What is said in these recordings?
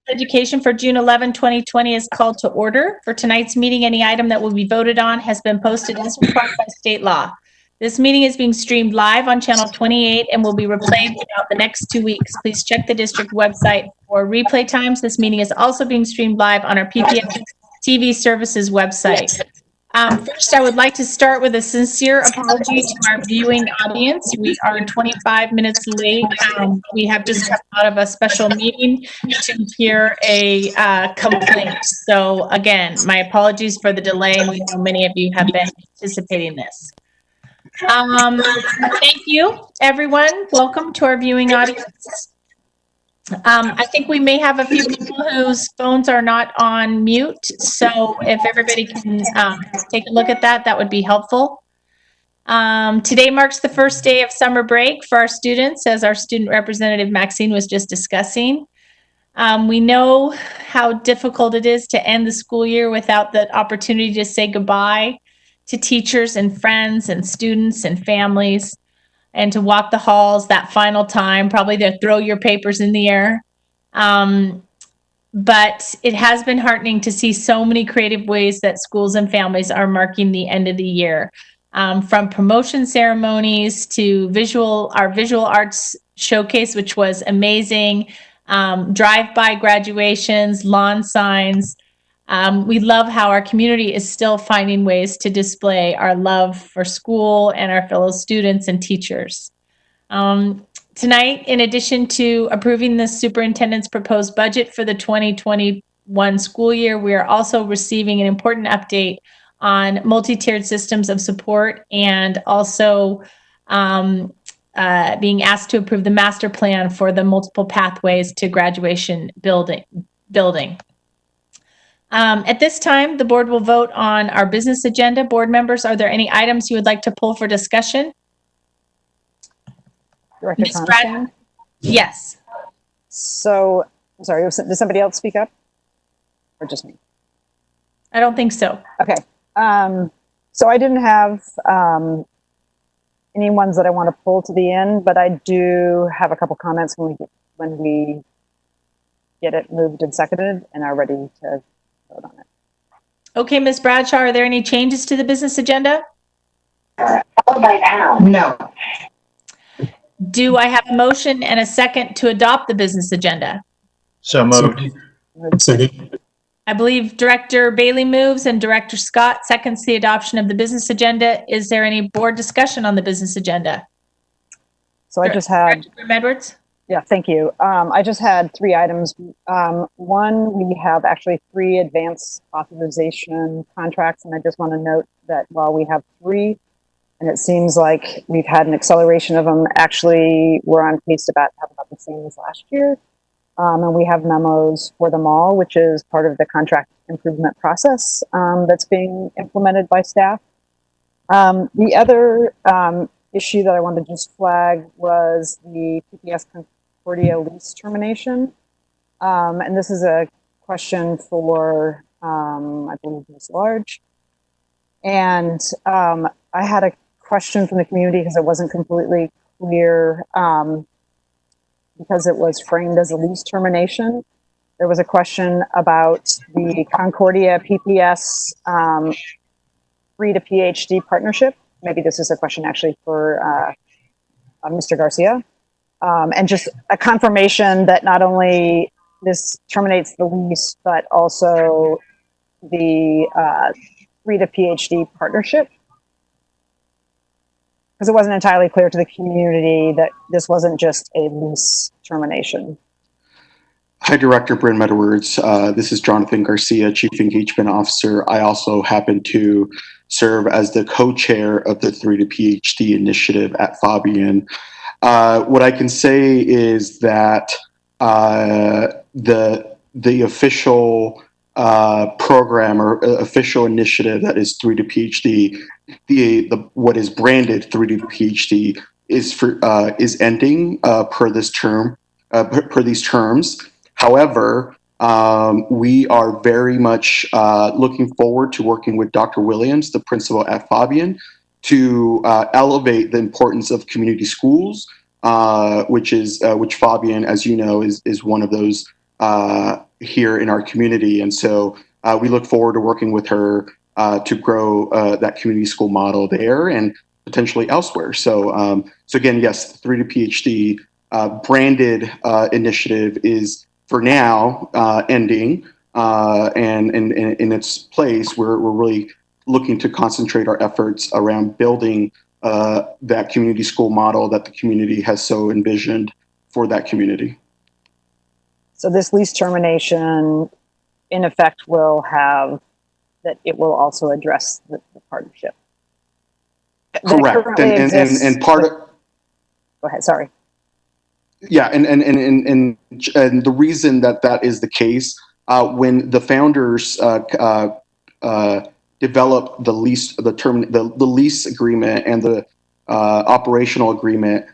Education for June 11, 2020 is called to order. For tonight's meeting, any item that will be voted on has been posted as required by state law. This meeting is being streamed live on Channel 28 and will be replayed throughout the next 2 weeks. Please check the district website for replay times. This meeting is also being streamed live on our PPS TV services website. First, I would like to start with a sincere apology to our viewing audience. We are 25 minutes late. We have just come out of a special meeting to hear a complaint. So again, my apologies for the delay. We know many of you have been anticipating this. Thank you, everyone. Welcome to our viewing audience. I think we may have a few people whose phones are not on mute. So if everybody can take a look at that, that would be helpful. Today marks the first day of summer break for our students, as our student representative Maxine was just discussing. We know how difficult it is to end the school year without the opportunity to say goodbye to teachers and friends and students and families, and to walk the halls that final time, probably to throw your papers in the air. But it has been heartening to see so many creative ways that schools and families are marking the end of the year. From promotion ceremonies to our visual arts showcase, which was amazing, drive-by graduations, lawn signs. We love how our community is still finding ways to display our love for school and our fellow students and teachers. Tonight, in addition to approving the superintendent's proposed budget for the 2021 school year, we are also receiving an important update on multi-tiered systems of support, and also being asked to approve the master plan for the multiple pathways to graduation building. At this time, the board will vote on our business agenda. Board members, are there any items you would like to pull for discussion? Director Ms. Brad? Constein? Yes. So, I'm sorry, did somebody else speak up? Or just me? I don't think so. Okay. So I didn't have any ones that I want to pull to the end, but I do have a couple comments when we get it moved and seconded and are ready to vote on it. Okay, Ms. Bradshaw, are there any changes to the business agenda? No. Do I have a motion and a second to adopt the business agenda? So moved. Second. I believe Director Bailey moves and Director Scott seconds the adoption of the business agenda. Is there any board discussion on the business agenda? So I just had, Director Edwards? yeah, thank you. I just had 3 items. One, we have actually 3 advance authorization contracts, and I just want to note that while we have 3, and it seems like we've had an acceleration of them, actually we're on pace to have about the same as last year. And we have memos for them all, which is part of the contract improvement process that's being implemented by staff. The other issue that I wanted to just flag was the PPS Concordia lease termination. And this is a question for, I believe, Ms. Large. And I had a question from the community because it wasn't completely clear because it was framed as a lease termination. There was a question about the Concordia PPS free to PhD partnership. Maybe this is a question actually for Mr. Garcia. And just a confirmation that not only this terminates the lease, but also the free to PhD partnership. Because it wasn't entirely clear to the community that this wasn't just a lease termination. Hi, Director Bryn Edwards. This is Jonathan Garcia, Chief Engagement Officer. I also happen to serve as the co-chair of the 3 to PhD initiative at Fabian. What I can say is that the official program or official initiative that is 3 to PhD, what is branded 3 to PhD is ending per these terms. However, we are very much looking forward to working with Dr. Williams, the principal at Fabian, to elevate the importance of community schools, which Fabian, as you know, is one of those here in our community. And so we look forward to working with her to grow that community school model there and potentially elsewhere. So again, yes, the 3 to PhD branded initiative is for now ending, and in its place, we're really looking to concentrate our efforts around building that community school model that the community has so envisioned for that community. So this lease termination, in effect, will have that it will also address the partnership. Correct, and part of. Go ahead. Sorry. Yeah, and the reason that is the case, when the founders developed the lease, the lease agreement and the operational agreement,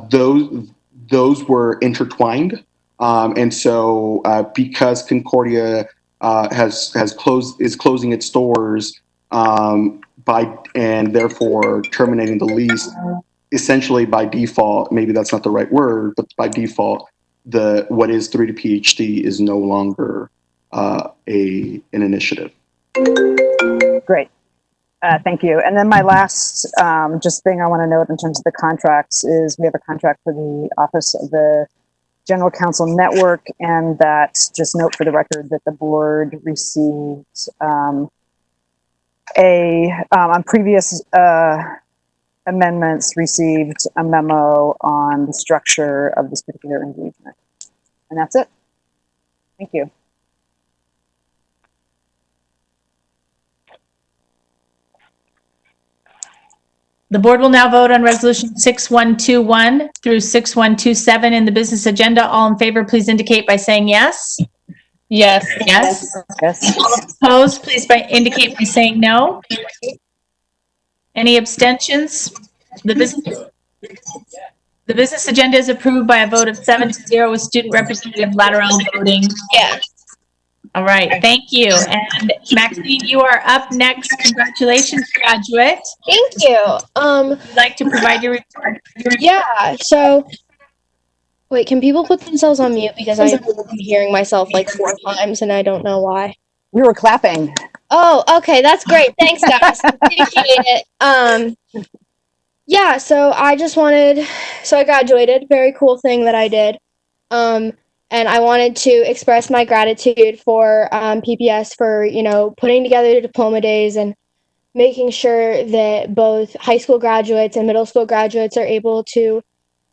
those were intertwined, and so because Concordia is closing its doors and therefore terminating the lease. Essentially by default, maybe that's not the right word, but by default, what is 3 to PhD is no longer an initiative. Great. Thank you. And then my last just thing I want to note in terms of the contracts is we have a contract for the Office of the General Counsel Network, and that, just note for the record that the board received on previous amendments, received a memo on the structure of this particular engagement. And that's it. Thank you. The board will now vote on resolution 6121 through 6127 in the business agenda. All in favor, please indicate by saying yes. Yes. Yes. Yes. All opposed, please indicate by saying no. Any abstentions? The business agenda is approved by a vote of 7-0 with student representative Lateral voting yes. All right, thank you. And Maxine, you are up next. Congratulations, graduate. Thank you. Would you like to provide your report? Yeah, so wait, can people put themselves on mute because I'm hearing myself like 4 times and I don't know why. We were clapping. Oh, okay, that's great. Thanks, guys. Appreciate it. Yeah, so I graduated. Very cool thing that I did. And I wanted to express my gratitude for PPS for, putting together the diploma days and making sure that both high school graduates and middle school graduates are able to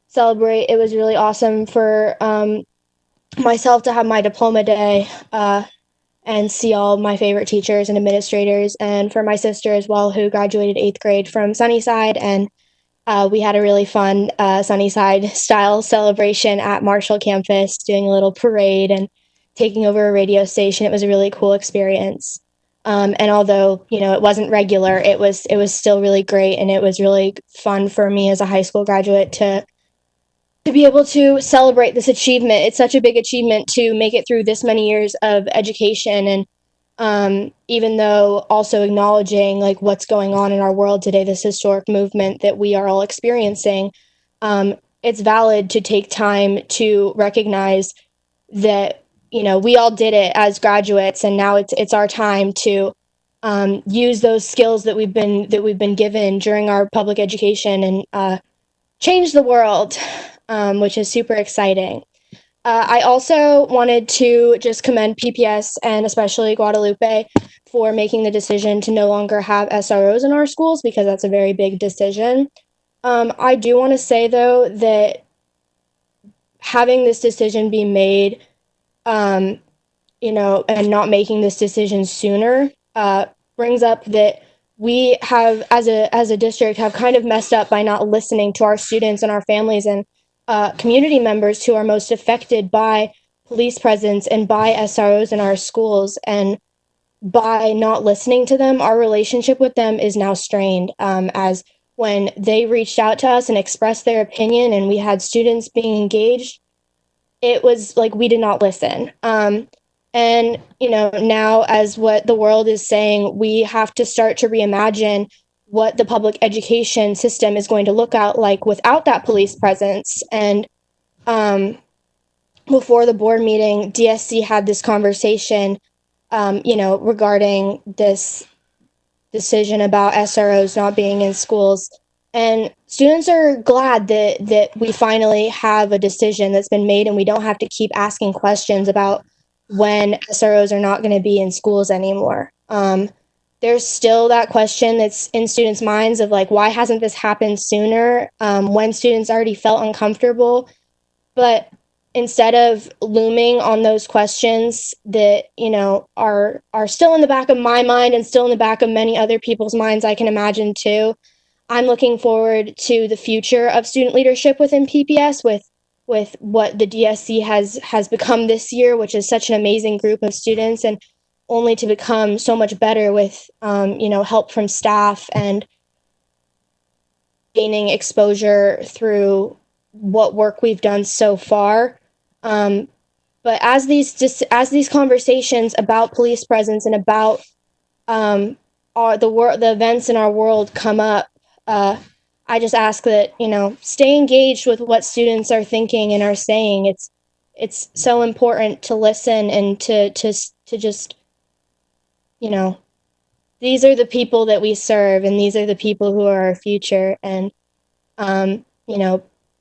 celebrate. It was really awesome for myself to have my diploma day and see all my favorite teachers and administrators, and for my sister as well, who graduated 8th grade from Sunnyside, and we had a really fun Sunnyside style celebration at Marshall campus, doing a little parade and taking over a radio station. It was a really cool experience. And although, it wasn't regular, it was still really great. And it was really fun for me as a high school graduate to be able to celebrate this achievement. It's such a big achievement to make it through this many years of education, and even though also acknowledging like what's going on in our world today, this historic movement that we are all experiencing, it's valid to take time to recognize that, we all did it as graduates, and now it's our time to use those skills that we've been given during our public education and change the world, which is super exciting. I also wanted to just commend PPS and especially Guadalupe for making the decision to no longer have SROs in our schools, because that's a very big decision. I do want to say, though, that having this decision be made, and not making this decision sooner brings up that we have, as a district, have kind of messed up by not listening to our students and our families and community members who are most affected by police presence and by SROs in our schools. And by not listening to them, our relationship with them is now strained, as when they reached out to us and expressed their opinion and we had students being engaged, it was like we did not listen. And, now as what the world is saying, we have to start to reimagine what the public education system is going to look out like without that police presence. And before the board meeting, DSC had this conversation, regarding this decision about SROs not being in schools. And students are glad that we finally have a decision that's been made and we don't have to keep asking questions about when SROs are not going to be in schools anymore. There's still that question that's in students' minds of like, why hasn't this happened sooner, when students already felt uncomfortable? But instead of looming on those questions that are still in the back of my mind and still in the back of many other people's minds, I can imagine too, I'm looking forward to the future of student leadership within PPS with what the DSC has become this year, which is such an amazing group of students, and only to become so much better with help from staff and gaining exposure through what work we've done so far. But as these conversations about police presence and about the events in our world come up, I just ask that stay engaged with what students are thinking and are saying. It's so important to listen and to just these are the people that we serve, and these are the people who are our future. And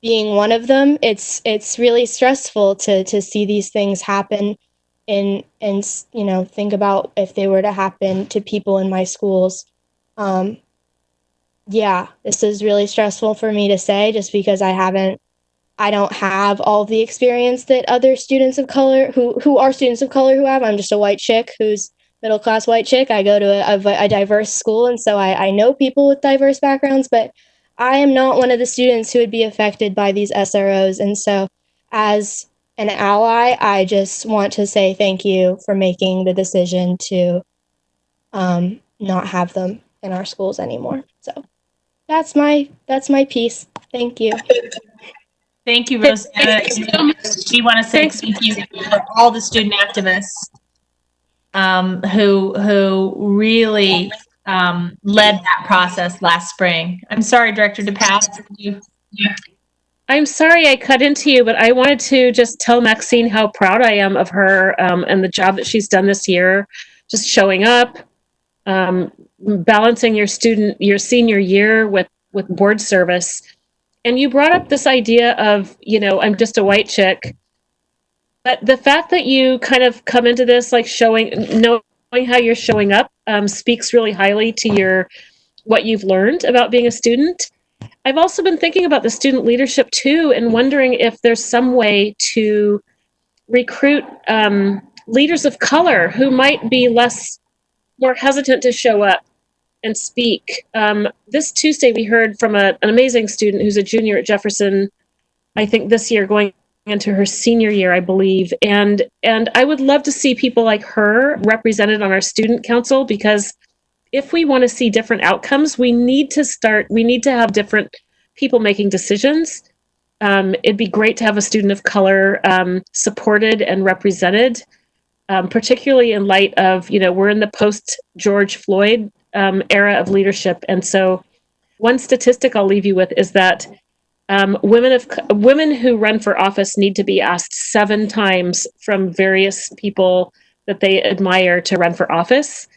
being one of them, it's really stressful to see these things happen and think about if they were to happen to people in my schools. This is really stressful for me to say, just because I don't have all the experience that other students of color who are students of color who have. I'm just a white chick who's middle class white chick. I go to a diverse school, and so I know people with diverse backgrounds, but I am not one of the students who would be affected by these SROs. And so as an ally, I just want to say thank you for making the decision to not have them in our schools anymore. So that's my piece. Thank you. Thank you, Rosanna. We want to say thank you for all the student activists who really led that process last spring. I'm sorry, Director DePass. I'm sorry I cut into you, but I wanted to just tell Maxine how proud I am of her and the job that she's done this year, just showing up, balancing your senior year with board service. And you brought up this idea of, I'm just a white chick. But the fact that you kind of come into this like knowing how you're showing up speaks really highly to what you've learned about being a student. I've also been thinking about the student leadership too, and wondering if there's some way to recruit leaders of color who might be more hesitant to show up and speak. This Tuesday, we heard from an amazing student who's a junior at Jefferson, I think this year going into her senior year, I believe. And I would love to see people like her represented on our student council, because if we want to see different outcomes, we need to have different people making decisions. It'd be great to have a student of color supported and represented, particularly in light of, we're in the post-George Floyd era of leadership. And so one statistic I'll leave you with is that women who run for office need to be asked 7 times from various people that they admire to run for office,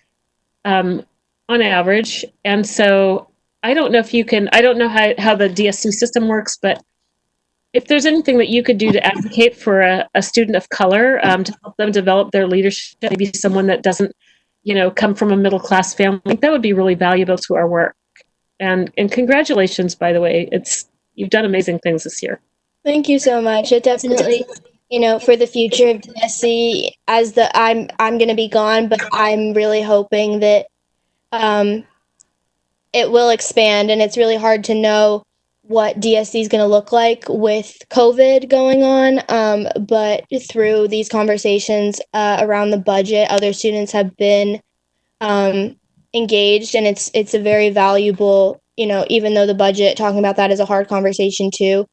on average. And so I don't know how the DSC system works, but if there's anything that you could do to advocate for a student of color to help them develop their leadership, maybe someone that doesn't, come from a middle class family, that would be really valuable to our work. And congratulations, by the way. You've done amazing things this year. Thank you so much. It definitely, for the future of DSC, I'm going to be gone, but I'm really hoping that it will expand, and it's really hard to know what DSC is going to look like with COVID going on. But through these conversations around the budget, other students have been engaged, and it's a very valuable, even though the budget, talking about that is a hard conversation too,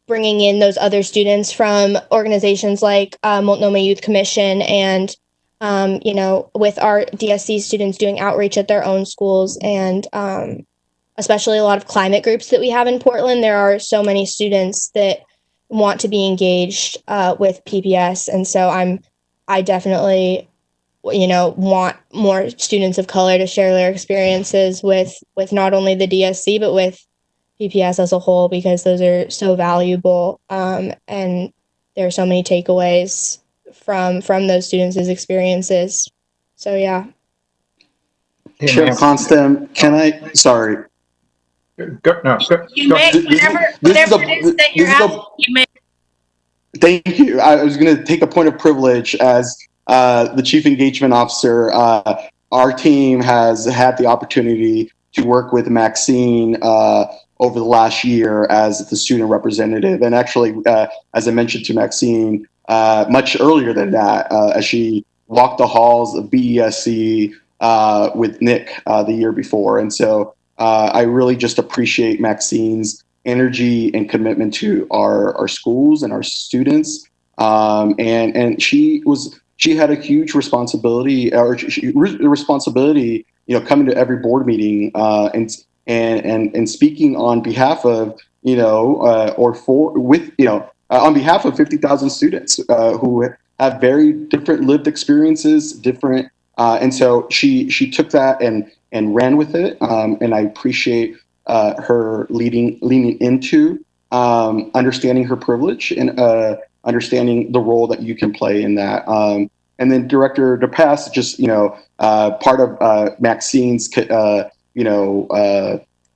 bringing in those other students from organizations like Multnomah Youth Commission and with our DSC students doing outreach at their own schools, and especially a lot of climate groups that we have in Portland. There are so many students that want to be engaged with PPS, and so I definitely, you know, want more students of color to share their experiences with not only the DSC but with PPS as a whole, because those are so valuable, and there are so many takeaways from those students' experiences. So yeah. Hey, Chair ma'am. Constam, can I? Sorry. Go. You may, whatever it is that you're asking, you may. Thank you. I was going to take a point of privilege as the Chief Engagement Officer. Our team has had the opportunity to work with Maxine over the last year as the student representative. And actually, as I mentioned to Maxine, much earlier than that, as she walked the halls of BESC with Nick the year before. And so I really just appreciate Maxine's energy and commitment to our schools and our students. And she had a huge responsibility, responsibility, you know, coming to every board meeting and speaking on behalf of, you know, on behalf of 50,000 students who have very different lived experiences, different. And so she took that and ran with it. And I appreciate her leaning into understanding her privilege and understanding the role that you can play in that. And then Director DePass, just, you know, part of Maxine's,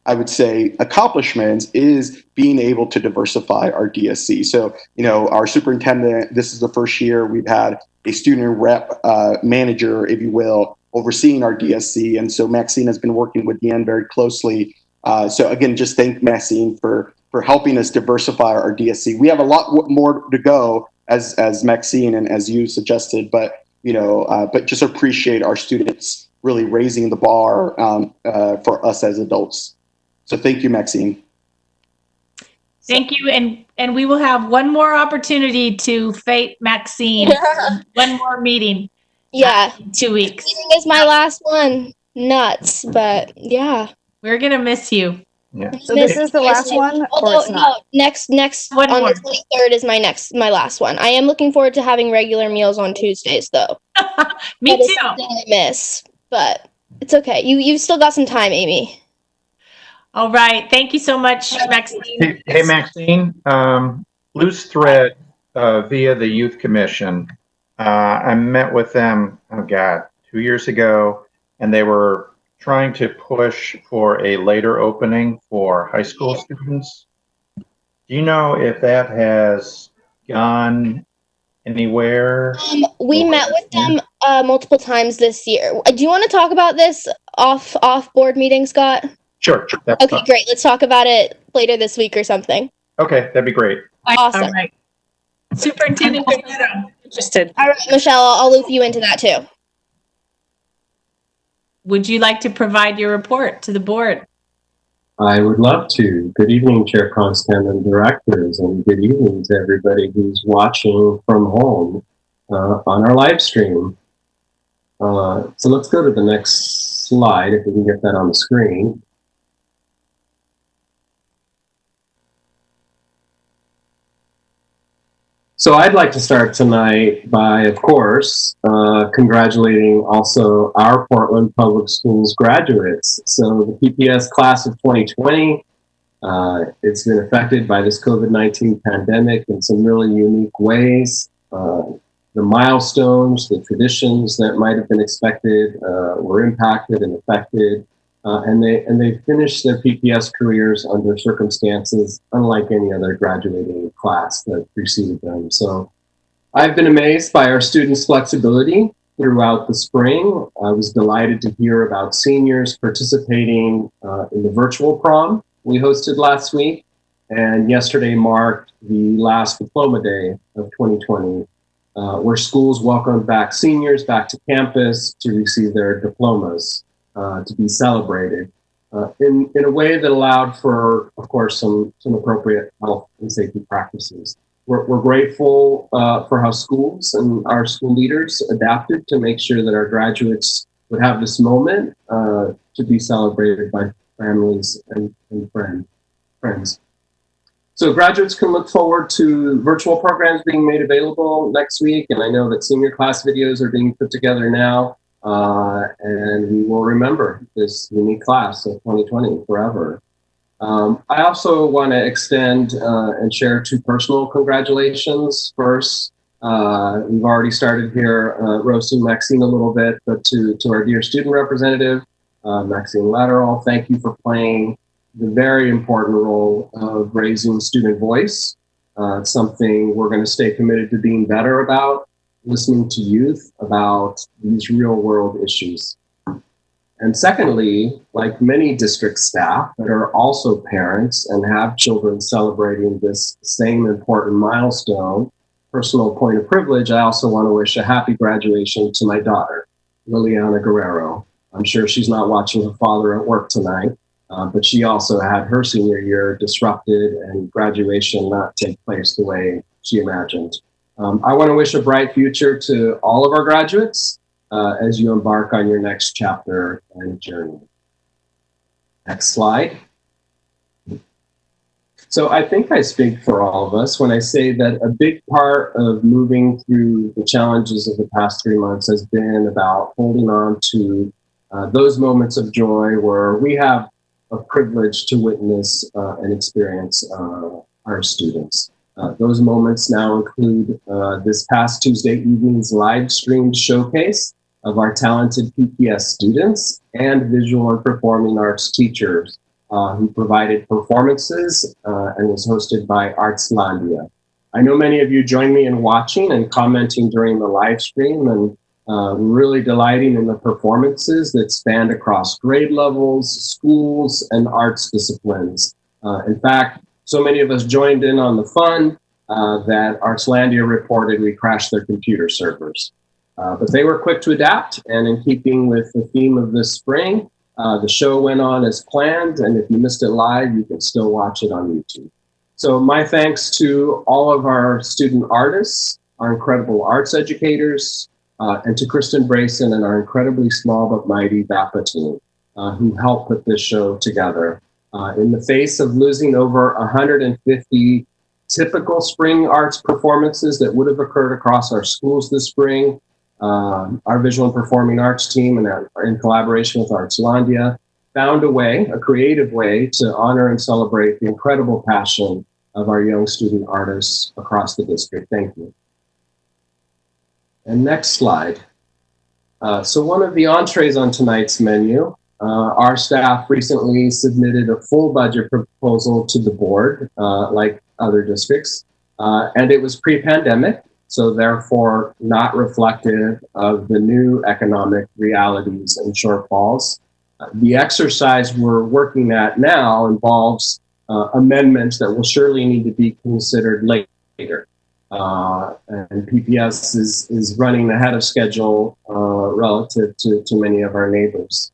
I would say accomplishments is being able to diversify our DSC. So, you know, our superintendent, this is the first year we've had a student rep manager, if you will, overseeing our DSC. And so Maxine has been working with Deanne very closely. So again, just thank Maxine for helping us diversify our DSC. We have a lot more to go, as Maxine and as you suggested, but you know, but just appreciate our students really raising the bar for us as adults. So thank you, Maxine. Thank you, and we will have one more opportunity to fate Maxine. One more meeting. Yeah. In 2 weeks. Meeting is my last one. Nuts, but yeah. We're gonna miss you. Yeah. So this is the last one, or Although, it's not? no, next One on more. the 23rd is my last one. I am looking forward to having regular meals on Tuesdays, though. Me That is too. something I miss, but it's okay. You've still got some time, Amy. All right. Thank you so much, Maxine. Hey, Maxine. Loose thread via the Youth Commission. I met with them, 2 years ago, and they were trying to push for a later opening for high school students. Do you know if that has gone anywhere? We met with them multiple times this year. Do you want to talk about this off board meeting, Scott? Sure. That's Okay, fine. great. Let's talk about it later this week or something. Okay, that'd be great. Awesome. All right. Superintendent Guerrero, Interested. All right, Michelle, I'll loop you into that too. would you like to provide your report to the board? I would love to. Good evening, Chair Constant and directors, and good evening to everybody who's watching from home on our live stream. So let's go to the next slide, if we can get that on the screen. So I'd like to start tonight by, of course, congratulating also our Portland Public Schools graduates. So the PPS class of 2020, it's been affected by this COVID-19 pandemic in some really unique ways. The milestones, the traditions that might have been expected were impacted and affected. And they finished their PPS careers under circumstances unlike any other graduating class that preceded them. So I've been amazed by our students' flexibility throughout the spring. I was delighted to hear about seniors participating in the virtual prom we hosted last week. And yesterday marked the last diploma day of 2020, where schools welcomed back seniors back to campus to receive their diplomas. To be celebrated in a way that allowed for, of course, some appropriate health and safety practices. We're grateful for how schools and our school leaders adapted to make sure that our graduates would have this moment to be celebrated by families and friends. So graduates can look forward to virtual programs being made available next week. And I know that senior class videos are being put together now. And we will remember this unique class of 2020 forever. I also want to extend and share two personal congratulations. First, we've already started here roasting Maxine a little bit, but to our dear student representative, Maxine Lateral, thank you for playing the very important role of raising student voice. It's something we're going to stay committed to being better about, listening to youth about these real world issues. And secondly, like many district staff that are also parents and have children celebrating this same important milestone, personal point of privilege, I also want to wish a happy graduation to my daughter, Liliana Guerrero. I'm sure she's not watching her father at work tonight, but she also had her senior year disrupted and graduation not take place the way she imagined. I want to wish a bright future to all of our graduates as you embark on your next chapter and journey. Next slide. So I think I speak for all of us when I say that a big part of moving through the challenges of the past 3 months has been about holding on to those moments of joy where we have a privilege to witness and experience our students. Those moments now include this past Tuesday evening's live streamed showcase of our talented PPS students and visual and performing arts teachers who provided performances and was hosted by Artslandia. I know many of you joined me in watching and commenting during the live stream and really delighting in the performances that spanned across grade levels, schools, and arts disciplines. In fact, so many of us joined in on the fun that Artslandia reported we crashed their computer servers. But they were quick to adapt, and in keeping with the theme of this spring, the show went on as planned, and if you missed it live, you can still watch it on YouTube. So my thanks to all of our student artists, our incredible arts educators, and to Kristen Brayson and our incredibly small but mighty VAPA team who helped put this show together. In the face of losing over 150 typical spring arts performances that would have occurred across our schools this spring, our visual and performing arts team, and in collaboration with Artslandia, found a creative way to honor and celebrate the incredible passion of our young student artists across the district. Thank you. And next slide. So one of the entrees on tonight's menu, our staff recently submitted a full budget proposal to the board, like other districts, and it was pre-pandemic, so therefore not reflective of the new economic realities and shortfalls. The exercise we're working at now involves amendments that will surely need to be considered later. And PPS is running ahead of schedule relative to many of our neighbors.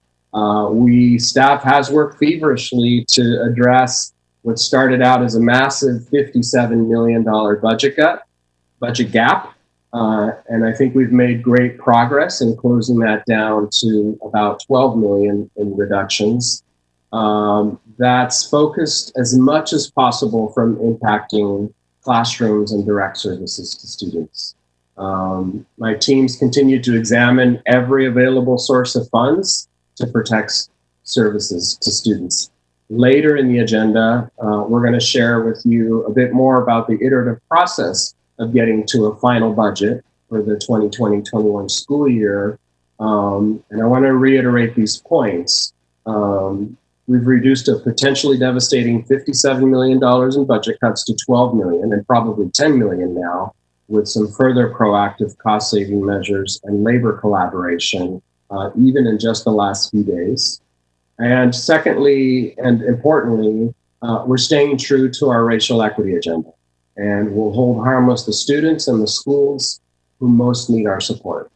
Staff has worked feverishly to address what started out as a massive $57 million budget gap. And I think we've made great progress in closing that down to about 12 million in reductions. That's focused as much as possible from impacting classrooms and direct services to students. My teams continue to examine every available source of funds to protect services to students. Later in the agenda, we're going to share with you a bit more about the iterative process of getting to a final budget for the 2020-21 school year. And I want to reiterate these points. We've reduced a potentially devastating $57 million in budget cuts to 12 million and probably 10 million now, with some further proactive cost-saving measures and labor collaboration, even in just the last few days. And secondly, and importantly, we're staying true to our racial equity agenda, and we'll hold harmless the students and the schools who most need our support.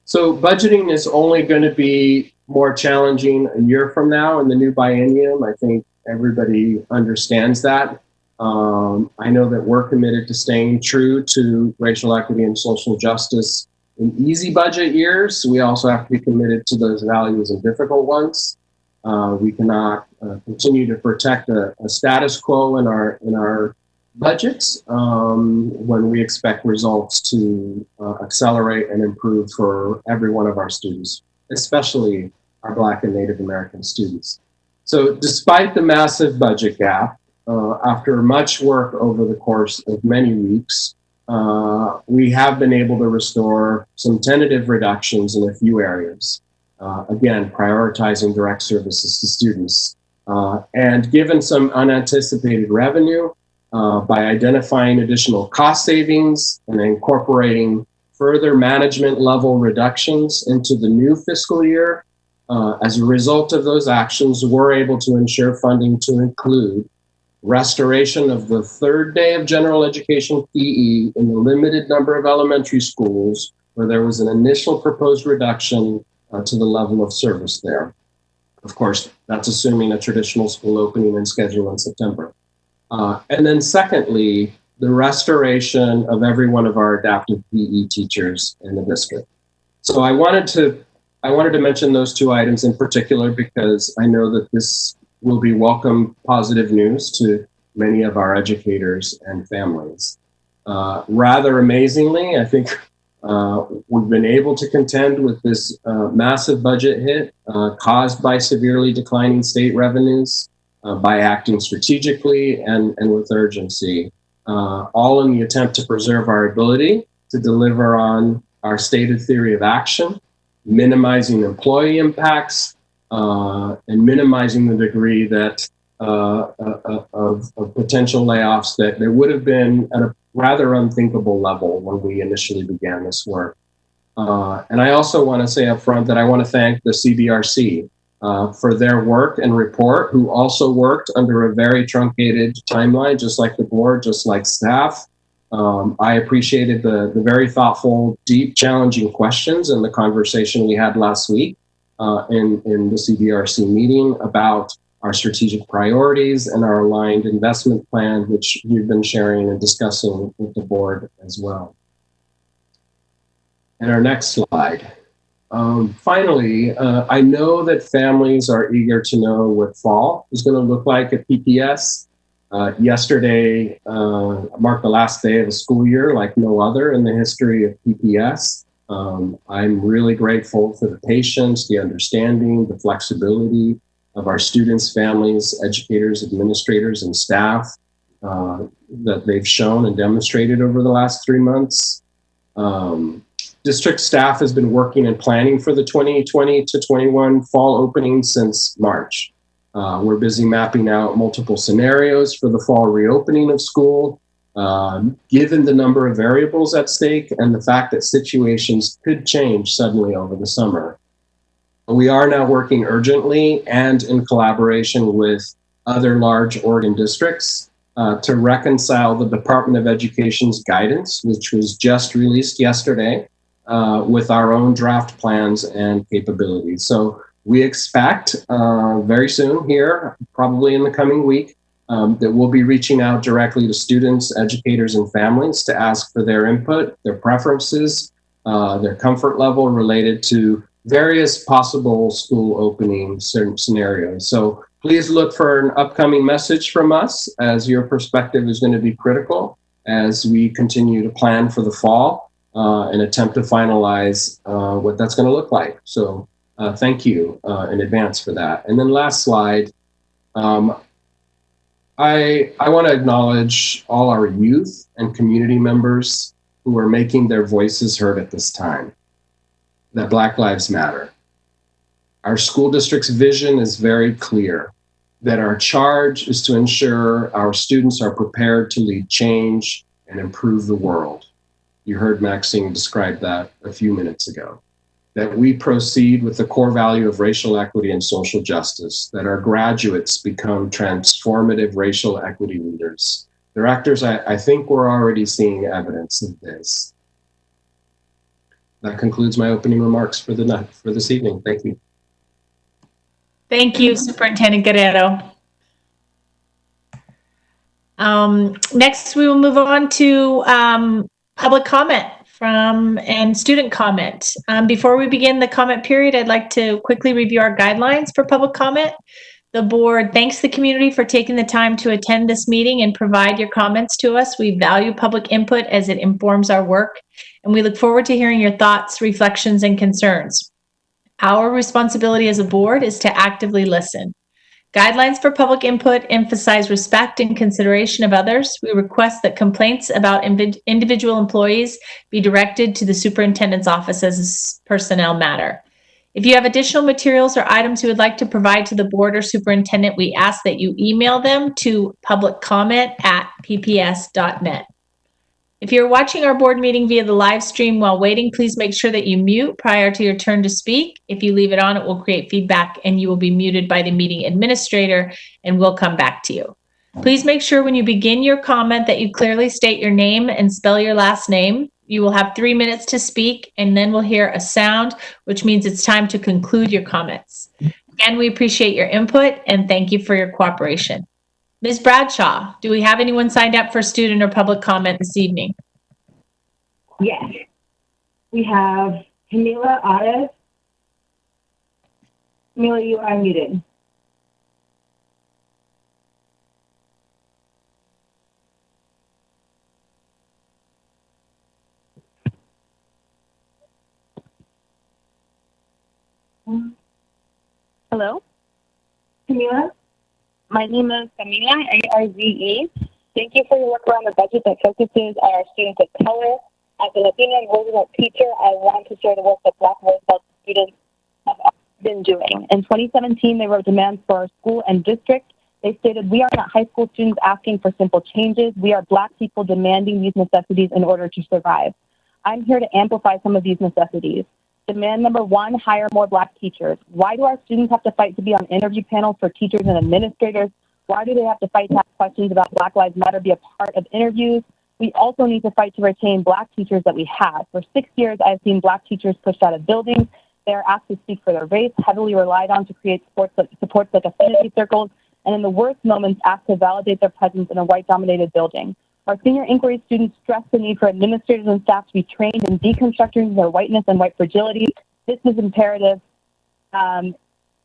So budgeting is only going to be more challenging a year from now in the new biennium. I think everybody understands that. I know that we're committed to staying true to racial equity and social justice in easy budget years. We also have to be committed to those values in difficult ones. We cannot continue to protect a status quo in our budget when we expect results to accelerate and improve for every one of our students, especially our Black and Native American students. So despite the massive budget gap, after much work over the course of many weeks, we have been able to restore some tentative reductions in a few areas. Again, prioritizing direct services to students. And given some unanticipated revenue, by identifying additional cost savings and incorporating further management level reductions into the new fiscal year, as a result of those actions, we're able to ensure funding to include restoration of the third day of general education PE in the limited number of elementary schools where there was an initial proposed reduction to the level of service there. Of course, that's assuming a traditional school opening and schedule in September. And then secondly, the restoration of every one of our adaptive PE teachers in the district. So I wanted to mention those two items in particular because I know that this will be welcome positive news to many of our educators and families. Rather amazingly, I think we've been able to contend with this massive budget hit caused by severely declining state revenues by acting strategically and with urgency, all in the attempt to preserve our ability to deliver on our stated theory of action, minimizing employee impacts, and minimizing the degree that of potential layoffs that there would have been at a rather unthinkable level when we initially began this work. And I also want to say up front that I want to thank the CBRC for their work and report, who also worked under a very truncated timeline, just like the board, just like staff. I appreciated the very thoughtful, deep, challenging questions and the conversation we had last week in the CBRC meeting about our strategic priorities and our aligned investment plan, which we've been sharing and discussing with the board as well. And our next slide. Finally, I know that families are eager to know what fall is going to look like at PPS. Yesterday marked the last day of the school year like no other in the history of PPS. I'm really grateful for the patience, the understanding, the flexibility of our students, families, educators, administrators, and staff that they've shown and demonstrated over the last 3 months. District staff has been working and planning for the 2020 to 21 fall opening since March. We're busy mapping out multiple scenarios for the fall reopening of school, given the number of variables at stake and the fact that situations could change suddenly over the summer. We are now working urgently and in collaboration with other large Oregon districts to reconcile the Department of Education's guidance, which was just released yesterday, with our own draft plans and capabilities. So we expect very soon here, probably in the coming week, that we'll be reaching out directly to students, educators, and families to ask for their input, their preferences, their comfort level related to various possible school opening scenarios. So please look for an upcoming message from us, as your perspective is going to be critical as we continue to plan for the fall and attempt to finalize what that's going to look like. So thank you in advance for that. And then last slide, I want to acknowledge all our youth and community members who are making their voices heard at this time, that Black Lives Matter. Our school district's vision is very clear, that our charge is to ensure our students are prepared to lead change and improve the world. You heard Maxine describe that a few minutes ago. That we proceed with the core value of racial equity and social justice, that our graduates become transformative racial equity leaders. Directors, I think we're already seeing evidence of this. That concludes my opening remarks for this evening. Thank you. Thank you, Superintendent Guerrero. Next, we will move on to public comment and student comment. Before we begin the comment period, I'd like to quickly review our guidelines for public comment. The board thanks the community for taking the time to attend this meeting and provide your comments to us. We value public input as it informs our work, and we look forward to hearing your thoughts, reflections, and concerns. Our responsibility as a board is to actively listen. Guidelines for public input emphasize respect and consideration of others. We request that complaints about individual employees be directed to the superintendent's office as a personnel matter. If you have additional materials or items you would like to provide to the board or superintendent, we ask that you email them to publiccomment@pps.net. If you're watching our board meeting via the live stream while waiting, please make sure that you mute prior to your turn to speak. If you leave it on, it will create feedback and you will be muted by the meeting administrator and we'll come back to you. Please make sure when you begin your comment that you clearly state your name and spell your last name. You will have 3 minutes to speak, and then we'll hear a sound, which means it's time to conclude your comments. Again, we appreciate your input and thank you for your cooperation. Ms. Bradshaw, do we have anyone signed up for student or public comment this evening? Yes. We have Camila Arez. Camila, you are muted. Hello, Camila? my name is Camila, ARZE. Thank you for your work around the budget that focuses on our students of color. As a Latina and Roosevelt teacher, I want to share the work that Black Roosevelt students have been doing. In 2017, they wrote demands for our school and district. They stated, "We are not high school students asking for simple changes. We are Black people demanding these necessities in order to survive." I'm here to amplify some of these necessities. Demand number 1, hire more Black teachers. Why do our students have to fight to be on interview panels for teachers and administrators? Why do they have to fight to have questions about Black Lives Matter be a part of interviews? We also need to fight to retain Black teachers that we have. For 6 years, I've seen Black teachers pushed out of buildings. They are asked to speak for their race, heavily relied on to create supports like affinity circles, and in the worst moments, asked to validate their presence in a white-dominated building. Our senior inquiry students stress the need for administrators and staff to be trained in deconstructing their whiteness and white fragility. This is imperative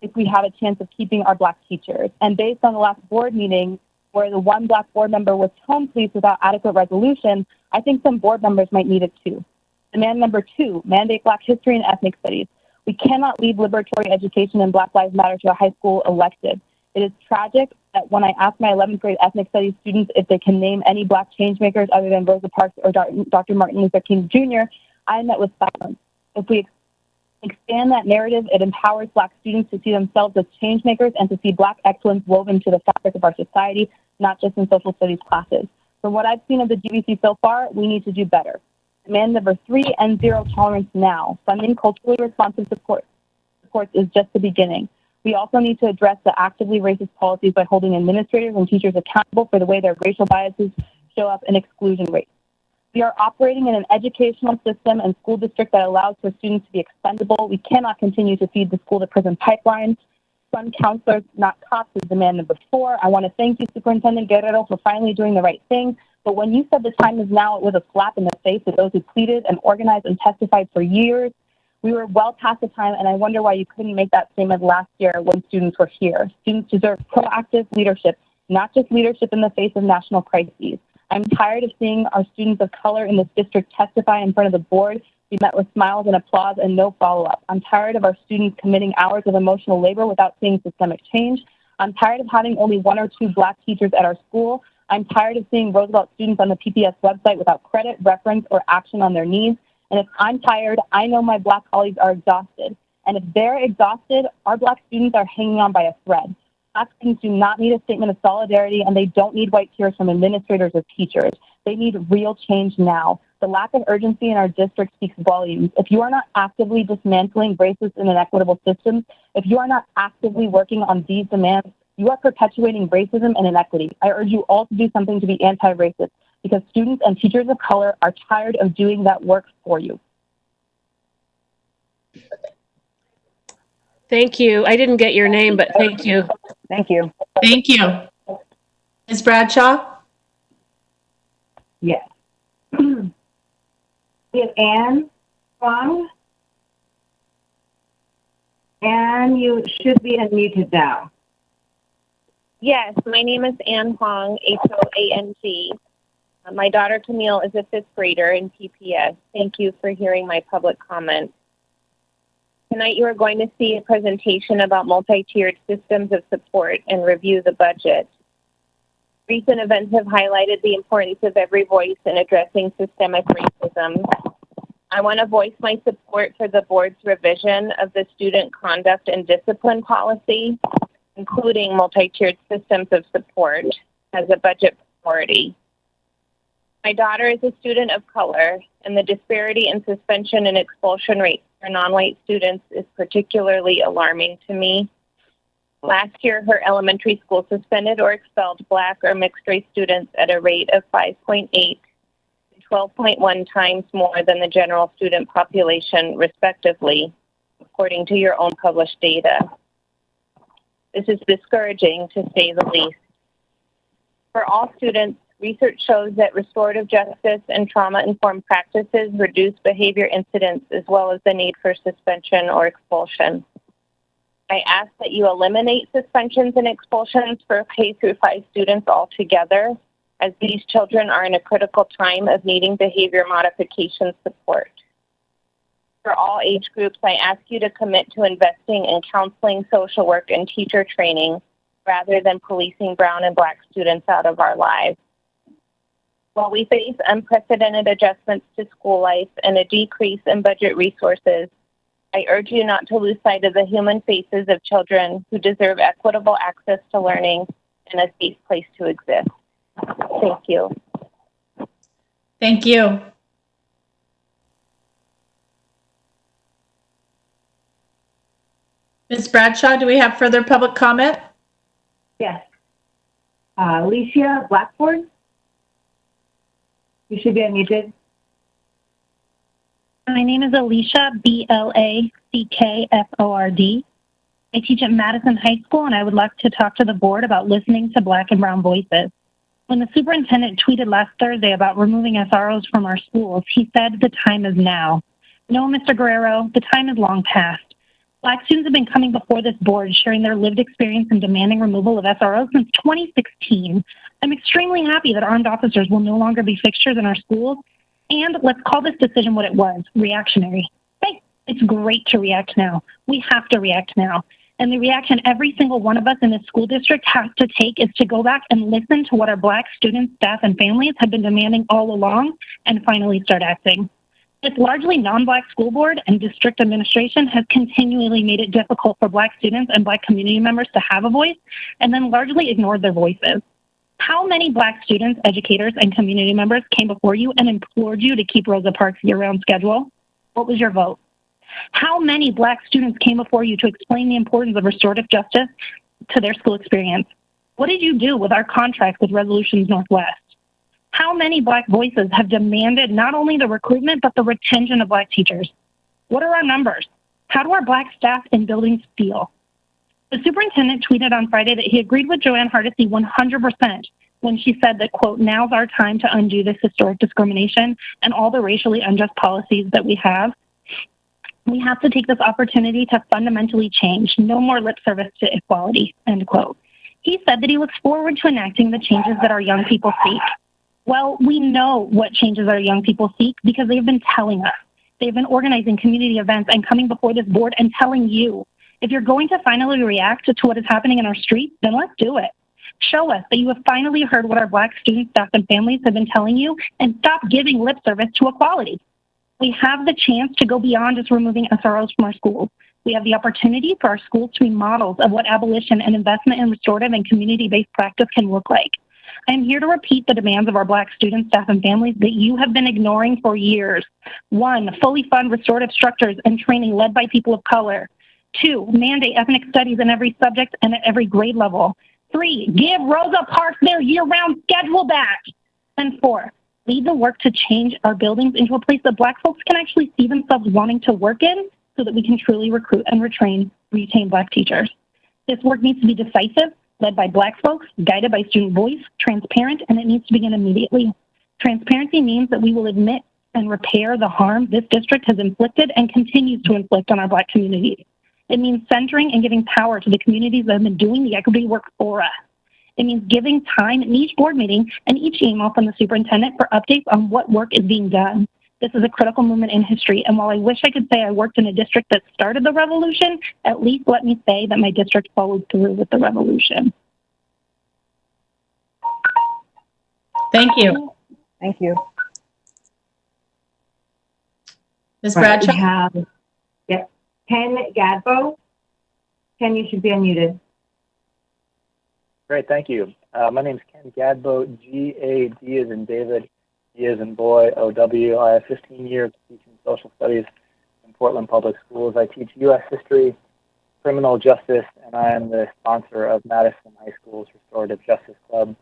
if we have a chance of keeping our Black teachers. And based on the last board meeting, where the one Black board member was home police without adequate resolution, I think some board members might need it too. Demand number 2, mandate Black history and ethnic studies. We cannot leave liberatory education and Black Lives Matter to a high school elective. It is tragic that when I asked my 11th grade ethnic studies students if they can name any Black changemakers other than Rosa Parks or Dr. Martin Luther King Jr., I met with silence. If we expand that narrative, it empowers Black students to see themselves as changemakers and to see Black excellence woven into the fabric of our society, not just in social studies classes. From what I've seen of the GBC so far, we need to do better. Demand number 3, end zero tolerance now. Funding culturally responsive supports is just the beginning. We also need to address the actively racist policies by holding administrators and teachers accountable for the way their racial biases show up in exclusion rates. We are operating in an educational system and school district that allows for students to be expendable. We cannot continue to feed the school-to-prison pipeline. Fund counselors, not cops, is demand number 4. I want to thank you, Superintendent Guerrero, for finally doing the right thing. But when you said the time is now, it was a slap in the face to those who pleaded and organized and testified for years. We were well past the time, and I wonder why you couldn't make that statement last year when students were here. Students deserve proactive leadership, not just leadership in the face of national crises. I'm tired of seeing our students of color in this district testify in front of the board, be met with smiles and applause and no follow-up. I'm tired of our students committing hours of emotional labor without seeing systemic change. I'm tired of having only 1 or 2 Black teachers at our school. I'm tired of seeing Roosevelt students on the PPS website without credit, reference, or action on their needs. And if I'm tired, I know my Black colleagues are exhausted. And if they're exhausted, our Black students are hanging on by a thread. Black students do not need a statement of solidarity, and they don't need white tears from administrators or teachers. They need real change now. The lack of urgency in our district speaks volumes. If you are not actively dismantling racist and inequitable systems, if you are not actively working on these demands, you are perpetuating racism and inequity. I urge you all to do something to be anti-racist, because students and teachers of color are tired of doing that work for you. Thank you. I didn't get your name, but thank you. Thank you. Thank you. Ms. Bradshaw? Yes. We have Anne Fong. Anne, you should be unmuted now. Yes, my name is Ann Huang, Hoang. My daughter Camille is a fifth grader in PPS. Thank you for hearing my public comment. Tonight you are going to see a presentation about multi-tiered systems of support and review the budget. Recent events have highlighted the importance of every voice in addressing systemic racism. I want to voice my support for the board's revision of the student conduct and discipline policy, including multi-tiered systems of support as a budget priority. My daughter is a student of color, and the disparity in suspension and expulsion rates for non-white students is particularly alarming to me. Last year, her elementary school suspended or expelled Black or mixed-race students at a rate of 5.8 to 12.1 times more than the general student population, respectively, according to your own published data. This is discouraging, to say the least. For all students, research shows that restorative justice and trauma-informed practices reduce behavior incidents as well as the need for suspension or expulsion. I ask that you eliminate suspensions and expulsions for K through 5 students altogether, as these children are in a critical time of needing behavior modification support. For all age groups, I ask you to commit to investing in counseling, social work, and teacher training rather than policing brown and Black students out of our lives. While we face unprecedented adjustments to school life and a decrease in budget resources, I urge you not to lose sight of the human faces of children who deserve equitable access to learning and a safe place to exist. Thank you. Thank you. Ms. Bradshaw, do we have further public comment? Yes. Alicia Blackford. You should be unmuted. My name is Alicia, Blackford. I teach at Madison High School, and I would like to talk to the board about listening to Black and brown voices. When the superintendent tweeted last Thursday about removing SROs from our schools, he said the time is now. No, Mr. Guerrero, the time is long past. Black students have been coming before this board, sharing their lived experience and demanding removal of SROs since 2016. I'm extremely happy that armed officers will no longer be fixtures in our schools. And let's call this decision what it was, reactionary. Hey, it's great to react now. We have to react now. And the reaction every single one of us in this school district has to take is to go back and listen to what our Black students, staff, and families have been demanding all along and finally start acting. This largely non-Black school board and district administration has continually made it difficult for Black students and Black community members to have a voice and then largely ignored their voices. How many Black students, educators, and community members came before you and implored you to keep Rosa Parks' year-round schedule? What was your vote? How many Black students came before you to explain the importance of restorative justice to their school experience? What did you do with our contract with Resolutions Northwest? How many Black voices have demanded not only the recruitment, but the retention of Black teachers? What are our numbers? How do our Black staff in buildings feel? The superintendent tweeted on Friday that he agreed with Joanne Hardesty 100% when she said that, quote, now's our time to undo this historic discrimination and all the racially unjust policies that we have. We have to take this opportunity to fundamentally change. No more lip service to equality, end quote. He said that he looks forward to enacting the changes that our young people seek. Well, we know what changes our young people seek because they've been telling us. They've been organizing community events and coming before this board and telling you. If you're going to finally react to what is happening in our streets, then let's do it. Show us that you have finally heard what our Black students, staff, and families have been telling you and stop giving lip service to equality. We have the chance to go beyond just removing SROs from our schools. We have the opportunity for our schools to be models of what abolition and investment in restorative and community-based practice can look like. I am here to repeat the demands of our Black students, staff, and families that you have been ignoring for years. 1, fully fund restorative structures and training led by people of color. 2, mandate ethnic studies in every subject and at every grade level. 3, give Rosa Parks their year-round schedule back. And 4, lead the work to change our buildings into a place that Black folks can actually see themselves wanting to work in so that we can truly recruit and retain Black teachers. This work needs to be decisive, led by Black folks, guided by student voice, transparent, and it needs to begin immediately. Transparency means that we will admit and repair the harm this district has inflicted and continues to inflict on our Black communities. It means centering and giving power to the communities that have been doing the equity work for us. It means giving time in each board meeting and each email from the superintendent for updates on what work is being done. This is a critical moment in history, and while I wish I could say I worked in a district that started the revolution, at least let me say that my district followed through with the revolution. Thank you. Thank you. Ms. All right, Bradshaw? we have, yep, Ken Gadbo. Ken, you should be unmuted. Great, thank you. My name is Ken Gadbo, G-A-D as in David, D as in boy, O-W. I have 15 years teaching social studies in Portland Public Schools. I teach U.S. history, criminal justice, and I am the sponsor of Madison High School's Restorative Justice Club.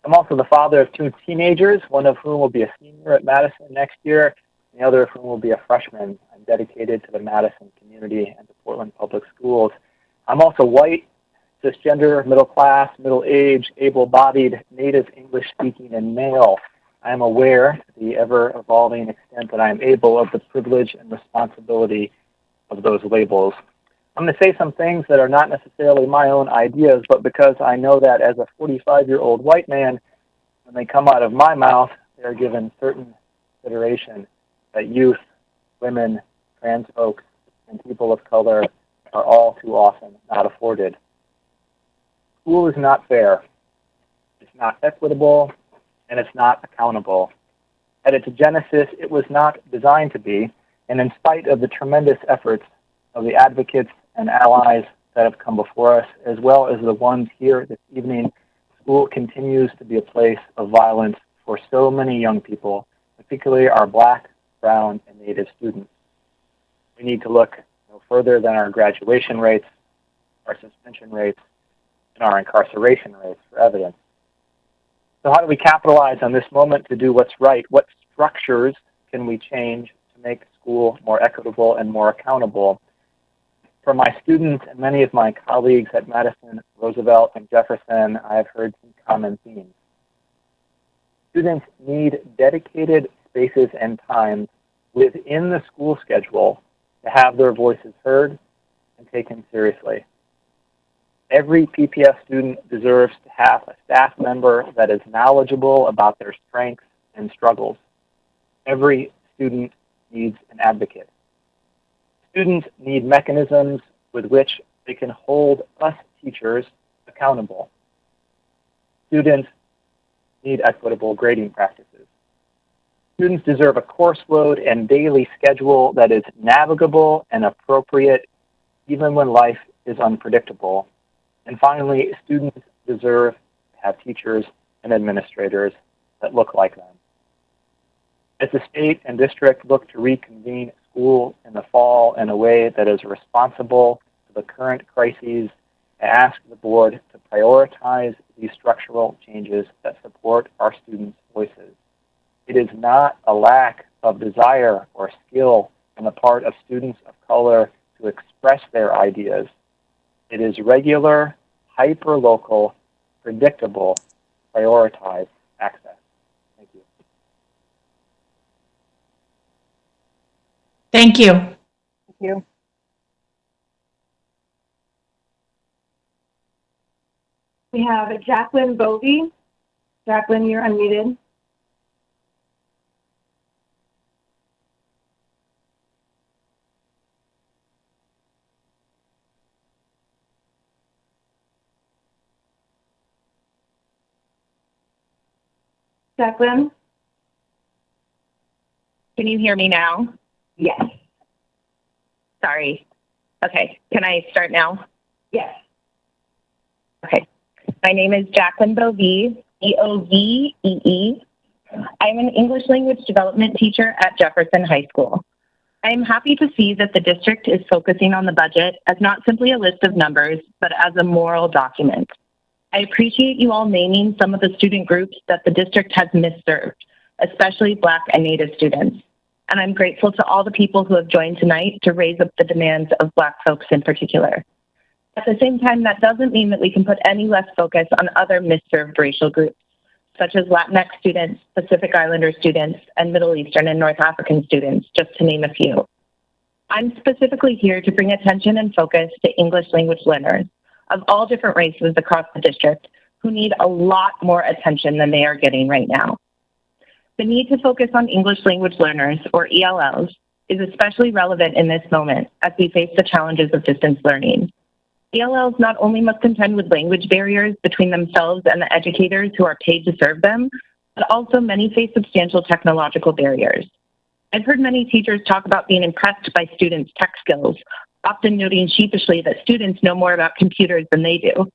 I'm also the father of 2 teenagers, one of whom will be a senior at Madison next year, and the other of whom will be a freshman. I'm dedicated to the Madison community and to Portland Public Schools. I'm also white, cisgender, middle class, middle-aged, able-bodied, native English-speaking, and male. I am aware, to the ever-evolving extent that I am able, of the privilege and responsibility of those labels. I'm going to say some things that are not necessarily my own ideas, but because I know that as a 45-year-old white man, when they come out of my mouth, they are given certain consideration that youth, women, trans folks, and people of color are all too often not afforded. School is not fair, it's not equitable, and it's not accountable. At its genesis, it was not designed to be, and in spite of the tremendous efforts of the advocates and allies that have come before us, as well as the ones here this evening, school continues to be a place of violence for so many young people, particularly our Black, brown, and Native students. We need to look no further than our graduation rates, our suspension rates, and our incarceration rates for evidence. So how do we capitalize on this moment to do what's right? What structures can we change to make school more equitable and more accountable? For my students and many of my colleagues at Madison, Roosevelt, and Jefferson, I have heard some common themes. Students need dedicated spaces and times within the school schedule to have their voices heard and taken seriously. Every PPS student deserves to have a staff member that is knowledgeable about their strengths and struggles. Every student needs an advocate. Students need mechanisms with which they can hold us teachers accountable. Students need equitable grading practices. Students deserve a course load and daily schedule that is navigable and appropriate even when life is unpredictable. And finally, students deserve to have teachers and administrators that look like them. As the state and district look to reconvene school in the fall in a way that is responsible to the current crises, I ask the board to prioritize these structural changes that support our students' voices. It is not a lack of desire or skill on the part of students of color to express their ideas. It is regular, hyper-local, predictable, prioritized access. Thank you. Thank you. Thank you. We have Jacqueline Bovey. Jacqueline, you're unmuted. Jacqueline? Can you hear me now? Yes. Sorry. Okay, can I start now? Yes. Okay. My name is Jacqueline Bovee, B-O-V-E-E. I'm an English language development teacher at Jefferson High School. I am happy to see that the district is focusing on the budget as not simply a list of numbers, but as a moral document. I appreciate you all naming some of the student groups that the district has misserved, especially Black and Native students. And I'm grateful to all the people who have joined tonight to raise up the demands of Black folks in particular. At the same time, that doesn't mean that we can put any less focus on other misserved racial groups, such as Latinx students, Pacific Islander students, and Middle Eastern and North African students, just to name a few. I'm specifically here to bring attention and focus to English language learners of all different races across the district who need a lot more attention than they are getting right now. The need to focus on English language learners, or ELLs, is especially relevant in this moment as we face the challenges of distance learning. ELLs not only must contend with language barriers between themselves and the educators who are paid to serve them, but also many face substantial technological barriers. I've heard many teachers talk about being impressed by students' tech skills, often noting sheepishly that students know more about computers than they do.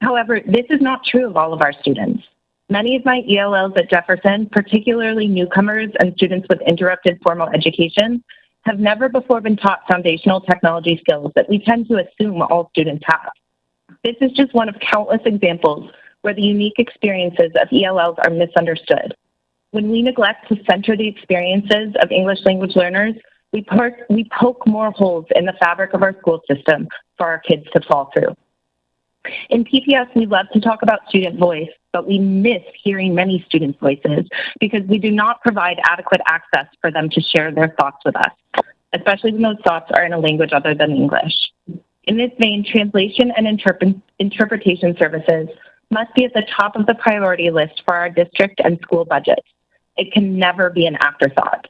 However, this is not true of all of our students. Many of my ELLs at Jefferson, particularly newcomers and students with interrupted formal education, have never before been taught foundational technology skills that we tend to assume all students have. This is just one of countless examples where the unique experiences of ELLs are misunderstood. When we neglect to center the experiences of English language learners, we poke more holes in the fabric of our school system for our kids to fall through. In PPS, we love to talk about student voice, but we miss hearing many students' voices because we do not provide adequate access for them to share their thoughts with us, especially when those thoughts are in a language other than English. In this vein, translation and interpretation services must be at the top of the priority list for our district and school budgets. It can never be an afterthought.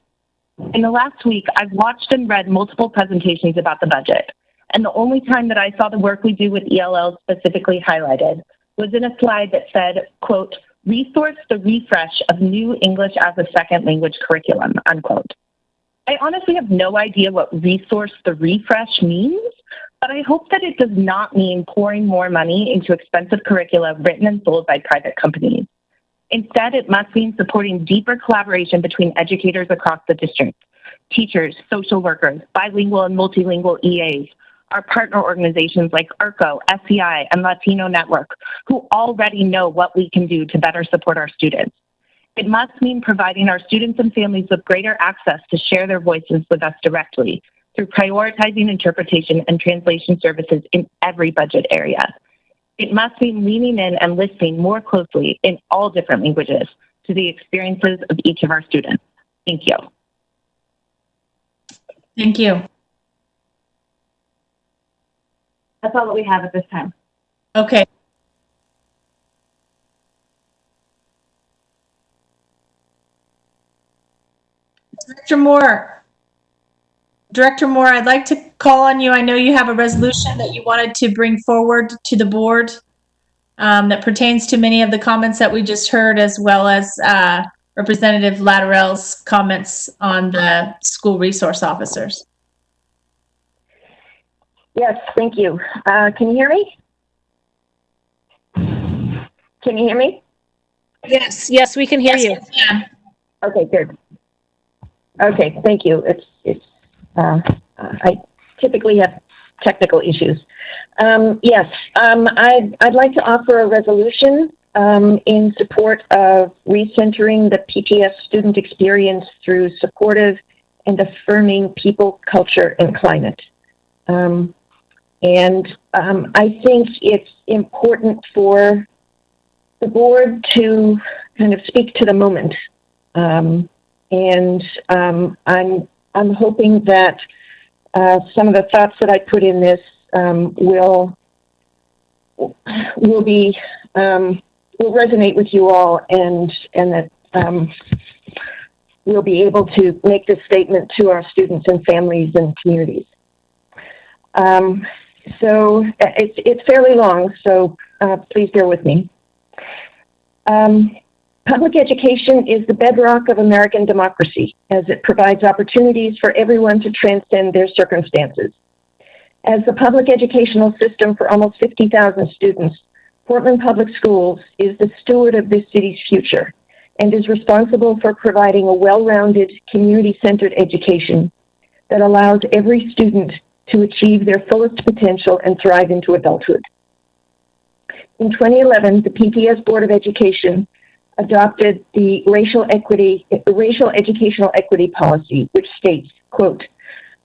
In the last week, I've watched and read multiple presentations about the budget, and the only time that I saw the work we do with ELL specifically highlighted was in a slide that said, quote, resource the refresh of new English as a second language curriculum, unquote. I honestly have no idea what resource the refresh means, but I hope that it does not mean pouring more money into expensive curricula written and sold by private companies. Instead, it must mean supporting deeper collaboration between educators across the district, teachers, social workers, bilingual and multilingual EAs, our partner organizations like ERCO, SCI, and Latino Network, who already know what we can do to better support our students. It must mean providing our students and families with greater access to share their voices with us directly through prioritizing interpretation and translation services in every budget area. It must mean leaning in and listening more closely in all different languages to the experiences of each of our students. Thank you. Thank you. That's all that we have at this time. Okay. Director Moore, I'd like to call on you. I know you have a resolution that you wanted to bring forward to the board that pertains to many of the comments that we just heard, as well as Representative Lattarell's comments on the school resource officers. Yes, thank you. Can you hear me? Can you hear me? Yes, we can hear you. Yeah. Okay, good. Okay, thank you. I typically have technical issues. Yes, I'd like to offer a resolution in support of recentering the PPS student experience through supportive and affirming people, culture, and climate. I think it's important for the board to kind of speak to the moment. I'm hoping that some of the thoughts that I put in this will resonate with you all, and that we'll be able to make this statement to our students and families and communities. So it's fairly long, so please bear with me. Public education is the bedrock of American democracy, as it provides opportunities for everyone to transcend their circumstances. As the public educational system for almost 50,000 students, Portland Public Schools is the steward of this city's future and is responsible for providing a well-rounded, community-centered education that allows every student to achieve their fullest potential and thrive into adulthood. In 2011, the PPS Board of Education adopted the racial educational equity policy, which states, quote,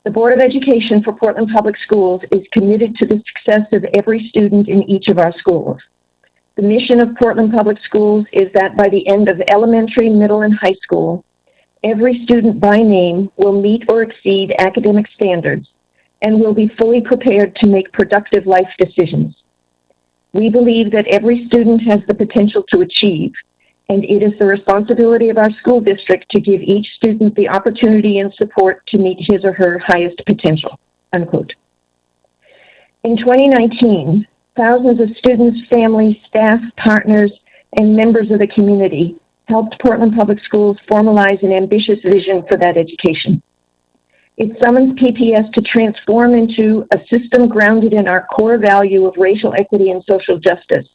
"The Board of Education for Portland Public Schools is committed to the success of every student in each of our schools. The mission of Portland Public Schools is that by the end of elementary, middle, and high school, every student by name will meet or exceed academic standards and will be fully prepared to make productive life decisions. We believe that every student has the potential to achieve, and it is the responsibility of our school district to give each student the opportunity and support to meet his or her highest potential, unquote. In 2019, thousands of students, families, staff, partners, and members of the community helped Portland Public Schools formalize an ambitious vision for that education. It summons PPS to transform into a system grounded in our core value of racial equity and social justice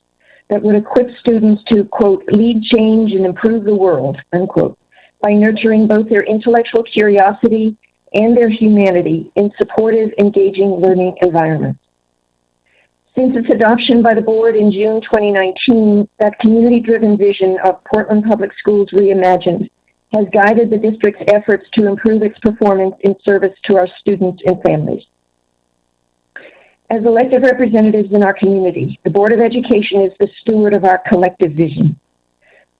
that would equip students to, quote, lead change and improve the world, unquote, by nurturing both their intellectual curiosity and their humanity in supportive, engaging learning environments. Since its adoption by the board in June 2019, that community-driven vision of Portland Public Schools Reimagined has guided the district's efforts to improve its performance in service to our students and families. As elected representatives in our community, the Board of Education is the steward of our collective vision.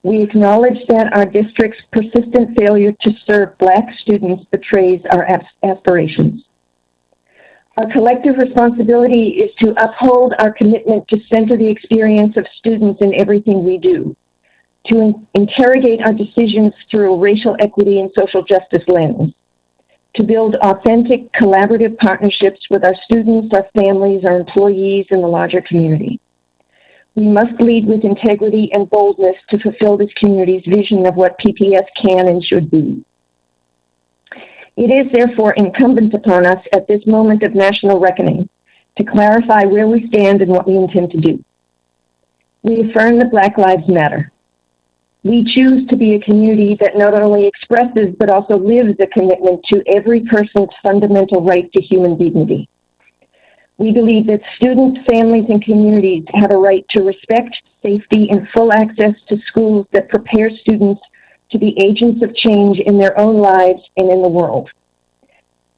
We acknowledge that our district's persistent failure to serve Black students betrays our aspirations. Our collective responsibility is to uphold our commitment to center the experience of students in everything we do, to interrogate our decisions through a racial equity and social justice lens, to build authentic, collaborative partnerships with our students, our families, our employees, and the larger community. We must lead with integrity and boldness to fulfill this community's vision of what PPS can and should be. It is therefore incumbent upon us at this moment of national reckoning to clarify where we stand and what we intend to do. We affirm that Black Lives Matter. We choose to be a community that not only expresses but also lives a commitment to every person's fundamental right to human dignity. We believe that students, families, and communities have a right to respect, safety, and full access to schools that prepare students to be agents of change in their own lives and in the world.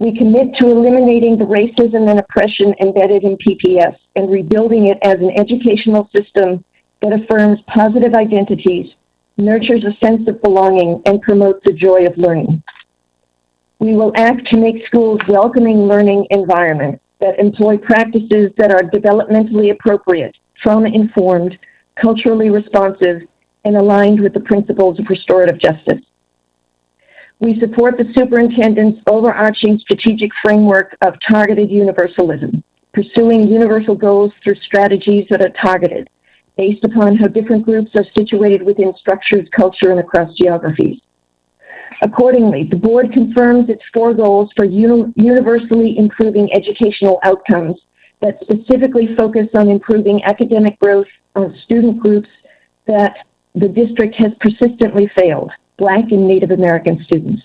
We commit to eliminating the racism and oppression embedded in PPS and rebuilding it as an educational system that affirms positive identities, nurtures a sense of belonging, and promotes the joy of learning. We will act to make schools welcoming learning environments that employ practices that are developmentally appropriate, trauma-informed, culturally responsive, and aligned with the principles of restorative justice. We support the superintendent's overarching strategic framework of targeted universalism, pursuing universal goals through strategies that are targeted, based upon how different groups are situated within structures, culture, and across geographies. Accordingly, the board confirms its 4 goals for universally improving educational outcomes that specifically focus on improving academic growth of student groups that the district has persistently failed, Black and Native American students.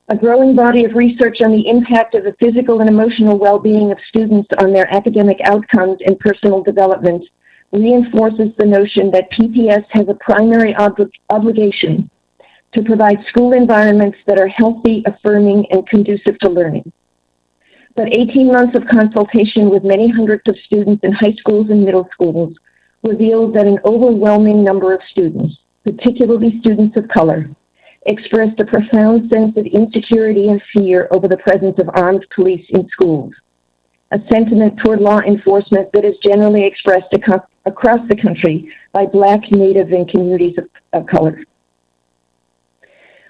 A growing body of research on the impact of the physical and emotional well-being of students on their academic outcomes and personal development reinforces the notion that PPS has a primary obligation to provide school environments that are healthy, affirming, and conducive to learning. But 18 months of consultation with many hundreds of students in high schools and middle schools revealed that an overwhelming number of students, particularly students of color, expressed a profound sense of insecurity and fear over the presence of armed police in schools, a sentiment toward law enforcement that is generally expressed across the country by Black, Native, and communities of color.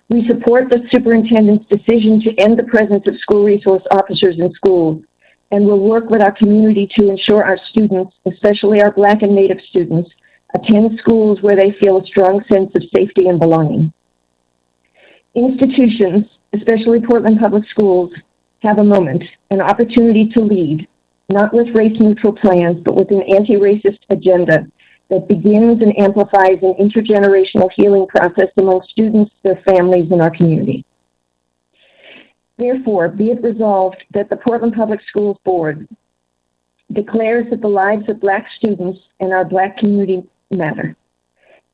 We support the superintendent's decision to end the presence of school resource officers in schools and will work with our community to ensure our students, especially our Black and Native students, attend schools where they feel a strong sense of safety and belonging. Institutions, especially Portland Public Schools, have a moment, an opportunity to lead, not with race-neutral plans, but with an anti-racist agenda that begins and amplifies an intergenerational healing process among students, their families, and our community. Therefore, be it resolved that the Portland Public Schools Board declares that the lives of Black students and our Black community matter,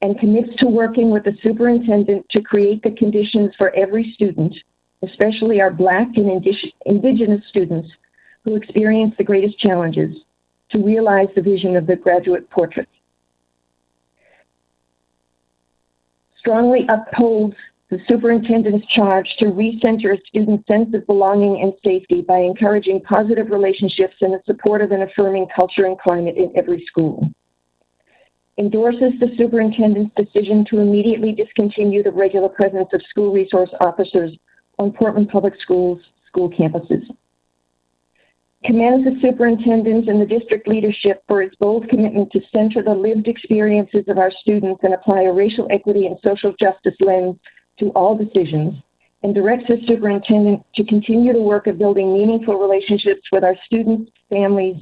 and commits to working with the superintendent to create the conditions for every student, especially our Black and Indigenous students who experience the greatest challenges, to realize the vision of the graduate portrait. Strongly upholds the superintendent's charge to recenter a student's sense of belonging and safety by encouraging positive relationships and a supportive and affirming culture and climate in every school. Endorses the superintendent's decision to immediately discontinue the regular presence of school resource officers on Portland Public Schools school campuses. Commends the superintendent and the district leadership for its bold commitment to center the lived experiences of our students and apply a racial equity and social justice lens to all decisions, and directs the superintendent to continue the work of building meaningful relationships with our students, families,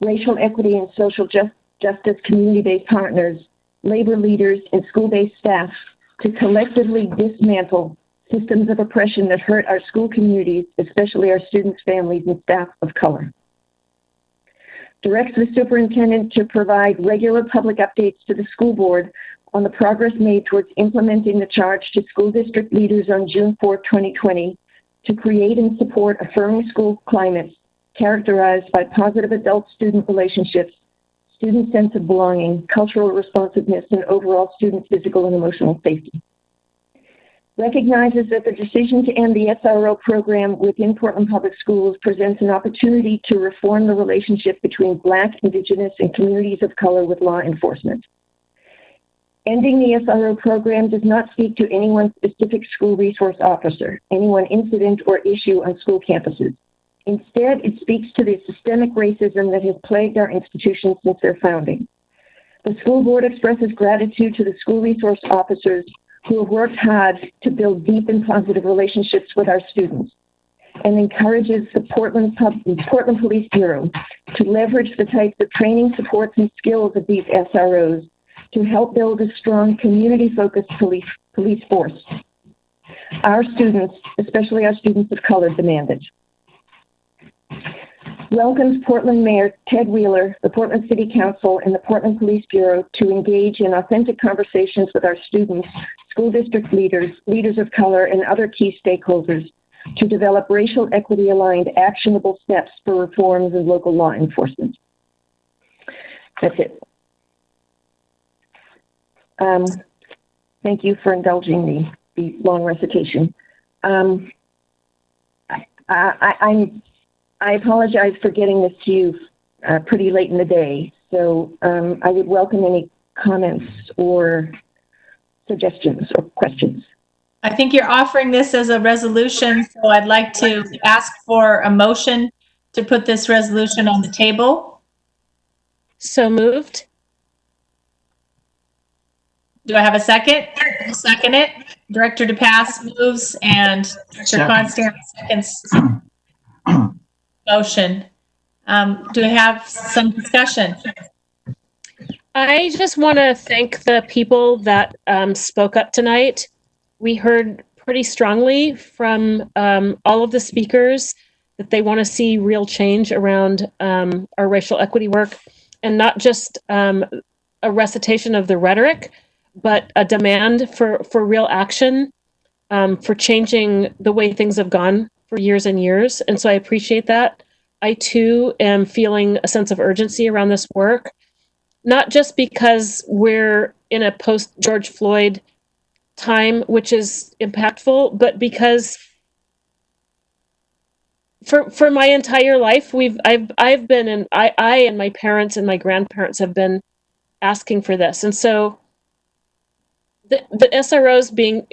racial equity and social justice community-based partners, labor leaders, and school-based staff to collectively dismantle systems of oppression that hurt our school communities, especially our students, families, and staff of color. Directs the superintendent to provide regular public updates to the school board on the progress made towards implementing the charge to school district leaders on June 4, 2020, to create and support affirming school climates characterized by positive adult-student relationships, student sense of belonging, cultural responsiveness, and overall student physical and emotional safety. Recognizes that the decision to end the SRO program within Portland Public Schools presents an opportunity to reform the relationship between Black, Indigenous, and communities of color with law enforcement. Ending the SRO program does not speak to any one specific school resource officer, any one incident or issue on school campuses. Instead, it speaks to the systemic racism that has plagued our institutions since their founding. The school board expresses gratitude to the school resource officers who have worked hard to build deep and positive relationships with our students, and encourages the Portland Police Bureau to leverage the types of training, supports, and skills of these SROs to help build a strong community-focused police force. Our students, especially our students of color, demand it. Welcomes Portland Mayor Ted Wheeler, the Portland City Council, and the Portland Police Bureau to engage in authentic conversations with our students, school district leaders, leaders of color, and other key stakeholders to develop racial equity-aligned actionable steps for reforms in local law enforcement. That's it. Thank you for indulging the long recitation. I apologize for getting this to you pretty late in the day, so I would welcome any comments or suggestions or questions. I think you're offering this as a resolution, so I'd like to ask for a motion to put this resolution on the table. So moved. Do I have a second? I'll second it. Director DePass moves and Director Constance seconds. Motion. Do we have some discussion? I just want to thank the people that spoke up tonight. We heard pretty strongly from all of the speakers that they want to see real change around our racial equity work, and not just a recitation of the rhetoric, but a demand for real action, for changing the way things have gone for years and years. And so I appreciate that. I too am feeling a sense of urgency around this work, not just because we're in a post-George Floyd time, which is impactful, but because for my entire life, I've been, and I and my parents and my grandparents have been asking for this. And so the SROs being,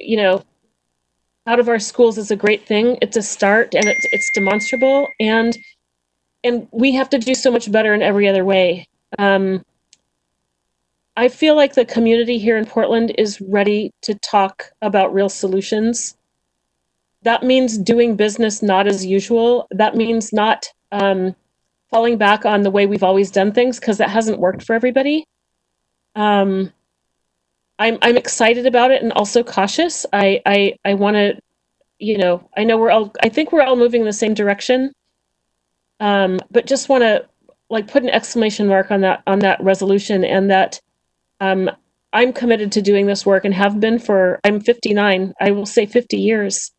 out of our schools is a great thing. It's a start, and it's demonstrable, and we have to do so much better in every other way. I feel like the community here in Portland is ready to talk about real solutions. That means doing business not as usual. That means not falling back on the way we've always done things, because that hasn't worked for everybody. I'm excited about it and also cautious. I want to, I know I think we're all moving in the same direction. But just want to put an exclamation mark on that resolution, and that I'm committed to doing this work and have been I'm 59, I will say 50 years.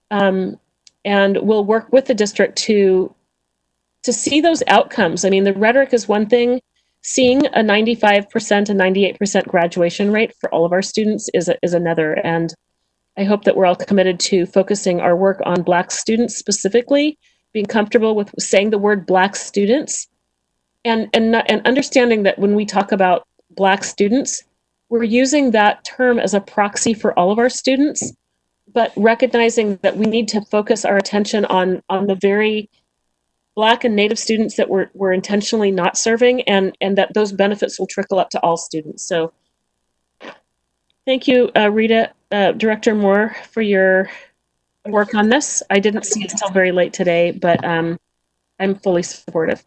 And we'll work with the district to see those outcomes. I mean, the rhetoric is one thing. Seeing a 95% and 98% graduation rate for all of our students is another. And I hope that we're all committed to focusing our work on Black students specifically, being comfortable with saying the word Black students, and understanding that when we talk about Black students, we're using that term as a proxy for all of our students, but recognizing that we need to focus our attention on the very Black and Native students that we're intentionally not serving, and that those benefits will trickle up to all students. So thank you, Rita, Director Moore, for your work on this. I didn't see it till very late today, but I'm fully supportive.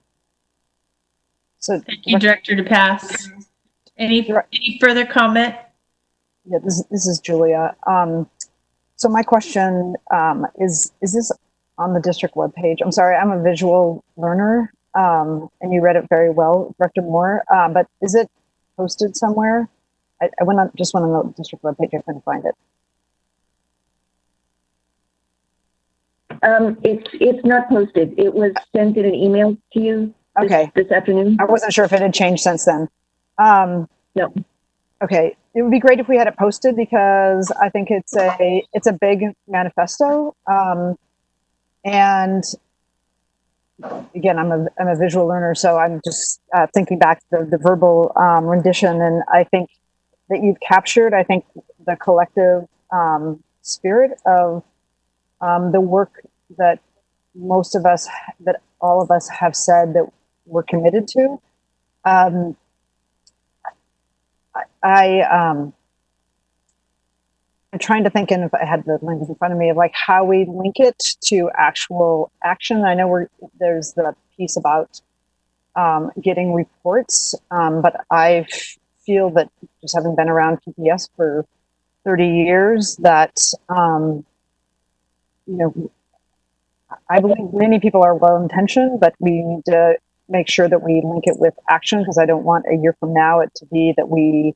So Thank you, Director DePass. Any further comment? Yeah, this is Julia. So my question is this on the district webpage? I'm sorry, I'm a visual learner, and you read it very well, Director Moore, but is it posted somewhere? I just went on the district webpage, I couldn't find it. It's not posted. It was sent in an email to you this afternoon. I wasn't sure if it had changed since then. No. Okay, it would be great if we had it posted, because I think it's a big manifesto. And again, I'm a visual learner, so I'm just thinking back to the verbal rendition, and I think that you've captured, I think, the collective spirit of the work that most of us, that all of us have said that we're committed to. I'm trying to think, and if I had the language in front of me, of like how we link it to actual action. I know there's the piece about getting reports, but I feel that, just having been around PPS for 30 years, that I believe many people are well-intentioned, but we need to make sure that we link it with action, because I don't want a year from now it to be that we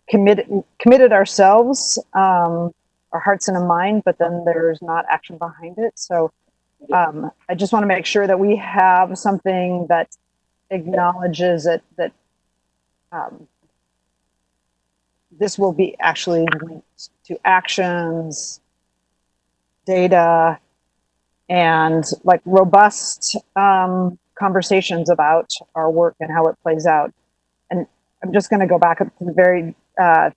committed ourselves, our hearts and a mind, but then there's not action behind it. So I just want to make sure that we have something that acknowledges it, that this will be actually linked to actions, data, and like robust conversations about our work and how it plays out. And I'm just going to go back up to the very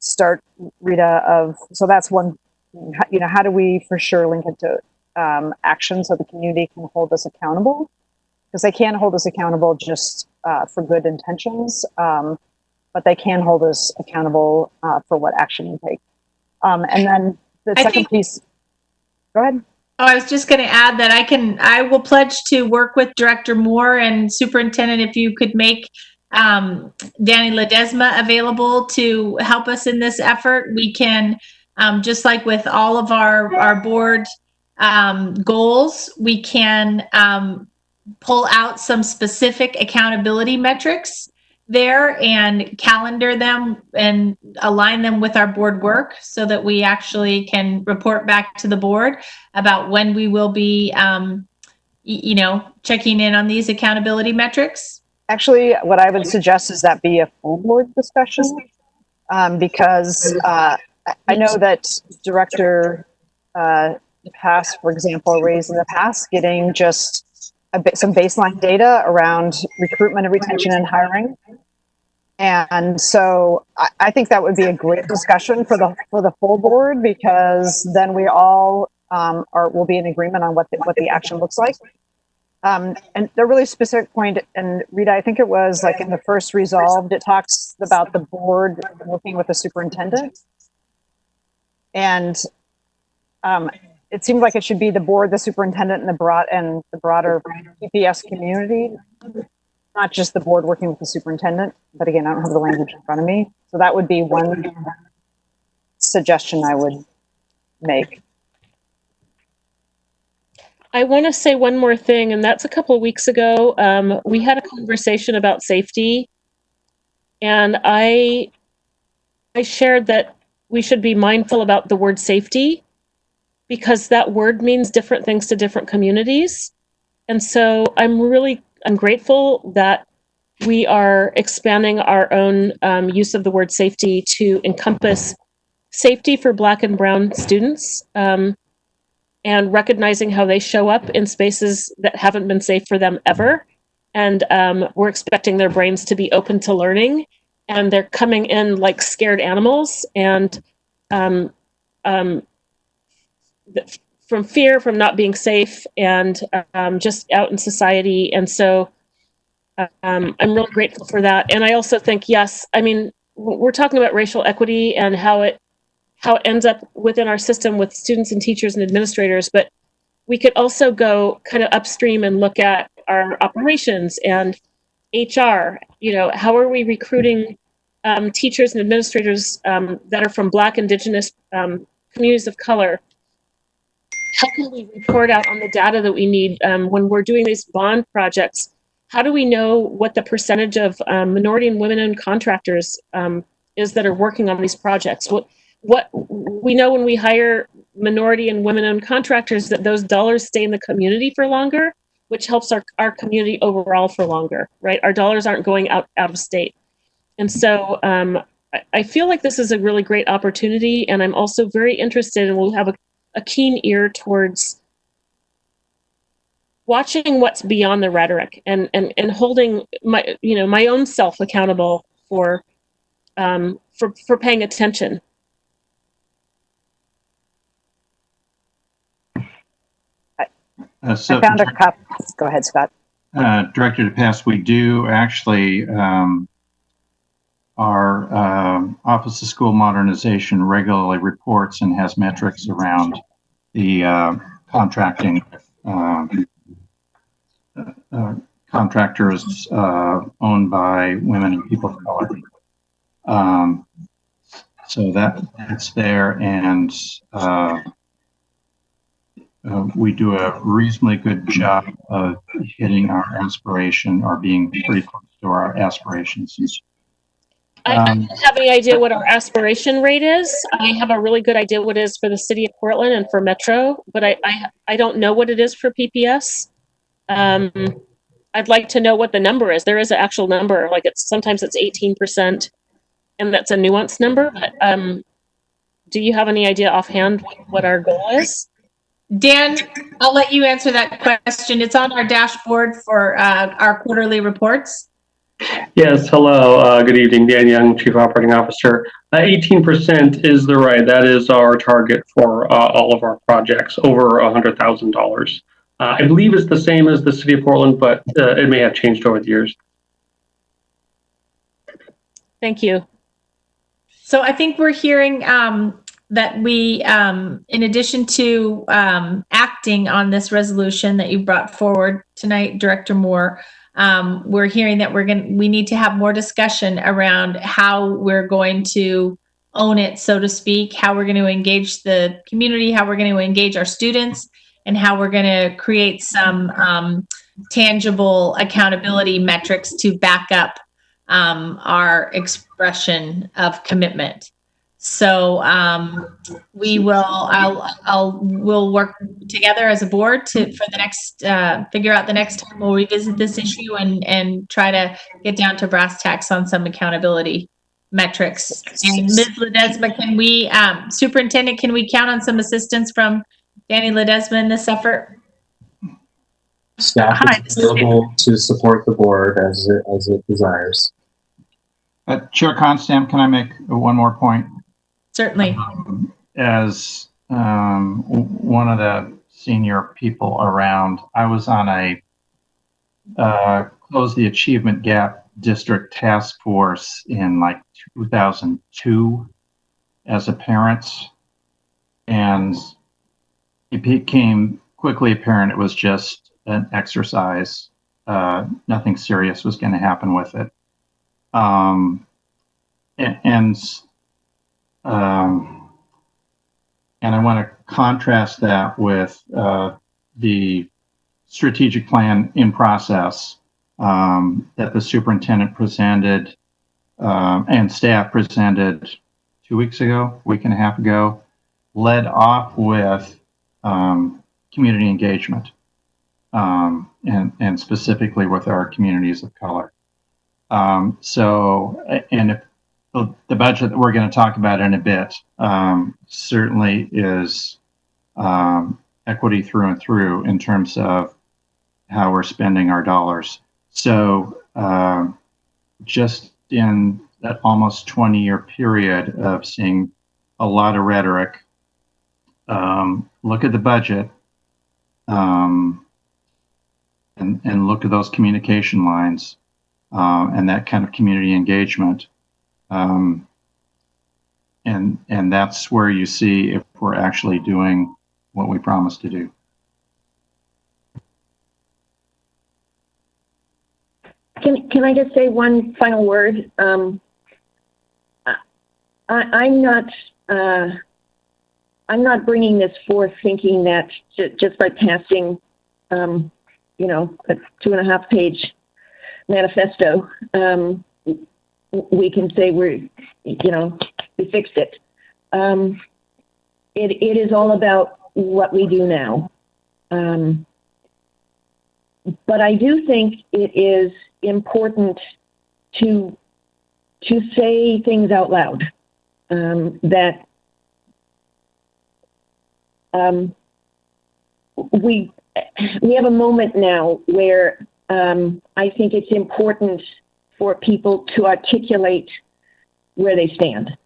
start, Rita, so that's one, how do we for sure link it to action so the community can hold us accountable? Because they can't hold us accountable just for good intentions, but they can hold us accountable for what action we take. And then the second piece, go ahead. Oh, I was just going to add that I will pledge to work with Director Moore and Superintendent, if you could make Danny Ledesma available to help us in this effort. We can, just like with all of our board goals, we can pull out some specific accountability metrics there and calendar them and align them with our board work, so that we actually can report back to the board about when we will be, checking in on these accountability metrics. Actually, what I would suggest is that be a full board discussion, because I know that Director DePass, for example, raised in the past getting just some baseline data around recruitment and retention and hiring. And so I think that would be a great discussion for the full board, because then we all will be in agreement on what the action looks like. And the really specific point, and Rita, I think it was like in the first resolved, it talks about the board working with the superintendent. And it seems like it should be the board, the superintendent, and the broader PPS community, not just the board working with the superintendent. But again, I don't have the language in front of me. So that would be one suggestion I would make. I want to say one more thing, and that's a couple of weeks ago, we had a conversation about safety, and I shared that we should be mindful about the word safety, because that word means different things to different communities. And so I'm grateful that we are expanding our own use of the word safety to encompass safety for Black and Brown students, and recognizing how they show up in spaces that haven't been safe for them ever. And we're expecting their brains to be open to learning, and they're coming in like scared animals, and from fear, from not being safe, and just out in society. And so I'm really grateful for that. And I also think, yes, I mean, we're talking about racial equity and how it ends up within our system with students and teachers and administrators, but we could also go kind of upstream and look at our operations and HR. You know, how are we recruiting teachers and administrators that are from Black, Indigenous communities of color? How can we report out on the data that we need when we're doing these bond projects? How do we know what the percentage of minority and women-owned contractors is that are working on these projects? What we know when we hire minority and women-owned contractors, that those dollars stay in the community for longer, which helps our community overall for longer, right? Our dollars aren't going out of state. And so I feel like this is a really great opportunity, and I'm also very interested, and we'll have a keen ear towards watching what's beyond the rhetoric and holding my own self accountable for paying attention. I found a cup. Go ahead, Scott. Director DePass, we do actually, our Office of School Modernization regularly reports and has metrics around the contracting contractors owned by women and people of color. So that's there, and we do a reasonably good job of hitting our aspiration, or being pretty close to our aspirations. I don't have any idea what our aspiration rate is. I have a really good idea what it is for the city of Portland and for Metro, but I don't know what it is for PPS. I'd like to know what the number is. There is an actual number, like sometimes it's 18%, and that's a nuanced number. But do you have any idea offhand what our goal is? Dan, I'll let you answer that question. It's on our dashboard for our quarterly reports. Yes, hello. Good evening. Dan Young, Chief Operating Officer. 18% is the right. That is our target for all of our projects, over $100,000. I believe it's the same as the City of Portland, but it may have changed over the years. Thank you. So I think we're hearing that we, in addition to acting on this resolution that you brought forward tonight, Director Moore, we're hearing that we need to have more discussion around how we're going to own it, so to speak, how we're going to engage the community, how we're going to engage our students, and how we're going to create some tangible accountability metrics to back up our expression of commitment. So we'll work together as a board for the next, figure out the next time we'll revisit this issue and try to get down to brass tacks on some accountability metrics. And Ms. Ledesma, can we, Superintendent, can we count on some assistance from Danny Ledesma in this effort? Staff is available to support the board as it desires. Chair Constam, can I make one more point? Certainly. As one of the senior people around, I was on a Close the Achievement Gap District Task Force in like 2002 as a parent, and it became quickly apparent it was just an exercise. Nothing serious was going to happen with it. And I want to contrast that with the strategic plan in process that the superintendent presented and staff presented 2 weeks ago, a week and a half ago, led off with community engagement and specifically with our communities of color. the budget that we're going to talk about in a bit certainly is equity through and through in terms of how we're spending our dollars. So just in that almost 20-year period of seeing a lot of rhetoric, look at the budget and look at those communication lines and that kind of community engagement. And that's where you see if we're actually doing what we promised to do. Can I just say one final word? I'm not bringing this forth thinking that just by passing, a 2.5-page manifesto, we can say we fixed it. It is all about what we do now. But I do think it is important to say things out loud that we have a moment now where I think it's important for people to articulate where they stand.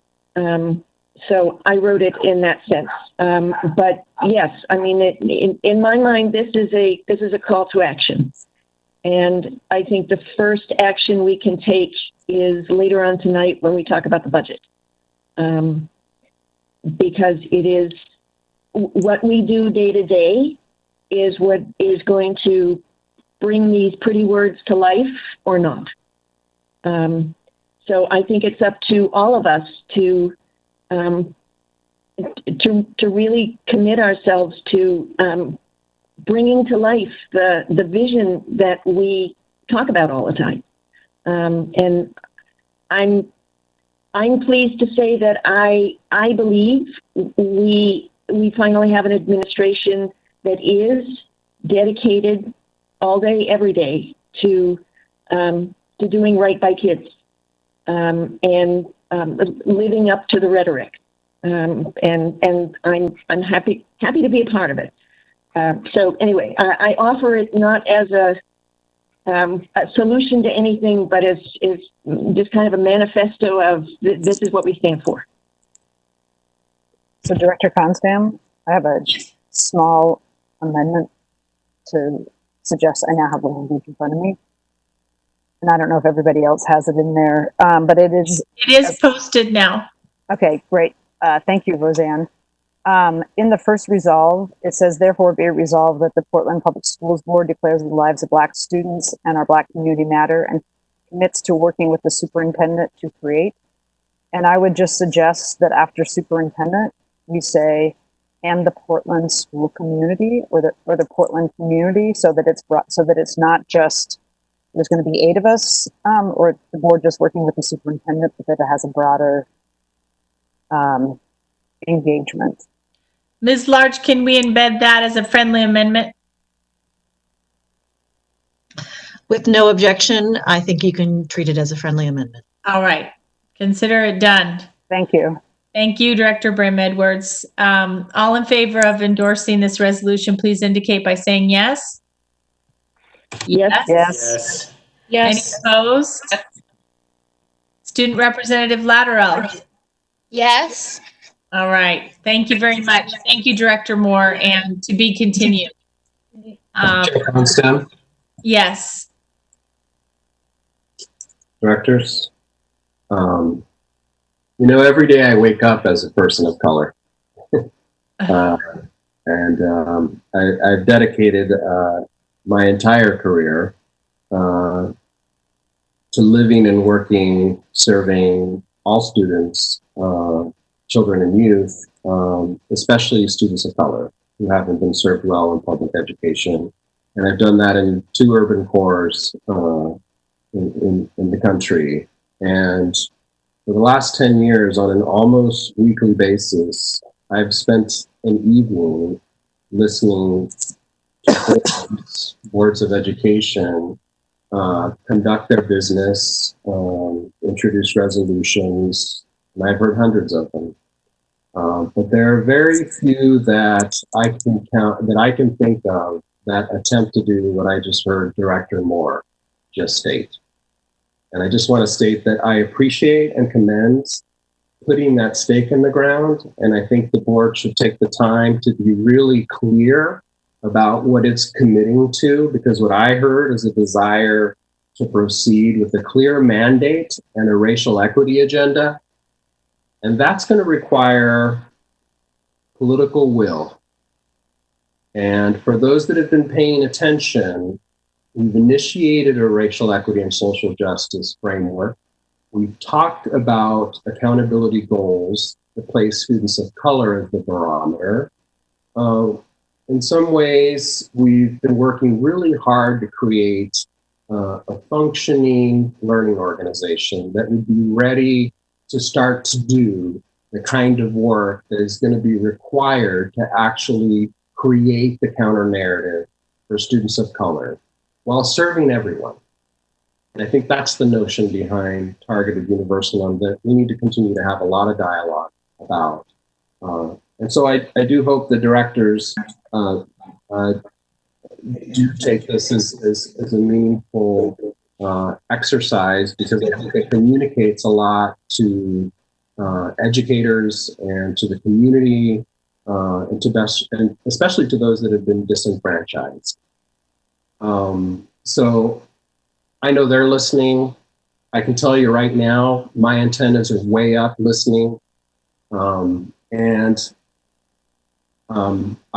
So I wrote it in that sense. But yes, I mean, in my mind, this is a call to action. And I think the first action we can take is later on tonight when we talk about the budget. Because it is what we do day to day is what is going to bring these pretty words to life or not. So I think it's up to all of us to really commit ourselves to bringing to life the vision that we talk about all the time. And I'm pleased to say that I believe we finally have an administration that is dedicated all day, every day to doing right by kids and living up to the rhetoric. And I'm happy to be a part of it. So anyway, I offer it not as a solution to anything, but as just kind of a manifesto of this is what we stand for. So Director Constam, I have a small amendment to suggest. I now have the language in front of me. And I don't know if everybody else has it in there, but it is posted now. Okay, great. Thank you, Roseanne. In the first resolve, it says, therefore be it resolved that the Portland Public Schools Board declares the lives of Black students and our Black community matter and commits to working with the superintendent to create. And I would just suggest that after superintendent, we say, and the Portland school community or the Portland community, so that it's not just there's going to be 8 of us or the board just working with the superintendent, but that it has a broader engagement. Ms. Larch, can we embed that as a friendly amendment? With no objection, I think you can treat it as a friendly amendment. All right. Consider it done. Thank you. Thank you, Director Brim-Edwards. All in favor of endorsing this resolution, please indicate by saying yes. Yes. Yes. Yes. Any opposed? Student Representative Lateral. Yes. All right. Thank you very much. Thank you, Director Moore, and to be continued. Constam, Yes. directors. Every day I wake up as a person of color. And I've dedicated my entire career to living and working, serving all students, children and youth, especially students of color who haven't been served well in public education. And I've done that in 2 urban cores in the country. And for the last 10 years, on an almost weekly basis, I've spent an evening listening to boards of education conduct their business, introduce resolutions, and I've heard hundreds of them. But there are very few that I can think of that attempt to do what I just heard Director Moore just state. And I just want to state that I appreciate and commend putting that stake in the ground. And I think the board should take the time to be really clear about what it's committing to, because what I heard is a desire to proceed with a clear mandate and a racial equity agenda. And that's going to require political will. And for those that have been paying attention, we've initiated a racial equity and social justice framework. We've talked about accountability goals that place students of color as the barometer. In some ways, we've been working really hard to create a functioning learning organization that would be ready to start to do the kind of work that is going to be required to actually create the counter narrative for students of color while serving everyone. And I think that's the notion behind targeted universal, and that we need to continue to have a lot of dialogue about. And so I do hope the directors do take this as a meaningful exercise, because I think it communicates a lot to educators and to the community, and especially to those that have been disenfranchised. So I know they're listening. I can tell you right now, my antennas are way up listening.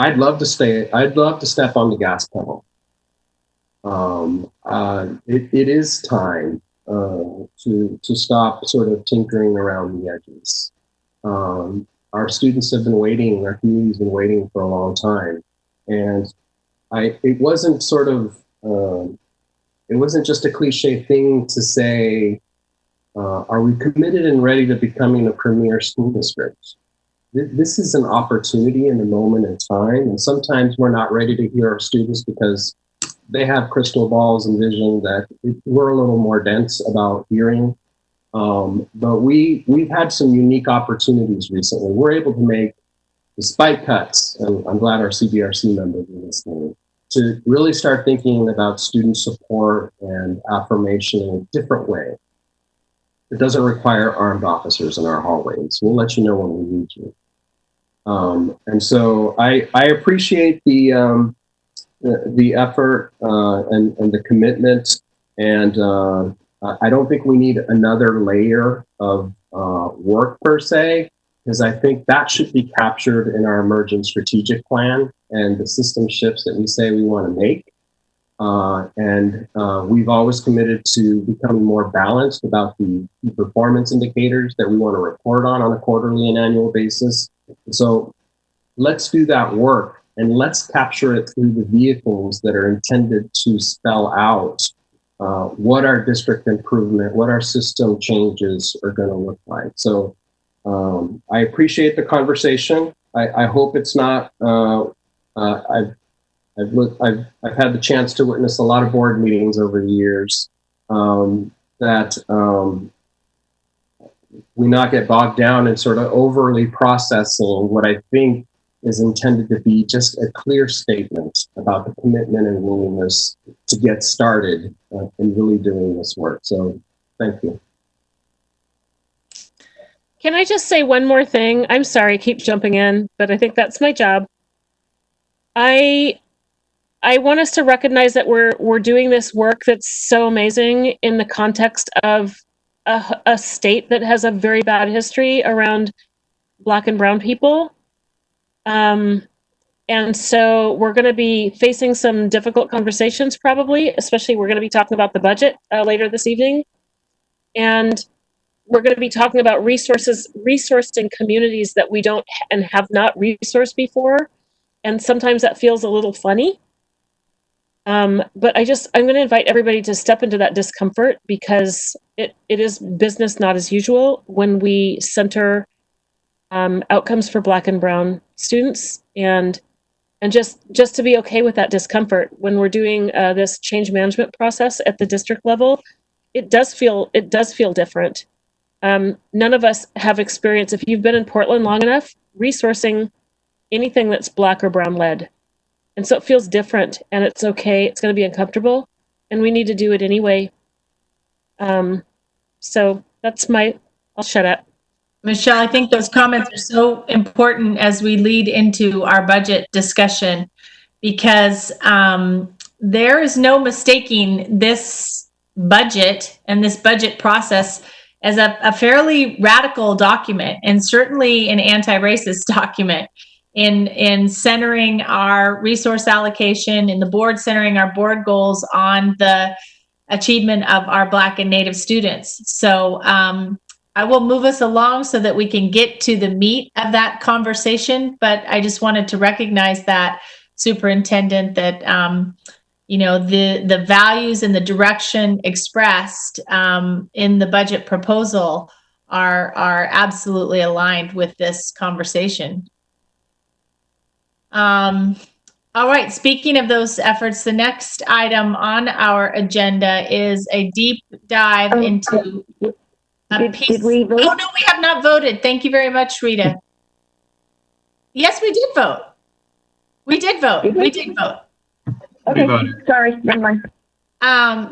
I'd love to step on the gas pedal. It is time to stop sort of tinkering around the edges. Our students have been waiting, our community's been waiting for a long time. And it wasn't just a cliche thing to say, are we committed and ready to becoming a premier school district? This is an opportunity in a moment in time. And sometimes we're not ready to hear our students because they have crystal balls and vision that we're a little more dense about hearing. But we've had some unique opportunities recently. We're able to make, despite cuts, and I'm glad our CBRC members are listening, to really start thinking about student support and affirmation in a different way. It doesn't require armed officers in our hallways. We'll let you know when we need you. And so I appreciate the effort and the commitment. And I don't think we need another layer of work per se, because I think that should be captured in our emerging strategic plan and the system shifts that we say we want to make. We've always committed to becoming more balanced about the key performance indicators that we want to report on a quarterly and annual basis. So let's do that work, and let's capture it through the vehicles that are intended to spell out what our district improvement, what our system changes are going to look like. So I appreciate the conversation. I hope it's not, I've had the chance to witness a lot of board meetings over the years that we not get bogged down in sort of overly processing what I think is intended to be just a clear statement about the commitment and willingness to get started in really doing this work. So thank you. Can I just say one more thing? I'm sorry, I keep jumping in, but I think that's my job. I want us to recognize that we're doing this work that's so amazing in the context of a state that has a very bad history around Black and brown people. And so we're going to be facing some difficult conversations probably, especially we're going to be talking about the budget later this evening. And we're going to be talking about resourcing communities that we don't and have not resourced before. And sometimes that feels a little funny. But I'm going to invite everybody to step into that discomfort, because it is business not as usual when we center outcomes for Black and brown students. And And just to be okay with that discomfort when we're doing this change management process at the district level, it does feel different. None of us have experience, if you've been in Portland long enough, resourcing anything that's Black or Brown led. And so it feels different, and it's okay. It's going to be uncomfortable, and we need to do it anyway. So that's I'll shut up. Michelle, I think those comments are so important as we lead into our budget discussion, because there is no mistaking this budget and this budget process as a fairly radical document, and certainly an anti-racist document in centering our resource allocation, in the board centering our board goals on the achievement of our Black and Native students. So I will move us along so that we can get to the meat of that conversation. But I just wanted to recognize that, Superintendent, that the values and the direction expressed in the budget proposal are absolutely aligned with this conversation. All right, speaking of those efforts, the next item on our agenda is a deep dive into a piece. Did we vote? Oh, no, we have not voted. Thank you very much, Rita. Yes, we did vote. We did vote. We did vote. Okay, sorry, never mind.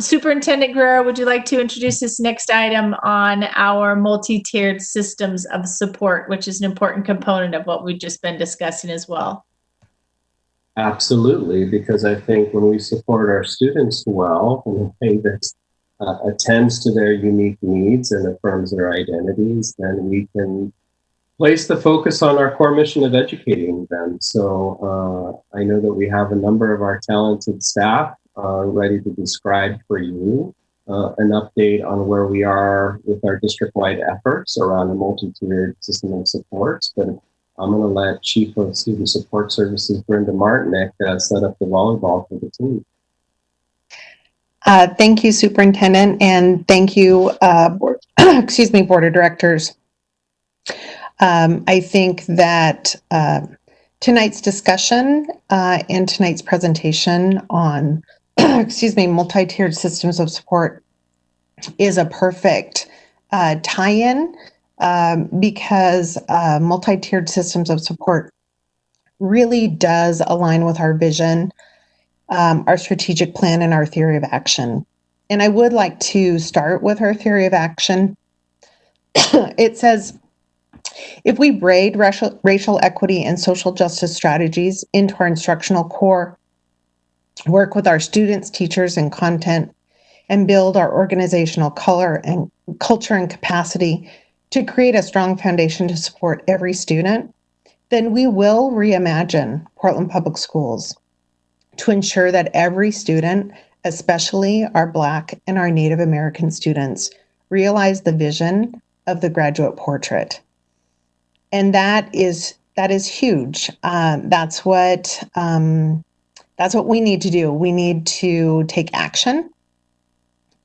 Superintendent Guerrero, would you like to introduce this next item on our multi-tiered systems of support, which is an important component of what we've just been discussing as well? Absolutely, because I think when we support our students well in a way that attends to their unique needs and affirms their identities, then we can place the focus on our core mission of educating them. So I know that we have a number of our talented staff ready to describe for you an update on where we are with our district-wide efforts around a multi-tiered system of supports. But I'm going to let Chief of Student Support Services, Brenda Martinek, set up the volleyball for the team. Thank you, Superintendent, and thank you, Board of Directors. I think that tonight's discussion and tonight's presentation on, multi-tiered systems of support is a perfect tie-in because multi-tiered systems of support really does align with our vision, our strategic plan, and our theory of action. And I would like to start with our theory of action. It says, if we braid racial equity and social justice strategies into our instructional core, work with our students, teachers, and content, and build our organizational culture and capacity to create a strong foundation to support every student, then we will reimagine Portland Public Schools to ensure that every student, especially our Black and our Native American students, realize the vision of the graduate portrait. And that is huge. That's what we need to do. We need to take action.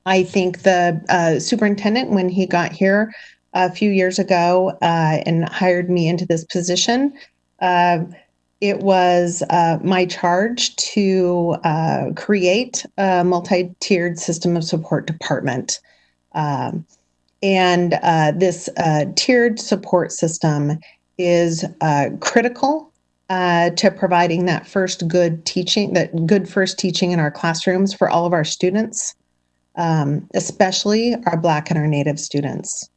I think the superintendent, when he got here a few years ago and hired me into this position, it was my charge to create a multi-tiered system of support department. And this tiered support system is critical to providing that good first teaching in our classrooms for all of our students, especially our Black and our Native students.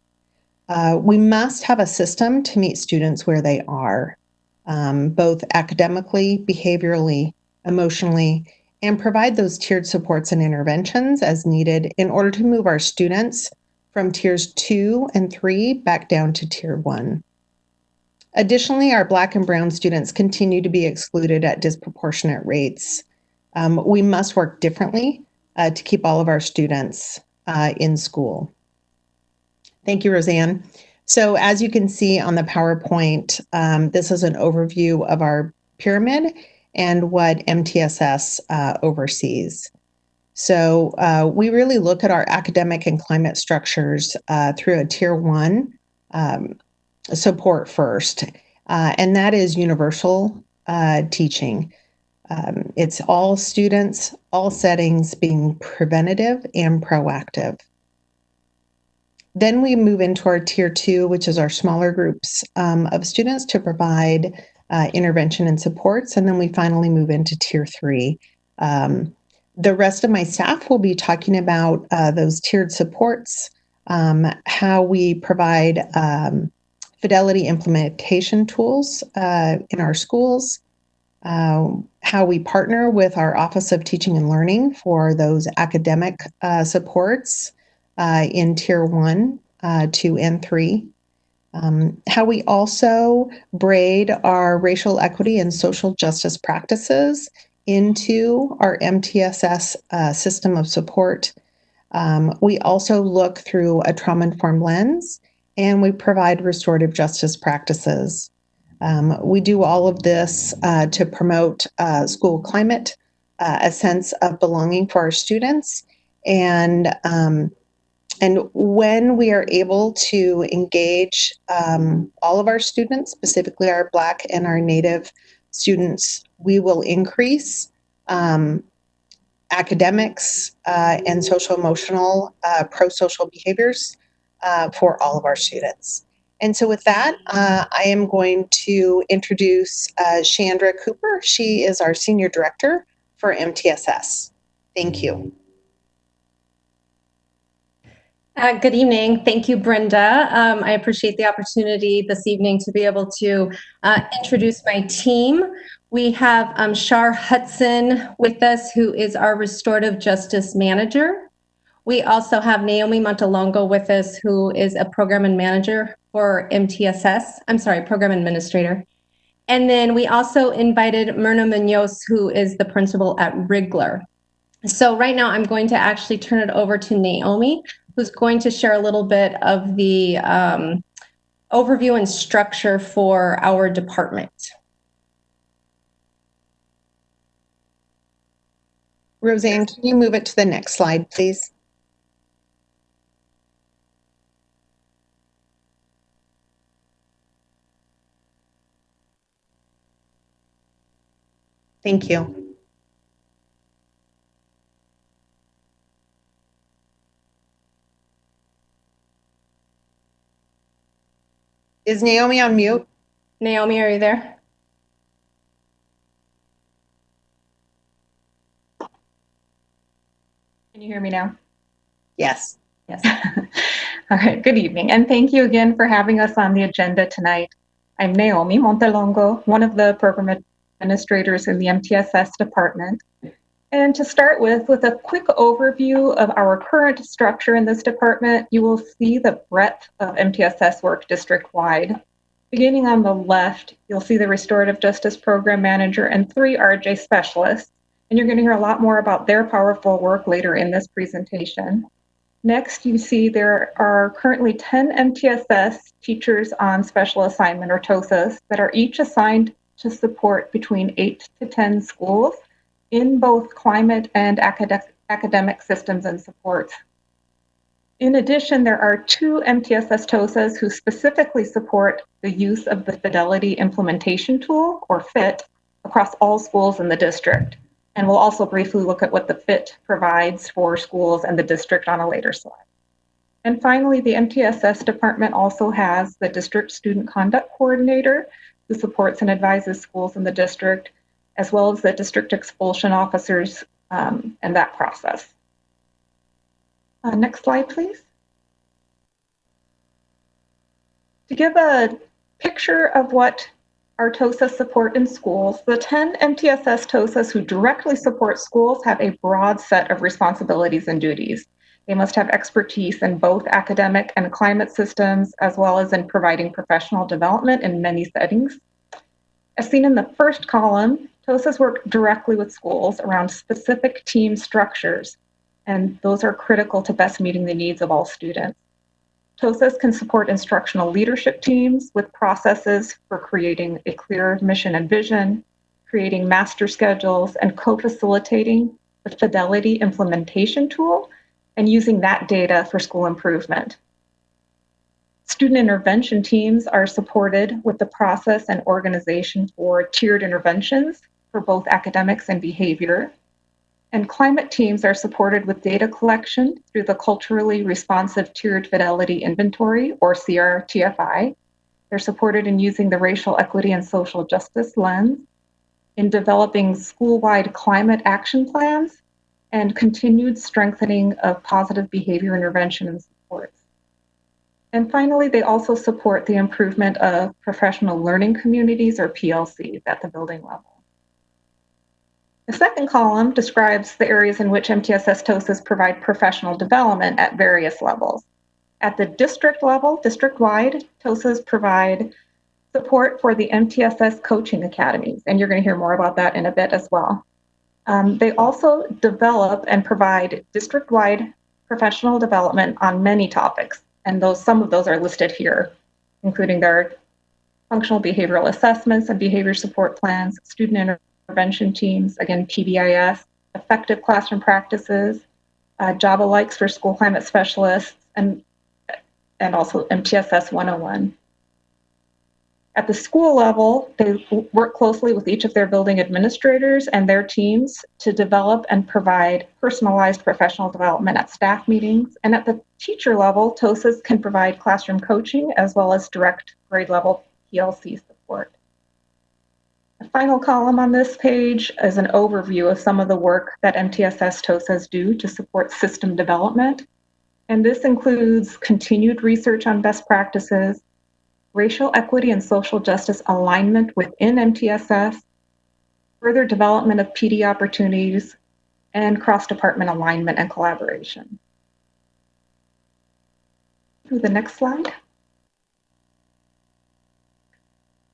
We must have a system to meet students where they are, both academically, behaviorally, emotionally, and provide those tiered supports and interventions as needed in order to move our students from tiers 2 and 3 back down to tier 1. Additionally, our Black and Brown students continue to be excluded at disproportionate rates. We must work differently to keep all of our students in school. Thank you, Roseanne. So as you can see on the PowerPoint, this is an overview of our pyramid and what MTSS oversees. So we really look at our academic and climate structures through a tier 1 support first, and that is universal teaching. It's all students, all settings being preventative and proactive. Then we move into our tier 2, which is our smaller groups of students to provide intervention and supports. And then we finally move into tier 3. The rest of my staff will be talking about those tiered supports, how we provide fidelity implementation tools in our schools, how we partner with our Office of Teaching and Learning for those academic supports in Tier 1, 2, and 3. How we also braid our racial equity and social justice practices into our MTSS system of support. We also look through a trauma-informed lens, and we provide restorative justice practices. We do all of this to promote school climate, a sense of belonging for our students, and when we are able to engage all of our students, specifically our Black and our Native students, we will increase academics and social-emotional pro-social behaviors for all of our students. And so with that, I am going to introduce Chandra Cooper. She is our Senior Director for MTSS. Thank you. Good evening. Thank you, Brenda. I appreciate the opportunity this evening to be able to introduce my team. We have Shar Hudson with us, who is our Restorative Justice Manager. We also have Naomi Montalongo with us, who is a Program and Manager for MTSS. I'm sorry, Program Administrator. And then we also invited Myrna Munoz, who is the Principal at Wrigler. So right now I'm going to actually turn it over to Naomi, who's going to share a little bit of the overview and structure for our department. Roseanne, can you move it to the next slide, please? Thank you. Is Naomi on mute? Naomi, are you there? Can you hear me now? Yes. Yes. All right, good evening. And thank you again for having us on the agenda tonight. I'm Naomi Montalongo, one of the program administrators in the MTSS department. And to start with a quick overview of our current structure in this department, you will see the breadth of MTSS work district-wide. Beginning on the left, you'll see the Restorative Justice Program Manager and 3 RJ specialists. And you're going to hear a lot more about their powerful work later in this presentation. Next, you see there are currently 10 MTSS teachers on special assignment, or TOSAs, that are each assigned to support between 8 to 10 schools in both climate and academic systems and supports. In addition, there are 2 MTSS TOSAs who specifically support the use of the Fidelity Implementation Tool, or FIT, across all schools in the district. And we'll also briefly look at what the FIT provides for schools and the district on a later slide. And finally, the MTSS department also has the District Student Conduct Coordinator, who supports and advises schools in the district, as well as the district expulsion officers and that process. Next slide, please. To give a picture of what our TOSA support in schools, the 10 MTSS TOSAs who directly support schools have a broad set of responsibilities and duties. They must have expertise in both academic and climate systems, as well as in providing professional development in many settings. As seen in the first column, TOSAs work directly with schools around specific team structures, and those are critical to best meeting the needs of all students. TOSAs can support instructional leadership teams with processes for creating a clear mission and vision, creating master schedules, and co-facilitating the Fidelity Implementation Tool, and using that data for school improvement. Student intervention teams are supported with the process and organization for tiered interventions for both academics and behavior. And climate teams are supported with data collection through the Culturally Responsive Tiered Fidelity Inventory, or CRTFI. They're supported in using the racial equity and social justice lens, in developing school-wide climate action plans, and continued strengthening of positive behavior intervention and supports. And finally, they also support the improvement of professional learning communities, or PLCs, at the building level. The second column describes the areas in which MTSS TOSAs provide professional development at various levels. At the district level, district-wide, TOSAs provide support for the MTSS coaching academies, and you're going to hear more about that in a bit as well. They also develop and provide district-wide professional development on many topics, and some of those are listed here, including their functional behavioral assessments and behavior support plans, student intervention teams, again, PBIS, effective classroom practices, job alikes for school climate specialists, and also MTSS 101. At the school level, they work closely with each of their building administrators and their teams to develop and provide personalized professional development at staff meetings. And at the teacher level, TOSAs can provide classroom coaching as well as direct grade level PLC support. The final column on this page is an overview of some of the work that MTSS TOSAs do to support system development. And this includes continued research on best practices, racial equity and social justice alignment within MTSS, further development of PD opportunities, and cross-department alignment and collaboration. To the next slide.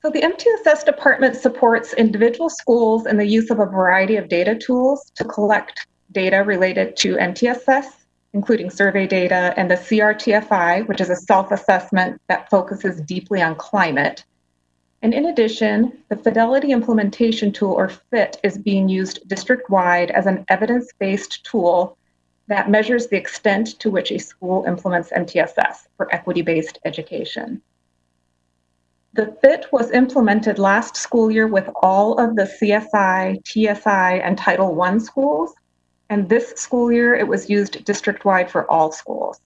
So the MTSS department supports individual schools in the use of a variety of data tools to collect data related to MTSS, including survey data, and the CRTFI, which is a self-assessment that focuses deeply on climate. And in addition, the Fidelity Implementation Tool, or FIT, is being used district-wide as an evidence-based tool that measures the extent to which a school implements MTSS for equity-based education. The FIT was implemented last school year with all of the CSI, TSI, and Title I schools. And this school year, it was used district-wide for all schools.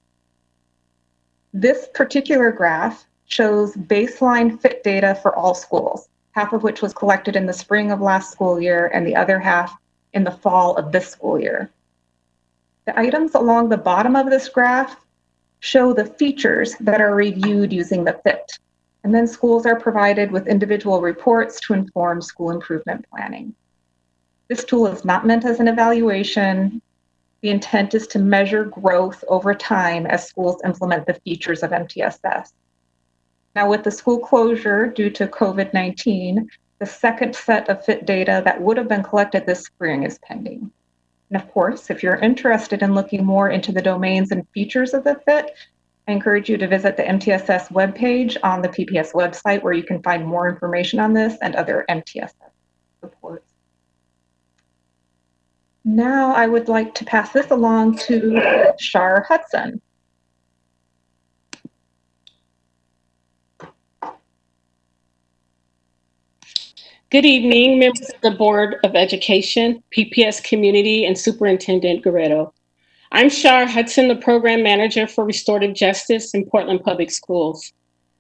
This particular graph shows baseline FIT data for all schools, half of which was collected in the spring of last school year and the other half in the fall of this school year. The items along the bottom of this graph show the features that are reviewed using the FIT. And then schools are provided with individual reports to inform school improvement planning. This tool is not meant as an evaluation. The intent is to measure growth over time as schools implement the features of MTSS. Now, with the school closure due to COVID-19, the second set of FIT data that would have been collected this spring is pending. And of course, if you're interested in looking more into the domains and features of the FIT, I encourage you to visit the MTSS webpage on the PPS website, where you can find more information on this and other MTSS reports. Now I would like to pass this along to Shar Hudson. Good evening, members of the Board of Education, PPS community, and Superintendent Guerrero. I'm Shar Hudson, the Program Manager for Restorative Justice in Portland Public Schools.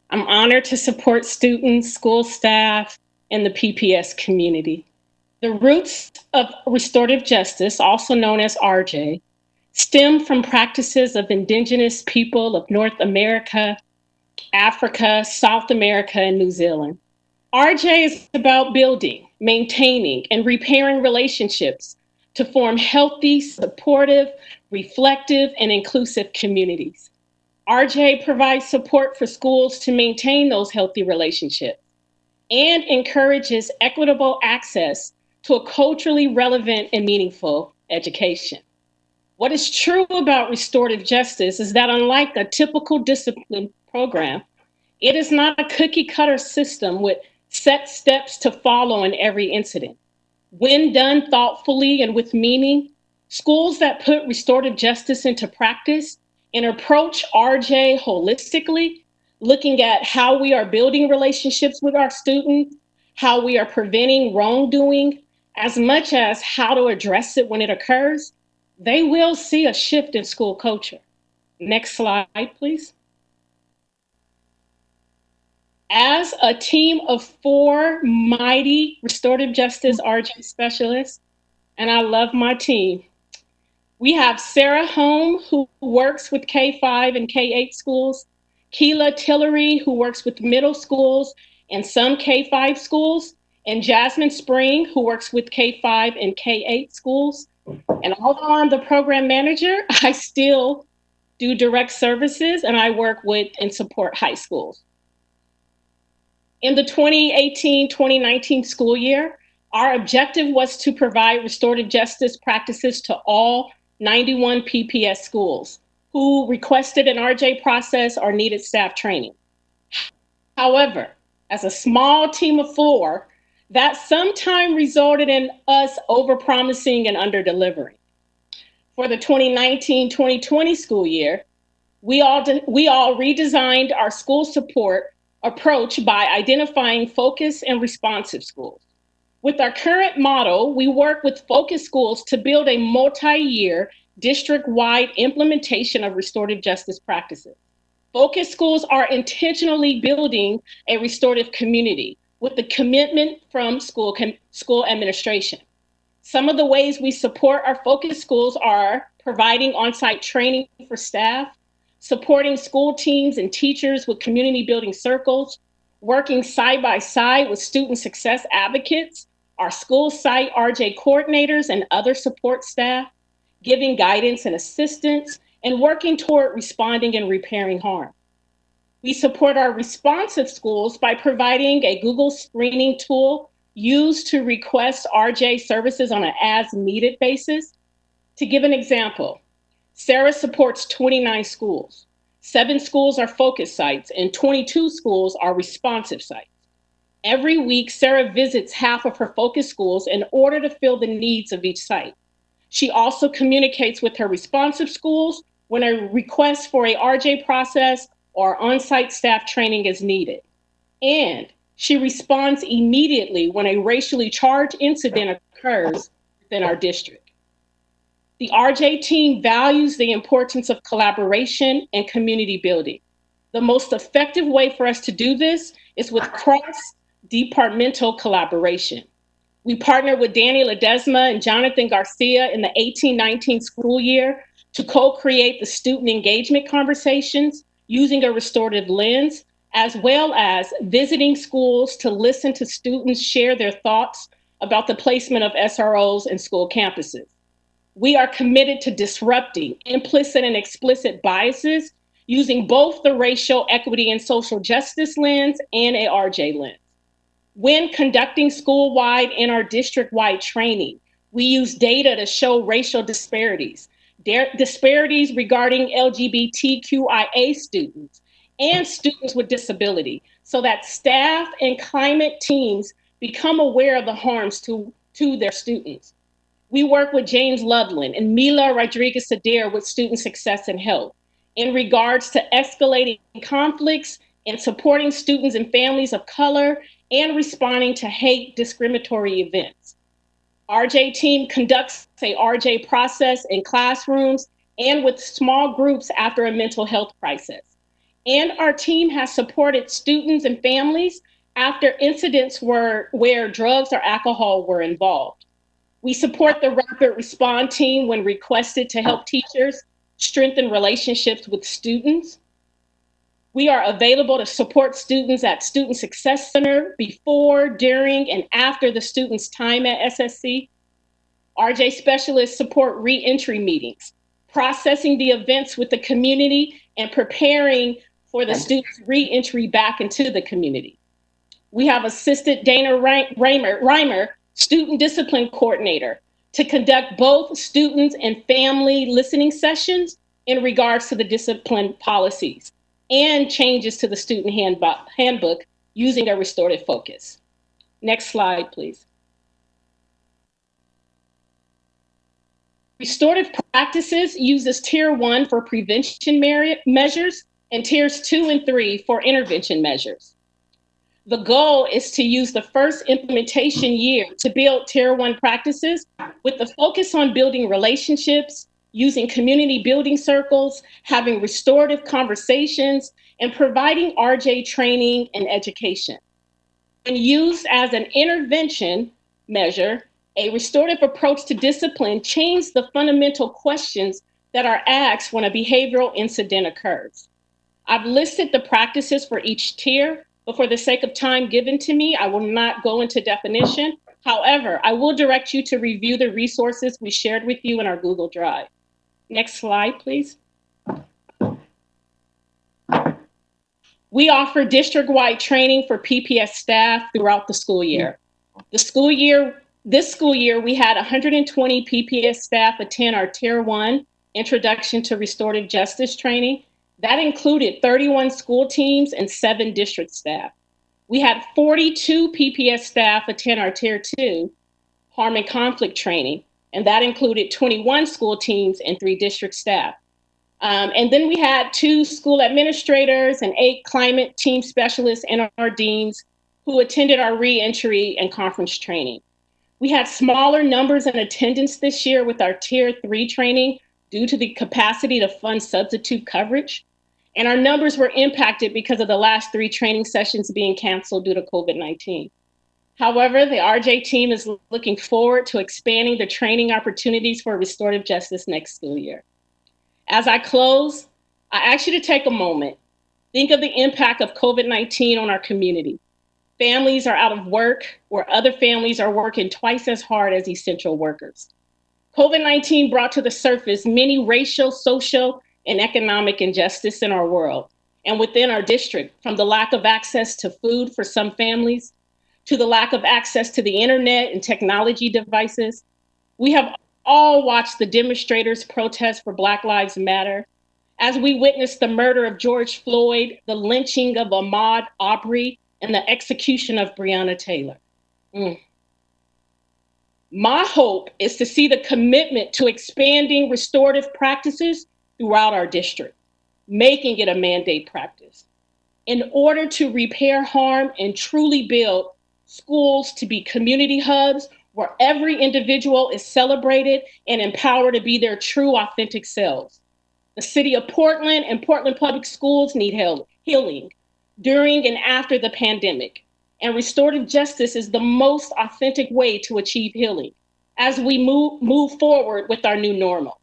I'm honored to support students, school staff, and the PPS community. The roots of restorative justice, also known as RJ, stem from practices of indigenous people of North America, Africa, South America, and New Zealand. RJ is about building, maintaining, and repairing relationships to form healthy, supportive, reflective, and inclusive communities. RJ provides support for schools to maintain those healthy relationships and encourages equitable access to a culturally relevant and meaningful education. What is true about restorative justice is that unlike a typical discipline program, it is not a cookie cutter system with set steps to follow in every incident. When done thoughtfully and with meaning, schools that put restorative justice into practice and approach RJ holistically looking at how we are building relationships with our students, how we are preventing wrongdoing, as much as how to address it when it occurs, they will see a shift in school culture. Next slide, please. As a team of 4 mighty restorative justice RJ specialists, and I love my team, we have Sarah Home, who works with K-5 and K-8 schools, Keela Tillery, who works with middle schools and some K-5 schools, and Jasmine Spring, who works with K-5 and K-8 schools. And although I'm the program manager, I still do direct services, and I work with and support high schools. In the 2018-2019 school year, our objective was to provide restorative justice practices to all 91 PPS schools who requested an RJ process or needed staff training. However, as a small team of 4, that sometimes resulted in us overpromising and under-delivering. For the 2019-2020 school year, we all redesigned our school support approach by identifying focused and responsive schools. With our current model, we work with focus schools to build a multi-year district-wide implementation of restorative justice practices. Focus schools are intentionally building a restorative community with the commitment from school administration. Some of the ways we support our focus schools are providing on-site training for staff, supporting school teams and teachers with community building circles, working side by side with student success advocates, our school site RJ coordinators and other support staff, giving guidance and assistance, and working toward responding and repairing harm. We support our responsive schools by providing a Google screening tool used to request RJ services on an as-needed basis. To give an example, Sarah supports 29 schools. 7 schools are focus sites and 22 schools are responsive sites. Every week, Sarah visits half of her focus schools in order to fill the needs of each site. She also communicates with her responsive schools when a request for a RJ process or on-site staff training is needed. And she responds immediately when a racially charged incident occurs within our district. The RJ team values the importance of collaboration and community building. The most effective way for us to do this is with cross-departmental collaboration. We partnered with Danny Ledesma and Jonathan Garcia in the 18-19 school year to co-create the student engagement conversations using a restorative lens, as well as visiting schools to listen to students share their thoughts about the placement of SROs in school campuses. We are committed to disrupting implicit and explicit biases using both the racial equity and social justice lens and a RJ lens. When conducting school-wide and our district-wide training, we use data to show racial disparities regarding LGBTQIA students and students with disability, so that staff and climate teams become aware of the harms to their students. We work with James Loveland and Mila Rodriguez-Adair with Student Success and Health in regards to escalating conflicts and supporting students and families of color and responding to hate discriminatory events. RJ team conducts a RJ process in classrooms and with small groups after a mental health crisis. And our team has supported students and families after incidents where drugs or alcohol were involved. We support the rapid response team when requested to help teachers strengthen relationships with students. We are available to support students at Student Success Center before, during, and after the student's time at SSC. RJ specialists support re-entry meetings, processing the events with the community, and preparing for the student's re-entry back into the community. We have assisted Dana Reimer, student discipline coordinator, to conduct both students and family listening sessions in regards to the discipline policies and changes to the student handbook using a restorative focus. Next slide, please. Restorative practices uses Tier 1 for prevention measures and tiers 2 and 3 for intervention measures. The goal is to use the first implementation year to build tier 1 practices with the focus on building relationships, using community building circles, having restorative conversations, and providing RJ training and education. When used as an intervention measure, a restorative approach to discipline changes the fundamental questions that are asked when a behavioral incident occurs. I've listed the practices for each tier, but for the sake of time given to me, I will not go into definition. However, I will direct you to review the resources we shared with you in our Google Drive. Next slide, please. We offer district-wide training for PPS staff throughout the school year. This school year, we had 120 PPS staff attend our Tier 1 Introduction to Restorative Justice training. That included 31 school teams and 7 district staff. We had 42 PPS staff attend our Tier 2 Harm and Conflict training, and that included 21 school teams and 3 district staff. And then we had 2 school administrators and 8 climate team specialists and our deans who attended our reentry and conference training. We had smaller numbers in attendance this year with our Tier 3 training due to the capacity to fund substitute coverage. And our numbers were impacted because of the last 3 training sessions being canceled due to COVID-19. However, the RJ team is looking forward to expanding the training opportunities for restorative justice next school year. As I close, I ask you to take a moment. Think of the impact of COVID-19 on our community. Families are out of work, where other families are working twice as hard as essential workers. COVID-19 brought to the surface many racial, social, and economic injustice in our world and within our district, from the lack of access to food for some families to the lack of access to the internet and technology devices. We have all watched the demonstrators protest for Black Lives Matter, as we witnessed the murder of George Floyd, the lynching of Ahmaud Arbery, and the execution of Breonna Taylor. My hope is to see the commitment to expanding restorative practices throughout our district, making it a mandate practice, in order to repair harm and truly build schools to be community hubs where every individual is celebrated and empowered to be their true, authentic selves. The city of Portland and Portland Public Schools need healing during and after the pandemic, and restorative justice is the most authentic way to achieve healing as we move forward with our new normal.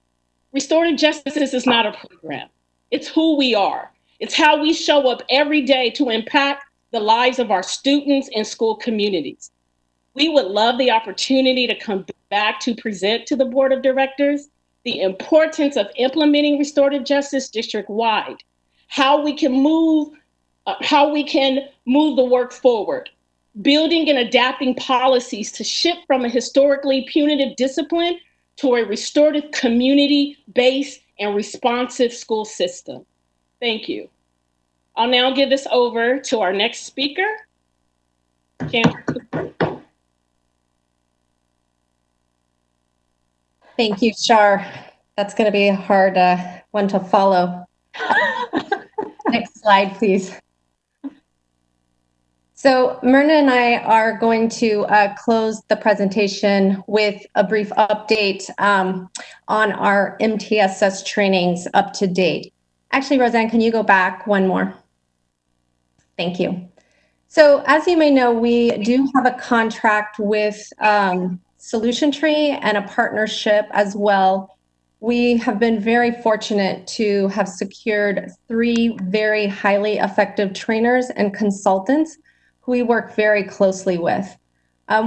Restorative justice is not a program. It's who we are. It's how we show up every day to impact the lives of our students and school communities. We would love the opportunity to come back to present to the Board of Directors the importance of implementing restorative justice district-wide, how we can move the work forward, building and adapting policies to shift from a historically punitive discipline to a restorative community-based and responsive school system. Thank you. I'll now give this over to our next speaker. Thank you, Shar. That's going to be a hard one to follow. Next slide, please. So Myrna and I are going to close the presentation with a brief update on our MTSS trainings up to date. Actually, Roseanne, can you go back one more? Thank you. So as you may know, we do have a contract with Solution Tree and a partnership as well. We have been very fortunate to have secured 3 very highly effective trainers and consultants who we work very closely with.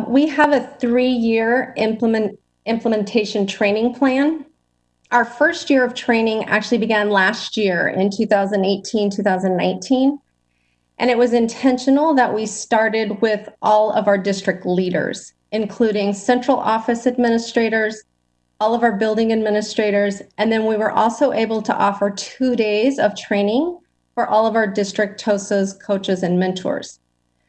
We have a 3-year implementation training plan. Our first year of training actually began last year in 2018, 2019. And it was intentional that we started with all of our district leaders, including central office administrators, all of our building administrators, and then we were also able to offer 2 days of training for all of our district TOSAs, coaches, and mentors.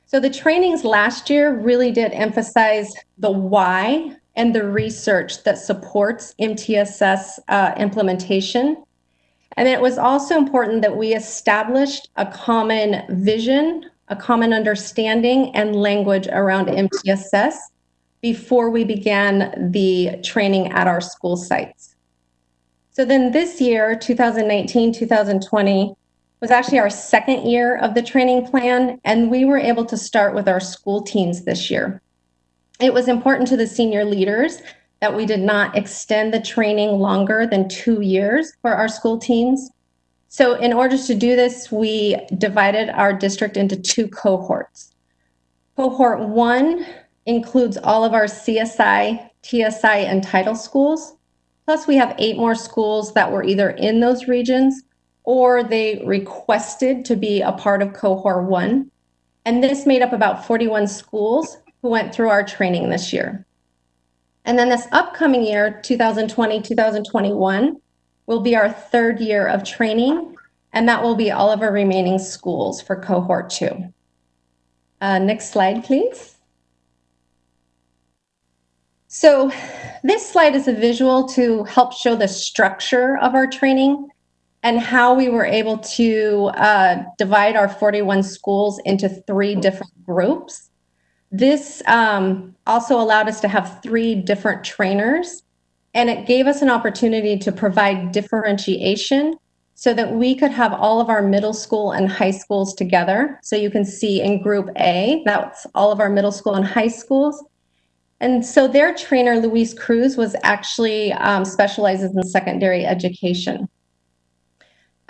So the trainings last year really did emphasize the why and the research that supports MTSS implementation. And then it was also important that we established a common vision, a common understanding, and language around MTSS before we began the training at our school sites. So then this year, 2019, 2020, was actually our second year of the training plan, and we were able to start with our school teams this year. It was important to the senior leaders that we did not extend the training longer than 2 years for our school teams. So in order to do this, we divided our district into 2 cohorts. Cohort 1 includes all of our CSI, TSI, and title schools. Plus we have 8 more schools that were either in those regions or they requested to be a part of cohort 1. And this made up about 41 schools who went through our training this year. And then this upcoming year, 2020, 2021, will be our 3rd year of training, and that will be all of our remaining schools for cohort 2. Next slide, please. So this slide is a visual to help show the structure of our training and how we were able to divide our 41 schools into 3 different groups. This also allowed us to have 3 different trainers, and it gave us an opportunity to provide differentiation so that we could have all of our middle school and high schools together. So you can see in group A, that's all of our middle school and high schools. And so their trainer, Luis Cruz, was actually specializes in secondary education.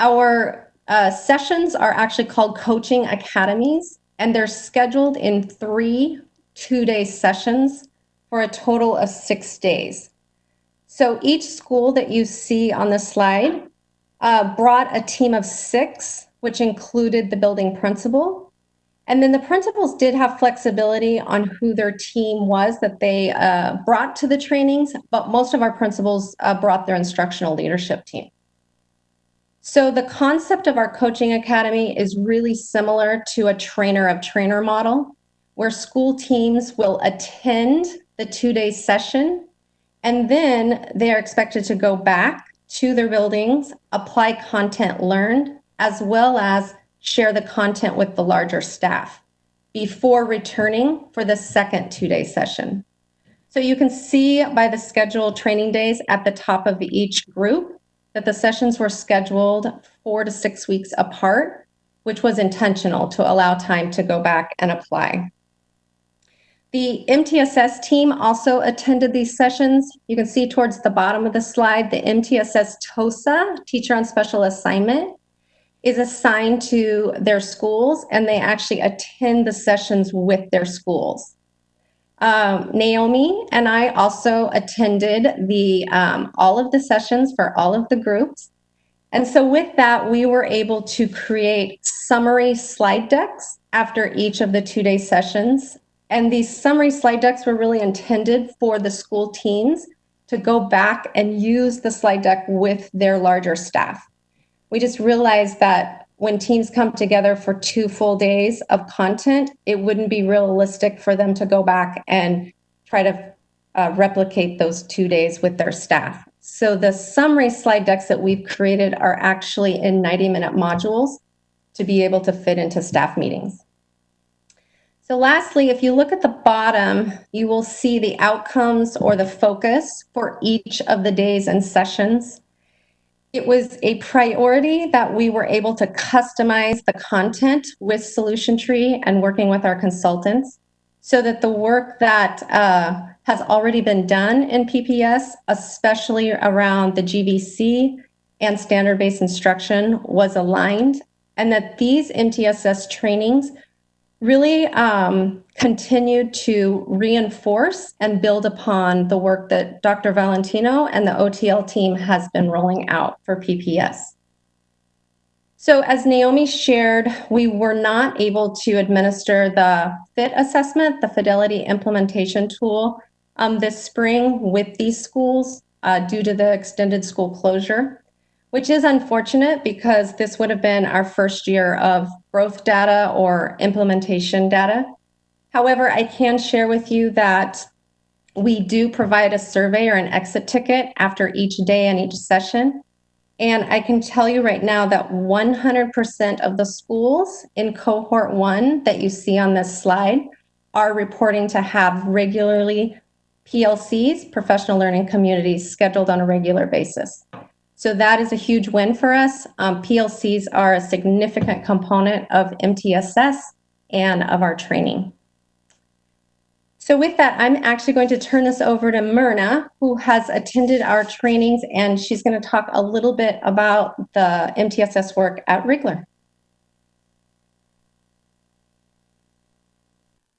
Our sessions are actually called coaching academies, and they're scheduled in 3 two-day sessions for a total of 6 days. So each school that you see on the slide brought a team of 6, which included the building principal. And then the principals did have flexibility on who their team was that they brought to the trainings, but most of our principals brought their instructional leadership team. So the concept of our coaching academy is really similar to a trainer of trainer model, where school teams will attend the 2-day session, and then they're expected to go back to their buildings, apply content learned, as well as share the content with the larger staff before returning for the second 2-day session. So you can see by the scheduled training days at the top of each group that the sessions were scheduled 4 to 6 weeks apart, which was intentional to allow time to go back and apply. The MTSS team also attended these sessions. You can see towards the bottom of the slide, the MTSS TOSA, Teacher on Special Assignment, is assigned to their schools, and they actually attend the sessions with their schools. Naomi and I also attended all of the sessions for all of the groups. And so with that, we were able to create summary slide decks after each of the 2-day sessions. And these summary slide decks were really intended for the school teams to go back and use the slide deck with their larger staff. We just realized that when teams come together for 2 full days of content, it wouldn't be realistic for them to go back and try to replicate those 2 days with their staff. So the summary slide decks that we've created are actually in 90-minute modules to be able to fit into staff meetings. So lastly, if you look at the bottom, you will see the outcomes or the focus for each of the days and sessions. It was a priority that we were able to customize the content with Solution Tree and working with our consultants so that the work that has already been done in PPS, especially around the GVC and standard-based instruction, was aligned, and that these MTSS trainings really continued to reinforce and build upon the work that Dr. Valentino and the OTL team has been rolling out for PPS. So as Naomi shared, we were not able to administer the FIT assessment, the Fidelity Implementation Tool, this spring with these schools due to the extended school closure, which is unfortunate because this would have been our first year of growth data or implementation data. However, I can share with you that we do provide a survey or an exit ticket after each day and each session. And I can tell you right now that 100% of the schools in cohort 1 that you see on this slide are reporting to have regularly PLCs, professional learning communities, scheduled on a regular basis. So that is a huge win for us. PLCs are a significant component of MTSS and of our training. So with that, I'm actually going to turn this over to Myrna, who has attended our trainings, and she's going to talk a little bit about the MTSS work at Rigler.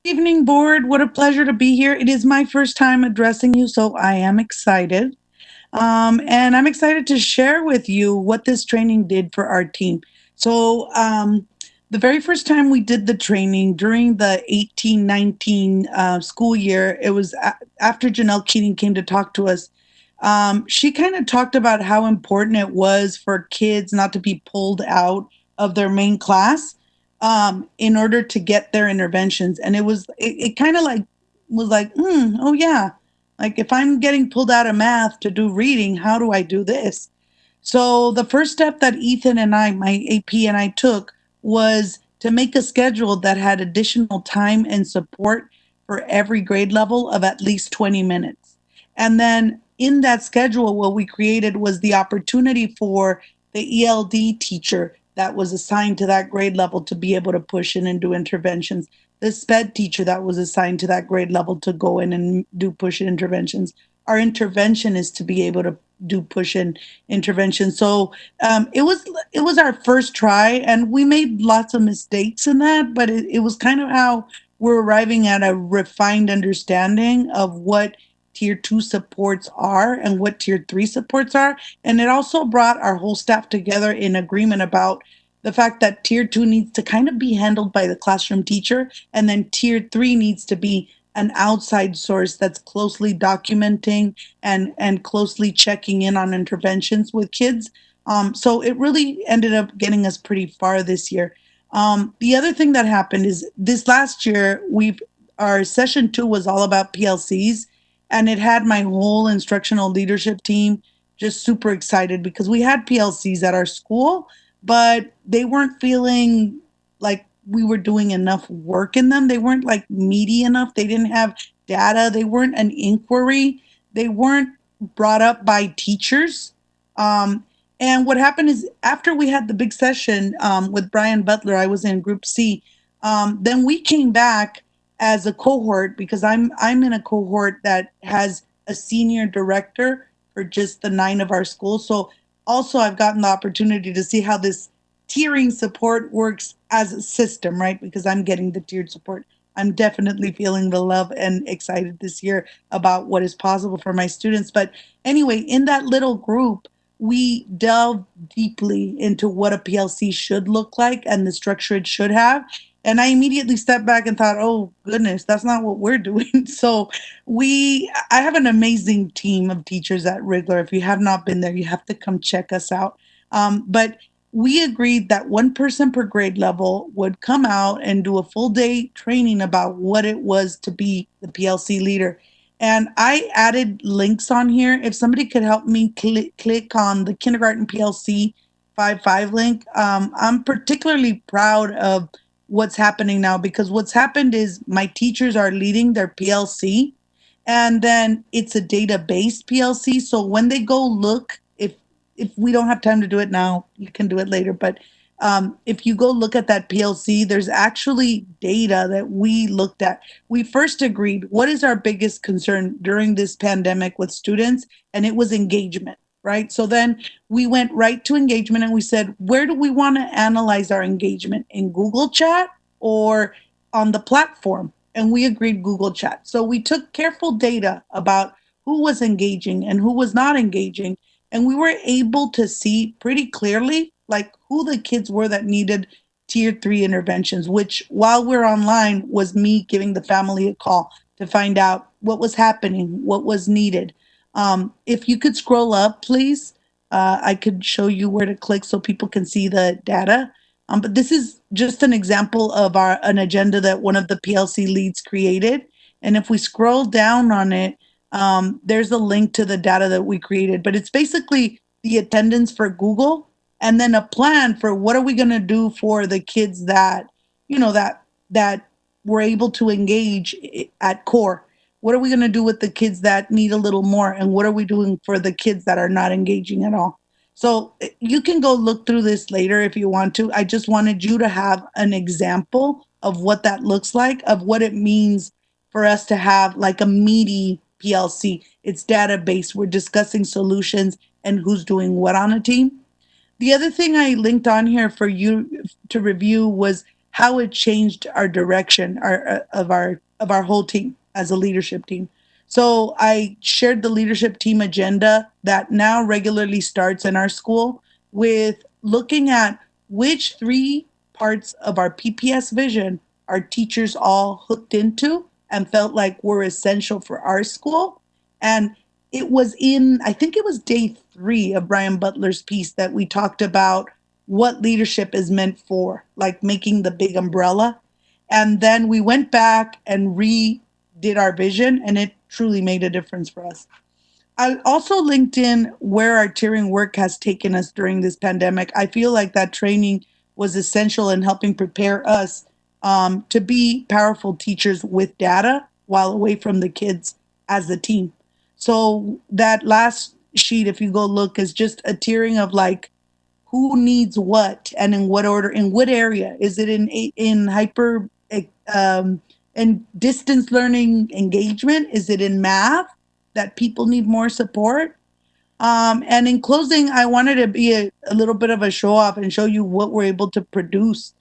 Evening, board. What a pleasure to be here. It is my first time addressing you, so I am excited. And I'm excited to share with you what this training did for our team. So the very first time we did the training during the 18-19 school year, it was after Janelle Keating came to talk to us. She kind of talked about how important it was for kids not to be pulled out of their main class in order to get their interventions. And it kind of was like, oh yeah, like if I'm getting pulled out of math to do reading, how do I do this? So the first step that Ethan and I, my AP and I took was to make a schedule that had additional time and support for every grade level of at least 20 minutes. And then in that schedule, what we created was the opportunity for the ELD teacher that was assigned to that grade level to be able to push in and do interventions, the SPED teacher that was assigned to that grade level to go in and do push-in interventions. Our interventionist to be able to do push-in intervention. So it was our first try, and we made lots of mistakes in that, but it was kind of how we're arriving at a refined understanding of what Tier 2 supports are and what Tier 3 supports are. And it also brought our whole staff together in agreement about the fact that Tier 2 needs to kind of be handled by the classroom teacher, and then Tier 3 needs to be an outside source that's closely documenting and closely checking in on interventions with kids. So it really ended up getting us pretty far this year. The other thing that happened is this last year, our session 2 was all about PLCs, and it had my whole instructional leadership team just super excited because we had PLCs at our school, but they weren't feeling like we were doing enough work in them. They weren't like meaty enough. They didn't have data. They weren't an inquiry. They weren't brought up by teachers. And what happened is after we had the big session with Brian Butler, I was in Group C. Then we came back as a cohort because I'm in a cohort that has a senior director for just the 9 of our schools. So also I've gotten the opportunity to see how this tiering support works as a system, right? Because I'm getting the tiered support. I'm definitely feeling the love and excited this year about what is possible for my students. But anyway, in that little group, we delved deeply into what a PLC should look like and the structure it should have. And I immediately stepped back and thought, oh goodness, that's not what we're doing. So I have an amazing team of teachers at Rigler. If you have not been there, you have to come check us out. But we agreed that one person per grade level would come out and do a full day training about what it was to be the PLC leader. And I added links on here. If somebody could help me click on the kindergarten PLC 5.5 link. I'm particularly proud of what's happening now because what's happened is my teachers are leading their PLC, and then it's a data-based PLC. So when they go look, if we don't have time to do it now, you can do it later. But if you go look at that PLC, there's actually data that we looked at. We first agreed, what is our biggest concern during this pandemic with students? And it was engagement, right? So then we went right to engagement and we said, where do we want to analyze our engagement? In Google Chat or on the platform? And we agreed Google Chat. So we took careful data about who was engaging and who was not engaging. And we were able to see pretty clearly like who the kids were that needed tier 3 interventions, which while we're online was me giving the family a call to find out what was happening, what was needed. If you could scroll up, please, I could show you where to click so people can see the data. But this is just an example of an agenda that one of the PLC leads created. And if we scroll down on it, there's a link to the data that we created, but it's basically the attendance for Google, and then a plan for what are we going to do for the kids that, that were able to engage at core. What are we going to do with the kids that need a little more? And what are we doing for the kids that are not engaging at all? So you can go look through this later if you want to. I just wanted you to have an example of what that looks like, of what it means for us to have like a meaty PLC. It's database. We're discussing solutions and who's doing what on a team. The other thing I linked on here for you to review was how it changed our direction of our whole team as a leadership team. So I shared the leadership team agenda that now regularly starts in our school with looking at which 3 parts of our PPS vision our teachers all hooked into and felt like were essential for our school. And it was I think it was day 3 of Brian Butler's piece that we talked about what leadership is meant for, like making the big umbrella. And then we went back and redid our vision, and it truly made a difference for us. I also linked in where our tiering work has taken us during this pandemic. I feel like that training was essential in helping prepare us to be powerful teachers with data while away from the kids as a team. So that last sheet, if you go look, is just a tiering of like who needs what and in what order, in what area. Is it in hyper and distance learning engagement? Is it in math that people need more support? And in closing, I wanted to be a little bit of a show off and show you what we're able to produce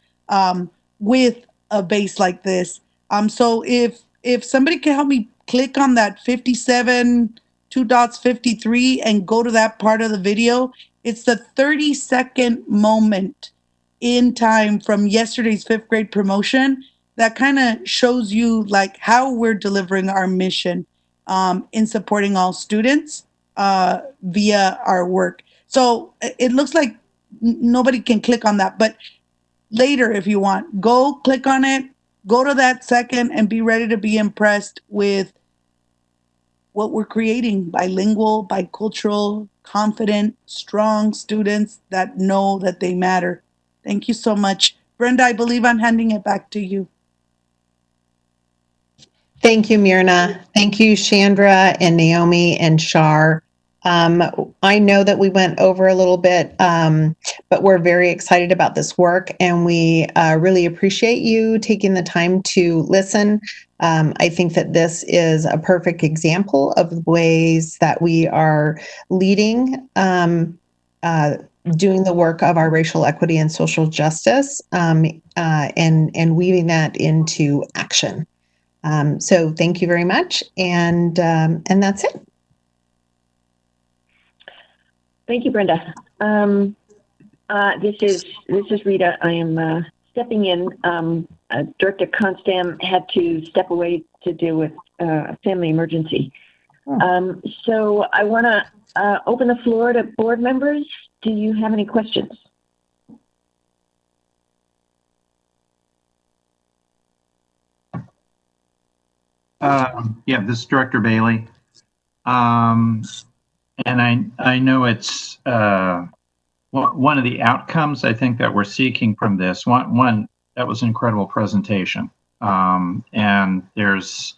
with a base like this. So if somebody can help me click on that 57 2.53 and go to that part of the video, it's the 30-second moment in time from yesterday's 5th grade promotion that kind of shows you like how we're delivering our mission in supporting all students via our work. So it looks like nobody can click on that, but later if you want, go click on it, go to that second and be ready to be impressed with what we're creating: bilingual, bicultural, confident, strong students that know that they matter. Thank you so much. Brenda, I believe I'm handing it back to you. Thank you, Myrna. Thank you, Chandra and Naomi and Shar. I know that we went over a little bit, but we're very excited about this work, and we really appreciate you taking the time to listen. I think that this is a perfect example of the ways that we are leading, doing the work of our racial equity and social justice, and weaving that into action. So thank you very much, and that's it. Thank you, Brenda. This is Rita. I am stepping in. Director Constam had to step away to deal with a family emergency. So I want to open the floor to board members. Do you have any questions? Yeah, this is Director Bailey. And I know it's one of the outcomes I think that we're seeking from this. One that was an incredible presentation, and there's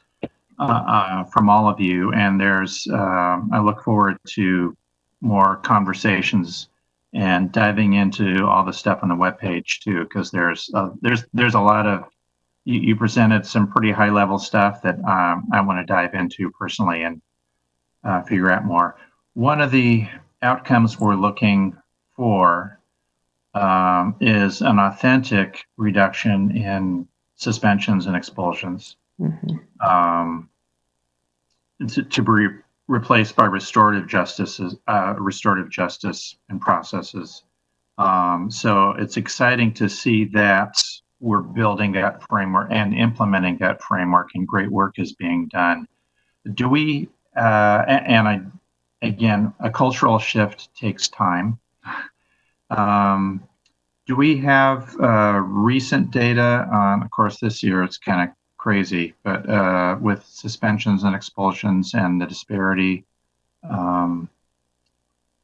from all of you, and there's I look forward to more conversations and diving into all the stuff on the webpage too, because there's a lot of you presented some pretty high level stuff that I want to dive into personally and figure out more. One of the outcomes we're looking for is an authentic reduction in suspensions and expulsions, to be replaced by restorative justice and processes. So it's exciting to see that we're building that framework and implementing that framework, and great work is being done. Do we, again, a cultural shift takes time. Do we have recent data on, of course, this year it's kind of crazy, but with suspensions and expulsions and the disparity?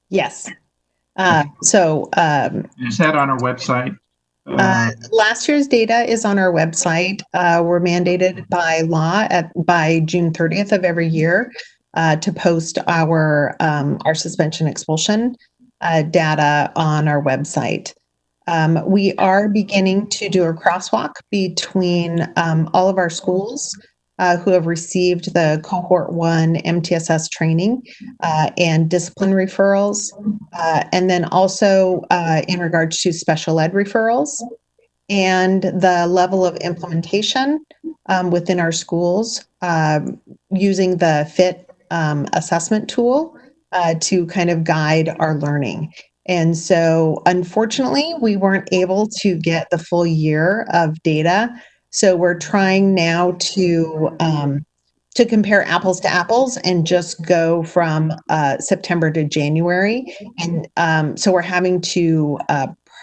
Yes. Is that on our website? Last year's data is on our website. We're mandated by law by June 30th of every year to post our suspension expulsion data on our website. We are beginning to do a crosswalk between all of our schools who have received the Cohort 1 MTSS training and discipline referrals, and then also in regards to special ed referrals and the level of implementation within our schools using the FIT assessment tool to kind of guide our learning. And so, unfortunately, we weren't able to get the full year of data. So we're trying now to compare apples to apples and just go from September to January. And so we're having to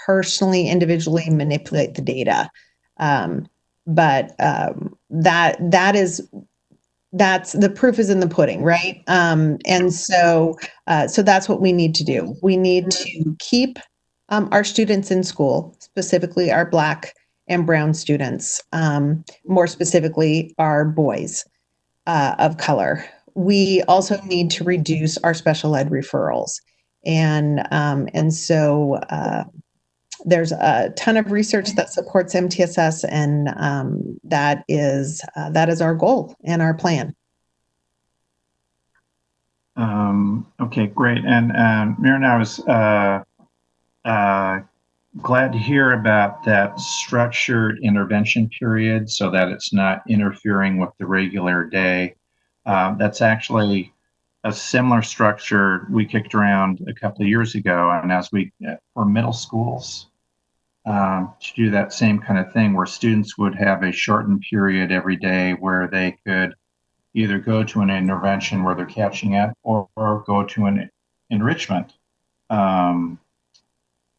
personally, individually manipulate the data. But that's the proof is in the pudding, right? And so that's what we need to do. We need to keep our students in school, specifically our Black and Brown students, more specifically our boys of color. We also need to reduce our special ed referrals. And so there's a ton of research that supports MTSS, and that is our goal and our plan. Okay, great. And Maren, I was glad to hear about that structured intervention period so that it's not interfering with the regular day. That's actually a similar structure we kicked around a couple of years ago, and as for middle schools, to do that same kind of thing where students would have a shortened period every day where they could either go to an intervention where they're catching up or go to an enrichment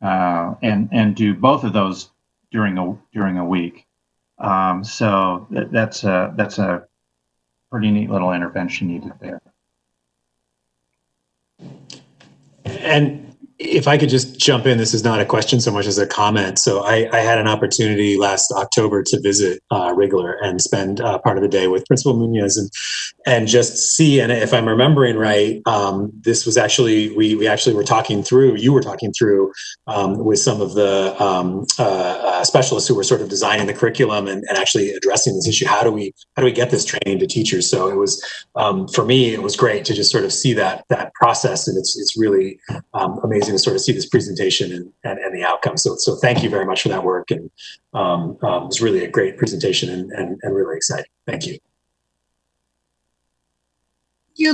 and do both of those during a week. So that's a pretty neat little intervention needed there. And if I could just jump in, this is not a question so much as a comment. So I had an opportunity last October to visit Rigler and spend part of the day with Principal Munoz and just see, and if I'm remembering right, this was actually, we actually were talking through, you were talking through with some of the specialists who were sort of designing the curriculum and actually addressing this issue. How do we get this training to teachers? So it was, for me, it was great to just sort of see that process, and it's really amazing to sort of see this presentation and the outcome. So thank you very much for that work, and it was really a great presentation and really exciting. Thank you.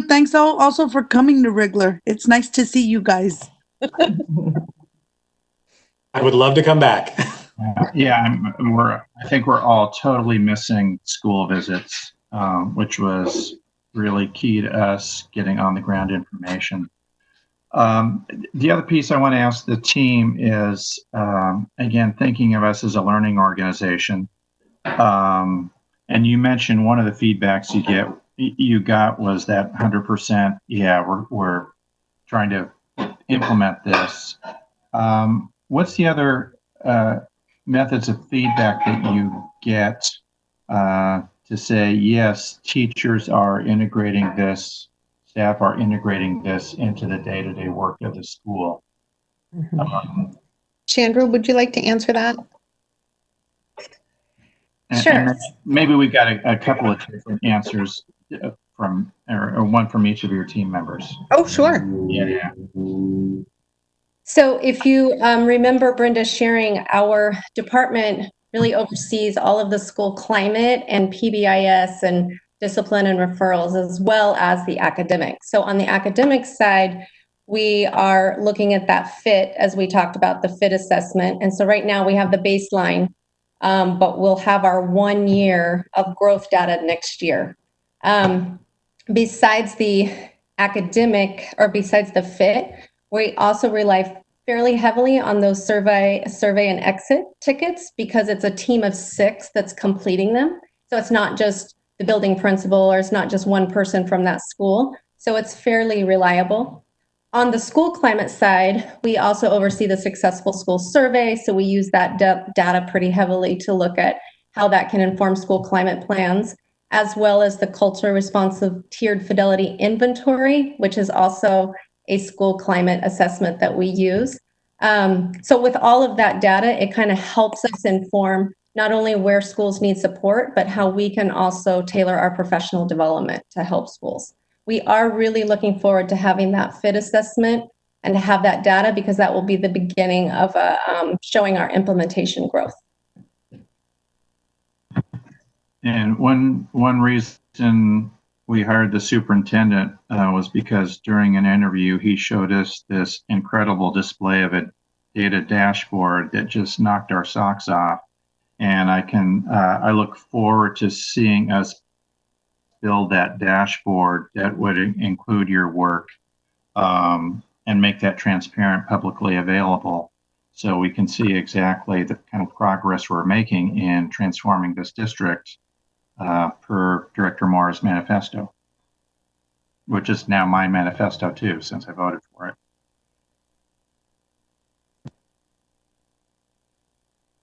Thanks also for coming to Rigler. It's nice to see you guys. I would love to come back. Yeah, I think we're all totally missing school visits, which was really key to us getting on the ground information. The other piece I want to ask the team is, again, thinking of us as a learning organization. And you mentioned one of the feedbacks you got was that 100%, yeah, we're trying to implement this. What's the other methods of feedback that you get to say, yes, teachers are integrating this, staff are integrating this into the day-to-day work of the school? Chandra, would you like to answer that? Sure. And maybe we've got a couple of different answers from, or one from each of your team members. Oh, sure. Yeah. So if you remember Brenda sharing, our department really oversees all of the school climate and PBIS and discipline and referrals, as well as the academics. So on the academic side, we are looking at that FIT, as we talked about, the FIT assessment. And so right now we have the baseline, but we'll have our 1 year of growth data next year. Besides the academic, or besides the FIT, we also rely fairly heavily on those survey and exit tickets, because it's a team of 6 that's completing them. So it's not just the building principal, or it's not just one person from that school. So it's fairly reliable. On the school climate side, we also oversee the Successful School Survey. So we use that data pretty heavily to look at how that can inform school climate plans, as well as the Culturally Responsive Tiered Fidelity Inventory, which is also a school climate assessment that we use. So with all of that data, it kind of helps us inform not only where schools need support, but how we can also tailor our professional development to help schools. We are really looking forward to having that fit assessment and to have that data, because that will be the beginning of showing our implementation growth. And one reason we hired the superintendent was because during an interview, he showed us this incredible display of a data dashboard that just knocked our socks off. And I look forward to seeing us build that dashboard that would include your work and make that transparent, publicly available, so we can see exactly the kind of progress we're making in transforming this district per Director Moore's manifesto, which is now my manifesto too, since I voted for it.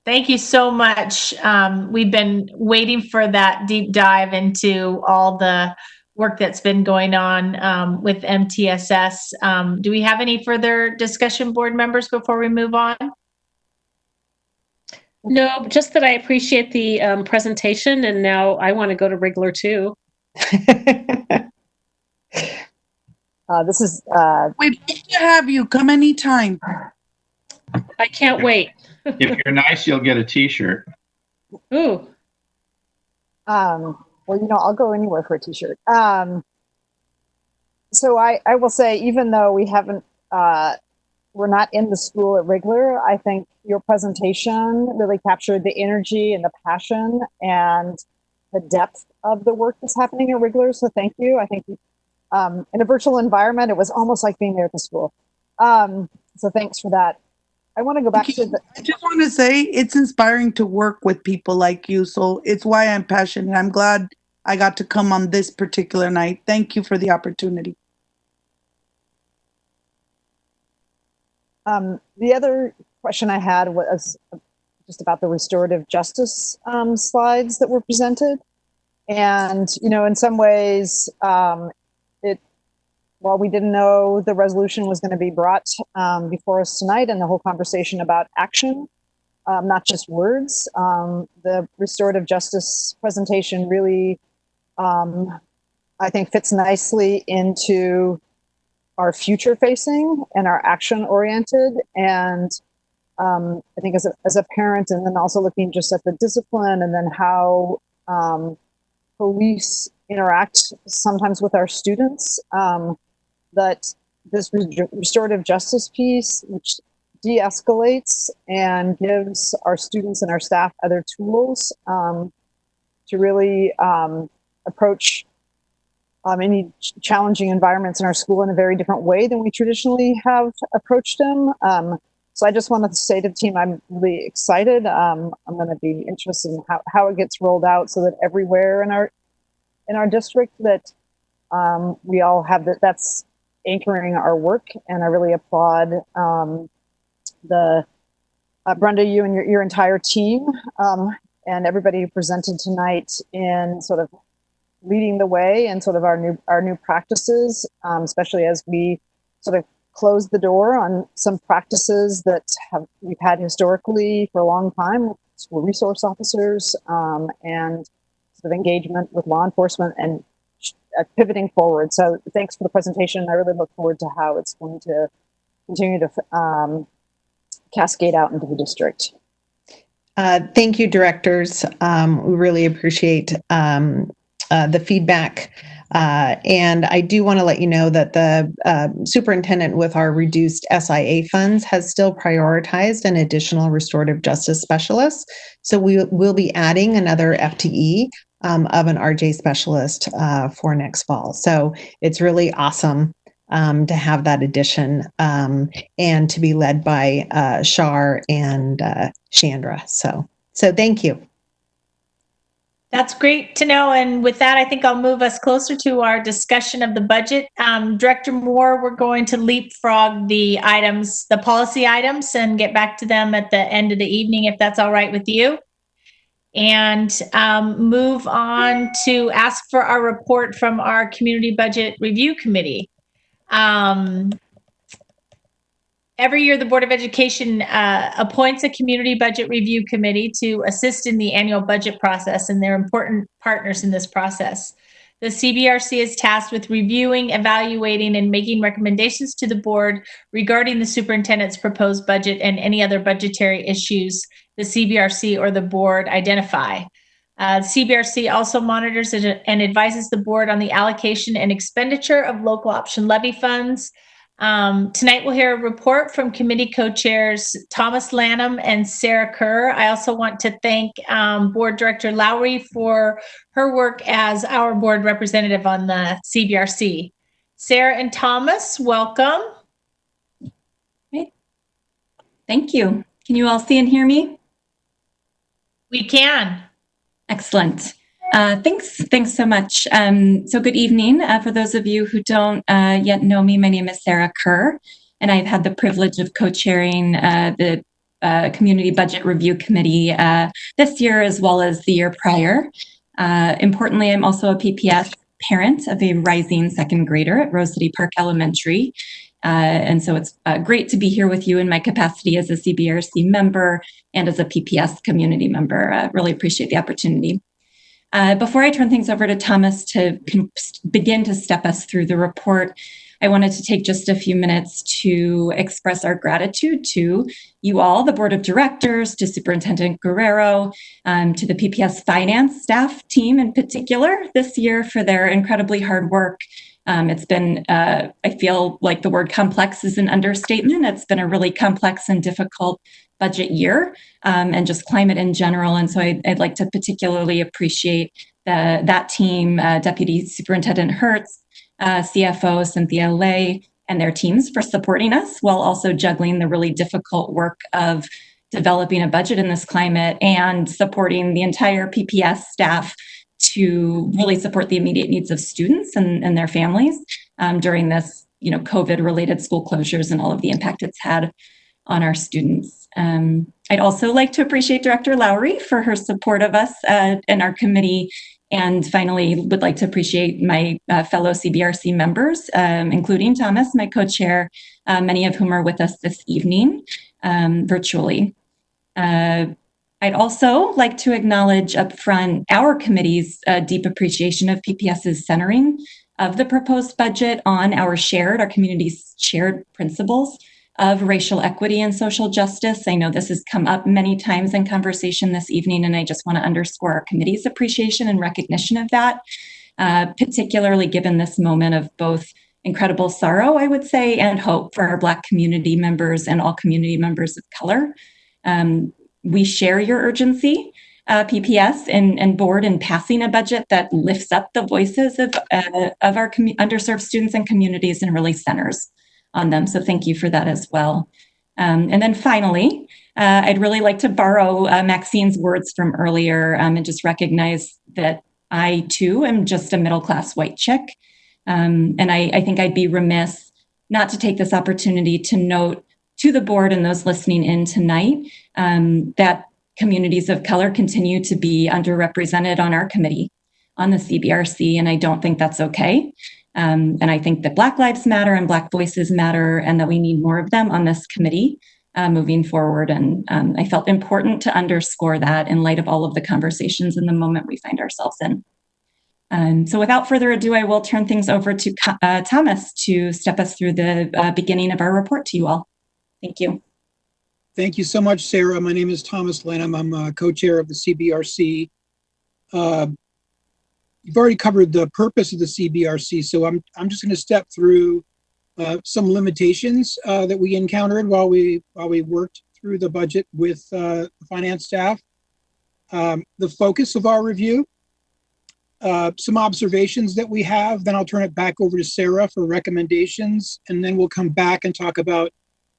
Thank you so much. We've been waiting for that deep dive into all the work that's been going on with MTSS. Do we have any further discussion, board members, before we move on? No, just that I appreciate the presentation, and now I want to go to Wrigler too. This is We'd love to have you come anytime. I can't wait. If you're nice, you'll get a T-shirt. Ooh. Well, I'll go anywhere for a T-shirt. So I will say, even though we haven't, we're not in the school at Wrigler, I think your presentation really captured the energy and the passion and the depth of the work that's happening at Wrigler. So thank you. I think in a virtual environment, it was almost like being there at the school. So thanks for that. I want to go back to the. I just want to say it's inspiring to work with people like you. So it's why I'm passionate. I'm glad I got to come on this particular night. Thank you for the opportunity. The other question I had was just about the restorative justice slides that were presented. And, in some ways, while we didn't know the resolution was going to be brought before us tonight, and the whole conversation about action, not just words, the restorative justice presentation really, I think, fits nicely into our future facing and our action oriented. And I think as a parent, and then also looking just at the discipline, and then how police interact sometimes with our students, that this restorative justice piece, which de-escalates and gives our students and our staff other tools to really approach any challenging environments in our school in a very different way than we traditionally have approached them. So I just wanted to say to the team, I'm really excited. I'm going to be interested in how it gets rolled out, so that everywhere in our district that we all have that's anchoring our work. And I really applaud Brenda, you and your entire team, and everybody who presented tonight in sort of leading the way and sort of our new practices, especially as we sort of close the door on some practices that we've had historically for a long time with school resource officers, and sort of engagement with law enforcement and pivoting forward. So thanks for the presentation. I really look forward to how it's going to continue to cascade out into the district. Thank you, directors. We really appreciate the feedback. And I do want to let you know that the superintendent, with our reduced SIA funds, has still prioritized an additional restorative justice specialist. So we will be adding another FTE of an RJ specialist for next fall. So it's really awesome to have that addition and to be led by Shar and Chandra. So thank you. That's great to know. And with that, I think I'll move us closer to our discussion of the budget. Director Moore, we're going to leapfrog the items, the policy items, and get back to them at the end of the evening, if that's all right with you. And move on to ask for our report from our Community Budget Review Committee. Every year, the Board of Education appoints a Community Budget Review Committee to assist in the annual budget process, and they're important partners in this process. The CBRC is tasked with reviewing, evaluating, and making recommendations to the board regarding the superintendent's proposed budget and any other budgetary issues the CBRC or the board identify. CBRC also monitors and advises the board on the allocation and expenditure of local option levy funds. Tonight we'll hear a report from committee co-chairs Thomas Lanham and Sarah Kerr. I also want to thank Board Director Lowry for her work as our board representative on the CBRC. Sarah and Thomas, welcome. Great. Thank you. Can you all see and hear me? We can. Excellent. Thanks so much. So good evening. For those of you who don't yet know me, my name is Sarah Kerr, and I've had the privilege of co-chairing the Community Budget Review Committee this year as well as the year prior. Importantly, I'm also a PPS parent of a rising second grader at Rose City Park Elementary. And so it's great to be here with you in my capacity as a CBRC member and as a PPS community member. Really appreciate the opportunity. Before I turn things over to Thomas to begin to step us through the report, I wanted to take just a few minutes to express our gratitude to you all, the Board of Directors, to Superintendent Guerrero, to the PPS finance staff team in particular this year for their incredibly hard work. It's been, I feel like the word complex is an understatement. It's been a really complex and difficult budget year and just climate in general. And so I'd like to particularly appreciate that team, Deputy Superintendent Hertz, CFO Cynthia Lay, and their teams for supporting us while also juggling the really difficult work of developing a budget in this climate and supporting the entire PPS staff to really support the immediate needs of students and their families during this, COVID-related school closures and all of the impact it's had on our students. I'd also like to appreciate Director Lowry for her support of us and our committee. And finally, would like to appreciate my fellow CBRC members, including Thomas, my co-chair, many of whom are with us this evening virtually. I'd also like to acknowledge upfront our committee's deep appreciation of PPS's centering of the proposed budget on our community's shared principles of racial equity and social justice. I know this has come up many times in conversation this evening, and I just want to underscore our committee's appreciation and recognition of that, particularly given this moment of both incredible sorrow, I would say, and hope for our Black community members and all community members of color. We share your urgency, PPS and board, in passing a budget that lifts up the voices of our underserved students and communities and really centers on them. So thank you for that as well. And then finally, I'd really like to borrow Maxine's words from earlier and just recognize that I too am just a middle-class white chick. And I think I'd be remiss not to take this opportunity to note to the board and those listening in tonight that communities of color continue to be underrepresented on our committee on the CBRC, and I don't think that's okay. And I think that Black Lives Matter and Black voices matter, and that we need more of them on this committee moving forward. And I felt important to underscore that in light of all of the conversations in the moment we find ourselves in. So without further ado, I will turn things over to Thomas to step us through the beginning of our report to you all. Thank you. Thank you so much, Sarah. My name is Thomas Lanham. I'm co-chair of the CBRC. You've already covered the purpose of the CBRC, so I'm just going to step through some limitations that we encountered while we worked through the budget with the finance staff. The focus of our review, some observations that we have, then I'll turn it back over to Sarah for recommendations, and then we'll come back and talk about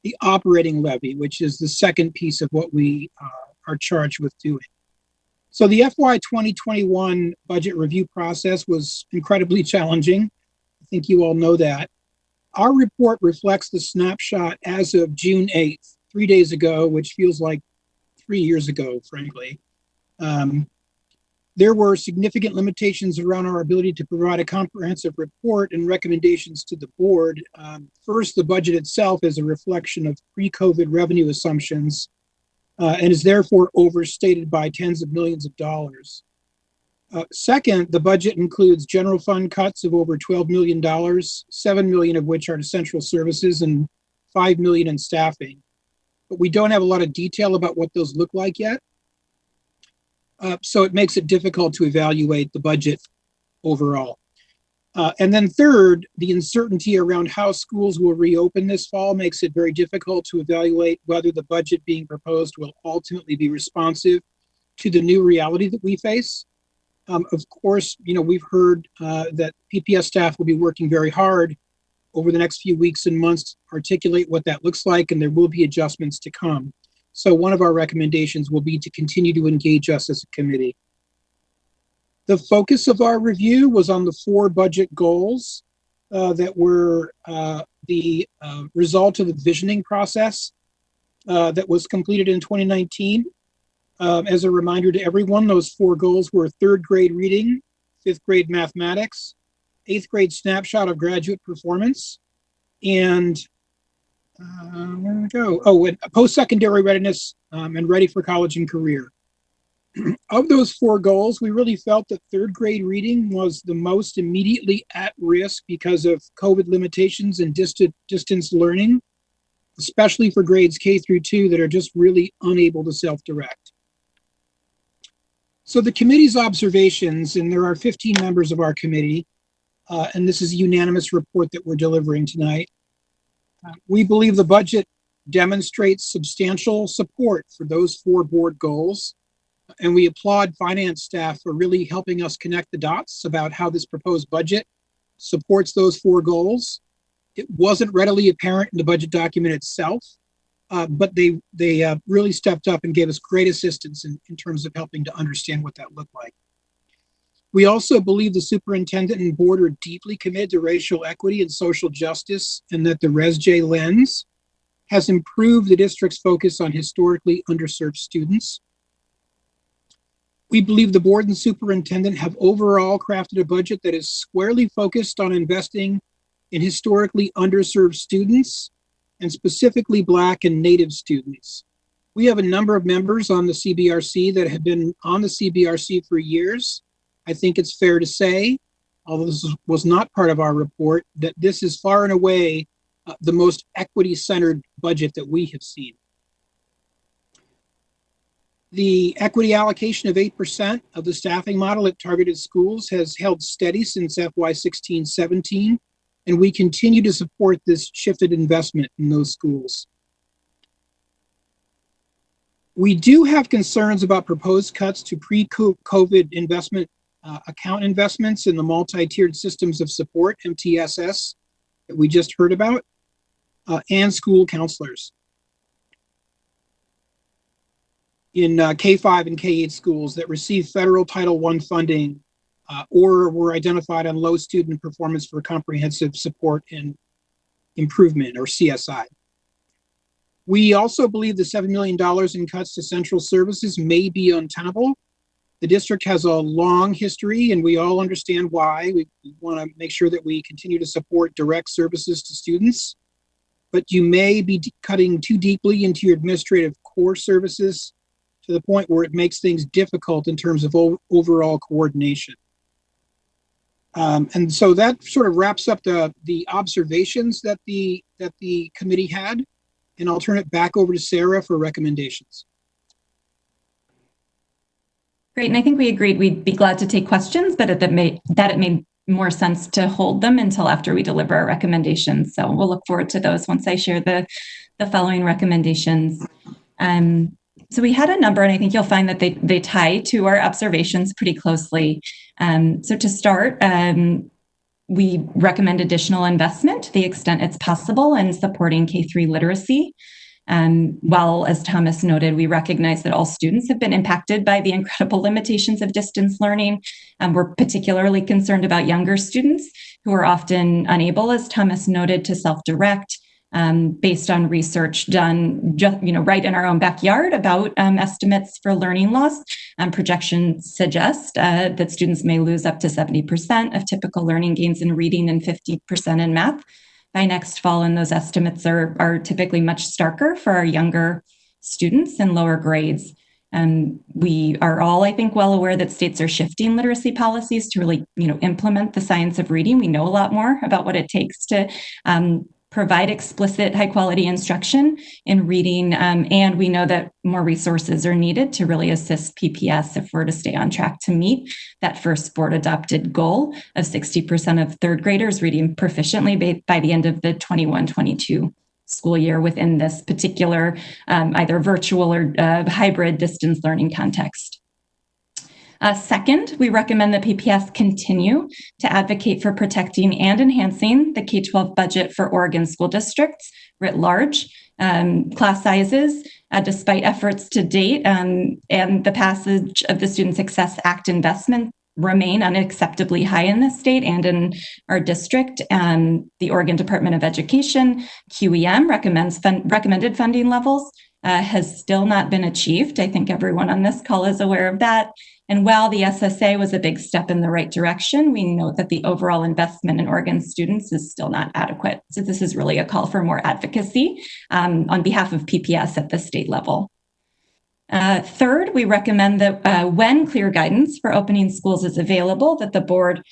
the operating levy, which is the second piece of what we are charged with doing. So the FY 2021 budget review process was incredibly challenging. I think you all know that. Our report reflects the snapshot as of June 8th, 3 days ago, which feels like 3 years ago, frankly. There were significant limitations around our ability to provide a comprehensive report and recommendations to the board. First, the budget itself is a reflection of pre-COVID revenue assumptions and is therefore overstated by tens of millions of dollars. Second, the budget includes general fund cuts of over $12 million, $7 million of which are to central services and $5 million in staffing. But we don't have a lot of detail about what those look like yet. So it makes it difficult to evaluate the budget overall. And then third, the uncertainty around how schools will reopen this fall makes it very difficult to evaluate whether the budget being proposed will ultimately be responsive to the new reality that we face. Of course, we've heard that PPS staff will be working very hard over the next few weeks and months to articulate what that looks like, and there will be adjustments to come. So one of our recommendations will be to continue to engage us as a committee. The focus of our review was on the 4 budget goals that were the result of the visioning process that was completed in 2019. As a reminder to everyone, those 4 goals were 3rd grade reading, 5th grade mathematics, 8th grade snapshot of graduate performance, and where did we go? Oh, and post-secondary readiness and ready for college and career. Of those 4 goals, we really felt that 3rd grade reading was the most immediately at risk because of COVID limitations and distance learning, especially for grades K through 2 that are just really unable to self-direct. So the committee's observations, and there are 15 members of our committee, and this is a unanimous report that we're delivering tonight. We believe the budget demonstrates substantial support for those 4 board goals, and we applaud finance staff for really helping us connect the dots about how this proposed budget supports those 4 goals. It wasn't readily apparent in the budget document itself, but they really stepped up and gave us great assistance in terms of helping to understand what that looked like. We also believe the superintendent and board are deeply committed to racial equity and social justice, and that the ResJ lens has improved the district's focus on historically underserved students. We believe the board and superintendent have overall crafted a budget that is squarely focused on investing in historically underserved students, and specifically Black and Native students. We have a number of members on the CBRC that have been on the CBRC for years. I think it's fair to say, although this was not part of our report, that this is far and away the most equity-centered budget that we have seen. The equity allocation of 8% of the staffing model at targeted schools has held steady since FY 16-17, and we continue to support this shifted investment in those schools. We do have concerns about proposed cuts to pre-COVID investment account investments in the multi-tiered systems of support, MTSS, that we just heard about, and school counselors. In K-5 and K-8 schools that receive federal Title I funding or were identified on low student performance for comprehensive support and improvement, or CSI. We also believe the $7 million in cuts to central services may be untenable. The district has a long history, and we all understand why. We want to make sure that we continue to support direct services to students, but you may be cutting too deeply into your administrative core services to the point where it makes things difficult in terms of overall coordination. And so that sort of wraps up the observations that the committee had, and I'll turn it back over to Sarah for recommendations. Great, and I think we agreed we'd be glad to take questions, but that it made more sense to hold them until after we deliver our recommendations. So we'll look forward to those once I share the following recommendations. So we had a number, and I think you'll find that they tie to our observations pretty closely. So to start, we recommend additional investment to the extent it's possible in supporting K-3 literacy. While, as Thomas noted, we recognize that all students have been impacted by the incredible limitations of distance learning, we're particularly concerned about younger students who are often unable, as Thomas noted, to self-direct based on research done just, right in our own backyard about estimates for learning loss. Projections suggest that students may lose up to 70% of typical learning gains in reading and 50% in math by next fall, and those estimates are typically much starker for our younger students in lower grades. We are all, I think, well aware that states are shifting literacy policies to really, implement the science of reading. We know a lot more about what it takes to provide explicit, high-quality instruction in reading, and we know that more resources are needed to really assist PPS if we're to stay on track to meet that first board-adopted goal of 60% of third graders reading proficiently by the end of the 21-22 school year within this particular either virtual or hybrid distance learning context. Second, we recommend that PPS continue to advocate for protecting and enhancing the K-12 budget for Oregon school districts writ large. Class sizes, despite efforts to date and the passage of the Student Success Act investment, remain unacceptably high in the state and in our district. The Oregon Department of Education, QEM, recommended funding levels has still not been achieved. I think everyone on this call is aware of that. And while the SSA was a big step in the right direction, we note that the overall investment in Oregon students is still not adequate. So this is really a call for more advocacy on behalf of PPS at the state level. Third, we recommend that when clear guidance for opening schools is available, that the board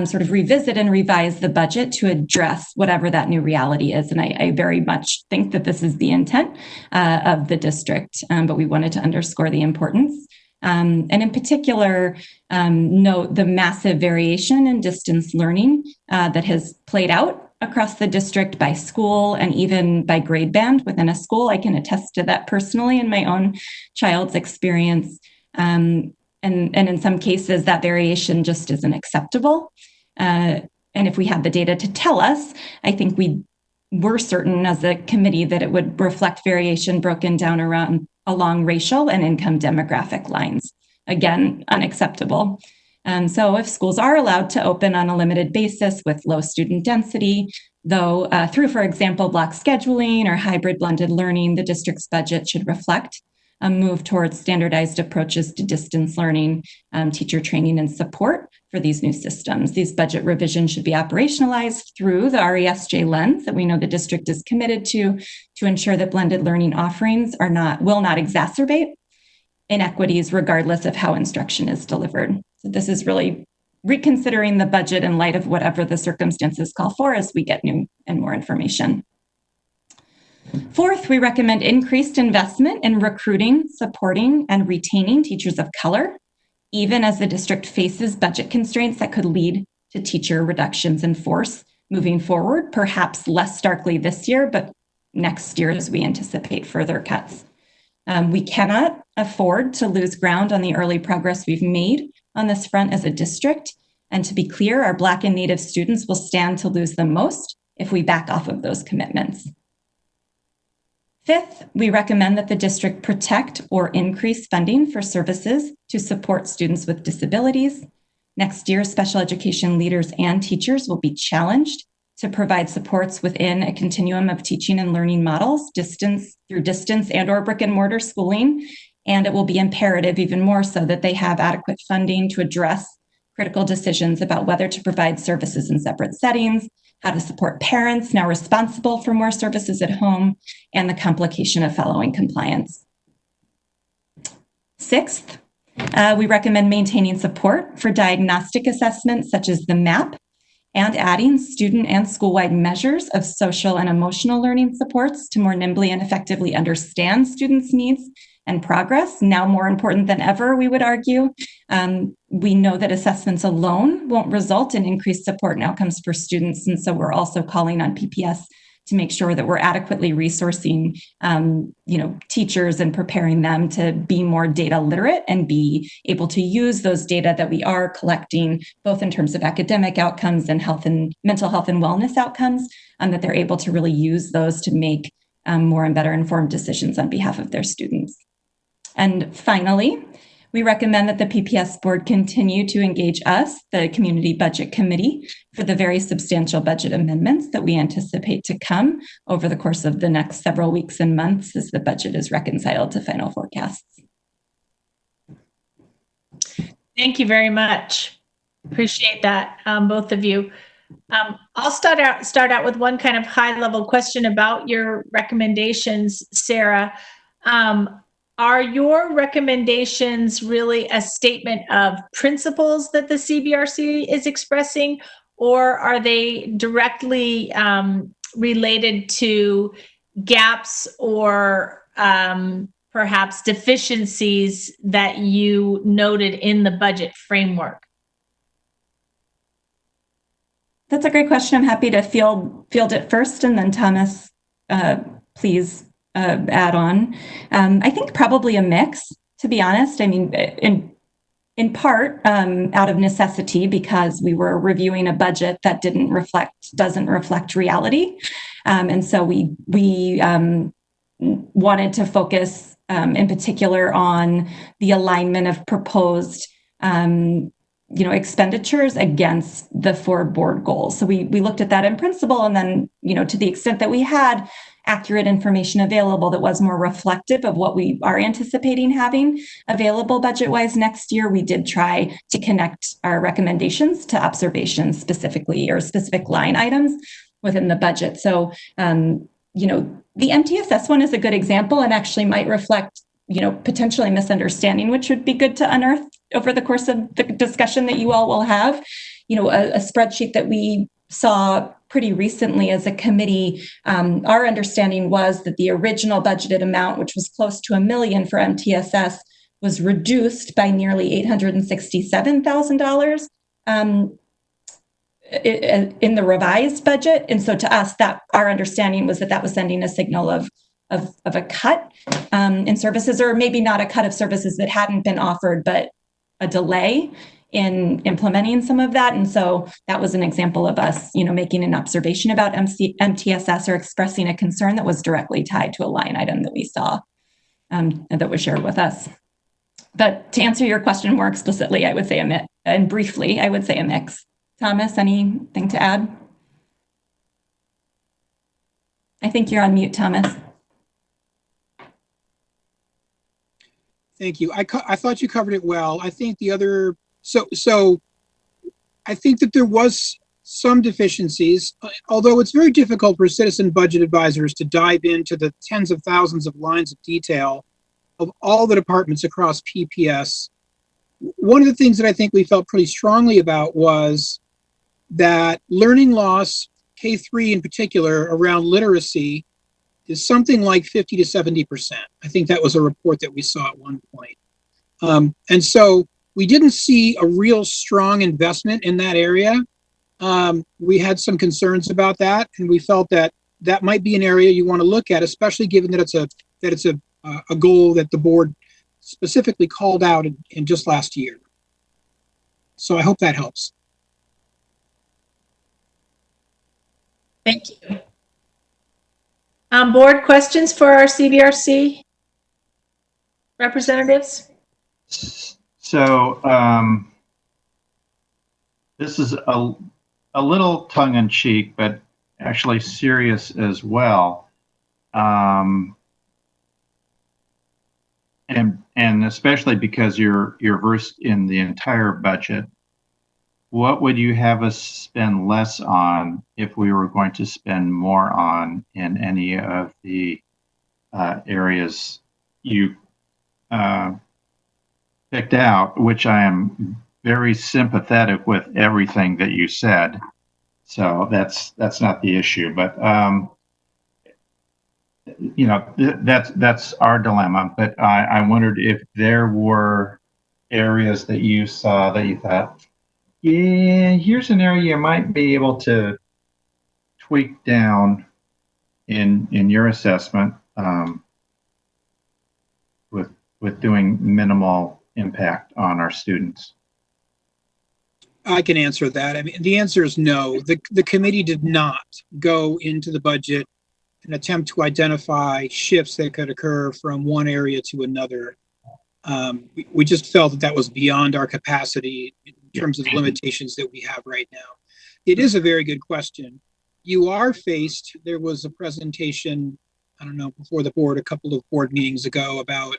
sort of revisit and revise the budget to address whatever that new reality is. And I very much think that this is the intent of the district, but we wanted to underscore the importance. And in particular, note the massive variation in distance learning that has played out across the district by school and even by grade band within a school. I can attest to that personally in my own child's experience. And in some cases, that variation just isn't acceptable. And if we had the data to tell us, I think we were certain as a committee that it would reflect variation broken down along racial and income demographic lines. Again, unacceptable. So if schools are allowed to open on a limited basis with low student density, though through, for example, block scheduling or hybrid blended learning, the district's budget should reflect a move towards standardized approaches to distance learning, teacher training and support for these new systems. These budget revisions should be operationalized through the RESJ lens that we know the district is committed to ensure that blended learning offerings will not exacerbate inequities regardless of how instruction is delivered. So this is really reconsidering the budget in light of whatever the circumstances call for as we get new and more information. Fourth, we recommend increased investment in recruiting, supporting, and retaining teachers of color, even as the district faces budget constraints that could lead to teacher reductions in force moving forward, perhaps less starkly this year, but next year as we anticipate further cuts. We cannot afford to lose ground on the early progress we've made on this front as a district. And to be clear, our Black and Native students will stand to lose the most if we back off of those commitments. Fifth, we recommend that the district protect or increase funding for services to support students with disabilities. Next year, special education leaders and teachers will be challenged to provide supports within a continuum of teaching and learning models, through distance and or brick and mortar schooling. And it will be imperative even more so that they have adequate funding to address critical decisions about whether to provide services in separate settings, how to support parents now responsible for more services at home, and the complication of following compliance. Sixth, we recommend maintaining support for diagnostic assessments such as the MAP and adding student and school-wide measures of social and emotional learning supports to more nimbly and effectively understand students' needs and progress, now more important than ever, we would argue. We know that assessments alone won't result in increased support and outcomes for students, and so we're also calling on PPS to make sure that we're adequately resourcing teachers and preparing them to be more data literate and be able to use those data that we are collecting, both in terms of academic outcomes and health and mental health and wellness outcomes, that they're able to really use those to make more and better informed decisions on behalf of their students. And finally, we recommend that the PPS board continue to engage us, the Community Budget Committee, for the very substantial budget amendments that we anticipate to come over the course of the next several weeks and months as the budget is reconciled to final forecasts. Thank you very much. Appreciate that, both of you. I'll start out with one kind of high-level question about your recommendations, Sarah. Are your recommendations really a statement of principles that the CBRC is expressing, or are they directly related to gaps or perhaps deficiencies that you noted in the budget framework? That's a great question. I'm happy to field it first, and then Thomas, please add on. I think probably a mix, to be honest. I mean, in part out of necessity, because we were reviewing a budget that doesn't reflect reality, and so we wanted to focus in particular on the alignment of proposed expenditures against the 4 board goals. So we looked at that in principle, and then, to the extent that we had accurate information available that was more reflective of what we are anticipating having available budget-wise next year, we did try to connect our recommendations to observations specifically, or specific line items within the budget. So, the MTSS one is a good example, and actually might reflect, potentially misunderstanding, which would be good to unearth over the course of the discussion that you all will have. A spreadsheet that we saw pretty recently as a committee, our understanding was that the original budgeted amount, which was close to $1 million for MTSS, was reduced by nearly $867,000 in the revised budget. And so to us, that our understanding was that was sending a signal of a cut in services, or maybe not a cut of services that hadn't been offered, but a delay in implementing some of that. And so that was an example of us, making an observation about MTSS, or expressing a concern that was directly tied to a line item that we saw that was shared with us. But to answer your question more explicitly, I would say and briefly, I would say a mix. Thomas, anything to add? I think you're on mute, Thomas. Thank you. I thought you covered it well. I think the other, so I think that there was some deficiencies, although it's very difficult for citizen budget advisors to dive into the tens of thousands of lines of detail of all the departments across PPS. One of the things that I think we felt pretty strongly about was that learning loss, K-3 in particular, around literacy, is something like 50 to 70%. I think that was a report that we saw at one point. And so we didn't see a real strong investment in that area. We had some concerns about that, and we felt that that might be an area you want to look at, especially given that it's a goal that the board specifically called out in just last year. So I hope that helps. Thank you. Board questions for our CBRC representatives? So this is a little tongue-in-cheek, but actually serious as well. And especially because you're versed in the entire budget, what would you have us spend less on if we were going to spend more on in any of the areas you picked out, which I am very sympathetic with everything that you said. So that's not the issue, but that's our dilemma. But I wondered if there were areas that you saw that you thought, yeah, here's an area you might be able to tweak down in your assessment with doing minimal impact on our students. I can answer that. I mean, the answer is no. The committee did not go into the budget an attempt to identify shifts that could occur from one area to another. We just felt that that was beyond our capacity in terms of the limitations that we have right now. It is a very good question. You are faced, there was a presentation, I don't know, before the board, a couple of board meetings ago about,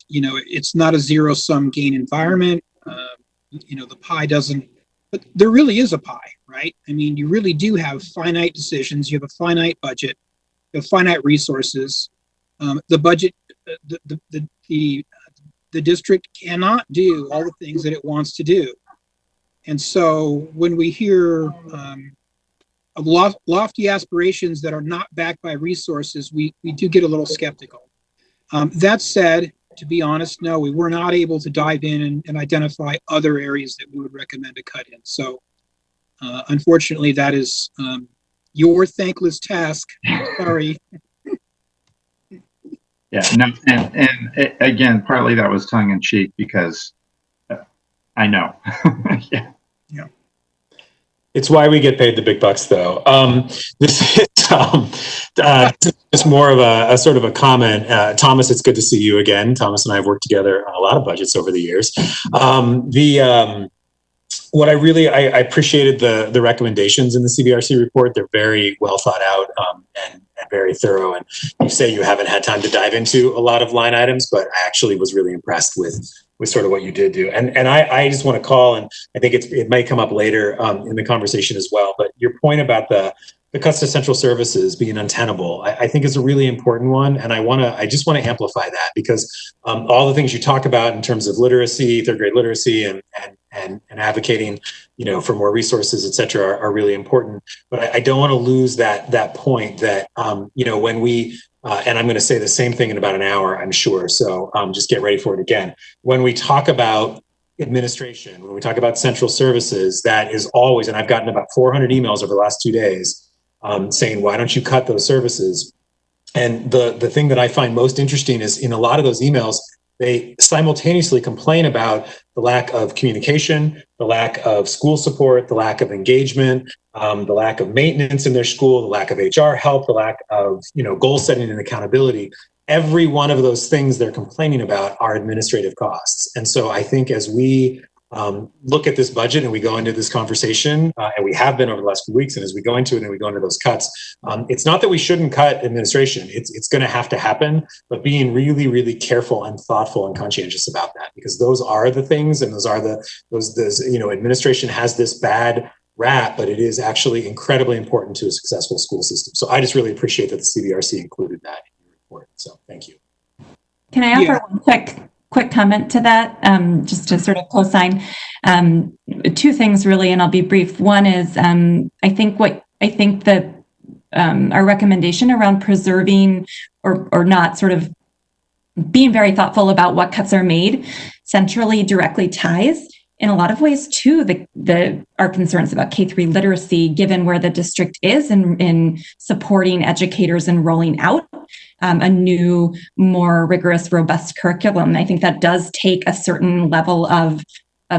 it's not a zero-sum gain environment. The pie doesn't, but there really is a pie, right? I mean, you really do have finite decisions. You have a finite budget, you have finite resources. The budget, the district cannot do all the things that it wants to do. And so when we hear of lofty aspirations that are not backed by resources, we do get a little skeptical. That said, to be honest, no, we were not able to dive in and identify other areas that we would recommend a cut in. So unfortunately, that is your thankless task. Sorry. Yeah, no, and again, partly that was tongue in cheek because I know. Yeah. It's why we get paid the big bucks, though. This is just more of a sort of a comment. Thomas, it's good to see you again. Thomas and I have worked together on a lot of budgets over the years. What I appreciated the recommendations in the CBRC report. They're very well thought out and very thorough. And you say you haven't had time to dive into a lot of line items, but I actually was really impressed with sort of what you did do. And I just want to call, and I think it might come up later in the conversation as well, but your point about the cuts to central services being untenable, I think is a really important one. And I just want to amplify that because all the things you talk about in terms of literacy, third grade literacy and advocating, for more resources, et cetera, are really important. But I don't want to lose that point that, when we, and I'm going to say the same thing in about an hour, I'm sure. So just get ready for it again. When we talk about administration, when we talk about central services, that is always, and I've gotten about 400 emails over the last 2 days saying, why don't you cut those services? And the thing that I find most interesting is in a lot of those emails, they simultaneously complain about the lack of communication, the lack of school support, the lack of engagement, the lack of maintenance in their school, the lack of HR help, the lack of goal setting and accountability. Every one of those things they're complaining about are administrative costs. And so I think as we look at this budget and we go into this conversation, and we have been over the last few weeks, and as we go into it and we go into those cuts, it's not that we shouldn't cut administration. It's going to have to happen, but being really, really careful and thoughtful and conscientious about that, because those are the things, and those administration has this bad rap, but it is actually incredibly important to a successful school system. So I just really appreciate that the CBRC included that in your report. So thank you. Can I offer one quick comment to that, just to sort of co-sign two things really, and I'll be brief. One is I think that our recommendation around preserving or not sort of being very thoughtful about what cuts are made centrally directly ties in a lot of ways to our concerns about K-3 literacy, given where the district is in supporting educators and rolling out a new, more rigorous, robust curriculum. I think that does take a certain level of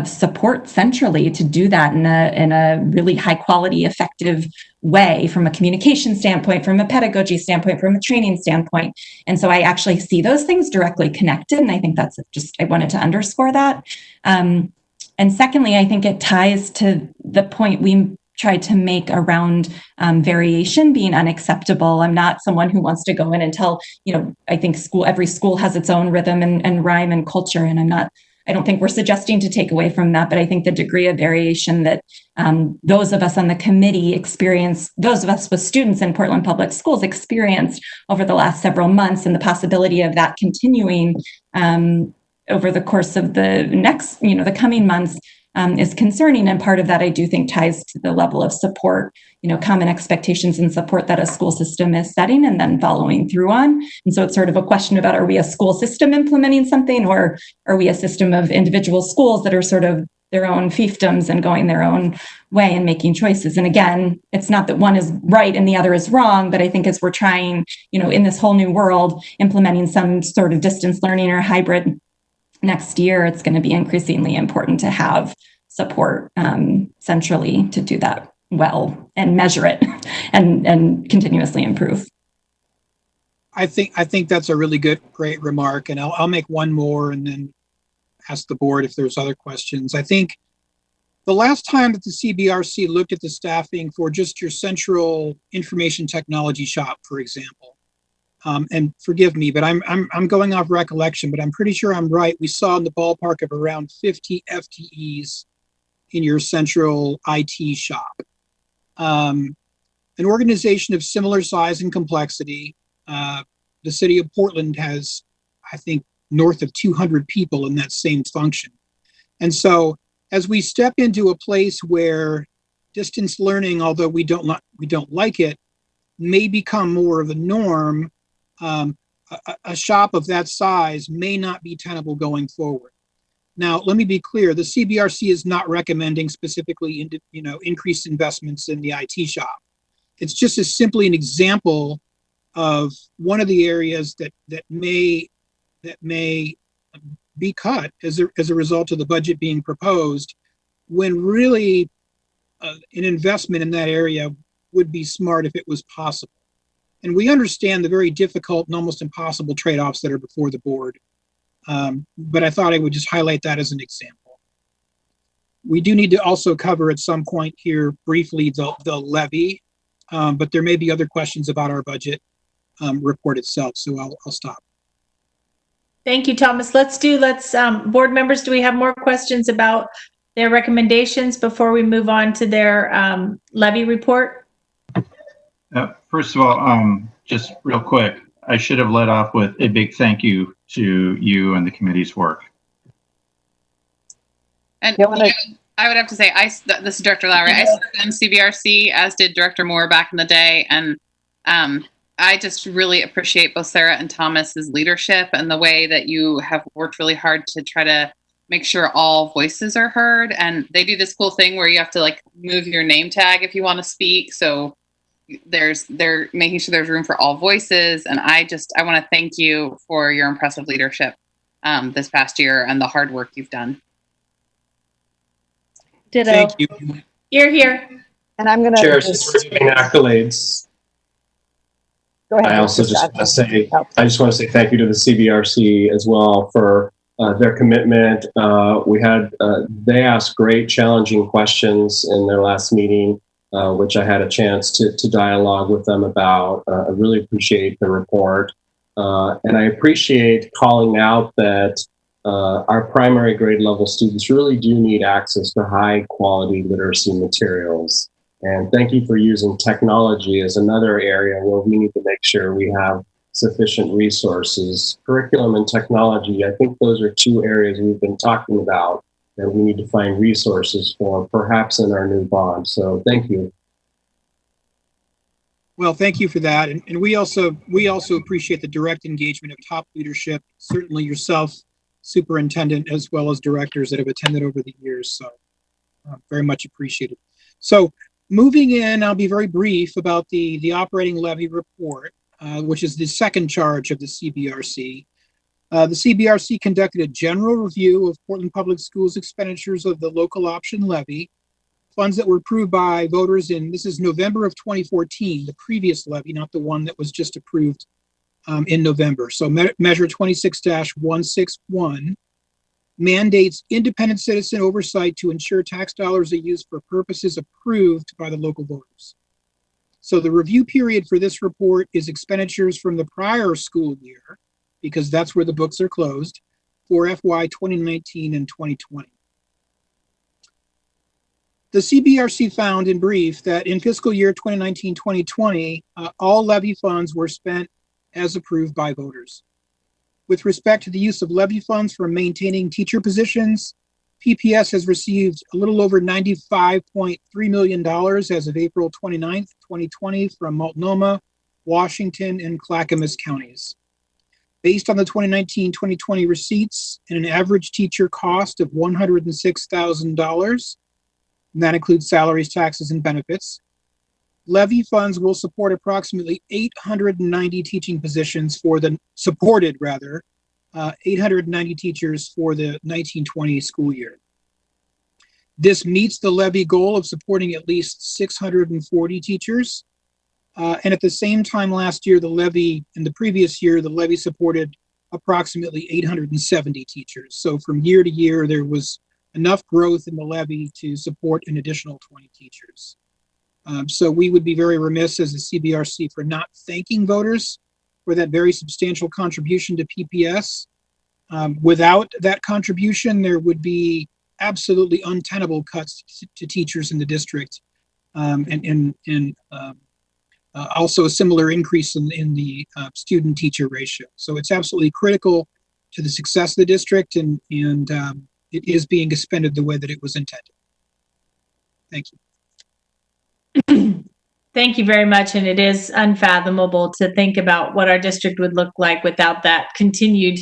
support centrally to do that in a really high quality, effective way from a communication standpoint, from a pedagogy standpoint, from a training standpoint. And so I actually see those things directly connected. And I think that's I wanted to underscore that. And secondly, I think it ties to the point we tried to make around variation being unacceptable. I'm not someone who wants to go in and tell, I think every school has its own rhythm and rhyme and culture. And I don't think we're suggesting to take away from that, but I think the degree of variation that those of us on the committee those of us with students in Portland Public Schools experienced over the last several months, and the possibility of that continuing over the course of the coming months is concerning. And part of that, I do think, ties to the level of support, common expectations and support that a school system is setting and then following through on. And so it's sort of a question about, are we a school system implementing something, or are we a system of individual schools that are sort of their own fiefdoms and going their own way and making choices? And again, it's not that one is right and the other is wrong, but I think as we're trying, in this whole new world, implementing some sort of distance learning or hybrid next year, it's going to be increasingly important to have support centrally to do that well and measure it and continuously improve. I think that's a really great remark, and I'll make one more and then ask the board if there's other questions. I think the last time that the CBRC looked at the staffing for just your central information technology shop, for example, and forgive me, but I'm going off recollection, but I'm pretty sure I'm right. We saw in the ballpark of around 50 FTEs in your central IT shop. An organization of similar size and complexity. The city of Portland has, I think, north of 200 people in that same function. And so as we step into a place where distance learning, although we don't like it, may become more of a norm, a shop of that size may not be tenable going forward. Now, let me be clear, the CBRC is not recommending specifically increased investments in the IT shop. It's just as simply an example of one of the areas that may be cut as a result of the budget being proposed, when really an investment in that area would be smart if it was possible. And we understand the very difficult and almost impossible trade-offs that are before the board. But I thought I would just highlight that as an example. We do need to also cover at some point here briefly the levy, but there may be other questions about our budget report itself, so I'll stop. Thank you, Thomas. Board members, do we have more questions about their recommendations before we move on to their levy report? First of all, just real quick, I should have led off with a big thank you to you and the committee's work. And I would have to say, this is Director Lowry. I served in CBRC, as did Director Moore back in the day, and I just really appreciate both Sarah and Thomas's leadership and the way that you have worked really hard to try to make sure all voices are heard. And they do this cool thing where you have to like move your name tag if you want to speak. So they're making sure there's room for all voices. And I want to thank you for your impressive leadership this past year and the hard work you've done. Ditto. Thank you. Here. And I'm going to Chair, since we're giving accolades, go ahead. I also just want to say thank you to the CBRC as well for their commitment. They asked great, challenging questions in their last meeting, which I had a chance to dialogue with them about. I really appreciate the report. And I appreciate calling out that our primary grade level students really do need access to high quality literacy materials. And thank you for using technology as another area where we need to make sure we have sufficient resources. Curriculum and technology, I think those are two areas we've been talking about that we need to find resources for, perhaps in our new bond. So thank you. Well, thank you for that. And we also appreciate the direct engagement of top leadership, certainly yourself, Superintendent, as well as directors that have attended over the years. So very much appreciated. So moving in, I'll be very brief about the operating levy report, which is the second charge of the CBRC. The CBRC conducted a general review of Portland Public Schools expenditures of the local option levy, funds that were approved by voters this is November of 2014, the previous levy, not the one that was just approved in November. So Measure 26-161 mandates independent citizen oversight to ensure tax dollars are used for purposes approved by the local voters. So the review period for this report is expenditures from the prior school year, because that's where the books are closed, for FY 2019 and 2020. The CBRC found in brief that in fiscal year 2019-2020, all levy funds were spent as approved by voters. With respect to the use of levy funds for maintaining teacher positions, PPS has received a little over $95.3 million as of April 29th, 2020 from Multnomah, Washington, and Clackamas counties. Based on the 2019-2020 receipts and an average teacher cost of $106,000, and that includes salaries, taxes, and benefits, levy funds will support approximately 890 teaching positions 890 teachers for the 1920 school year. This meets the levy goal of supporting at least 640 teachers. And at the same time last year, in the previous year, the levy supported approximately 870 teachers. So from year to year, there was enough growth in the levy to support an additional 20 teachers. So we would be very remiss as a CBRC for not thanking voters for that very substantial contribution to PPS. Without that contribution, there would be absolutely untenable cuts to teachers in the district, and also a similar increase in the student-teacher ratio. So it's absolutely critical to the success of the district, and it is being expended the way that it was intended. Thank you. Thank you very much. And it is unfathomable to think about what our district would look like without that continued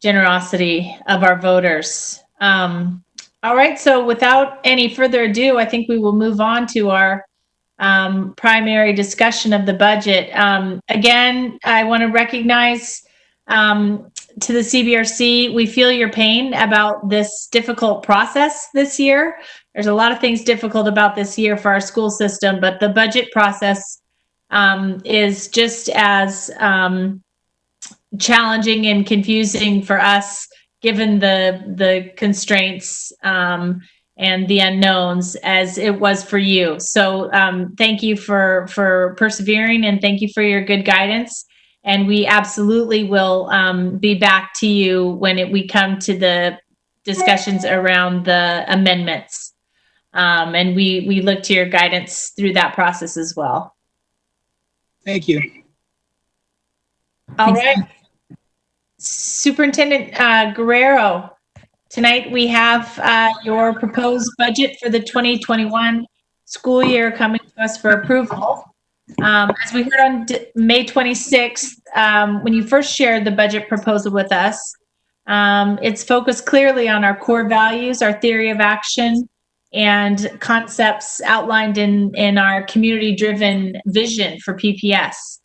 generosity of our voters. All right, so without any further ado, I think we will move on to our primary discussion of the budget. Again, I want to recognize to the CBRC, we feel your pain about this difficult process this year. There's a lot of things difficult about this year for our school system, but the budget process is just as challenging and confusing for us, given the constraints and the unknowns as it was for you. So thank you for persevering, and thank you for your good guidance. And we absolutely will be back to you when we come to the discussions around the amendments. And we look to your guidance through that process as well. Thank you. All right. Superintendent Guerrero, tonight we have your proposed budget for the 2021 school year coming to us for approval. As we heard on May 26th, when you first shared the budget proposal with us, it's focused clearly on our core values, our theory of action, and concepts outlined in our community-driven vision for PPS.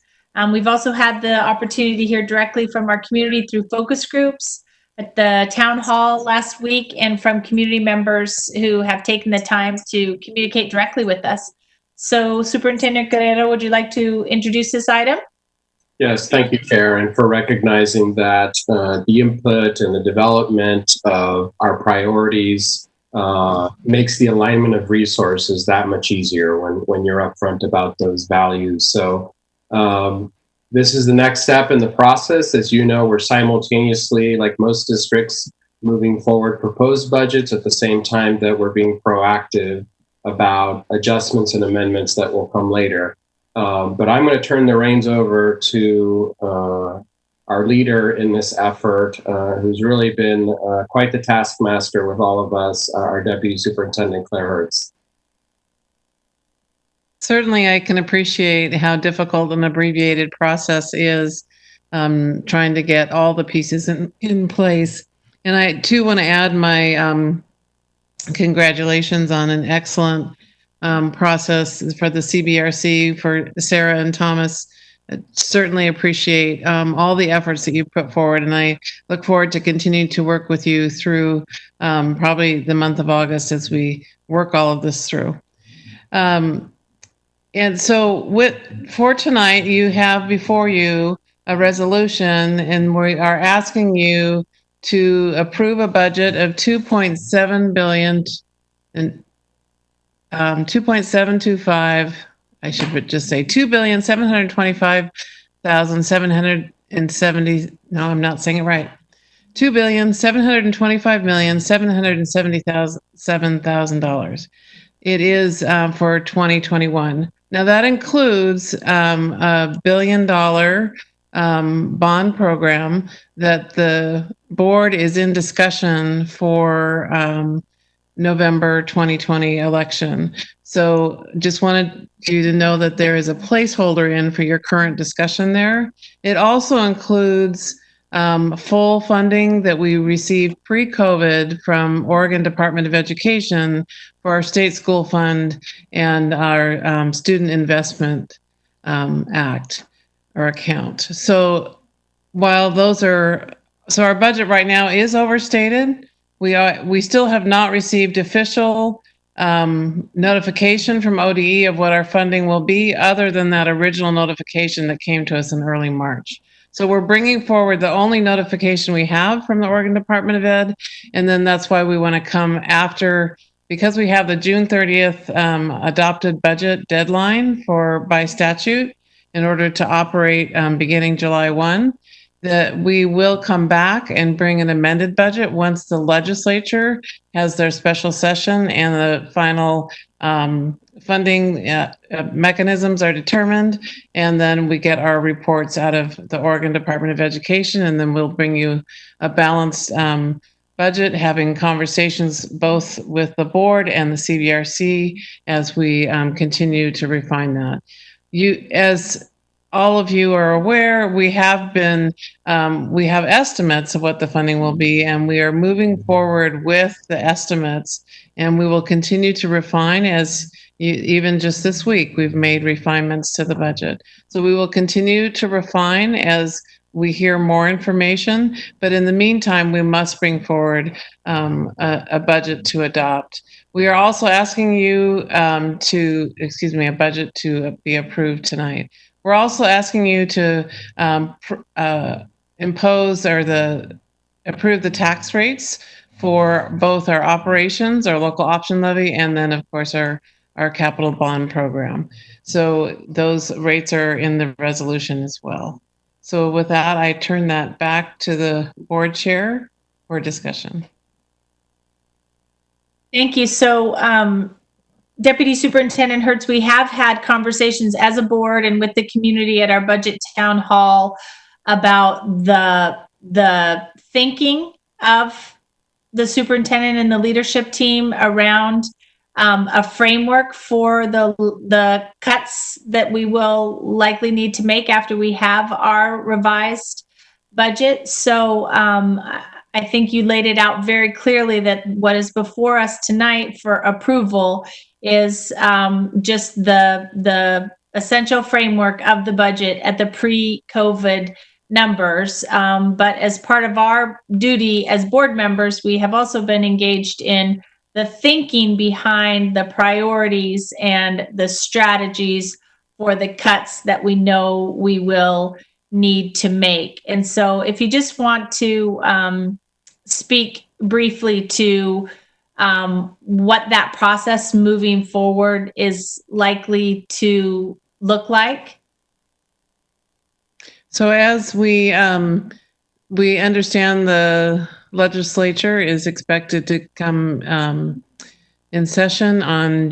We've also had the opportunity to hear directly from our community through focus groups at the town hall last week, and from community members who have taken the time to communicate directly with us. So Superintendent Guerrero, would you like to introduce this item? Yes, thank you, Karen, for recognizing that the input and the development of our priorities makes the alignment of resources that much easier when you're upfront about those values. So this is the next step in the process. As you know, we're simultaneously, like most districts, moving forward proposed budgets at the same time that we're being proactive about adjustments and amendments that will come later. But I'm going to turn the reins over to our leader in this effort, who's really been quite the taskmaster with all of us, our Deputy Superintendent Claire Hertz. Certainly, I can appreciate how difficult an abbreviated process is, trying to get all the pieces in place. And I too want to add my congratulations on an excellent process for the CBRC, for Sarah and Thomas. I certainly appreciate all the efforts that you put forward, and I look forward to continuing to work with you through probably the month of August as we work all of this through. And so for tonight, you have before you a resolution, and we are asking you to approve a budget of $2.7 billion and 2.725. I should just say $2,725,770. No, I'm not saying it right. $2,725,777,000. It is for 2021. Now that includes a $1 billion bond program that the board is in discussion for November 2020 election. So just wanted you to know that there is a placeholder in for your current discussion there. It also includes full funding that we received pre-COVID from Oregon Department of Education for our state school fund and our Student Investment Act or account. So while those are, so our budget right now is overstated, We still have not received official notification from ODE of what our funding will be, other than that original notification that came to us in early March. So we're bringing forward the only notification we have from the Oregon Department of Ed, and then that's why we want to come after, because we have the June 30th adopted budget deadline by statute in order to operate beginning July 1. That we will come back and bring an amended budget once the legislature has their special session and the final funding mechanisms are determined, and then we get our reports out of the Oregon Department of Education, and then we'll bring you a balanced budget, having conversations both with the board and the CBRC as we continue to refine that. As all of you are aware, we have estimates of what the funding will be, and we are moving forward with the estimates, and we will continue to refine even just this week, we've made refinements to the budget. So we will continue to refine as we hear more information, but in the meantime, we must bring forward a budget to adopt. We are also asking you a budget to be approved tonight. We're also asking you to impose approve the tax rates for both our operations, our local option levy, and then of course our capital bond program. So those rates are in the resolution as well. So with that, I turn that back to the board chair for discussion. Thank you. So Deputy Superintendent Hertz, we have had conversations as a board and with the community at our budget town hall about the thinking of the superintendent and the leadership team around a framework for the cuts that we will likely need to make after we have our revised budget. So I think you laid it out very clearly that what is before us tonight for approval is just the essential framework of the budget at the pre-COVID numbers. But as part of our duty as board members, we have also been engaged in the thinking behind the priorities and the strategies for the cuts that we know we will need to make. And so if you just want to speak briefly to what that process moving forward is likely to look like. So as we understand, the legislature is expected to come in session on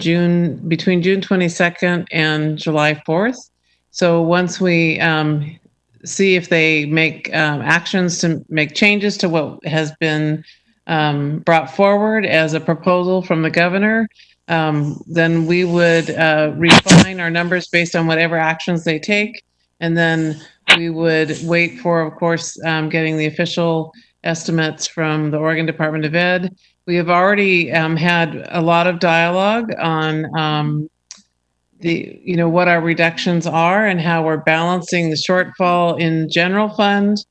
between June 22nd and July 4th. So once we see if they make actions to make changes to what has been brought forward as a proposal from the governor, then we would refine our numbers based on whatever actions they take. And then we would wait for, of course, getting the official estimates from the Oregon Department of Ed. We have already had a lot of dialogue on what our reductions are and how we're balancing the shortfall in general fund,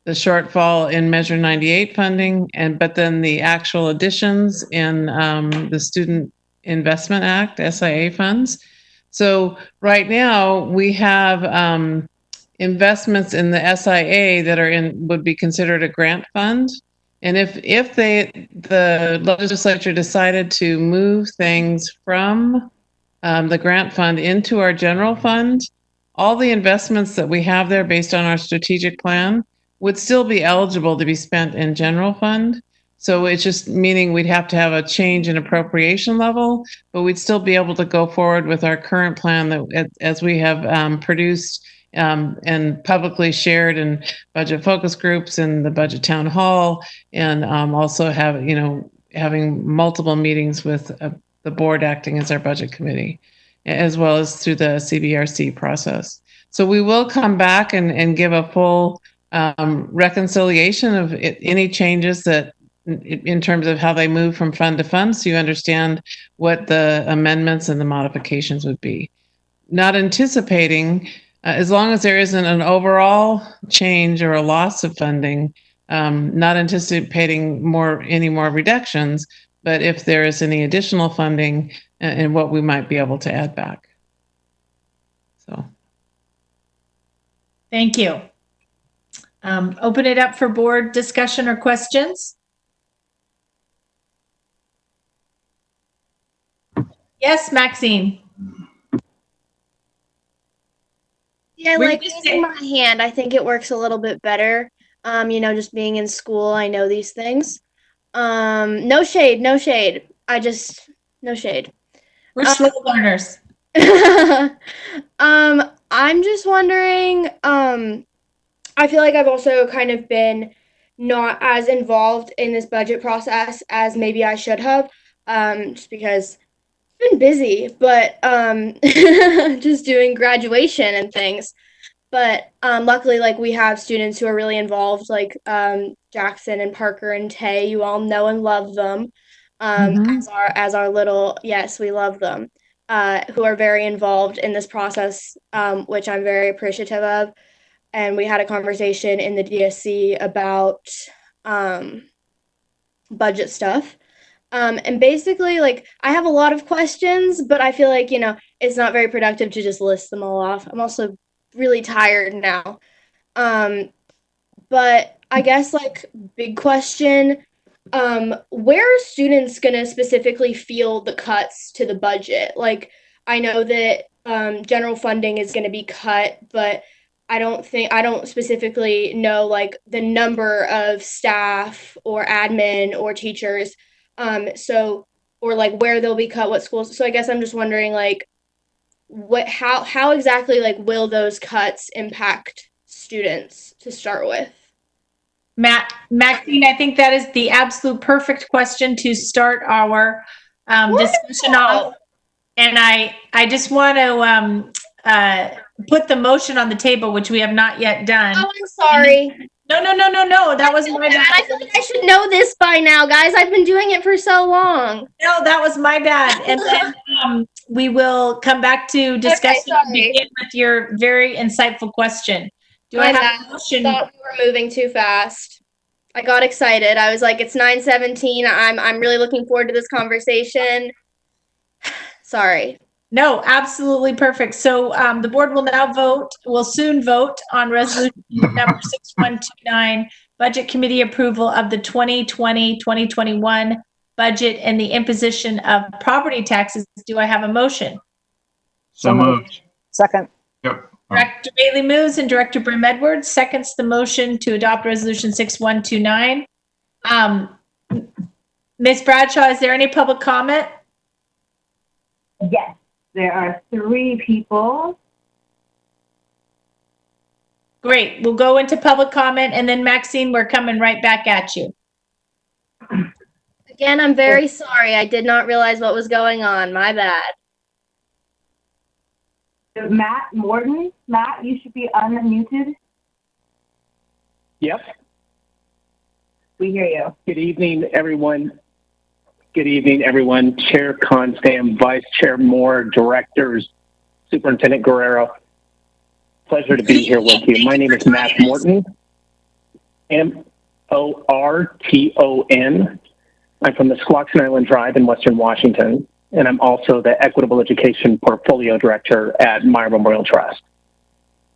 the shortfall in Measure 98 funding, but then the actual additions in the Student Investment Act, SIA funds. So right now we have investments in the SIA that would be considered a grant fund. And if the legislature decided to move things from the grant fund into our general fund, all the investments that we have there based on our strategic plan would still be eligible to be spent in general fund. So it's just meaning we'd have to have a change in appropriation level, but we'd still be able to go forward with our current plan that as we have produced and publicly shared in budget focus groups and the budget town hall, and also having multiple meetings with the board acting as our budget committee, as well as through the CBRC process. So we will come back and give a full reconciliation of any changes that in terms of how they move from fund to fund, so you understand what the amendments and the modifications would be. Not anticipating, as long as there isn't an overall change or a loss of funding, not anticipating any more reductions, but if there is any additional funding and what we might be able to add back. So. Thank you. Open it up for board discussion or questions. Yes, Maxine. Yeah, I like raising my hand. I think it works a little bit better. Just being in school, I know these things. No shade, no shade. No shade. We're slow learners. I'm just wondering, I feel like I've also kind of been not as involved in this budget process as maybe I should have, just because it's been busy, but just doing graduation and things. But luckily, like, we have students who are really involved, like Jackson and Parker and Tay. You all know and love them. As our little, yes, we love them, who are very involved in this process, which I'm very appreciative of. And we had a conversation in the DSC about budget stuff. And basically, like, I have a lot of questions, but I feel like, it's not very productive to just list them all off. I'm also really tired now. But I guess, like, big question, where are students going to specifically feel the cuts to the budget? Like, I know that general funding is going to be cut, but I don't specifically know, like, the number of staff or admin or teachers, or like where they'll be cut, what schools. So I guess I'm just wondering, like, how exactly, like, will those cuts impact students to start with? Maxine, I think that is the absolute perfect question to start our discussion off. And I just want to put the motion on the table, which we have not yet done. Oh, I'm sorry. No. That was my bad. I feel like I should know this by now, guys. I've been doing it for so long. No, that was my bad. And then we will come back to discussion and begin with your very insightful question. Do I have a motion? I thought we were moving too fast. I got excited. I was like, it's 9:17. I'm really looking forward to this conversation. Sorry. No, absolutely perfect. So the board will soon vote on resolution number 6129, budget committee approval of the 2020-2021 budget and the imposition of property taxes. Do I have a motion? So moved. Second. Yep. Director Bailey moves and Director Brim Edwards seconds the motion to adopt resolution 6129. Ms. Bradshaw, is there any public comment? Yes, there are 3 people. Great. We'll go into public comment, and then Maxine, we're coming right back at you. Again, I'm very sorry. I did not realize what was going on. My bad. Matt Morton. Matt, you should be unmuted. Yep. We hear you. Good evening, everyone. Good evening, everyone. Chair Constam, Vice Chair Moore, Directors, Superintendent Guerrero. Pleasure to be here with you. My name is Matt Morton, M-O-R-T-O-N. I'm from the Squaxin Island Drive in Western Washington, and I'm also the Equitable Education Portfolio Director at Meyer Memorial Trust.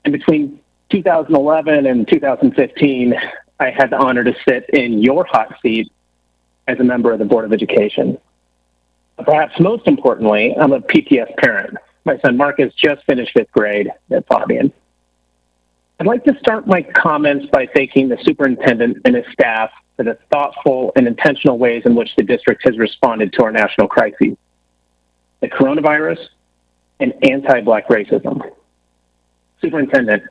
And between 2011 and 2015, I had the honor to sit in your hot seat as a member of the Board of Education. Perhaps most importantly, I'm a PPS parent. My son Marcus just finished 5th grade at Fabian. I'd like to start my comments by thanking the superintendent and his staff for the thoughtful and intentional ways in which the district has responded to our national crises, the coronavirus, and anti-Black racism. Superintendent,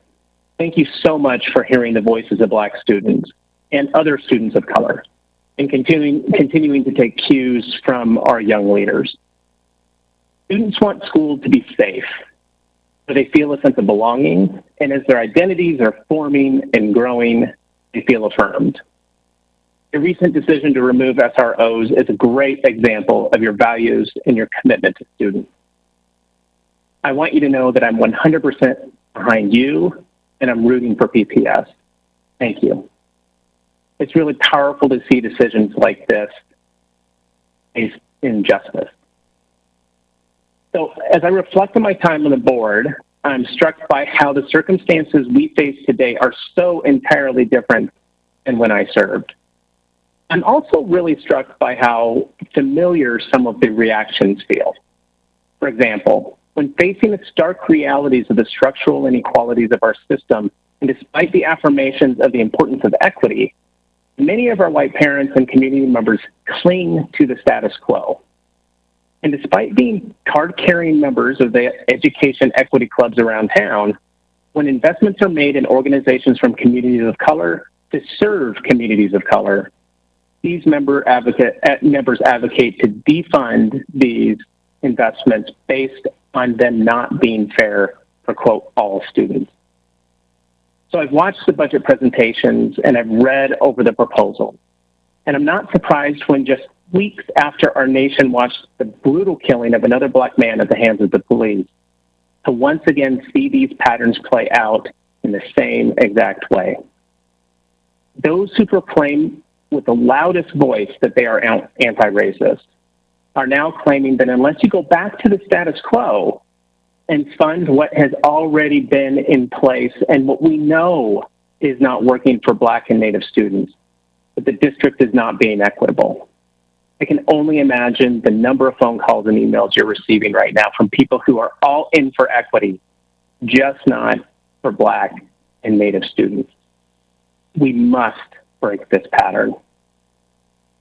thank you so much for hearing the voices of Black students and other students of color, and continuing to take cues from our young leaders. Students want school to be safe, where they feel a sense of belonging, and as their identities are forming and growing, they feel affirmed. Your recent decision to remove SROs is a great example of your values and your commitment to students. I want you to know that I'm 100% behind you, and I'm rooting for PPS. Thank you. It's really powerful to see decisions like this based in justice. So as I reflect on my time on the board, I'm struck by how the circumstances we face today are so entirely different than when I served. I'm also really struck by how familiar some of the reactions feel. For example, when facing the stark realities of the structural inequalities of our system, and despite the affirmations of the importance of equity, many of our white parents and community members cling to the status quo. And despite being card-carrying members of the education equity clubs around town, when investments are made in organizations from communities of color to serve communities of color, these members advocate to defund these investments based on them not being fair for, quote, all students. So I've watched the budget presentations and I've read over the proposal. And I'm not surprised when just weeks after our nation watched the brutal killing of another Black man at the hands of the police, to once again see these patterns play out in the same exact way. Those who proclaim with the loudest voice that they are anti-racist are now claiming that unless you go back to the status quo and fund what has already been in place and what we know is not working for Black and Native students, that the district is not being equitable. I can only imagine the number of phone calls and emails you're receiving right now from people who are all in for equity, just not for Black and Native students. We must break this pattern.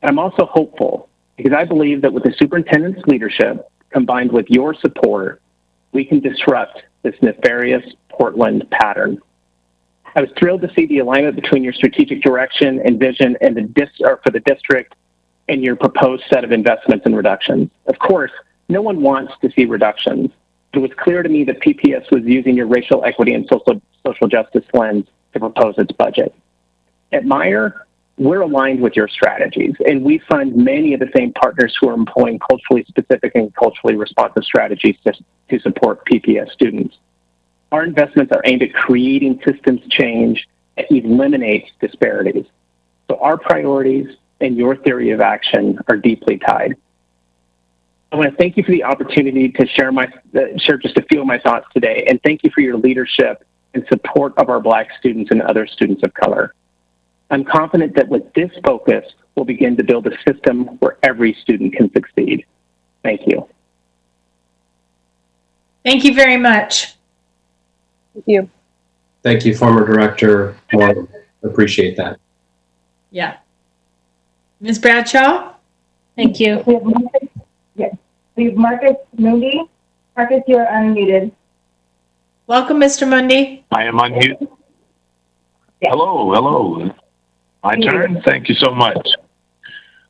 And I'm also hopeful because I believe that with the superintendent's leadership, combined with your support, we can disrupt this nefarious Portland pattern. I was thrilled to see the alignment between your strategic direction and vision and for the district and your proposed set of investments and reductions. Of course, no one wants to see reductions. It was clear to me that PPS was using your racial equity and social justice lens to propose its budget. At Meyer, we're aligned with your strategies, and we fund many of the same partners who are employing culturally specific and culturally responsive strategies to support PPS students. Our investments are aimed at creating systems change that eliminates disparities. So our priorities and your theory of action are deeply tied. I want to thank you for the opportunity to share just a few of my thoughts today, and thank you for your leadership and support of our Black students and other students of color. I'm confident that with this focus, we'll begin to build a system where every student can succeed. Thank you. Thank you very much. Thank you. Thank you, former Director Moore. Appreciate that. Yeah. Ms. Bradshaw? Thank you. Yes. We have Marcus Moody. Marcus, you are unmuted. Welcome, Mr. Mundy. I am unmuted. Yes. Hello. My turn. Thank you so much.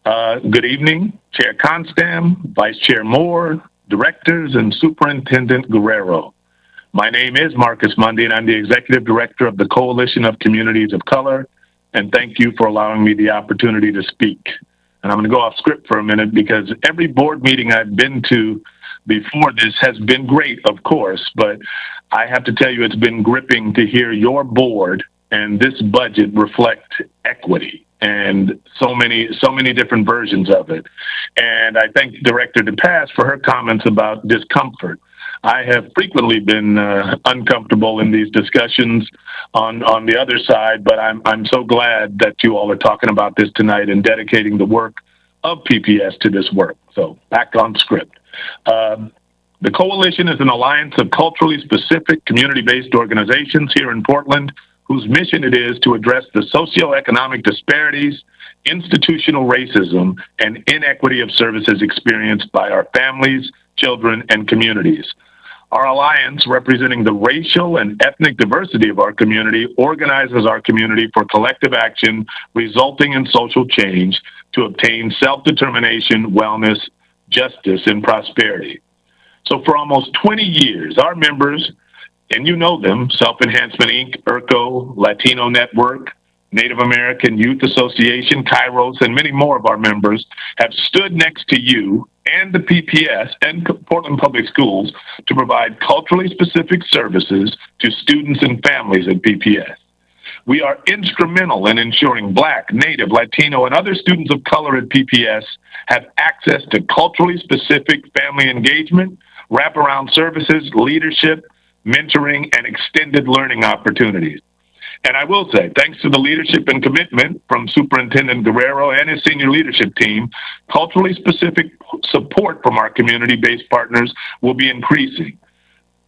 Good evening, Chair Constam, Vice Chair Moore, directors, and Superintendent Guerrero. My name is Marcus Mundy, and I'm the Executive Director of the Coalition of Communities of Color, and thank you for allowing me the opportunity to speak. And I'm going to go off script for a minute because every board meeting I've been to before this has been great, of course, but I have to tell you it's been gripping to hear your board and this budget reflect equity and so many different versions of it. And I thank Director DePass for her comments about discomfort. I have frequently been uncomfortable in these discussions on the other side, but I'm so glad that you all are talking about this tonight and dedicating the work of PPS to this work. So back on script. The Coalition is an alliance of culturally specific community-based organizations here in Portland whose mission it is to address the socioeconomic disparities, institutional racism, and inequity of services experienced by our families, children, and communities. Our alliance, representing the racial and ethnic diversity of our community, organizes our community for collective action resulting in social change to obtain self-determination, wellness, justice, and prosperity. So for almost 20 years, our members, and you know them, Self-Enhancement Inc., IRCO, Latino Network, Native American Youth Association, Kairos, and many more of our members have stood next to you and the PPS and Portland Public Schools to provide culturally specific services to students and families at PPS. We are instrumental in ensuring Black, Native, Latino, and other students of color at PPS have access to culturally specific family engagement, wraparound services, leadership, mentoring, and extended learning opportunities. And I will say, thanks to the leadership and commitment from Superintendent Guerrero and his senior leadership team, culturally specific support from our community-based partners will be increasing.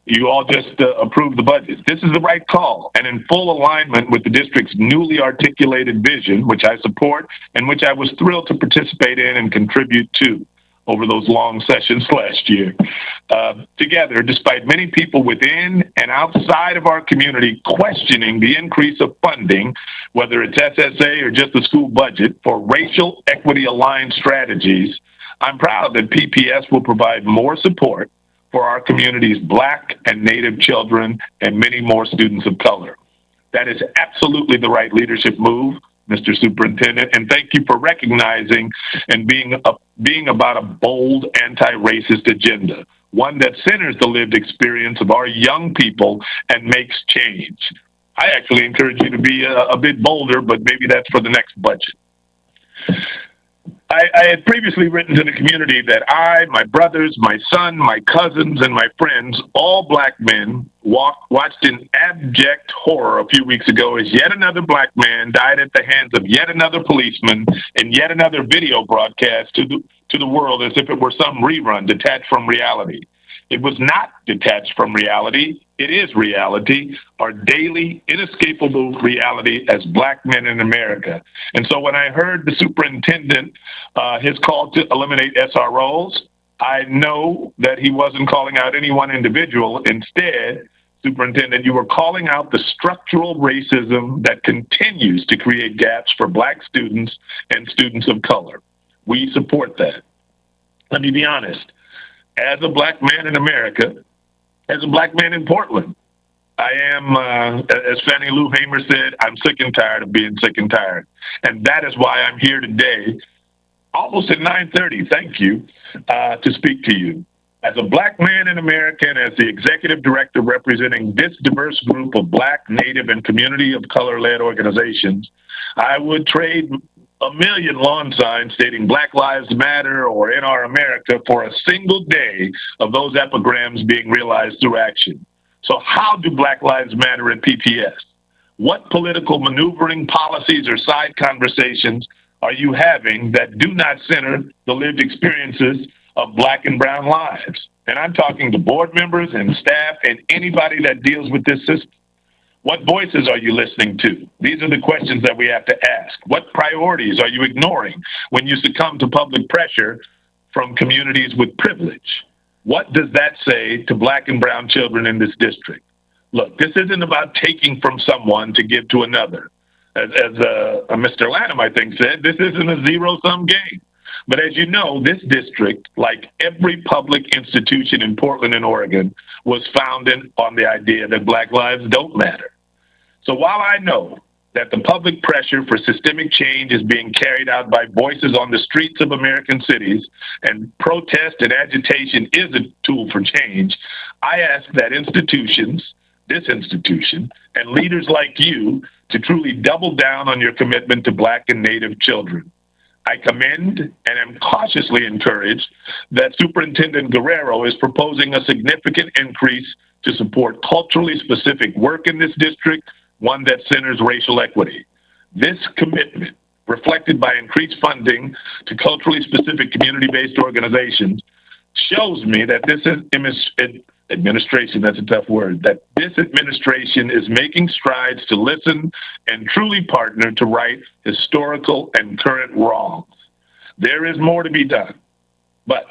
You all just approved the budget. This is the right call and in full alignment with the district's newly articulated vision, which I support and which I was thrilled to participate in and contribute to over those long sessions last year. Together, despite many people within and outside of our community questioning the increase of funding, whether it's SSA or just the school budget, for racial equity aligned strategies, I'm proud that PPS will provide more support for our community's Black and Native children and many more students of color. That is absolutely the right leadership move, Mr. Superintendent, and thank you for recognizing and being about a bold anti-racist agenda, one that centers the lived experience of our young people and makes change. I actually encourage you to be a bit bolder, but maybe that's for the next budget. I had previously written to the community that I, my brothers, my son, my cousins, and my friends, all Black men, watched in abject horror a few weeks ago as yet another Black man died at the hands of yet another policeman in yet another video broadcast to the world as if it were some rerun detached from reality. It was not detached from reality. It is reality, our daily, inescapable reality as Black men in America. And so when I heard the superintendent, his call to eliminate SROs, I know that he wasn't calling out any one individual. Instead, Superintendent, you were calling out the structural racism that continues to create gaps for Black students and students of color. We support that. Let me be honest. As a Black man in America, as a Black man in Portland, I am, as Fannie Lou Hamer said, I'm sick and tired of being sick and tired. And that is why I'm here today, almost at 9:30, thank you, to speak to you. As a Black man in America and as the executive director representing this diverse group of Black, Native, and community of color-led organizations, I would trade a million lawn signs stating Black Lives Matter or In Our America for a single day of those epigrams being realized through action. So how do Black Lives Matter at PPS? What political maneuvering, policies, or side conversations are you having that do not center the lived experiences of Black and brown lives? And I'm talking to board members and staff and anybody that deals with this system. What voices are you listening to? These are the questions that we have to ask. What priorities are you ignoring when you succumb to public pressure from communities with privilege? What does that say to Black and brown children in this district? Look, this isn't about taking from someone to give to another. As Mr. Lanham, I think, said, this isn't a zero-sum game. But as you know, this district, like every public institution in Portland and Oregon, was founded on the idea that Black lives don't matter. So while I know that the public pressure for systemic change is being carried out by voices on the streets of American cities, and protest and agitation is a tool for change, I ask that institutions, this institution, and leaders like you to truly double down on your commitment to Black and Native children. I commend and am cautiously encouraged that Superintendent Guerrero is proposing a significant increase to support culturally specific work in this district, one that centers racial equity. This commitment, reflected by increased funding to culturally specific community-based organizations, shows me that this administration, that's a tough word, that this administration is making strides to listen and truly partner to right historical and current wrongs. There is more to be done. But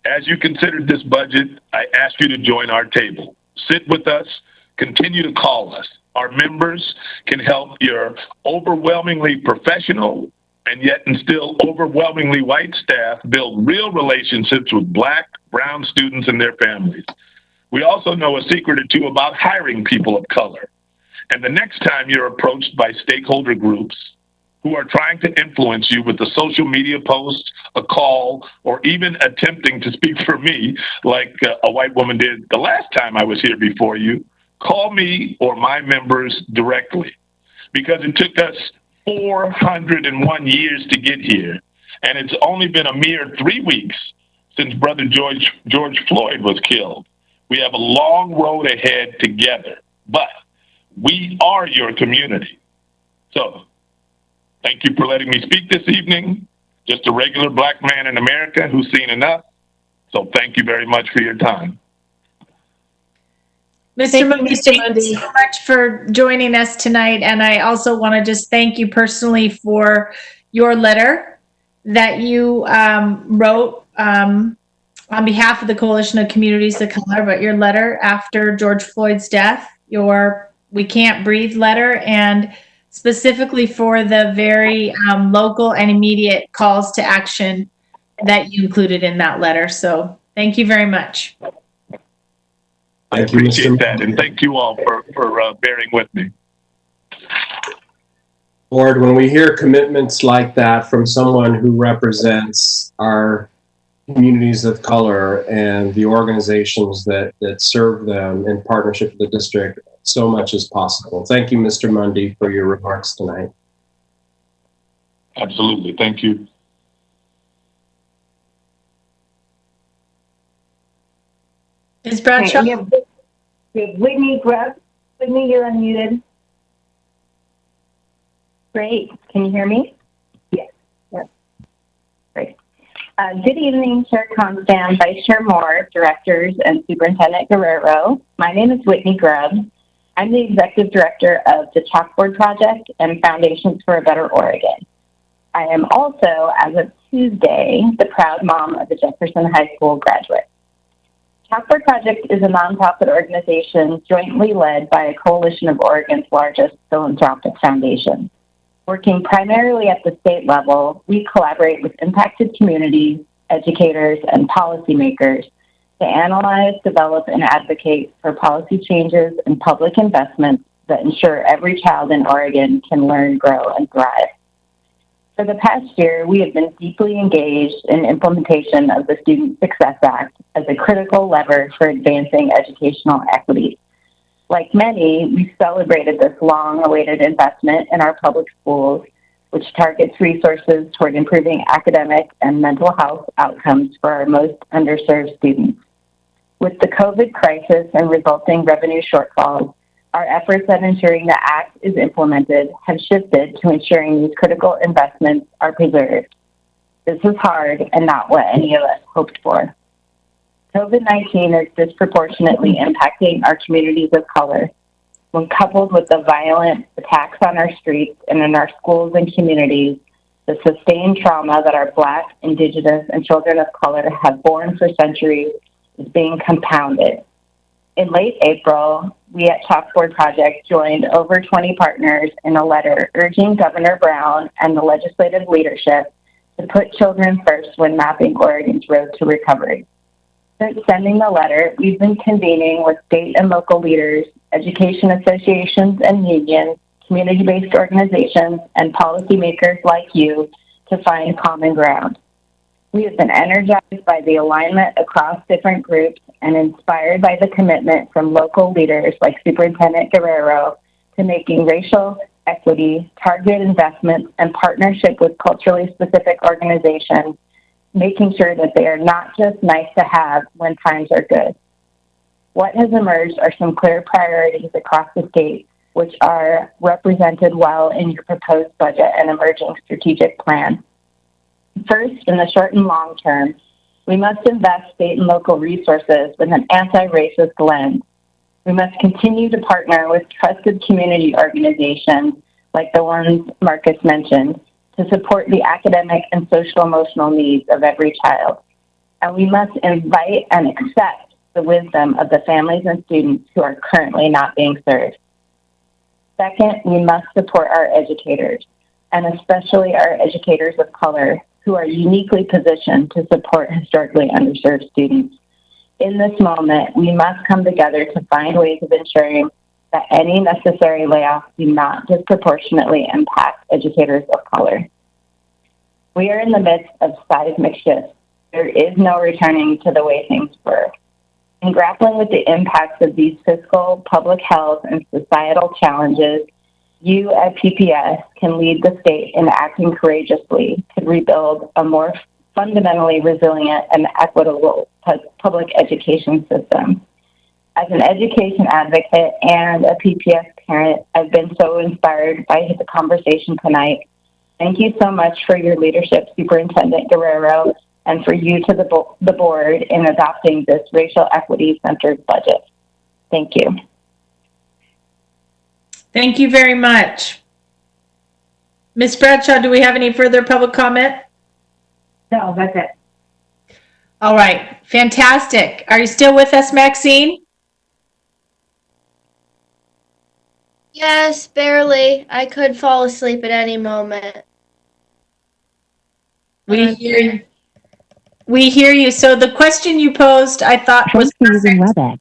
as you consider this budget, I ask you to join our table. Sit with us, continue to call us. Our members can help your overwhelmingly professional and yet and still overwhelmingly white staff build real relationships with Black, brown students and their families. We also know a secret or two about hiring people of color. And the next time you're approached by stakeholder groups who are trying to influence you with a social media post, a call, or even attempting to speak for me like a white woman did the last time I was here before you, call me or my members directly. because it took us 401 years to get here. And it's only been a mere 3 weeks since Brother George Floyd was killed. We have a long road ahead together, but we are your community. So thank you for letting me speak this evening. Just a regular black man in America who's seen enough. So thank you very much for your time. Mr. Mundy, thank you so much for joining us tonight. And I also want to just thank you personally for your letter that you wrote on behalf of the Coalition of Communities of Color, but your letter after George Floyd's death, your We Can't Breathe letter, and specifically for the very local and immediate calls to action that you included in that letter. So thank you very much. I appreciate that, and thank you all for bearing with me. Board, when we hear commitments like that from someone who represents our communities of color and the organizations that serve them in partnership with the district, so much is possible. Thank you, Mr. Mundy, for your remarks tonight. Absolutely. Thank you. Ms. Bradshaw? Okay, we have Whitney Grubb. Whitney, you're unmuted. Great. Can you hear me? Yes. Yes. Great. Good evening, Chair Constam, Vice Chair Moore, Directors, and Superintendent Guerrero. My name is Whitney Grubb. I'm the Executive Director of the Chalkboard Project and Foundations for a Better Oregon. I am also, as of Tuesday, the proud mom of the Jefferson High School graduate. Chalkboard Project is a nonprofit organization jointly led by a coalition of Oregon's largest philanthropic foundations. Working primarily at the state level, we collaborate with impacted communities, educators, and policymakers to analyze, develop, and advocate for policy changes and public investments that ensure every child in Oregon can learn, grow, and thrive. For the past year, we have been deeply engaged in implementation of the Student Success Act as a critical lever for advancing educational equity. Like many, we celebrated this long-awaited investment in our public schools, which targets resources toward improving academic and mental health outcomes for our most underserved students. With the COVID crisis and resulting revenue shortfalls, our efforts at ensuring the Act is implemented have shifted to ensuring these critical investments are preserved. This is hard and not what any of us hoped for. COVID-19 is disproportionately impacting our communities of color. When coupled with the violent attacks on our streets and in our schools and communities, the sustained trauma that our Black, Indigenous, and children of color have borne for centuries is being compounded. In late April, we at Chalkboard Project joined over 20 partners in a letter urging Governor Brown and the legislative leadership to put children first when mapping Oregon's road to recovery. Since sending the letter, we've been convening with state and local leaders, education associations and unions, community-based organizations, and policymakers like you to find common ground. We have been energized by the alignment across different groups and inspired by the commitment from local leaders like Superintendent Guerrero to making racial equity, targeted investments, and partnership with culturally specific organizations, making sure that they are not just nice to have when times are good. What has emerged are some clear priorities across the state, which are represented well in your proposed budget and emerging strategic plan. First, in the short and long term, we must invest state and local resources with an anti-racist lens. We must continue to partner with trusted community organizations like the ones Marcus mentioned to support the academic and social-emotional needs of every child. And we must invite and accept the wisdom of the families and students who are currently not being served. Second, we must support our educators, and especially our educators of color, who are uniquely positioned to support historically underserved students. In this moment, we must come together to find ways of ensuring that any necessary layoffs do not disproportionately impact educators of color. We are in the midst of seismic shifts. There is no returning to the way things were. In grappling with the impacts of these fiscal, public health, and societal challenges, you at PPS can lead the state in acting courageously to rebuild a more fundamentally resilient and equitable public education system. As an education advocate and a PPS parent, I've been so inspired by the conversation tonight. Thank you so much for your leadership, Superintendent Guerrero, and for you to the board in adopting this racial equity-centered budget. Thank you. Thank you very much. Ms. Bradshaw, do we have any further public comment? No, that's it. All right, fantastic. Are you still with us, Maxine? Yes, barely. I could fall asleep at any moment. We hear you. So the question you posed, I thought was using WebEx.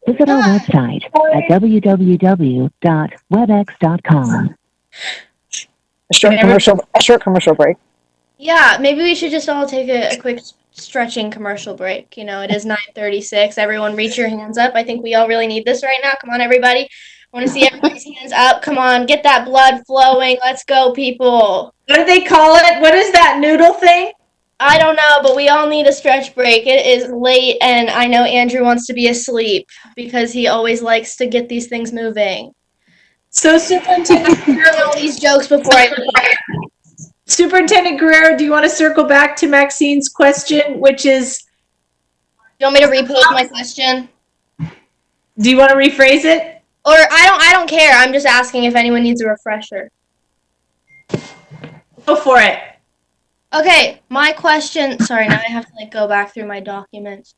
Visit our website at www.webex.com. A short commercial break. Yeah, maybe we should just all take a quick stretching commercial break. You know, it is 9:36. Everyone reach your hands up. I think we all really need this right now. Come on, everybody. I want to see everybody's hands up. Come on, get that blood flowing. Let's go, people. What do they call it? What is that noodle thing? I don't know, but we all need a stretch break. It is late, and I know Andrew wants to be asleep because he always likes to get these things moving. So, Superintendent Guerrero, all these jokes before I leave. Superintendent Guerrero, do you want to circle back to Maxine's question, which is? You want me to repose my question? Do you want to rephrase it? Or I don't care. I'm just asking if anyone needs a refresher. Go for it. Okay, my question, sorry, now I have to go back through my documents.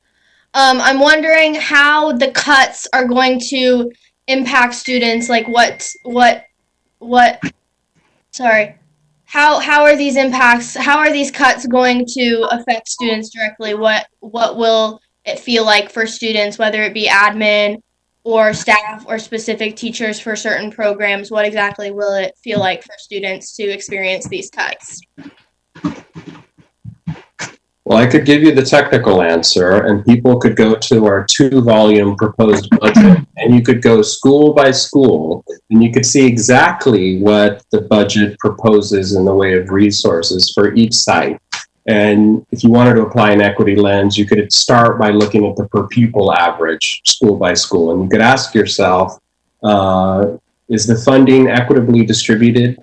I'm wondering how the cuts are going to impact students, like how are these cuts going to affect students directly? What will it feel like for students, whether it be admin or staff or specific teachers for certain programs? What exactly will it feel like for students to experience these cuts? Well, I could give you the technical answer, and people could go to our 2-volume proposed budget, and you could go school by school, and you could see exactly what the budget proposes in the way of resources for each site. And if you wanted to apply an equity lens, you could start by looking at the per pupil average, school by school, and you could ask yourself, is the funding equitably distributed,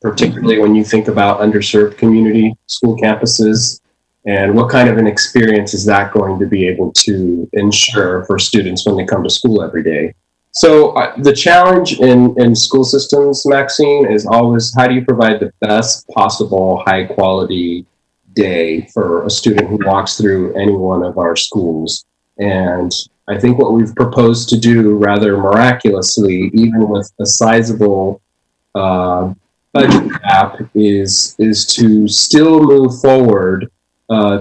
particularly when you think about underserved community school campuses? And what kind of an experience is that going to be able to ensure for students when they come to school every day? So the challenge in school systems, Maxine, is always how do you provide the best possible high quality day for a student who walks through any one of our schools? And I think what we've proposed to do rather miraculously, even with a sizable budget gap, is to still move forward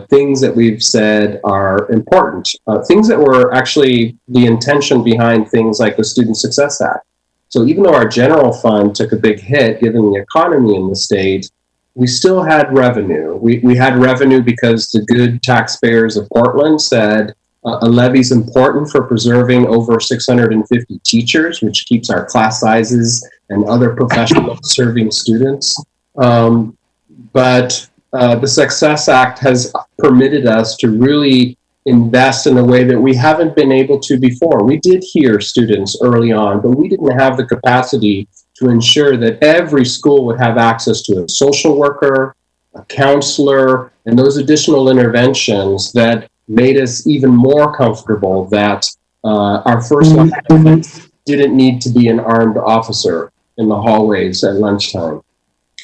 things that we've said are important, things that were actually the intention behind things like the Student Success Act. So even though our general fund took a big hit given the economy in the state, we still had revenue. We had revenue because the good taxpayers of Portland said a levy is important for preserving over 650 teachers, which keeps our class sizes and other professionals serving students. But the Success Act has permitted us to really invest in a way that we haven't been able to before. We did hear students early on, but we didn't have the capacity to ensure that every school would have access to a social worker, a counselor, and those additional interventions that made us even more comfortable that our first line of defense didn't need to be an armed officer in the hallways at lunchtime.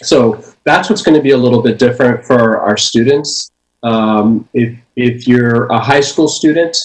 So that's what's going to be a little bit different for our students. If you're a high school student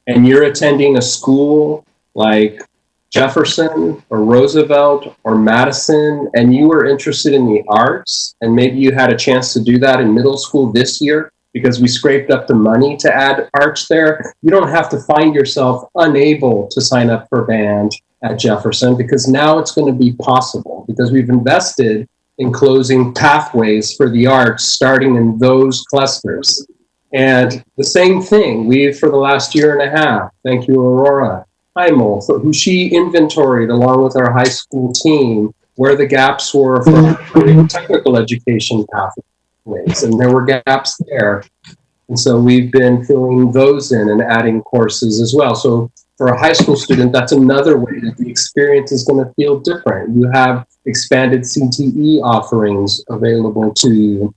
and you're attending a school like Jefferson or Roosevelt or Madison, and you were interested in the arts, and maybe you had a chance to do that in middle school this year because we scraped up the money to add arts there, you don't have to find yourself unable to sign up for band at Jefferson, because now it's going to be possible because we've invested in closing pathways for the arts starting in those clusters. And the same thing, we've for the last year and a half, thank you Aurora Heimel, who she inventoried along with our high school team where the gaps were for technical education pathways, and there were gaps there. And so we've been filling those in and adding courses as well. So for a high school student, that's another way that the experience is going to feel different. You have expanded CTE offerings available to you.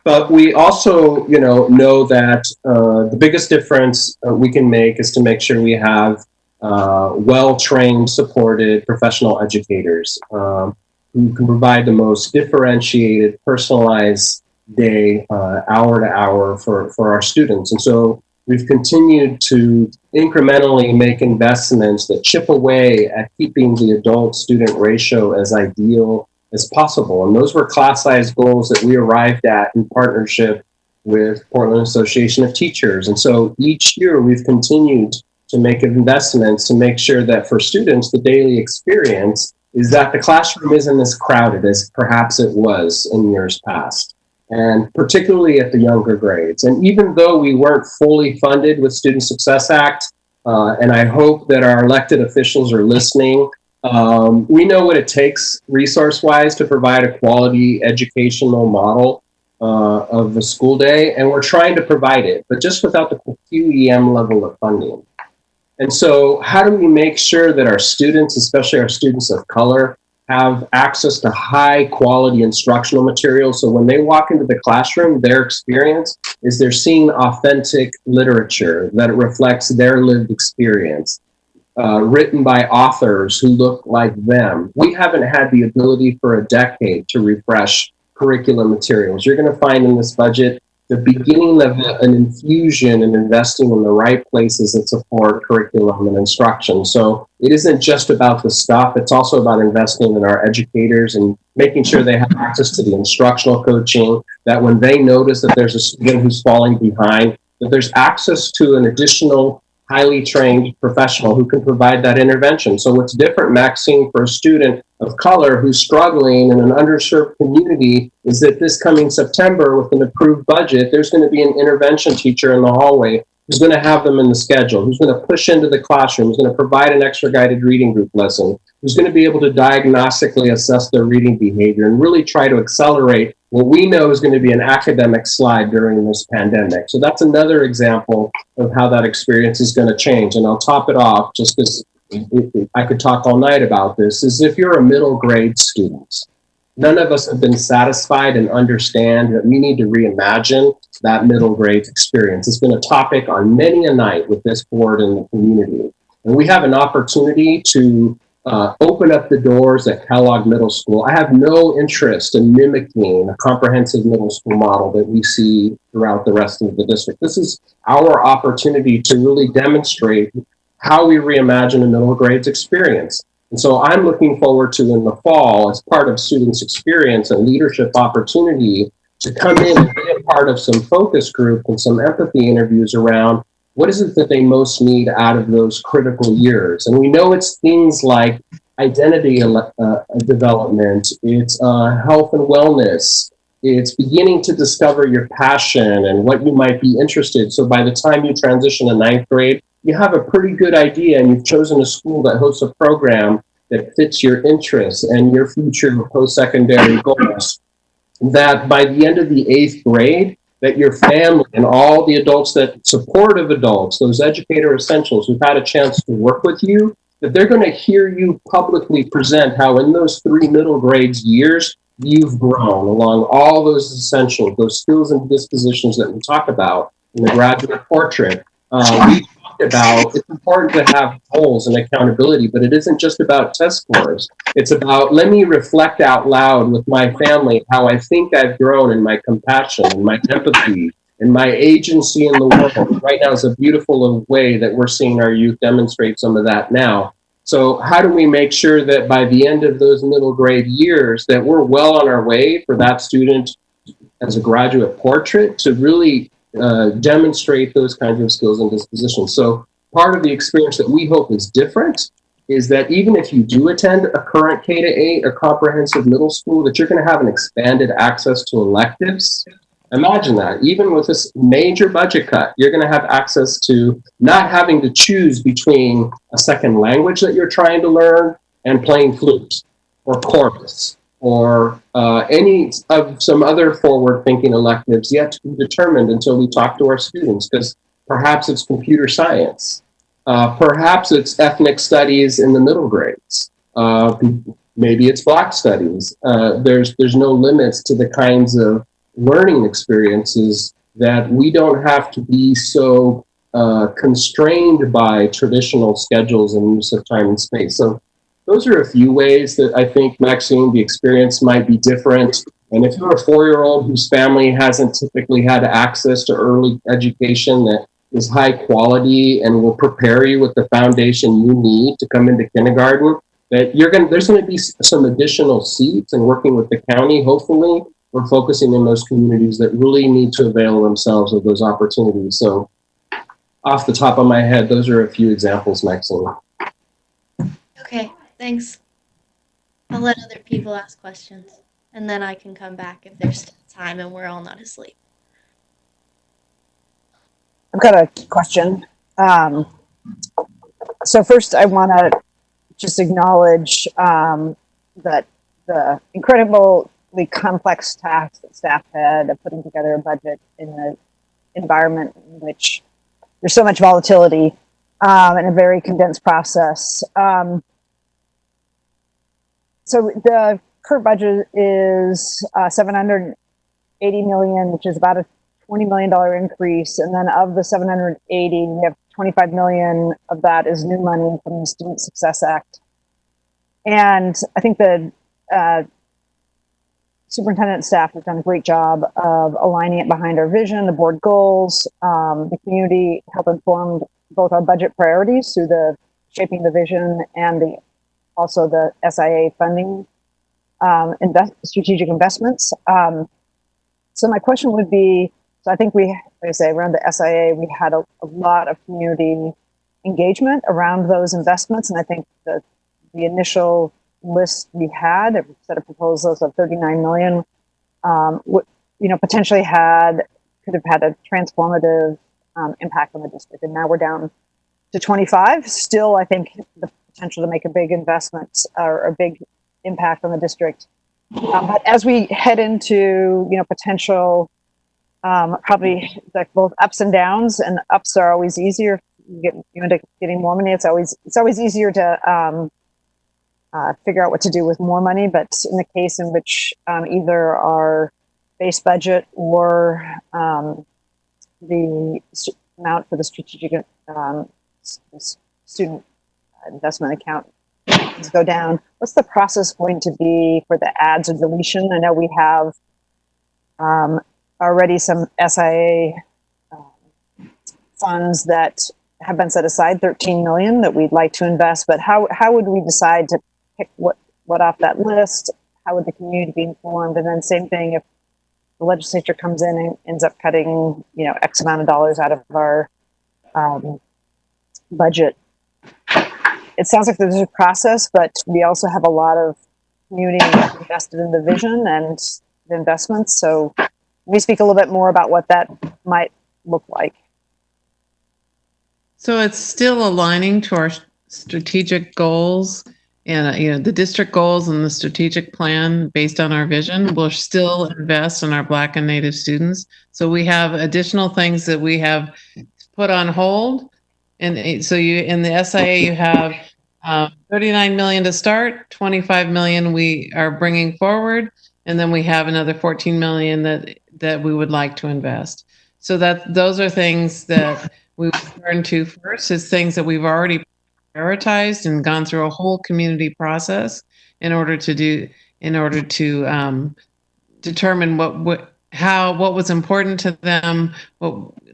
But we also, know that the biggest difference we can make is to make sure we have well-trained, supported professional educators who can provide the most differentiated, personalized day, hour to hour for our students. And so we've continued to incrementally make investments that chip away at keeping the adult-student ratio as ideal as possible. And those were class-size goals that we arrived at in partnership with Portland Association of Teachers. And so each year we've continued to make investments to make sure that for students, the daily experience is that the classroom isn't as crowded as perhaps it was in years past, and particularly at the younger grades. And even though we weren't fully funded with Student Success Act, and I hope that our elected officials are listening, we know what it takes resource-wise to provide a quality educational model of the school day, and we're trying to provide it, but just without the QEM level of funding. And so how do we make sure that our students, especially our students of color, have access to high quality instructional materials, so when they walk into the classroom, their experience is they're seeing authentic literature that reflects their lived experience, written by authors who look like them. We haven't had the ability for a decade to refresh curriculum materials. You're going to find in this budget the beginning of an infusion and investing in the right places that support curriculum and instruction. So it isn't just about the stuff, it's also about investing in our educators and making sure they have access to the instructional coaching, that when they notice that there's a student who's falling behind, that there's access to an additional highly trained professional who can provide that intervention. So what's different, Maxine, for a student of color who's struggling in an underserved community is that this coming September with an approved budget, there's going to be an intervention teacher in the hallway who's going to have them in the schedule, who's going to push into the classroom, who's going to provide an extra guided reading group lesson, who's going to be able to diagnostically assess their reading behavior and really try to accelerate what we know is going to be an academic slide during this pandemic. So that's another example of how that experience is going to change. And I'll top it off, just because I could talk all night about this, is if you're a middle grade student, none of us have been satisfied and understand that we need to reimagine that middle grade experience. It's been a topic on many a night with this board and the community. And we have an opportunity to open up the doors at Kellogg Middle School. I have no interest in mimicking a comprehensive middle school model that we see throughout the rest of the district. This is our opportunity to really demonstrate how we reimagine a middle grades experience. And so I'm looking forward to, in the fall, as part of students' experience and leadership opportunity, to come in and be a part of some focus group and some empathy interviews around what is it that they most need out of those critical years. And we know it's things like identity development, it's health and wellness, it's beginning to discover your passion and what you might be interested. So by the time you transition to 9th grade, you have a pretty good idea, and you've chosen a school that hosts a program that fits your interests and your future post-secondary goals, that by the end of the 8th grade, that your family and all the adults that supportive adults, those educator essentials who've had a chance to work with you, that they're going to hear you publicly present how in those 3 middle grades years, you've grown along all those essentials, those skills and dispositions that we talk about in the graduate portrait. We talked about it's important to have goals and accountability, but it isn't just about test scores. It's about, let me reflect out loud with my family how I think I've grown in my compassion and my empathy and my agency in the world. Right now is a beautiful way that we're seeing our youth demonstrate some of that now. So how do we make sure that by the end of those middle grade years that we're well on our way for that student as a graduate portrait to really demonstrate those kinds of skills and dispositions. So part of the experience that we hope is different is that even if you do attend a current K-8 or comprehensive middle school, that you're going to have an expanded access to electives. Imagine that. Even with this major budget cut, you're going to have access to not having to choose between a second language that you're trying to learn and playing flutes. or chorus or any of some other forward-thinking electives yet to be determined until we talk to our students, because perhaps it's computer science. Perhaps it's ethnic studies in the middle grades. Maybe it's Black studies. There's no limits to the kinds of learning experiences that we don't have to be so constrained by traditional schedules and use of time and space. So those are a few ways that I think, Maxine, the experience might be different. And if you're a 4-year-old whose family hasn't typically had access to early education that is high quality and will prepare you with the foundation you need to come into kindergarten, that there's going to be some additional seats, and working with the county, hopefully, we're focusing in those communities that really need to avail themselves of those opportunities. So off the top of my head, those are a few examples, Maxine. Okay, thanks. I'll let other people ask questions, and then I can come back if there's still time and we're all not asleep. I've got a question. So first, I want to just acknowledge that the incredibly complex task that staff had of putting together a budget in an environment in which there's so much volatility and a very condensed process. So the current budget is $780 million, which is about a $20 million increase. And then of the 780, we have 25 million of that is new money from the Student Success Act. And I think the superintendent staff have done a great job of aligning it behind our vision, the board goals. The community helped inform both our budget priorities through the shaping the vision and also the SIA funding, strategic investments. So my question would be, so I think like I say, around the SIA, we had a lot of community engagement around those investments. And I think the initial list we had, a set of proposals of 39 million, potentially could have had a transformative impact on the district. And now we're down to 25. Still, I think the potential to make a big investment or a big impact on the district. But as we head into, potential, probably like both ups and downs, and ups are always easier. You end up getting more money. It's always easier to figure out what to do with more money. But in the case in which either our base budget or the amount for the strategic student investment account go down, what's the process going to be for the adds or deletion? I know we have already some SIA funds that have been set aside, 13 million that we'd like to invest, but how would we decide to pick what off that list? How would the community be informed? And then same thing if the legislature comes in and ends up cutting, X amount of dollars out of our budget. It sounds like there's a process, but we also have a lot of community invested in the vision and the investments. So let me speak a little bit more about what that might look like. So it's still aligning to our strategic goals and, the district goals and the strategic plan based on our vision. We'll still invest in our Black and Native students. So we have additional things that we have put on hold. And so in the SIA, you have 39 million to start, 25 million we are bringing forward, and then we have another 14 million that we would like to invest. So those are things that we would turn to first, is things that we've already prioritized and gone through a whole community process in order to determine what was important to them,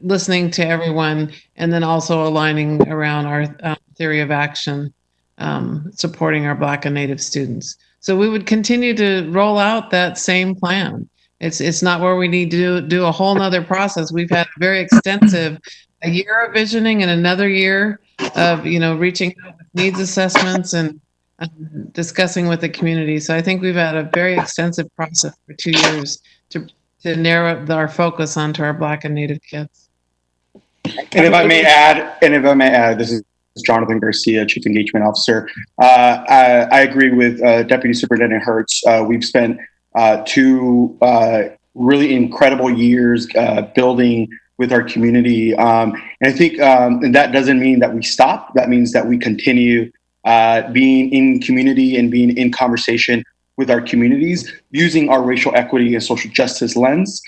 listening to everyone, and then also aligning around our theory of action, supporting our Black and Native students. So we would continue to roll out that same plan. It's not where we need to do a whole nother process. We've had very extensive, a year of visioning and another year of, reaching out with needs assessments and discussing with the community. So I think we've had a very extensive process for 2 years to narrow our focus onto our Black and Native kids. And if I may add, this is Jonathan Garcia, Chief Engagement Officer. I agree with Deputy Superintendent Hertz. We've spent two really incredible years building with our community. And I think and that doesn't mean that we stop. That means that we continue being in community and being in conversation with our communities using our racial equity and social justice lens,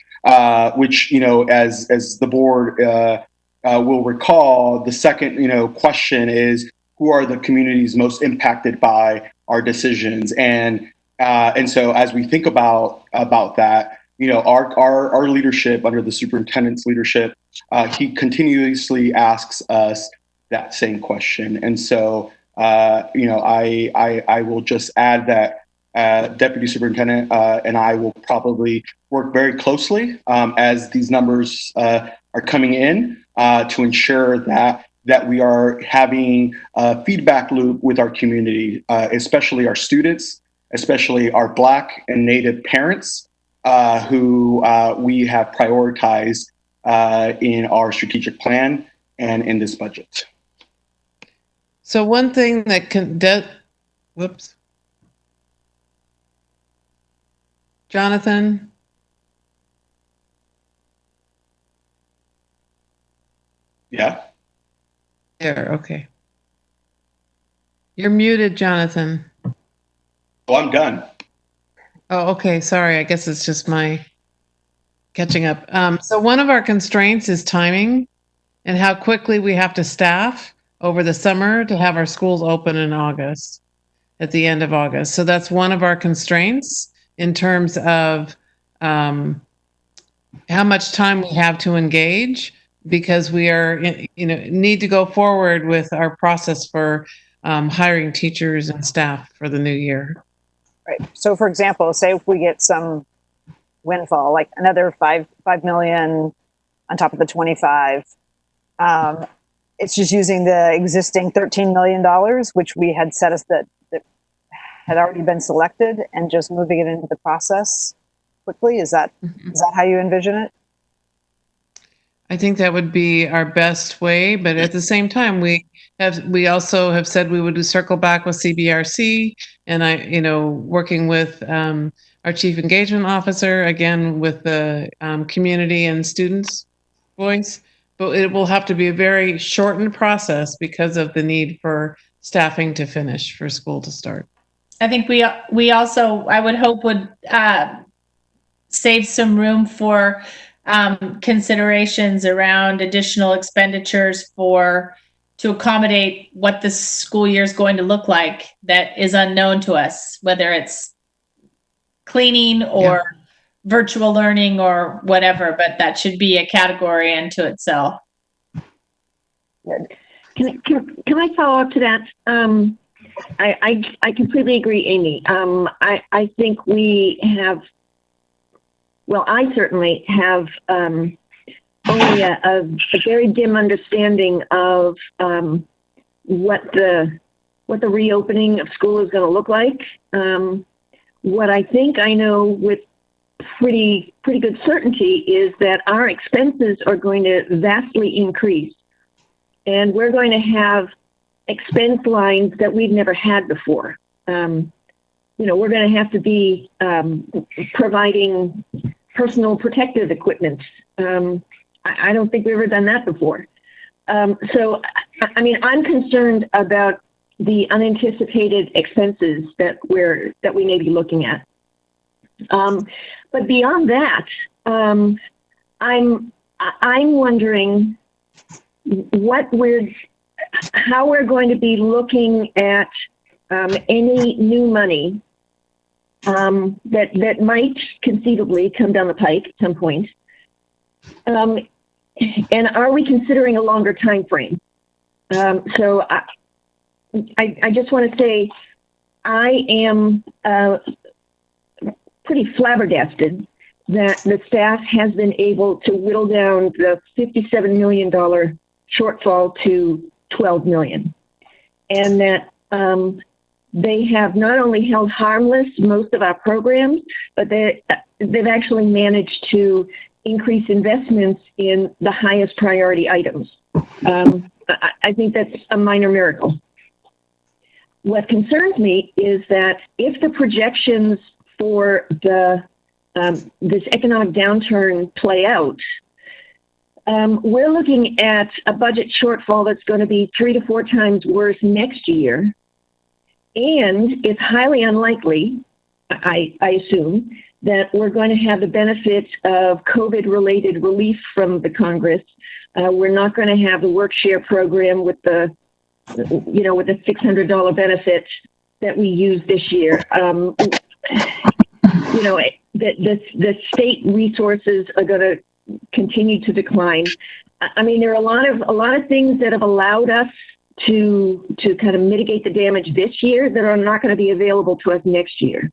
which, as the board will recall, the second, question is, who are the communities most impacted by our decisions? And so as we think about that, our leadership under the superintendent's leadership, he continuously asks us that same question. And so, I will just add that Deputy Superintendent and I will probably work very closely as these numbers are coming in to ensure that we are having a feedback loop with our community, especially our students, especially our Black and Native parents who we have prioritized in our strategic plan and in this budget. So one thing that whoops. Jonathan? Yeah. There, okay. You're muted, Jonathan. Oh, I'm done. Oh, okay. Sorry. I guess it's just my catching up. So one of our constraints is timing and how quickly we have to staff over the summer to have our schools open in August, at the end of August. So that's one of our constraints in terms of how much time we have to engage, because we are, need to go forward with our process for hiring teachers and staff for the new year. Right. So, for example, say if we get some windfall, like another 5 million on top of the 25, it's just using the existing $13 million, which we had set us that had already been selected, and just moving it into the process quickly. Is that how you envision it? I think that would be our best way, but at the same time, we also have said we would circle back with CBRC, and working with our Chief Engagement Officer, again with the community and students' voice. But it will have to be a very shortened process because of the need for staffing to finish for school to start. I think we also, I would hope, would save some room for considerations around additional expenditures to accommodate what the school year is going to look like that is unknown to us, whether it's cleaning or virtual learning or whatever, but that should be a category unto itself. Can I follow up to that? I completely agree, Amy. I think we have, well, I certainly have only a very dim understanding of what the reopening of school is going to look like. What I think I know with pretty good certainty is that our expenses are going to vastly increase, and we're going to have expense lines that we've never had before. We're going to have to be providing personal protective equipment. I don't think we've ever done that before. So, I'm concerned about the unanticipated expenses that we may be looking at. But beyond that, I'm wondering how we're going to be looking at any new money that might conceivably come down the pike at some point. And are we considering a longer time frame? So I just want to say I am pretty flabbergasted that the staff has been able to whittle down the $57 million shortfall to $12 million. And that they have not only held harmless most of our programs, but they've actually managed to increase investments in the highest priority items. I think that's a minor miracle. What concerns me is that if the projections for the this economic downturn play out, we're looking at a budget shortfall that's going to be 3 to 4 times worse next year. And it's highly unlikely, I assume, that we're going to have the benefit of COVID-related relief from the Congress. We're not going to have the work share program with the $600 benefit that we used this year. The state resources are going to continue to decline. I mean, there are a lot of things that have allowed us to kind of mitigate the damage this year that are not going to be available to us next year.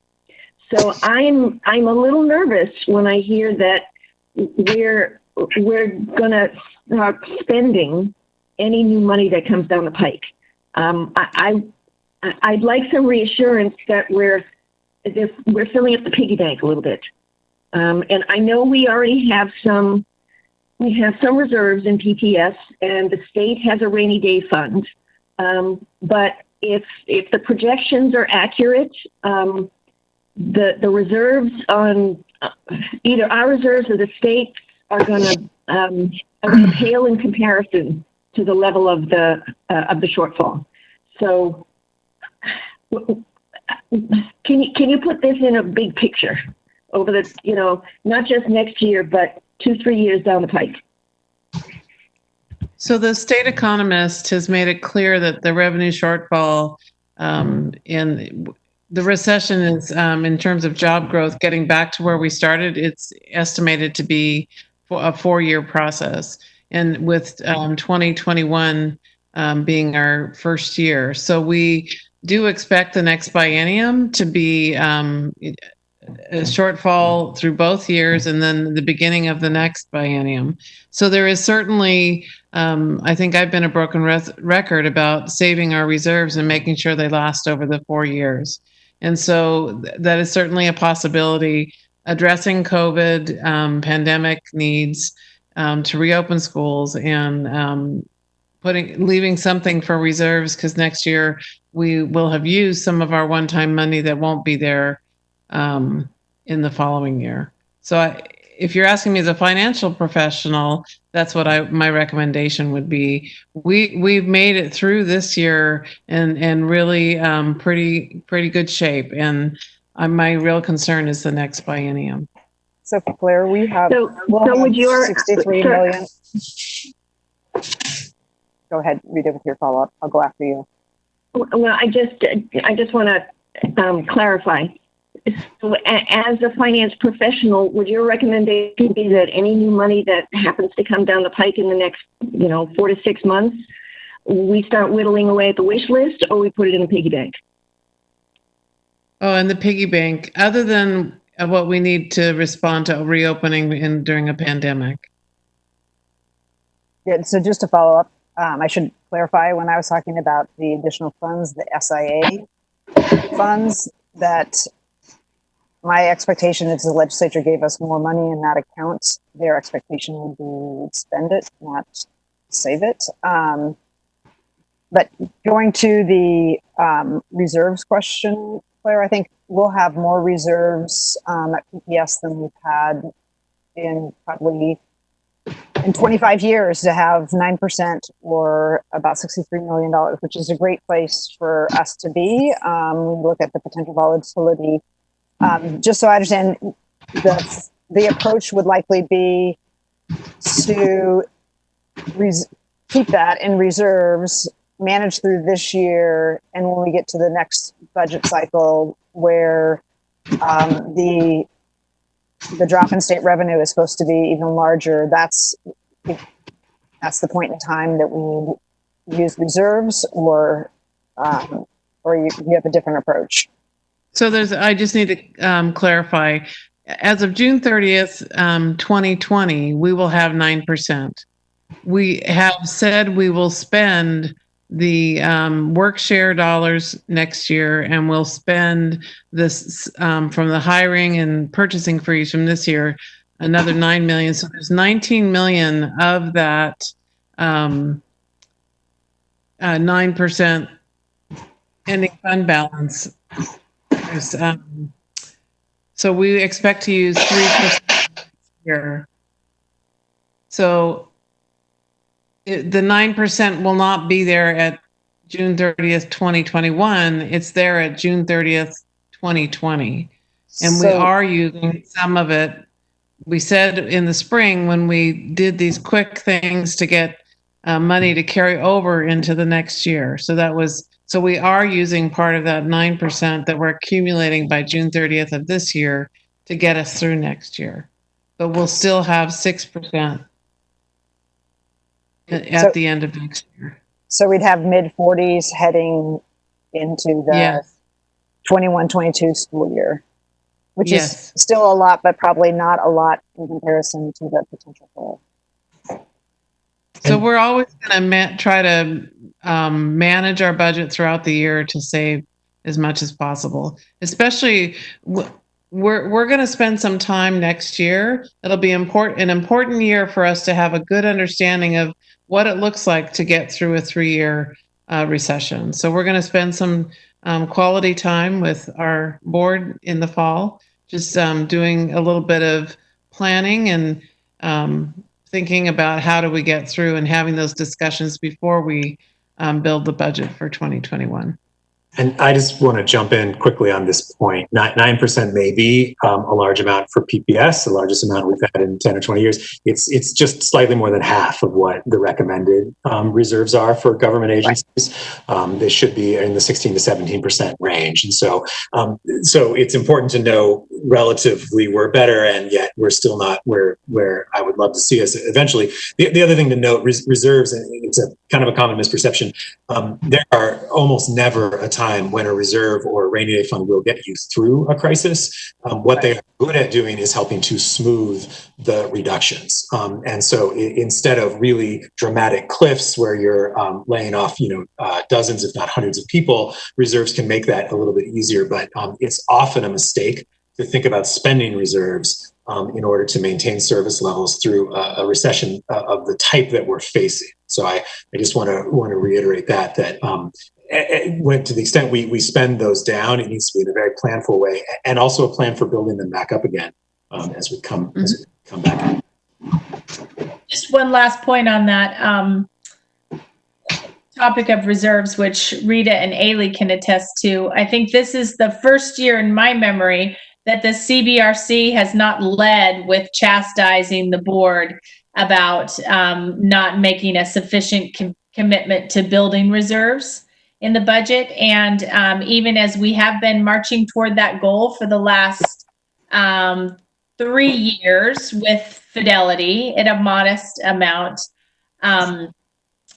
So I'm a little nervous when I hear that we're going to start spending any new money that comes down the pike. I'd like some reassurance that we're filling up the piggy bank a little bit. And I know we already have some reserves in PPS, and the state has a rainy day fund. But if the projections are accurate, the reserves on either our reserves or the state are going to pale in comparison to the level of the shortfall. So, can you put this in a big picture over the not just next year, but 2-3 years down the pike? So the state economist has made it clear that the revenue shortfall in the recession is, in terms of job growth, getting back to where we started. It's estimated to be a 4-year process, and with 2021 being our first year. So we do expect the next biennium to be a shortfall through both years, and then the beginning of the next biennium. So there is certainly, I think I've been a broken record about saving our reserves and making sure they last over the 4 years. And so that is certainly a possibility. Addressing COVID pandemic needs to reopen schools, and leaving something for reserves, because next year we will have used some of our one-time money that won't be there in the following year. So if you're asking me as a financial professional, that's what my recommendation would be. We've made it through this year and really pretty good shape. And my real concern is the next biennium. So Claire, we'll have 63 million. Go ahead, Rita, with your follow-up. I'll go after you. Well, I just want to clarify. So, as a finance professional, would your recommendation be that any new money that happens to come down the pike in the next, 4 to 6 months, we start whittling away at the wish list, or we put it in a piggy bank? Oh, and the piggy bank, other than what we need to respond to reopening during a pandemic. Yeah, so just to follow up, I should clarify, when I was talking about the additional funds, the SIA funds, that my expectation is the legislature gave us more money in that account. Their expectation would be spend it, not save it. But going to the reserves question, Claire, I think we'll have more reserves at PPS than we've had in probably in 25 years, to have 9% or about $63 million, which is a great place for us to be. We look at the potential volatility. Just so I understand, the approach would likely be to keep that in reserves, manage through this year, and when we get to the next budget cycle where the drop in state revenue is supposed to be even larger, that's the point in time that we use reserves, or you have a different approach. So I just need to clarify. As of June 30th, 2020, we will have 9%. We have said we will spend the work share dollars next year, and we'll spend this from the hiring and purchasing freeze from this year, another $9 million. So there's $19 million of that 9% ending fund balance. So we expect to use 3% here. So the 9% will not be there at June 30th, 2021. It's there at June 30th, 2020. And we are using some of it. We said in the spring when we did these quick things to get money to carry over into the next year. So we are using part of that 9% that we're accumulating by June 30th of this year to get us through next year. But we'll still have 6% at the end of next year. So we'd have mid-40s heading into the 21-22 school year, which is still a lot, but probably not a lot in comparison to the potential goal. So we're always going to try to manage our budget throughout the year to save as much as possible. Especially, we're going to spend some time next year. It'll be an important year for us to have a good understanding of what it looks like to get through a 3-year recession. So we're going to spend some quality time with our board in the fall, just doing a little bit of planning and thinking about how do we get through and having those discussions before we build the budget for 2021. And I just want to jump in quickly on this point. 9% may be a large amount for PPS, the largest amount we've had in 10 or 20 years. It's just slightly more than half of what the recommended reserves are for government agencies. They should be in the 16 to 17% range. And so it's important to know relatively we're better, and yet we're still not where I would love to see us eventually. The other thing to note, reserves, and it's a kind of a common misperception, there are almost never a time when a reserve or a rainy day fund will get you through a crisis. What they are good at doing is helping to smooth the reductions. And so instead of really dramatic cliffs where you're laying off, dozens, if not hundreds of people, reserves can make that a little bit easier. But it's often a mistake to think about spending reserves in order to maintain service levels through a recession of the type that we're facing. So I just want to reiterate that when to the extent we spend those down, it needs to be in a very planful way, and also a plan for building them back up again as we come back. Just one last point on that topic of reserves, which Rita and Ailey can attest to. I think this is the first year in my memory that the CBRC has not led with chastising the board about not making a sufficient commitment to building reserves in the budget. And even as we have been marching toward that goal for the last 3 years with fidelity at a modest amount,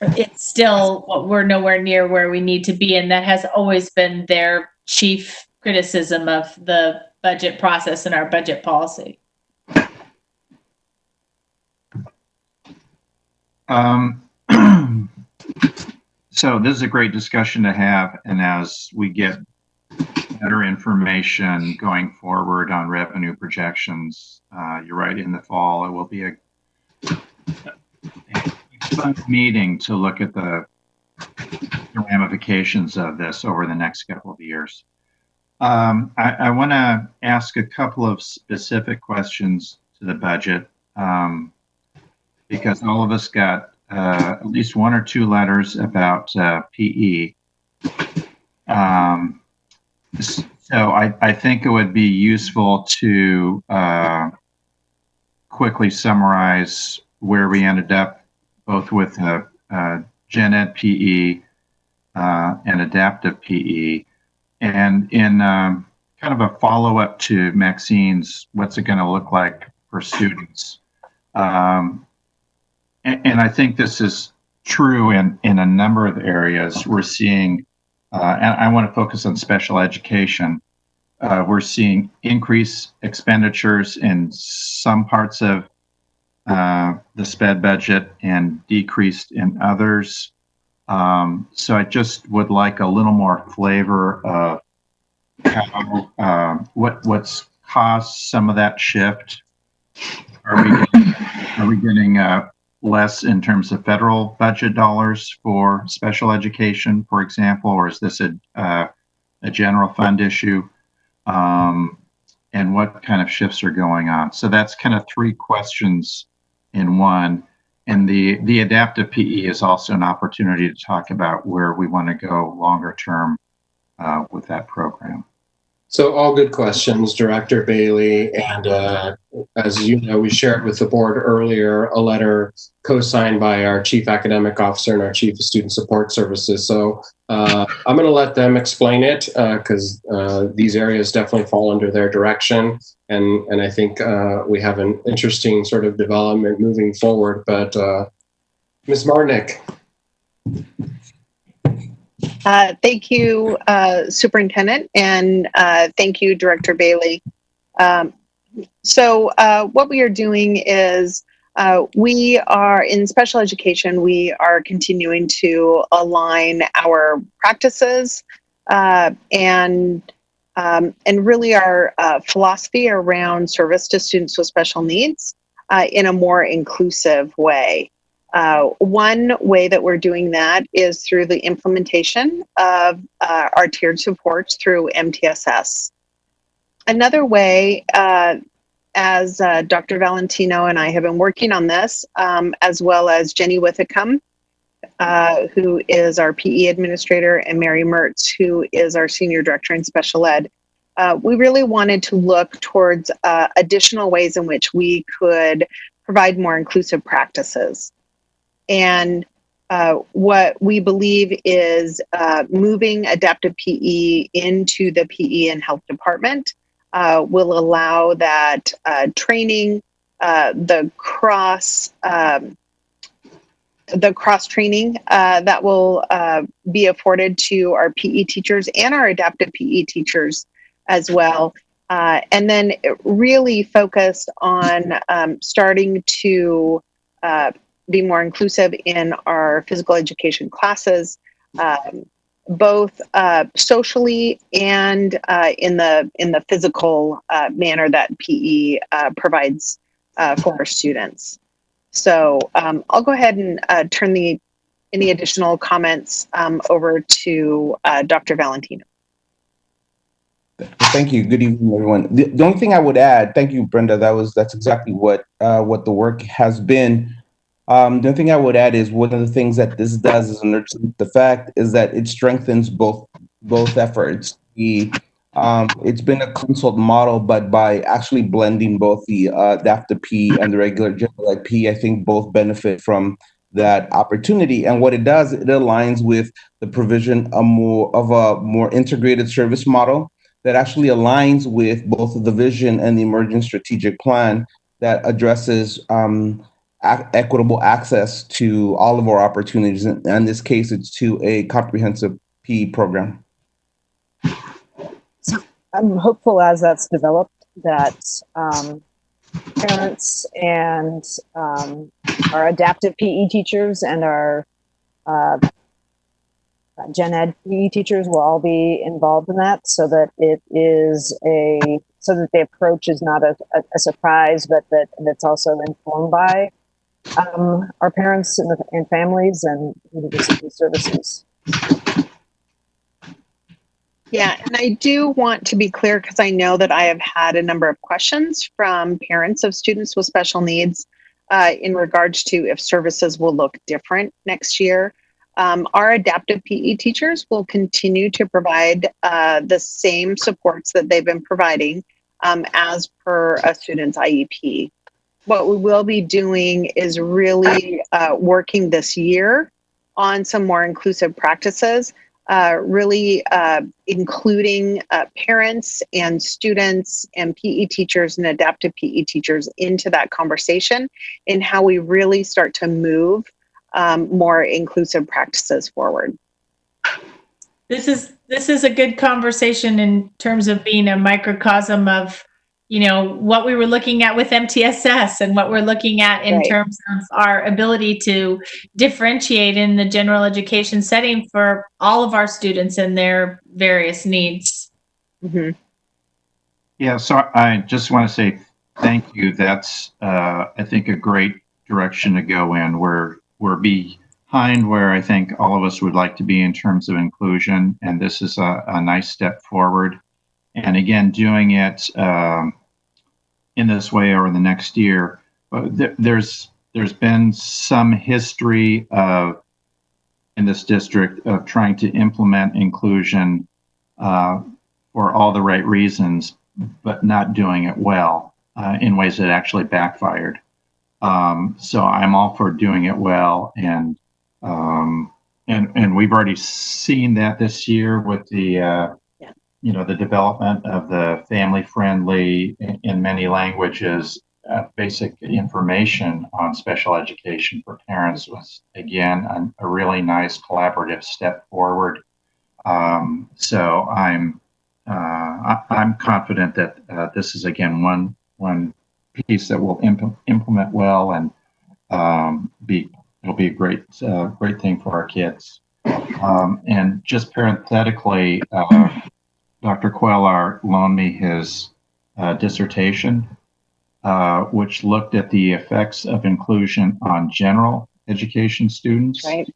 it's still, we're nowhere near where we need to be. And that has always been their chief criticism of the budget process and our budget policy. So this is a great discussion to have, and as we get better information going forward on revenue projections, you're right, in the fall it will be a fun meeting to look at the ramifications of this over the next couple of years. I want to ask a couple of specific questions to the budget because all of us got at least 1 or 2 letters about PE. So I think it would be useful to quickly summarize where we ended up, both with Gen Ed PE and adaptive PE. And in kind of a follow-up to Maxine's, what's it going to look like for students? And I think this is true in a number of areas. We're seeing, and I want to focus on special education. We're seeing increased expenditures in some parts of the SPED budget and decreased in others. So I just would like a little more flavor of how, what's caused some of that shift. Are we getting less in terms of federal budget dollars for special education, for example, or is this a general fund issue? And what kind of shifts are going on? So that's kind of three questions in one. And the adaptive PE is also an opportunity to talk about where we want to go longer term with that program. So all good questions, Director Bailey. And as you know, we shared with the board earlier a letter co-signed by our Chief Academic Officer and our Chief of Student Support Services. So I'm going to let them explain it because these areas definitely fall under their direction. And I think we have an interesting sort of development moving forward. But Ms. Marnick. Thank you, Superintendent, and thank you, Director Bailey. So what we are doing is we are in special education, we are continuing to align our practices and really our philosophy around service to students with special needs in a more inclusive way. One way that we're doing that is through the implementation of our tiered supports through MTSS. Another way, as Dr. Valentino and I have been working on this, as well as Jenny Withicum, who is our PE administrator, and Mary Mertz, who is our senior director in special ed, we really wanted to look towards additional ways in which we could provide more inclusive practices. And what we believe is moving adaptive PE into the PE and health department will allow that training, the cross training that will be afforded to our PE teachers and our adaptive PE teachers as well. And then really focused on starting to be more inclusive in our physical education classes, both socially and in the physical manner that PE provides for our students. So I'll go ahead and turn any additional comments over to Dr. Valentino. Thank you. Good evening, everyone. The only thing I would add, thank you, Brenda. That's exactly what the work has been. The only thing I would add is one of the things that this does is the fact is that it strengthens both efforts. It's been a consult model, but by actually blending both the adaptive PE and the regular general ed PE, I think both benefit from that opportunity. And what it does, it aligns with the provision of a more integrated service model that actually aligns with both the vision and the emerging strategic plan that addresses equitable access to all of our opportunities. And in this case, it's to a comprehensive PE program. So I'm hopeful as that's developed that parents and our adaptive PE teachers and our gen ed PE teachers will all be involved in that, so that so that the approach is not a surprise, but that it's also informed by our parents and families and university services. Yeah, and I do want to be clear because I know that I have had a number of questions from parents of students with special needs in regards to if services will look different next year. Our adaptive PE teachers will continue to provide the same supports that they've been providing as per a student's IEP. What we will be doing is really working this year on some more inclusive practices, really including parents and students and PE teachers and adaptive PE teachers into that conversation and how we really start to move more inclusive practices forward. This is a good conversation in terms of being a microcosm of, what we were looking at with MTSS and what we're looking at in terms of our ability to differentiate in the general education setting for all of our students and their various needs. Mm-hmm. Yeah, so I just want to say thank you. That's, I think, a great direction to go in. We're behind where I think all of us would like to be in terms of inclusion, and this is a nice step forward. And again, doing it in this way over the next year, there's been some history of in this district of trying to implement inclusion for all the right reasons, but not doing it well in ways that actually backfired. So I'm all for doing it well, and we've already seen that this year with the the development of the family-friendly, in many languages, basic information on special education for parents was again a really nice collaborative step forward. So I'm confident that this is again one piece that will implement well, and it'll be a great thing for our kids. And just parenthetically, Dr. Quellar loaned me his dissertation, which looked at the effects of inclusion on general education students. Right.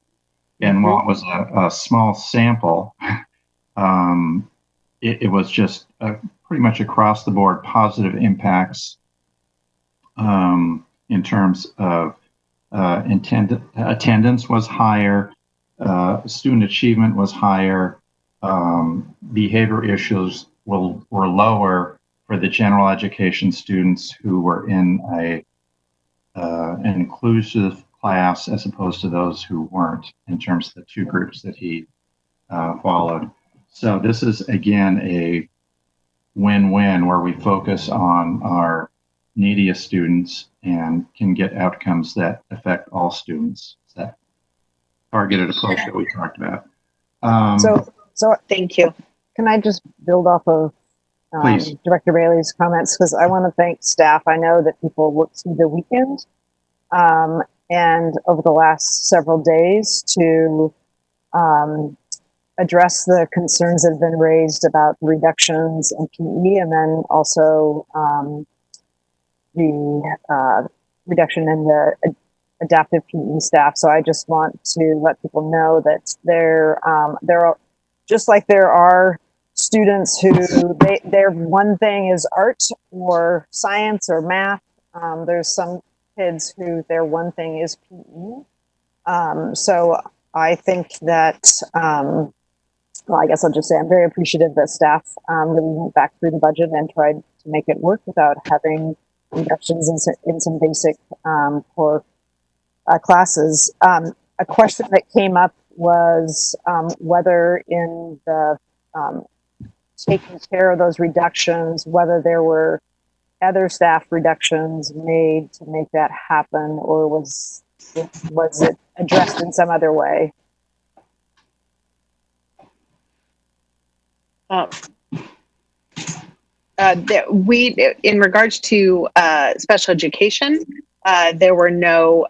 And while it was a small sample, it was just pretty much across the board positive impacts in terms of attendance was higher, student achievement was higher, behavior issues were lower for the general education students who were in an inclusive class as opposed to those who weren't, in terms of the two groups that he followed. So this is again a win-win where we focus on our neediest students and can get outcomes that affect all students. It's that targeted approach that we talked about. So thank you. Can I just build off of Please. Director Bailey's comments? Because I want to thank staff. I know that people worked through the weekend and over the last several days to address the concerns that have been raised about the reductions in PE, and then also the reduction in the adaptive PE staff. So I just want to let people know that there are, just like there are students who their one thing is art or science or math, there's some kids who their one thing is PE. So I think that, well, I guess I'll just say I'm very appreciative that staff really went back through the budget and tried to make it work without having reductions in some basic core classes. A question that came up was whether in the taking care of those reductions, whether there were other staff reductions made to make that happen, or was it addressed in some other way? In regards to special education, there were no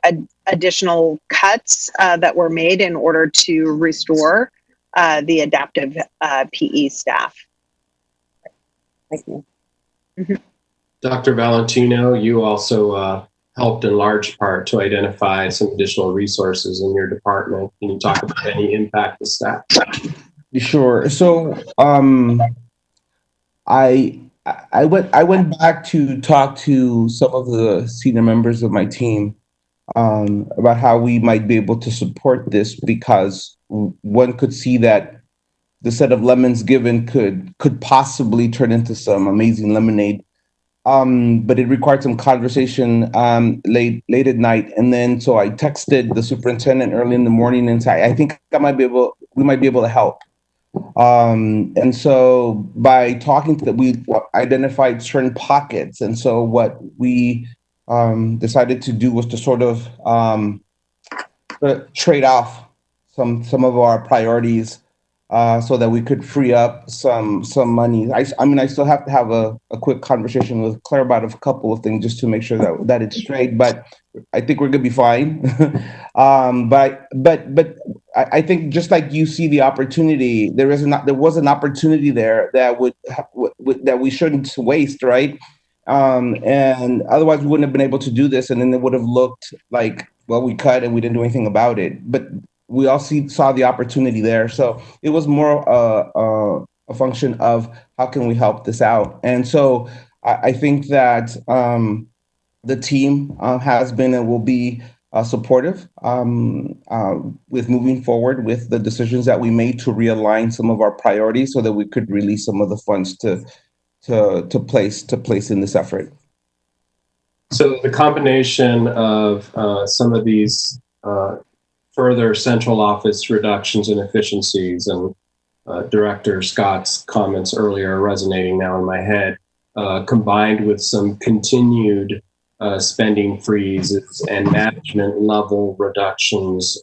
additional cuts that were made in order to restore the adaptive PE staff. Thank you. Mm-hmm. Dr. Valentino, you also helped in large part to identify some additional resources in your department. Can you talk about any impact to staff? Sure. So I went back to talk to some of the senior members of my team about how we might be able to support this, because one could see that the set of lemons given could possibly turn into some amazing lemonade. But it required some conversation late at night, and then so I texted the superintendent early in the morning and said, I think we might be able to help. And so by talking to them, we identified certain pockets. And so what we decided to do was to sort of trade off some of our priorities so that we could free up some money. I mean, I still have to have a quick conversation with Claire about a couple of things just to make sure that it's straight, but I think we're gonna be fine. But I think just like you see the opportunity, there was an opportunity there that that we shouldn't waste, right? And otherwise we wouldn't have been able to do this. And then it would have looked like, well, we cut and we didn't do anything about it. But we all saw the opportunity there. So it was more a function of how can we help this out? And so I think that the team has been and will be supportive with moving forward with the decisions that we made to realign some of our priorities so that we could release some of the funds to place in this effort. So the combination of some of these further central office reductions and efficiencies and Director Scott's comments earlier are resonating now in my head, combined with some continued spending freezes and management level reductions,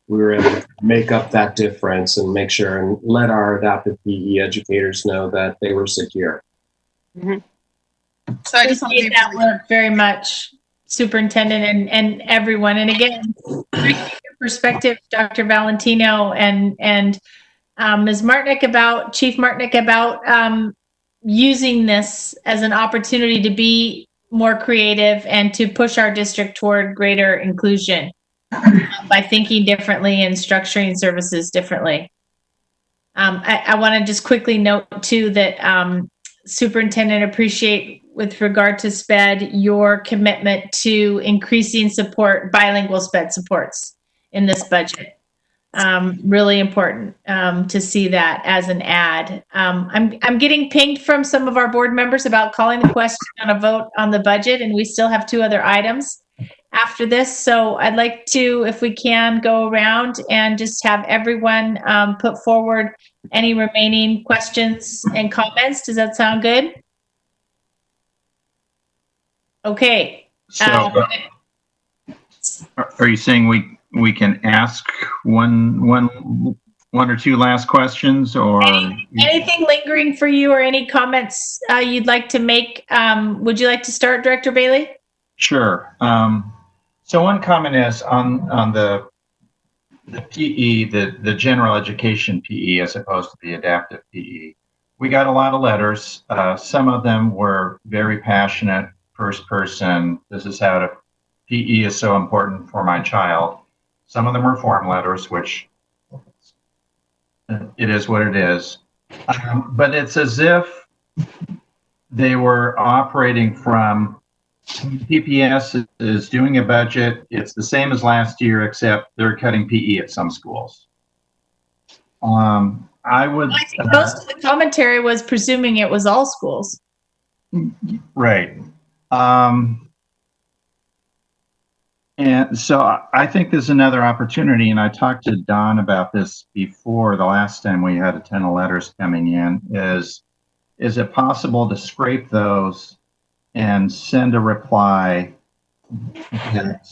we were able to make up that difference and make sure and let our adaptive PE educators know that they were secure. Mm-hmm. So I just want to appreciate that work very much, Superintendent and everyone. And again, appreciate your perspective, Dr. Valentino and Ms. Martnick Chief Martnick about using this as an opportunity to be more creative and to push our district toward greater inclusion by thinking differently and structuring services differently. I want to just quickly note too that Superintendent, appreciate with regard to SPED your commitment to increasing bilingual SPED supports in this budget. Really important to see that as an add. I'm getting pinged from some of our board members about calling the question on a vote on the budget, and we still have 2 other items after this. So I'd like to, if we can, go around and just have everyone put forward any remaining questions and comments. Does that sound good? Okay. So are you saying we can ask one or two last questions, or anything lingering for you, or any comments you'd like to make? Would you like to start, Director Bailey? Sure. So one comment is on the PE, the general education PE, as opposed to the adaptive PE. We got a lot of letters. Some of them were very passionate, first person. This is how PE is so important for my child. Some of them were form letters, which it is what it is. But it's as if they were operating from PPS is doing a budget. It's the same as last year, except they're cutting PE at some schools. I think most of the commentary was presuming it was all schools. Right. And so I think there's another opportunity, and I talked to Don about this before the last time we had a ton of letters coming in, is it possible to scrape those and send a reply that,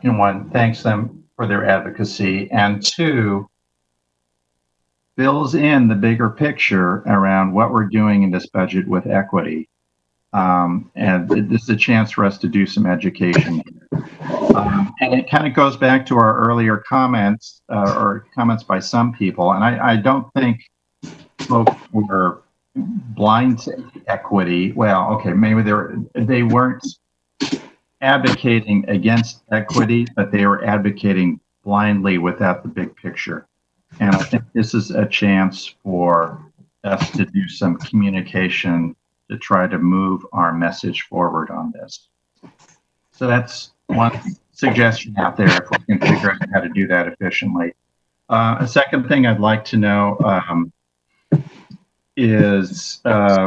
one, thanks them for their advocacy, and 2, fills in the bigger picture around what we're doing in this budget with equity. And this is a chance for us to do some education. And it kind of goes back to our earlier comments, or comments by some people. And I don't think folks were blind to equity. Well, okay, maybe they weren't advocating against equity, but they were advocating blindly without the big picture. And I think this is a chance for us to do some communication to try to move our message forward on this. So that's one suggestion out there, if we can figure out how to do that efficiently. A second thing I'd like to know is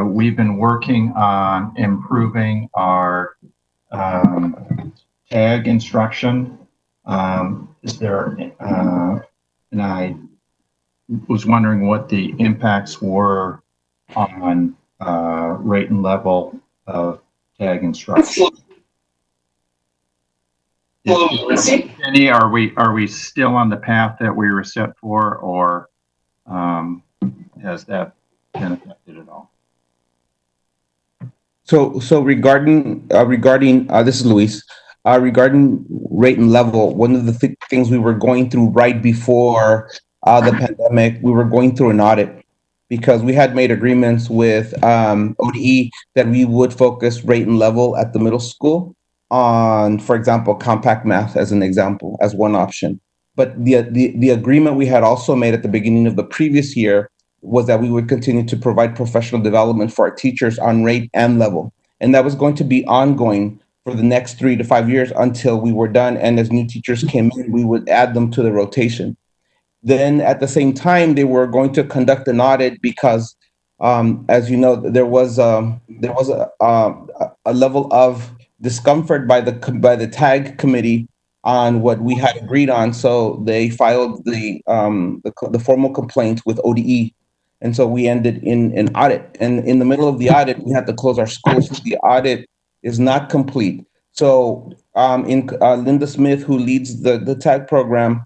we've been working on improving our tag instruction. Is there, and I was wondering what the impacts were on rate and level of tag instruction. Jenny, are we still on the path that we were set for, or has that been affected at all? So regarding this is Luis. Regarding rate and level, one of the things we were going through right before the pandemic, we were going through an audit, because we had made agreements with ODE that we would focus rate and level at the middle school on, for example, compact math as an example, as one option. But the agreement we had also made at the beginning of the previous year was that we would continue to provide professional development for our teachers on rate and level. And that was going to be ongoing for the next 3 to 5 years until we were done. And as new teachers came in, we would add them to the rotation. Then at the same time, they were going to conduct an audit because, as you know, there was a level of discomfort by the TAG committee on what we had agreed on. So they filed the formal complaint with ODE. And so we ended in an audit. And in the middle of the audit, we had to close our schools. The audit is not complete. So Linda Smith, who leads the TAG program,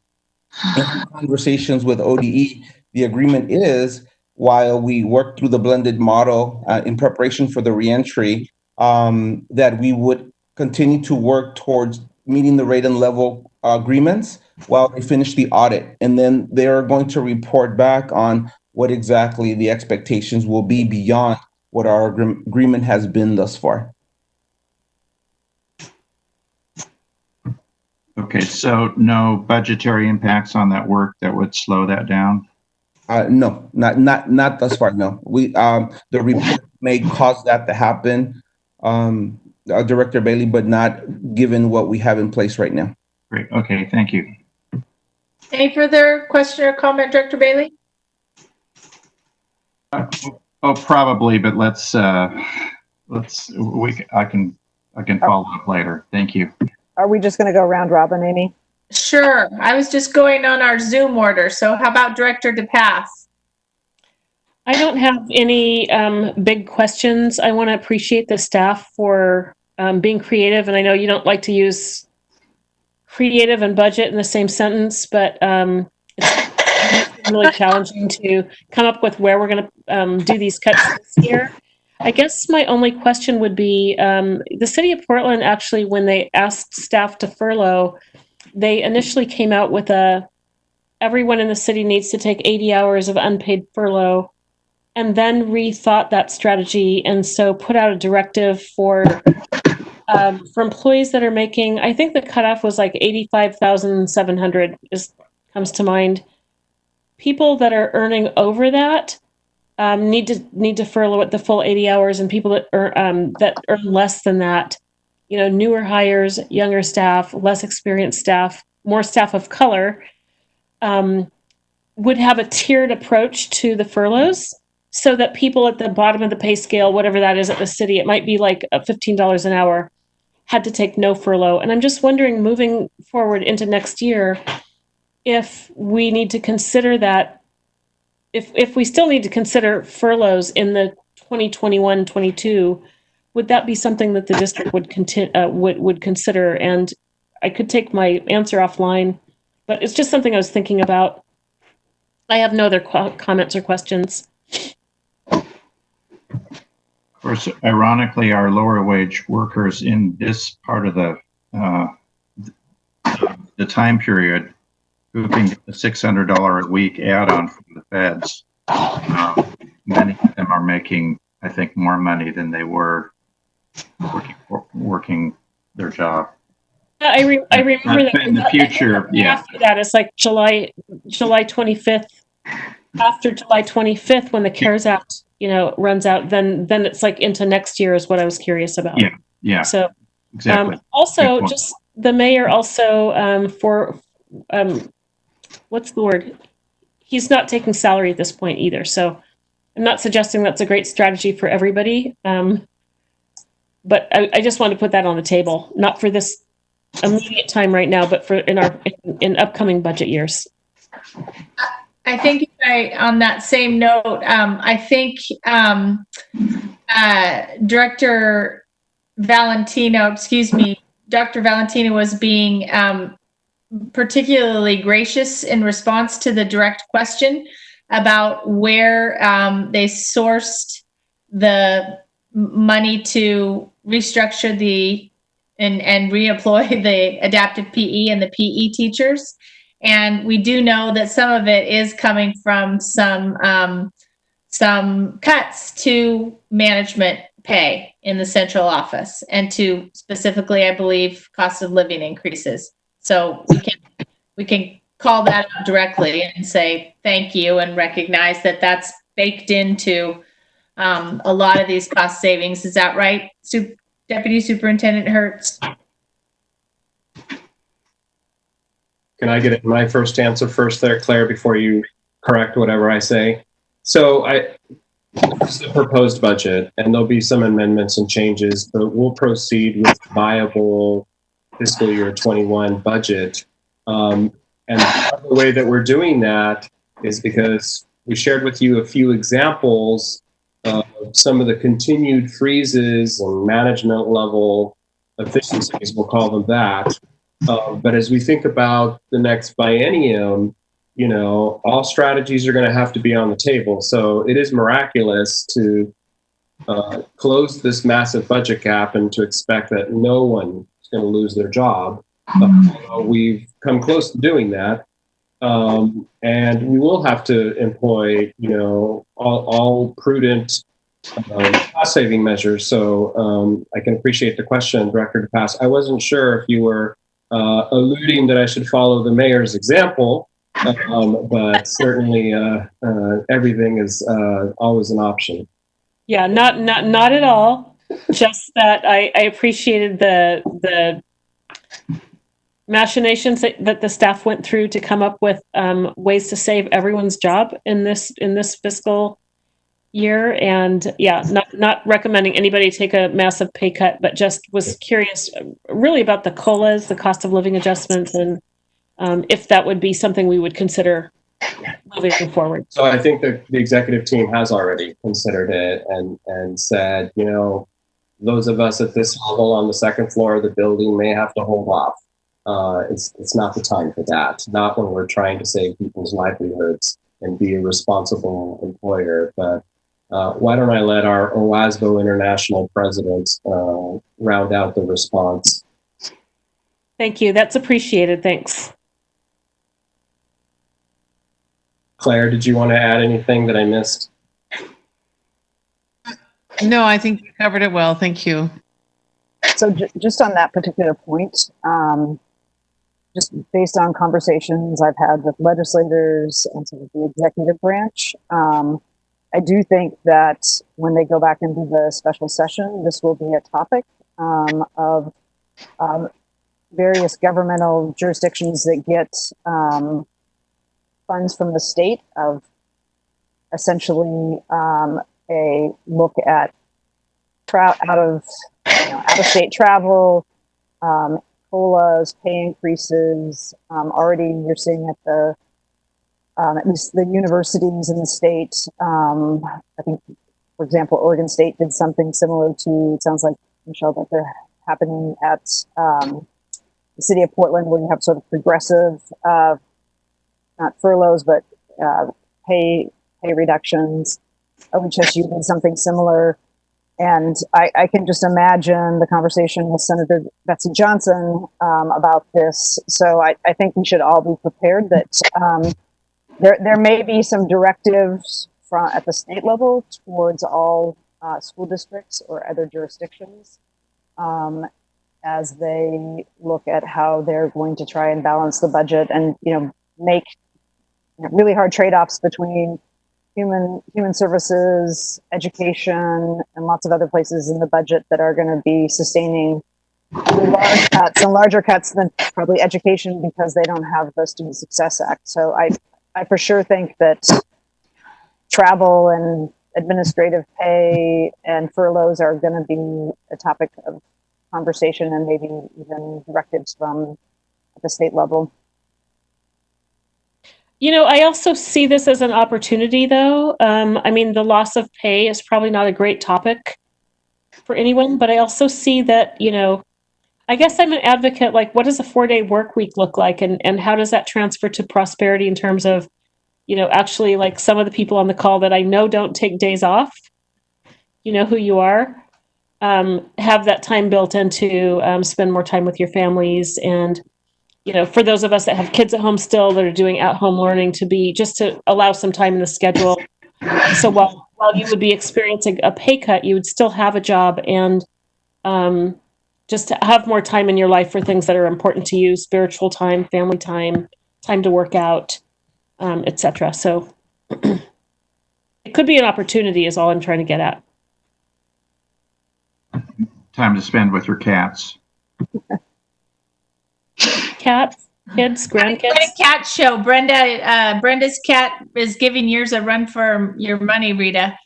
in conversations with ODE, the agreement is, while we work through the blended model in preparation for the reentry, that we would continue to work towards meeting the rate and level agreements while they finish the audit. And then they are going to report back on what exactly the expectations will be beyond what our agreement has been thus far. Okay, so no budgetary impacts on that work that would slow that down? No, not thus far. No, the report may cause that to happen, Director Bailey, but not given what we have in place right now. Great. Okay, thank you. Any further question or comment, Director Bailey? Probably, but I can follow up later. Thank you. Are we just going to go round robin, Amy? Sure. I was just going on our Zoom order. So how about Director DePass? I don't have any big questions. I want to appreciate the staff for being creative. And I know you don't like to use creative and budget in the same sentence, but it's really challenging to come up with where we're going to do these cuts this year. I guess my only question would be, the city of Portland, actually, when they asked staff to furlough, they initially came out with everyone in the city needs to take 80 hours of unpaid furlough, and then rethought that strategy. And so put out a directive for employees that are making, I think the cutoff was like 85,700 comes to mind. People that are earning over that, need to furlough at the full 80 hours, and people that earn less than that, newer hires, younger staff, less experienced staff, more staff of color, would have a tiered approach to the furloughs, so that people at the bottom of the pay scale, whatever that is at the city, it might be like $15 an hour, had to take no furlough. And I'm just wondering, moving forward into next year, if we need to consider that. If we still need to consider furloughs in the 2021-22, would that be something that the district would consider? And I could take my answer offline, but it's just something I was thinking about. I have no other comments or questions. Of course, ironically, our lower wage workers in this part of the time period who can get the $600 a week add-on from the feds. Many of them are making, I think, more money than they were working their job. I remember that in the future. Yeah, after that, it's like July 25th. After July 25th, when the CARES Act, runs out, then it's like into next year is what I was curious about. Yeah. So exactly. Also, just the mayor also what's the word? He's not taking salary at this point either. So I'm not suggesting that's a great strategy for everybody. But I just want to put that on the table, not for this immediate time right now, but for in upcoming budget years. I think on that same note, I think Dr. Valentino was being particularly gracious in response to the direct question about where they sourced the money to restructure and reemploy the adaptive PE and the PE teachers. And we do know that some of it is coming from some some cuts to management pay in the central office and to specifically, I believe, cost of living increases. So we can call that out directly and say thank you and recognize that that's baked into a lot of these cost savings. Is that right, Deputy Superintendent Hertz? Can I get my first answer first there, Claire, before you correct whatever I say? So this is a proposed budget, and there'll be some amendments and changes, but we'll proceed with viable fiscal year 21 budget. And the way that we're doing that is because we shared with you a few examples of some of the continued freezes and management level efficiencies, we'll call them that. But as we think about the next biennium, you know, all strategies are going to have to be on the table. So it is miraculous to close this massive budget gap and to expect that no one is going to lose their job. We've come close to doing that. And we will have to employ, you know, all prudent cost-saving measures. So I can appreciate the question, Director DePass. I wasn't sure if you were alluding that I should follow the mayor's example, but certainly everything is always an option. Yeah, not at all. Just that I appreciated the machinations that the staff went through to come up with ways to save everyone's job in this fiscal year. And yeah, not recommending anybody take a massive pay cut, but just was curious really about the COLAs, the cost of living adjustments, and if that would be something we would consider moving forward. So I think that the executive team has already considered it and said, you know, those of us at this level on the second floor of the building may have to hold off. It's not the time for that. Not when we're trying to save people's livelihoods and be a responsible employer. But why don't I let our OASBO International president round out the response? Thank you. That's appreciated. Thanks. Claire, did you want to add anything that I missed? No, I think you covered it well. Thank you. So just on that particular point, just based on conversations I've had with legislators and sort of the executive branch, I do think that when they go back into the special session, this will be a topic of various governmental jurisdictions that get funds from the state, of essentially a look at out of state travel, COLAs, pay increases. Already you're seeing at the at least the universities in the state. I think, for example, Oregon State did something similar to, it sounds like, Michelle, that they're happening at the city of Portland, where you have sort of progressive, not furloughs, but pay reductions. OHSU did something similar. And I can just imagine the conversation with Senator Betsy Johnson about this. So I think we should all be prepared that there may be some directives at the state level towards all school districts or other jurisdictions as they look at how they're going to try and balance the budget and, you know, make really hard trade-offs between human services, education, and lots of other places in the budget that are going to be sustaining large cuts and larger cuts than probably education, because they don't have the Student Success Act. So I for sure think that travel and administrative pay and furloughs are going to be a topic of conversation, and maybe even directives from at the state level. You know, I also see this as an opportunity, though. I mean, the loss of pay is probably not a great topic for anyone, but I also see that, you know, I guess I'm an advocate, like, what does a 4-day work week look like? And how does that transfer to prosperity in terms of, you know, actually, like, some of the people on the call that I know don't take days off, you know who you are, have that time built in to spend more time with your families. And, you know, for those of us that have kids at home still that are doing at-home learning, to allow some time in the schedule So while you would be experiencing a pay cut, you would still have a job and just to have more time in your life for things that are important to you, spiritual time, family time, time to work out, etc. So it could be an opportunity is all I'm trying to get at. Time to spend with your cats. Cats, kids, grandkids. What a cat show. Brenda's cat is giving yours a run for your money, Rita.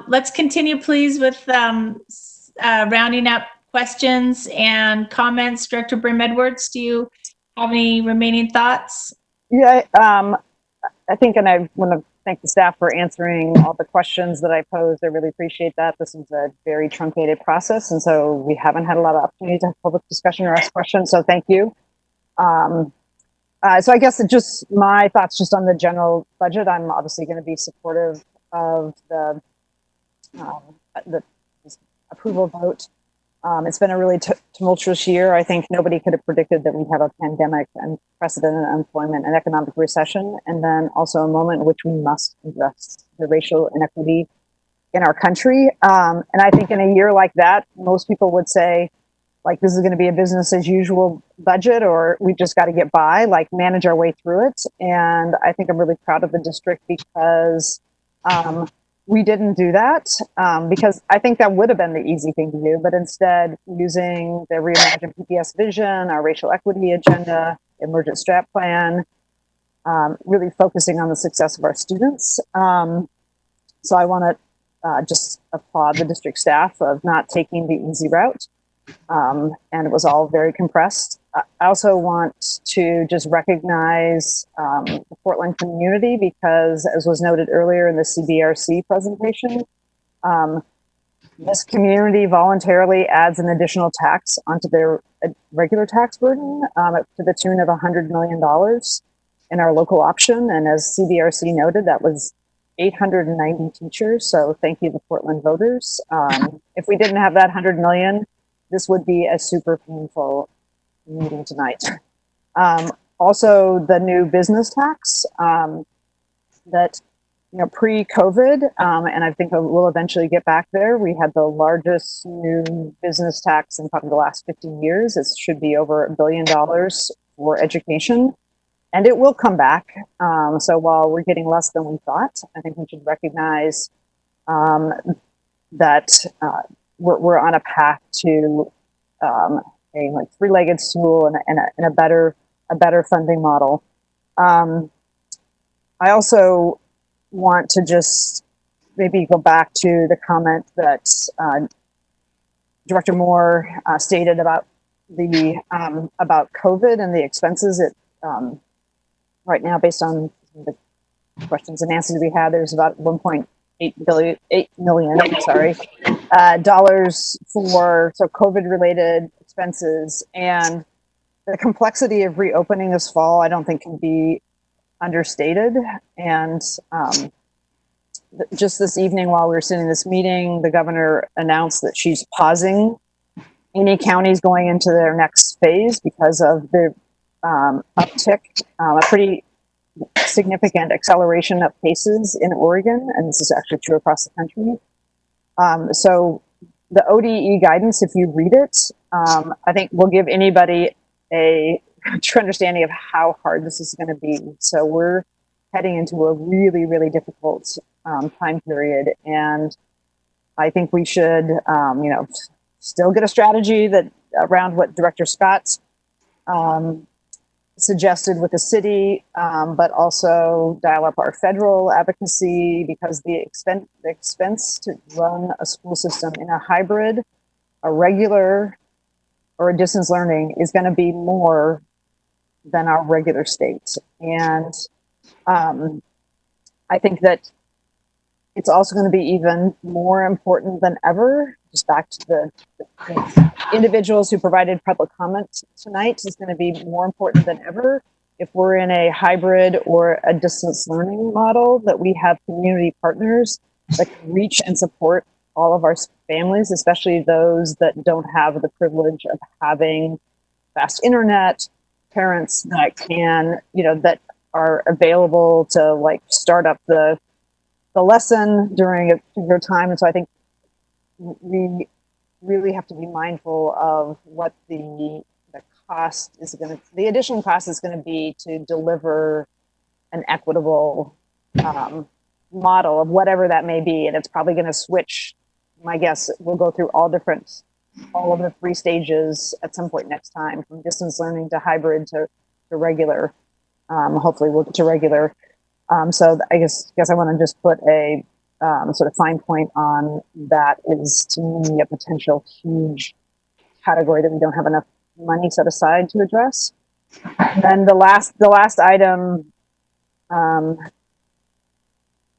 Let's continue, please, with rounding up questions and comments. Director Brim Edwards, do you have any remaining thoughts? Yeah, I think, and I want to thank the staff for answering all the questions that I posed. I really appreciate that. This is a very truncated process, and so we haven't had a lot of opportunity to have public discussion or ask questions, so thank you. So I guess just my thoughts just on the general budget. I'm obviously going to be supportive of the approval vote. It's been a really tumultuous year. I think nobody could have predicted that we'd have a pandemic and unprecedented unemployment and economic recession, and then also a moment in which we must address the racial inequity in our country. And I think in a year like that, most people would say, like, this is going to be a business as usual budget, or we just got to get by, like manage our way through it. And I think I'm really proud of the district because we didn't do that, because I think that would have been the easy thing to do, but instead using the Reimagine PPS vision, our racial equity agenda, emergent strat plan, really focusing on the success of our students. So I want to just applaud the district staff of not taking the easy route. And it was all very compressed. I also want to just recognize the Portland community because, as was noted earlier in the CBRC presentation, this community voluntarily adds an additional tax onto their regular tax burden up to the tune of $100 million in our local option. And as CBRC noted, that was 890 teachers. So thank you to Portland voters. If we didn't have that 100 million, this would be a super painful meeting tonight. Also, the new business tax that, pre-COVID, and I think we'll eventually get back there. We had the largest new business tax in probably the last 15 years. It should be over $1 billion for education, and it will come back. So while we're getting less than we thought, I think we should recognize that we're on a path to a three-legged stool and a better funding model. I also want to just maybe go back to the comment that Director Moore stated about about COVID and the expenses. Right now, based on the questions and answers we had, there's about 8 million dollars for COVID-related expenses, and the complexity of reopening this fall, I don't think can be understated. And just this evening, while we were sitting in this meeting, the governor announced that she's pausing any counties going into their next phase because of the uptick, a pretty significant acceleration of cases in Oregon, and this is actually true across the country. So the ODE guidance, if you read it, I think will give anybody a true understanding of how hard this is going to be. So we're heading into a really, really difficult time period, and I think we should, still get a strategy that around what Director Scott suggested with the city, but also dial up our federal advocacy, because the expense to run a school system in a hybrid, a regular, or a distance learning is going to be more than our regular state. And I think that it's also going to be even more important than ever, just back to the individuals who provided public comment tonight, is going to be more important than ever if we're in a hybrid or a distance learning model, that we have community partners that can reach and support all of our families, especially those that don't have the privilege of having fast internet, parents that can, that are available to start up the the lesson during a particular time. And so I think we really have to be mindful of what the cost is the additional cost is going to be to deliver an equitable model of whatever that may be. And it's probably going to switch. My guess, we'll go through all of the 3 stages at some point next time, from distance learning to hybrid to regular. Hopefully we'll get to regular. So I guess I want to just put a sort of fine point on that. Is to me a potential huge category that we don't have enough money set aside to address. And then the last item,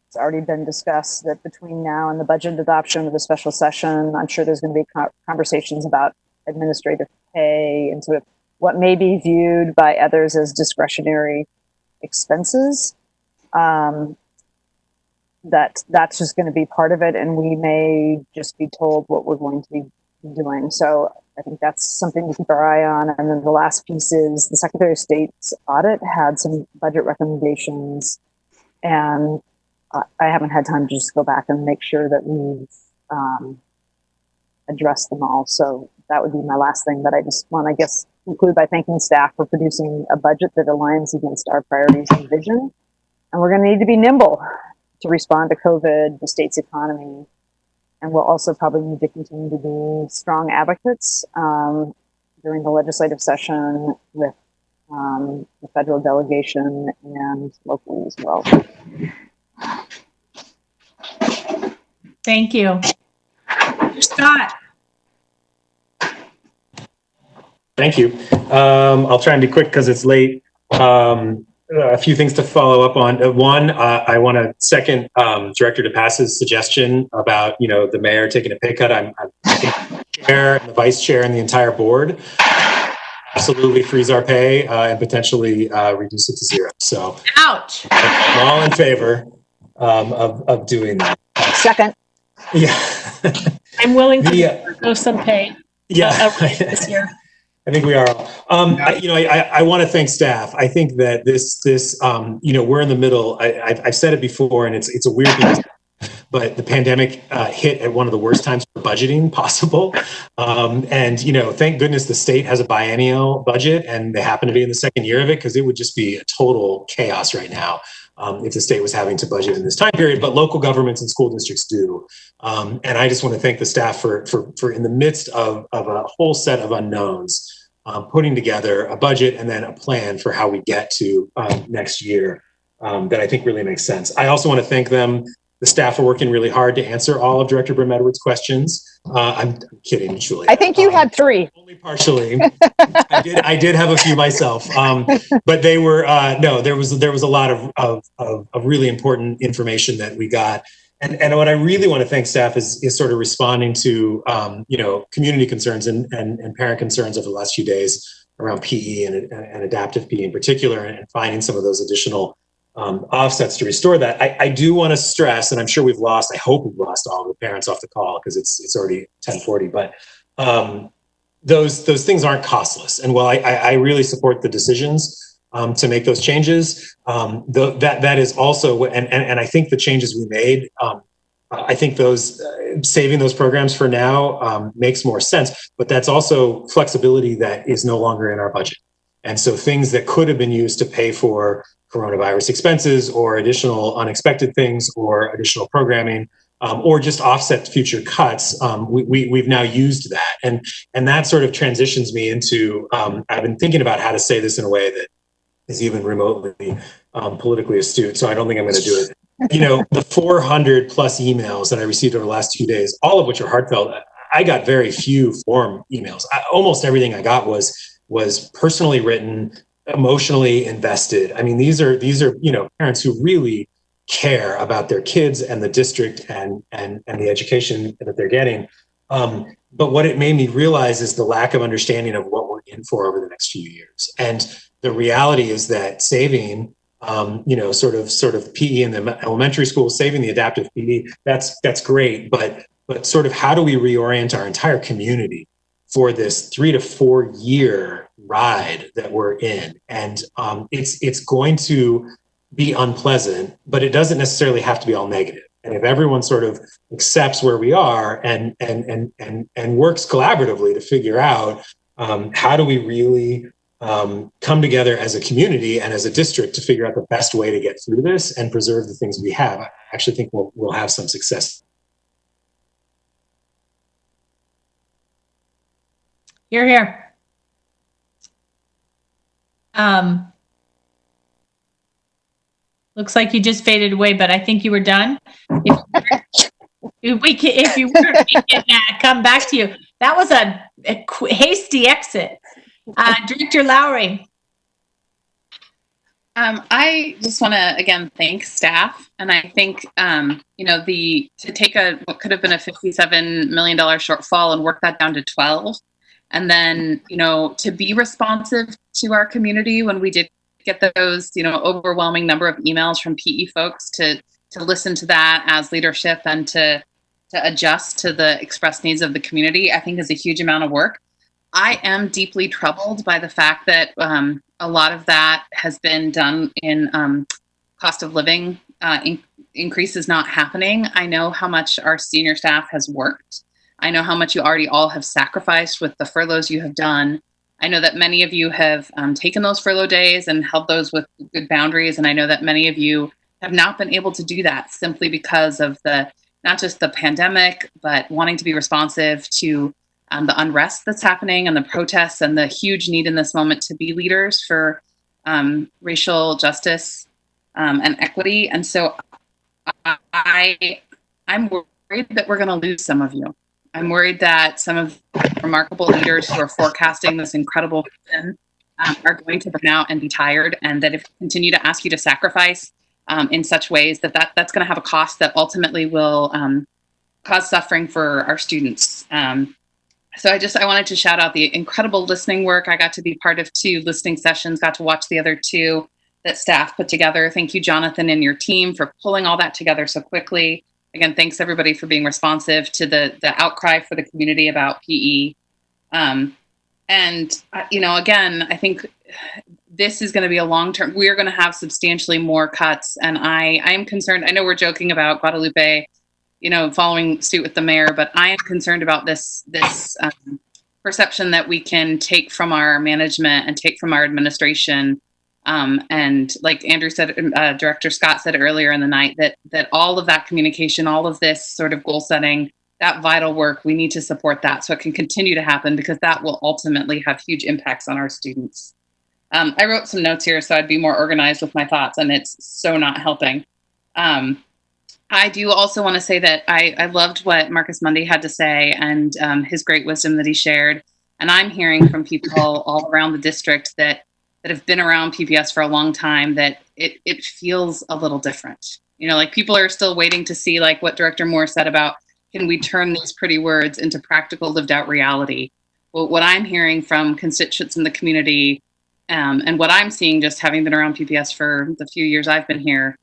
it's already been discussed that between now and the budget adoption of the special session, I'm sure there's going to be conversations about administrative pay and sort of what may be viewed by others as discretionary expenses. That's just going to be part of it, and we may just be told what we're going to be doing. So I think that's something to keep our eye on. And then the last piece is the Secretary of State's audit had some budget recommendations, and I haven't had time to just go back and make sure that we've addressed them all. So that would be my last thing. But I just want to, conclude by thanking staff for producing a budget that aligns against our priorities and vision. And we're going to need to be nimble to respond to COVID, the state's economy. And we'll also probably need to continue to be strong advocates during the legislative session with the federal delegation and locally as well. Thank you. Scott. Thank you. I'll try and be quick because it's late. A few things to follow up on. One, I want to second Director DePass's suggestion about the mayor taking a pay cut. I'm the chair and the vice chair and the entire board absolutely freeze our pay and potentially reduce it to 0. So, ouch! I'm all in favor of doing that. Second. Yeah. I'm willing to go some pay. Yeah. This year. I think we are. I want to thank staff. I think that this, we're in the middle. I've said it before, and it's a weird thing, but the pandemic hit at one of the worst times for budgeting possible. And thank goodness the state has a biennial budget, and they happen to be in the second year of it, because it would just be a total chaos right now if the state was having to budget in this time period. But local governments and school districts do. And I just want to thank the staff for in the midst of a whole set of unknowns, putting together a budget and then a plan for how we get to next year that I think really makes sense. I also want to thank them. The staff are working really hard to answer all of Director Brim Edwards' questions. I'm kidding, Julie. I think you had 3. Only partially. I did have a few myself, but they were no. There was a lot of really important information that we got. And what I really want to thank staff is sort of responding to community concerns and parent concerns over the last few days around PE and adaptive PE in particular, and finding some of those additional offsets to restore that. I do want to stress, and I'm sure I hope we've lost all the parents off the call because it's already 10:40, but those things aren't costless. And while I really support the decisions to make those changes, that is also, and I think the changes we made, I think those saving those programs for now makes more sense, but that's also flexibility that is no longer in our budget. And so things that could have been used to pay for coronavirus expenses or additional unexpected things or additional programming or just offset future cuts, we've now used that. And that sort of transitions me into, I've been thinking about how to say this in a way that is even remotely politically astute. So I don't think I'm going to do it. The 400 plus emails that I received over the last 2 days, all of which are heartfelt. I got very few form emails. Almost everything I got was personally written, emotionally invested. I mean, these are parents who really care about their kids and the district and the education that they're getting. But what it made me realize is the lack of understanding of what we're in for over the next few years. And the reality is that saving, sort of PE in the elementary school, saving the adaptive PE, that's great. But sort of how do we reorient our entire community for this 3 to 4 year ride that we're in? And it's going to be unpleasant, but it doesn't necessarily have to be all negative. And if everyone sort of accepts where we are and works collaboratively to figure out how do we really come together as a community and as a district to figure out the best way to get through this and preserve the things we have, I actually think we'll have some success. You're here. Looks like you just faded away, but I think you were done. If you were, we can come back to you. That was a hasty exit. Director Lowry. I just want to again thank staff, and I think to take what could have been a $57 million shortfall and work that down to 12, and then to be responsive to our community when we did get those overwhelming number of emails from PE folks to listen to that as leadership and to adjust to the expressed needs of the community, I think is a huge amount of work. I am deeply troubled by the fact that a lot of that has been done in cost of living increases not happening. I know how much our senior staff has worked. I know how much you already all have sacrificed with the furloughs you have done. I know that many of you have taken those furlough days and held those with good boundaries. And I know that many of you have not been able to do that simply because of not just the pandemic, but wanting to be responsive to the unrest that's happening and the protests and the huge need in this moment to be leaders for racial justice and equity. And so I'm worried that we're going to lose some of you. I'm worried that some of the remarkable leaders who are forecasting this incredible vision are going to burn out and be tired, and that if we continue to ask you to sacrifice in such ways that's going to have a cost that ultimately will cause suffering for our students. So I wanted to shout out the incredible listening work. I got to be part of 2 listening sessions, got to watch the other 2 that staff put together. Thank you, Jonathan, and your team for pulling all that together so quickly. Again, thanks everybody for being responsive to the outcry for the community about PE. Again, I think this is going to be a long-term, we're going to have substantially more cuts. And I am concerned. I know we're joking about Guadalupe, following suit with the mayor, but I am concerned about this perception that we can take from our management and take from our administration. And like Andrew said, Director Scott said earlier in the night, that all of that communication, all of this sort of goal setting, that vital work, we need to support that so it can continue to happen, because that will ultimately have huge impacts on our students. I wrote some notes here so I'd be more organized with my thoughts, and it's so not helping. I do also want to say that I loved what Marcus Mundy had to say and his great wisdom that he shared. And I'm hearing from people all around the district that have been around PPS for a long time that it feels a little different. Like people are still waiting to see like what Director Moore said about, can we turn these pretty words into practical lived out reality? Well, what I'm hearing from constituents in the community and what I'm seeing just having been around PPS for the few years I've been here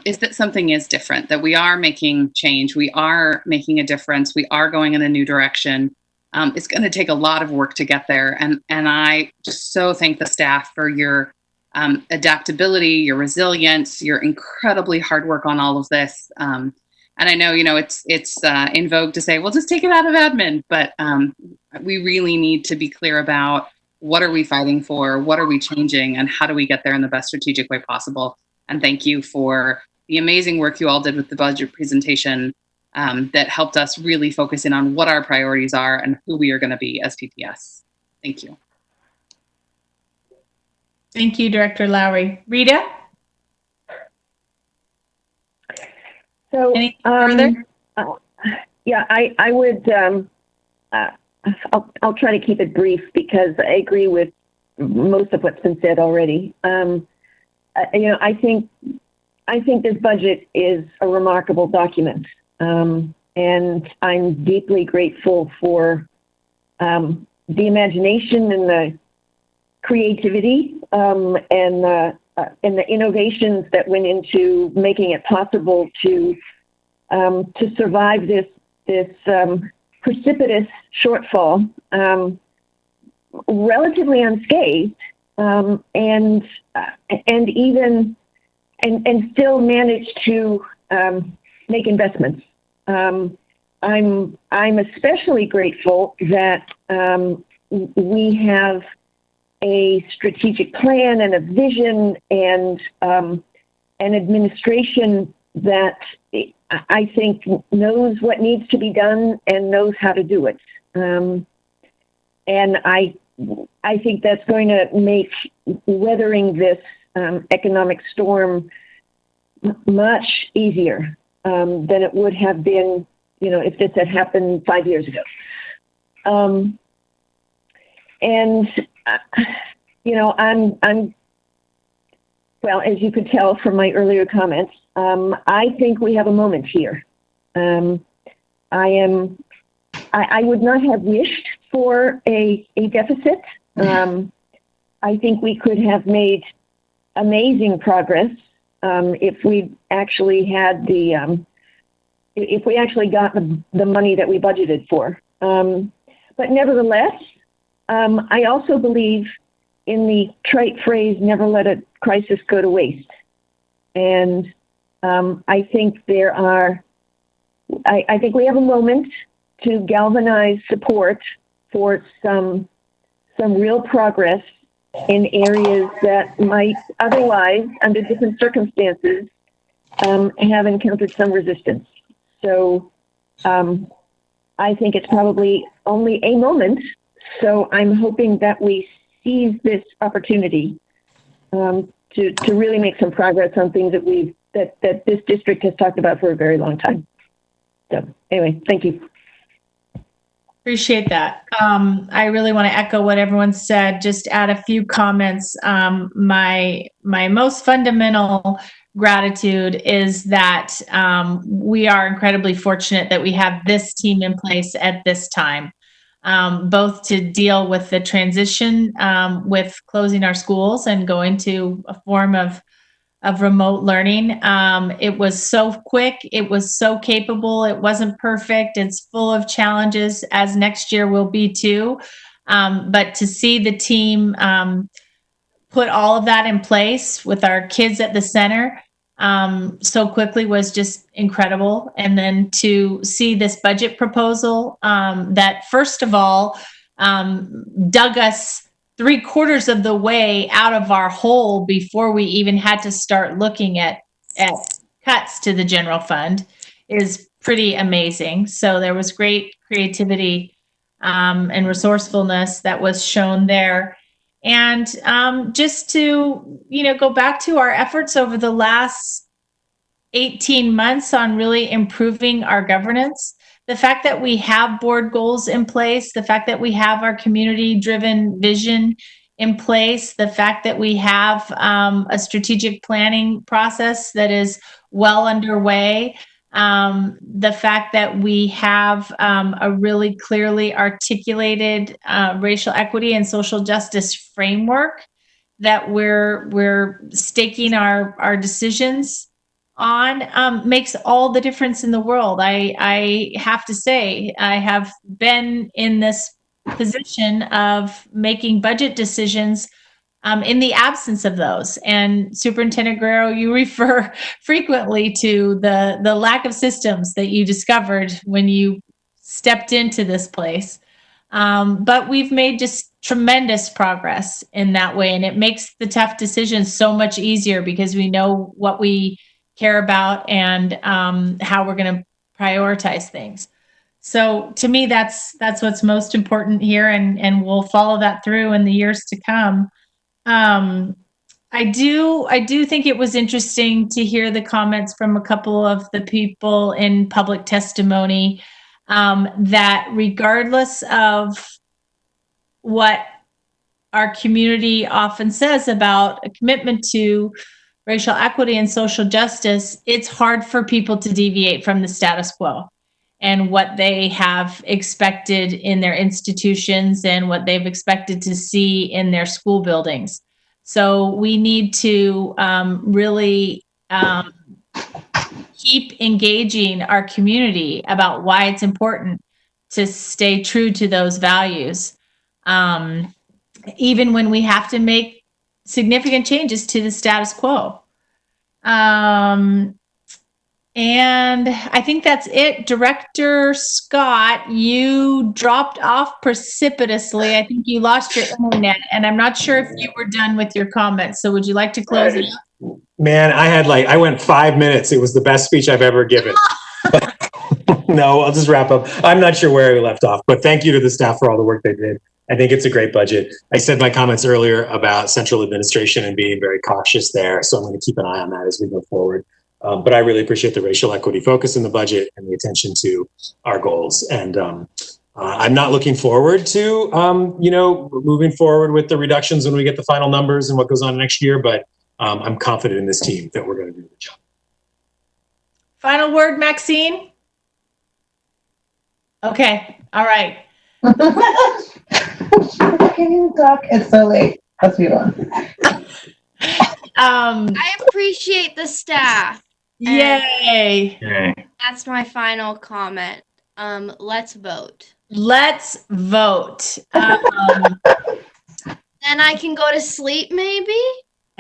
is that something is different, that we are making change. We are making a difference. We are going in a new direction. It's going to take a lot of work to get there. And I just so thank the staff for your adaptability, your resilience, your incredibly hard work on all of this. And I know, it's in vogue to say, well, just take it out of admin. But we really need to be clear about what are we fighting for? What are we changing? And how do we get there in the best strategic way possible? And thank you for the amazing work you all did with the budget presentation that helped us really focus in on what our priorities are and who we are going to be as PPS. Thank you. Thank you, Director Lowry. Rita? So, further? Yeah, I would, I'll try to keep it brief because I agree with most of what's been said already. I think this budget is a remarkable document. And I'm deeply grateful for the imagination and the creativity and the innovations that went into making it possible to survive this precipitous shortfall relatively unscathed, and even and still manage to make investments. I'm especially grateful that we have a strategic plan and a vision and an administration that I think knows what needs to be done and knows how to do it. And I think that's going to make weathering this economic storm much easier than it would have been, if this had happened 5 years ago. I'm well, as you could tell from my earlier comments, I think we have a moment here. I would not have wished for a deficit. I think we could have made amazing progress if we actually had if we actually got the money that we budgeted for. But nevertheless, I also believe in the trite phrase, never let a crisis go to waste. And I think I think we have a moment to galvanize support for some real progress in areas that might otherwise, under different circumstances, have encountered some resistance. So I think it's probably only a moment. So I'm hoping that we seize this opportunity to really make some progress on things that this district has talked about for a very long time. So anyway, thank you. Appreciate that. I really want to echo what everyone said, just add a few comments. My most fundamental gratitude is that we are incredibly fortunate that we have this team in place at this time, both to deal with the transition with closing our schools and going to a form of remote learning. It was so quick. It was so capable. It wasn't perfect. It's full of challenges, as next year will be too. But to see the team put all of that in place with our kids at the center so quickly was just incredible. And then to see this budget proposal that, first of all, dug us 3/4 of the way out of our hole before we even had to start looking at cuts to the general fund is pretty amazing. So there was great creativity and resourcefulness that was shown there. And just to, go back to our efforts over the last 18 months on really improving our governance, the fact that we have board goals in place, the fact that we have our community-driven vision in place, the fact that we have a strategic planning process that is well underway, the fact that we have a really clearly articulated racial equity and social justice framework that we're staking our decisions on makes all the difference in the world. I have to say, I have been in this position of making budget decisions in the absence of those. And Superintendent Guerrero, you refer frequently to the lack of systems that you discovered when you stepped into this place. But we've made just tremendous progress in that way. And it makes the tough decisions so much easier because we know what we care about and how we're going to prioritize things. So to me, that's what's most important here, and we'll follow that through in the years to come. I do think it was interesting to hear the comments from a couple of the people in public testimony that regardless of what our community often says about a commitment to racial equity and social justice, it's hard for people to deviate from the status quo and what they have expected in their institutions and what they've expected to see in their school buildings. So we need to really keep engaging our community about why it's important to stay true to those values, even when we have to make significant changes to the status quo. And I think that's it. Director Scott, you dropped off precipitously. I think you lost your internet, and I'm not sure if you were done with your comments. So would you like to close it up? Man, I went 5 minutes. It was the best speech I've ever given. No, I'll just wrap up. I'm not sure where we left off, but thank you to the staff for all the work they did. I think it's a great budget. I said my comments earlier about central administration and being very cautious there, so I'm going to keep an eye on that as we go forward. But I really appreciate the racial equity focus in the budget and the attention to our goals. And I'm not looking forward to, moving forward with the reductions when we get the final numbers and what goes on next year, but I'm confident in this team that we're going to do the job. Final word, Maxine? Okay. All right. Can you talk? It's so late. Let's move on. I appreciate the staff. Yay. That's my final comment. Let's vote. Let's vote. Then I can go to sleep, maybe?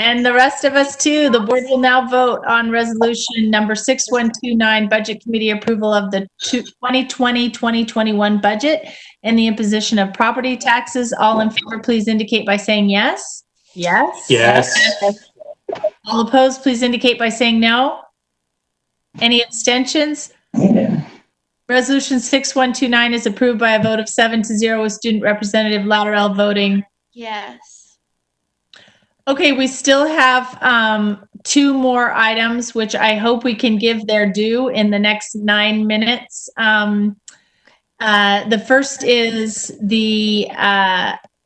And the rest of us too. The board will now vote on resolution number 6129, budget committee approval of the 2020-2021 budget and the imposition of property taxes. All in favor, please indicate by saying yes. Yes. Yes. All opposed, please indicate by saying no. Any abstentions? Resolution 6129 is approved by a vote of 7-0 with Student Representative Louderell voting yes. Okay, we still have 2 more items, which I hope we can give their due in the next 9 minutes. The first is the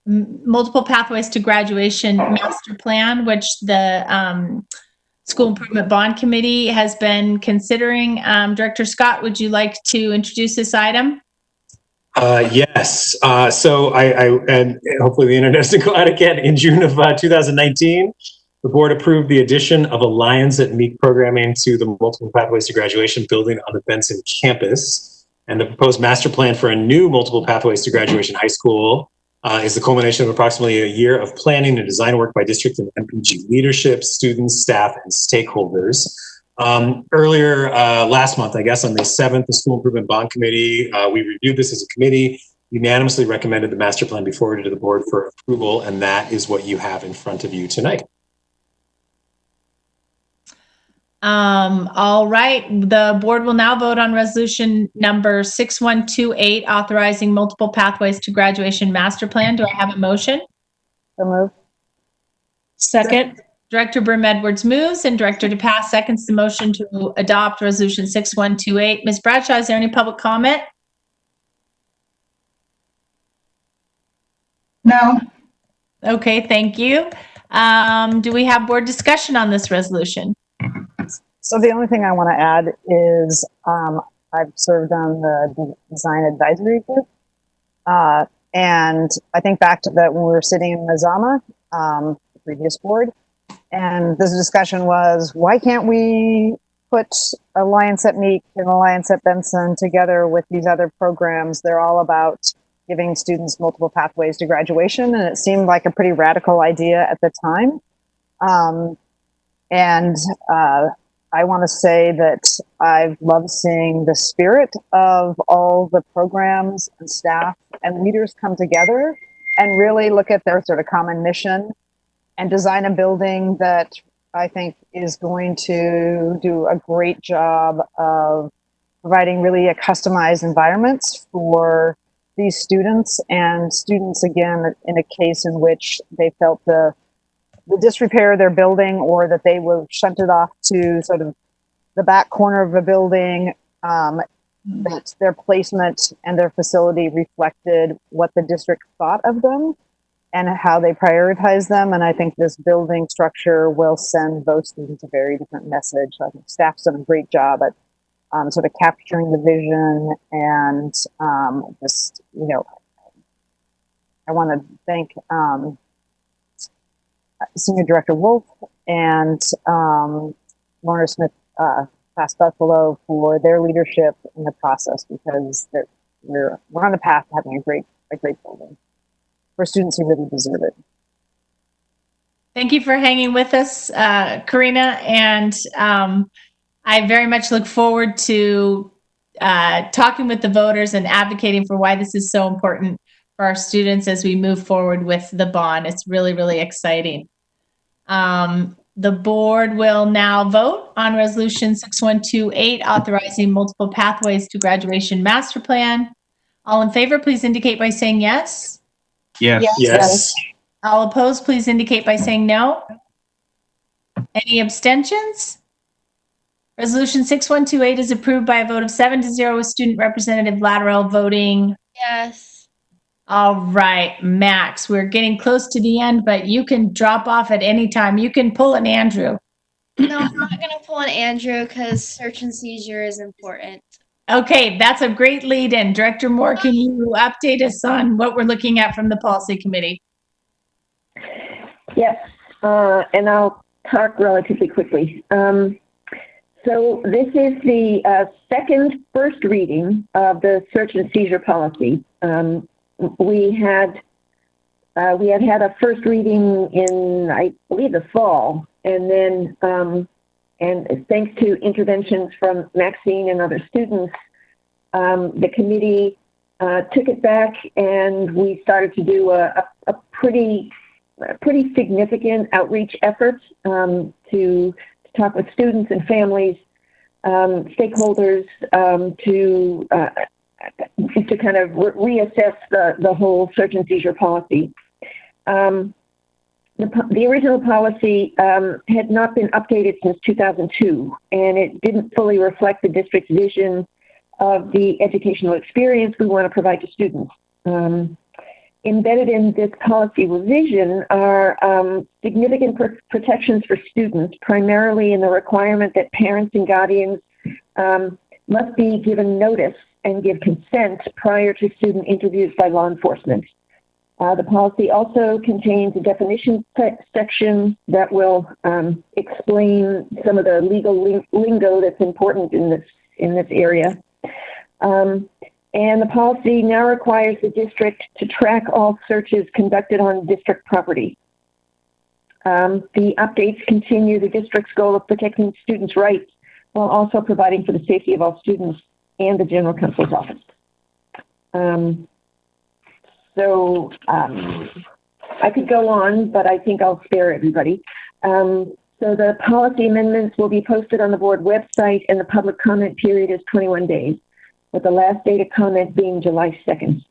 multiple pathways to graduation master plan, which the School Improvement Bond Committee has been considering. Director Scott, would you like to introduce this item? Yes. So and hopefully the internet doesn't go out again. In June of 2019, the board approved the addition of a Lions at Meek programming to the Multiple Pathways to Graduation building on the Benson campus. And the proposed master plan for a new Multiple Pathways to Graduation high school is the culmination of approximately a year of planning and design work by district and MPG leadership, students, staff, and stakeholders. Earlier last month, I guess on May 7th, the School Improvement Bond Committee, we reviewed this as a committee, unanimously recommended the master plan be forwarded to the board for approval, and that is what you have in front of you tonight. All right, the board will now vote on resolution number 6128, authorizing multiple pathways to graduation master plan. Do I have a motion? So moved. Second. Director Brim Edwards moves and Director DePass seconds the motion to adopt resolution 6128. Ms. Bradshaw, is there any public comment? No. Okay, thank you. Do we have board discussion on this resolution? So the only thing I want to add is I've served on the design advisory group. And I think back to that when we were sitting in Mazama, the previous board, and this discussion was, why can't we put Alliance at Meek and Alliance at Benson together with these other programs? They're all about giving students multiple pathways to graduation, and it seemed like a pretty radical idea at the time. I want to say that I've loved seeing the spirit of all the programs and staff and leaders come together and really look at their sort of common mission and design a building that I think is going to do a great job of providing really a customized environments for these students, and students, again, in a case in which they felt the disrepair of their building or that they were shunted off to sort of the back corner of a building, that their placement and their facility reflected what the district thought of them and how they prioritize them. And I think this building structure will send those students a very different message. I think staff's done a great job at sort of capturing the vision, and just, you know, I want to thank Senior Director Wolf and Lorna Smith, Class Buffalo, for their leadership in the process, because we're on the path to having a great building for students who really deserve it. Thank you for hanging with us, Karina. And I very much look forward to talking with the voters and advocating for why this is so important for our students as we move forward with the bond. It's really, really exciting. The board will now vote on Resolution 6128, authorizing multiple pathways to graduation master plan. All in favor, please indicate by saying yes. Yes. Yes. All opposed, please indicate by saying no. Any abstentions? Resolution 6128 is approved by a vote of 7-0 with Student Representative Lateral voting. Yes. All right, Max, we're getting close to the end, but you can drop off at any time. You can pull an Andrew. No, I'm not going to pull an Andrew because search and seizure is important. Okay, that's a great lead in. Director Moore, can you update us on what we're looking at from the policy committee? Yes, and I'll talk relatively quickly. So this is the first reading of the search and seizure policy. We had had a first reading in, I believe, the fall, and then and thanks to interventions from Maxine and other students, the committee took it back, and we started to do a pretty significant outreach effort to talk with students and families, stakeholders, to kind of reassess the whole search and seizure policy. The original policy had not been updated since 2002, and it didn't fully reflect the district's vision of the educational experience we want to provide to students. Embedded in this policy revision are significant protections for students, primarily in the requirement that parents and guardians must be given notice and give consent prior to student interviews by law enforcement. The policy also contains a definition section that will explain some of the legal lingo that's important in this area. And the policy now requires the district to track all searches conducted on district property. The updates continue the district's goal of protecting students' rights while also providing for the safety of all students and the General Counsel's office. I could go on, but I think I'll spare everybody. So the policy amendments will be posted on the board website, and the public comment period is 21 days, with the last date of comment being July 2nd.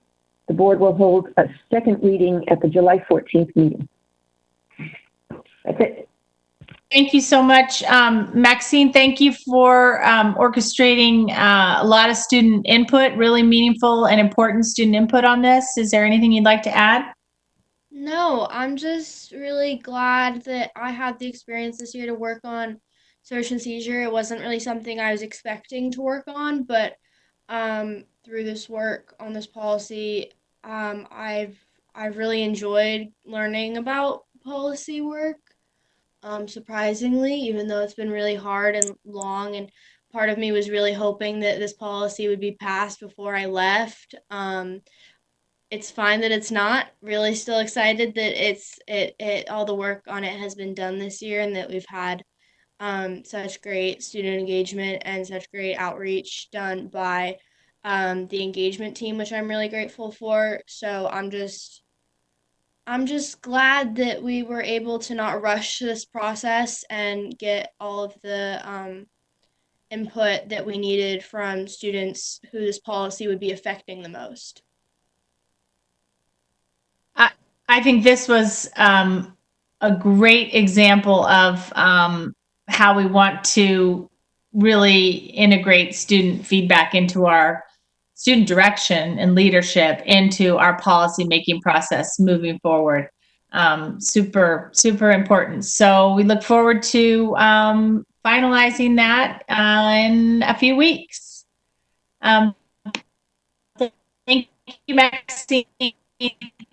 The board will hold a second reading at the July 14th meeting. That's it. Thank you so much. Maxine, thank you for orchestrating a lot of student input, really meaningful and important student input on this. Is there anything you'd like to add? No, I'm just really glad that I had the experience this year to work on search and seizure. It wasn't really something I was expecting to work on, but through this work on this policy, I've really enjoyed learning about policy work. Surprisingly, even though it's been really hard and long, and part of me was really hoping that this policy would be passed before I left. It's fine that it's not. Really still excited that all the work on it has been done this year, and that we've had such great student engagement and such great outreach done by the engagement team, which I'm really grateful for. So I'm just glad that we were able to not rush this process and get all of the input that we needed from students who this policy would be affecting the most. I think this was a great example of how we want to really integrate student feedback into our student direction and leadership into our policy making process moving forward. Super, super important. So we look forward to finalizing that in a few weeks. Thank you, Maxine.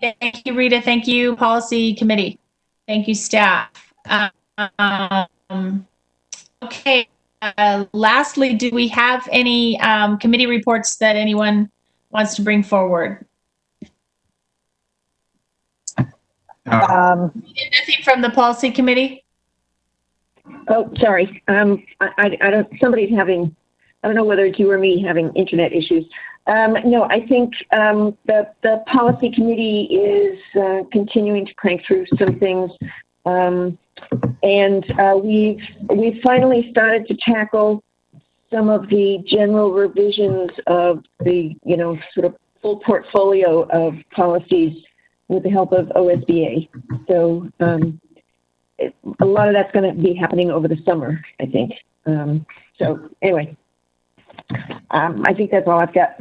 Thank you, Rita. Thank you, policy committee. Thank you, staff. Okay. Lastly, do we have any committee reports that anyone wants to bring forward? Nothing from the policy committee? Oh, sorry. I don't, somebody's having, I don't know whether it's you or me having internet issues. No, I think the policy committee is continuing to crank through some things. And we've finally started to tackle some of the general revisions of the, sort of full portfolio of policies with the help of OSBA. So a lot of that's going to be happening over the summer, I think. So anyway, I think that's all I've got.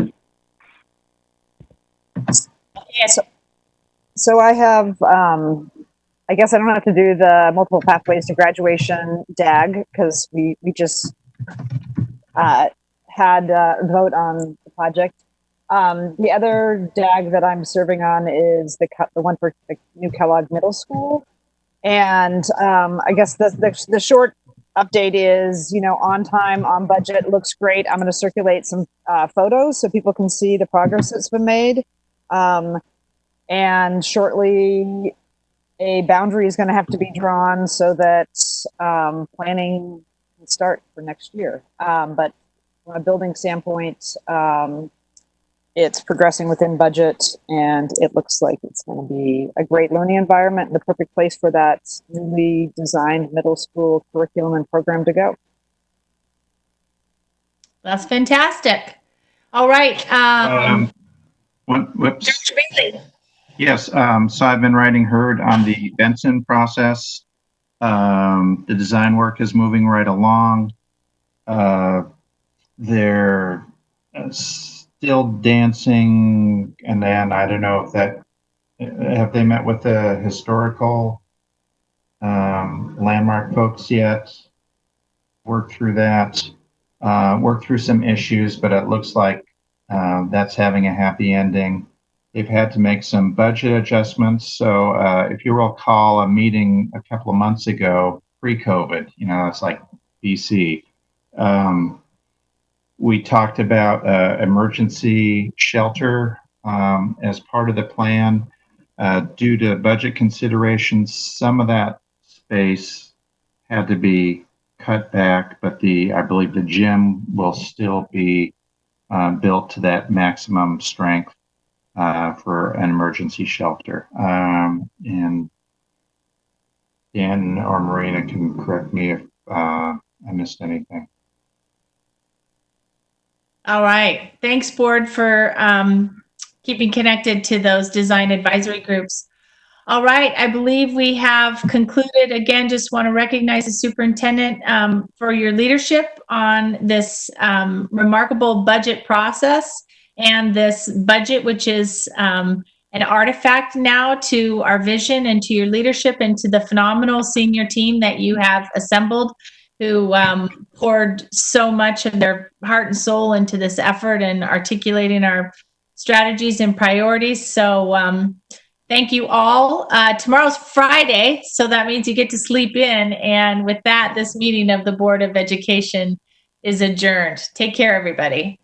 So I have, I guess I don't have to do the multiple pathways to graduation DAG because we just had a vote on the project. The other DAG that I'm serving on is the one for the New Kellogg Middle School. And I guess the short update is, on time, on budget, looks great. I'm going to circulate some photos so people can see the progress that's been made. And shortly, a boundary is going to have to be drawn so that planning can start for next year. But from a building standpoint, it's progressing within budget, and it looks like it's going to be a great learning environment and the perfect place for that newly designed middle school curriculum and program to go. That's fantastic. All right. Whoops. Dr. Bailey. Yes, so I've been writing HERD on the Benson process. The design work is moving right along. They're still dancing, and then I don't know if that, have they met with the historical landmark folks yet? Worked through that, worked through some issues, but it looks like that's having a happy ending. They've had to make some budget adjustments. So if you recall a meeting a couple of months ago, pre-COVID, it's like BC, we talked about emergency shelter as part of the plan. Due to budget considerations, some of that space had to be cut back, but I believe the gym will still be built to that maximum strength for an emergency shelter. And Dan or Marina can correct me if I missed anything. All right. Thanks, board, for keeping connected to those design advisory groups. All right. I believe we have concluded. Again, just want to recognize the superintendent for your leadership on this remarkable budget process and this budget, which is an artifact now to our vision and to your leadership and to the phenomenal senior team that you have assembled, who poured so much of their heart and soul into this effort and articulating our strategies and priorities. So thank you all. Tomorrow's Friday, so that means you get to sleep in. And with that, this meeting of the Board of Education is adjourned. Take care, everybody.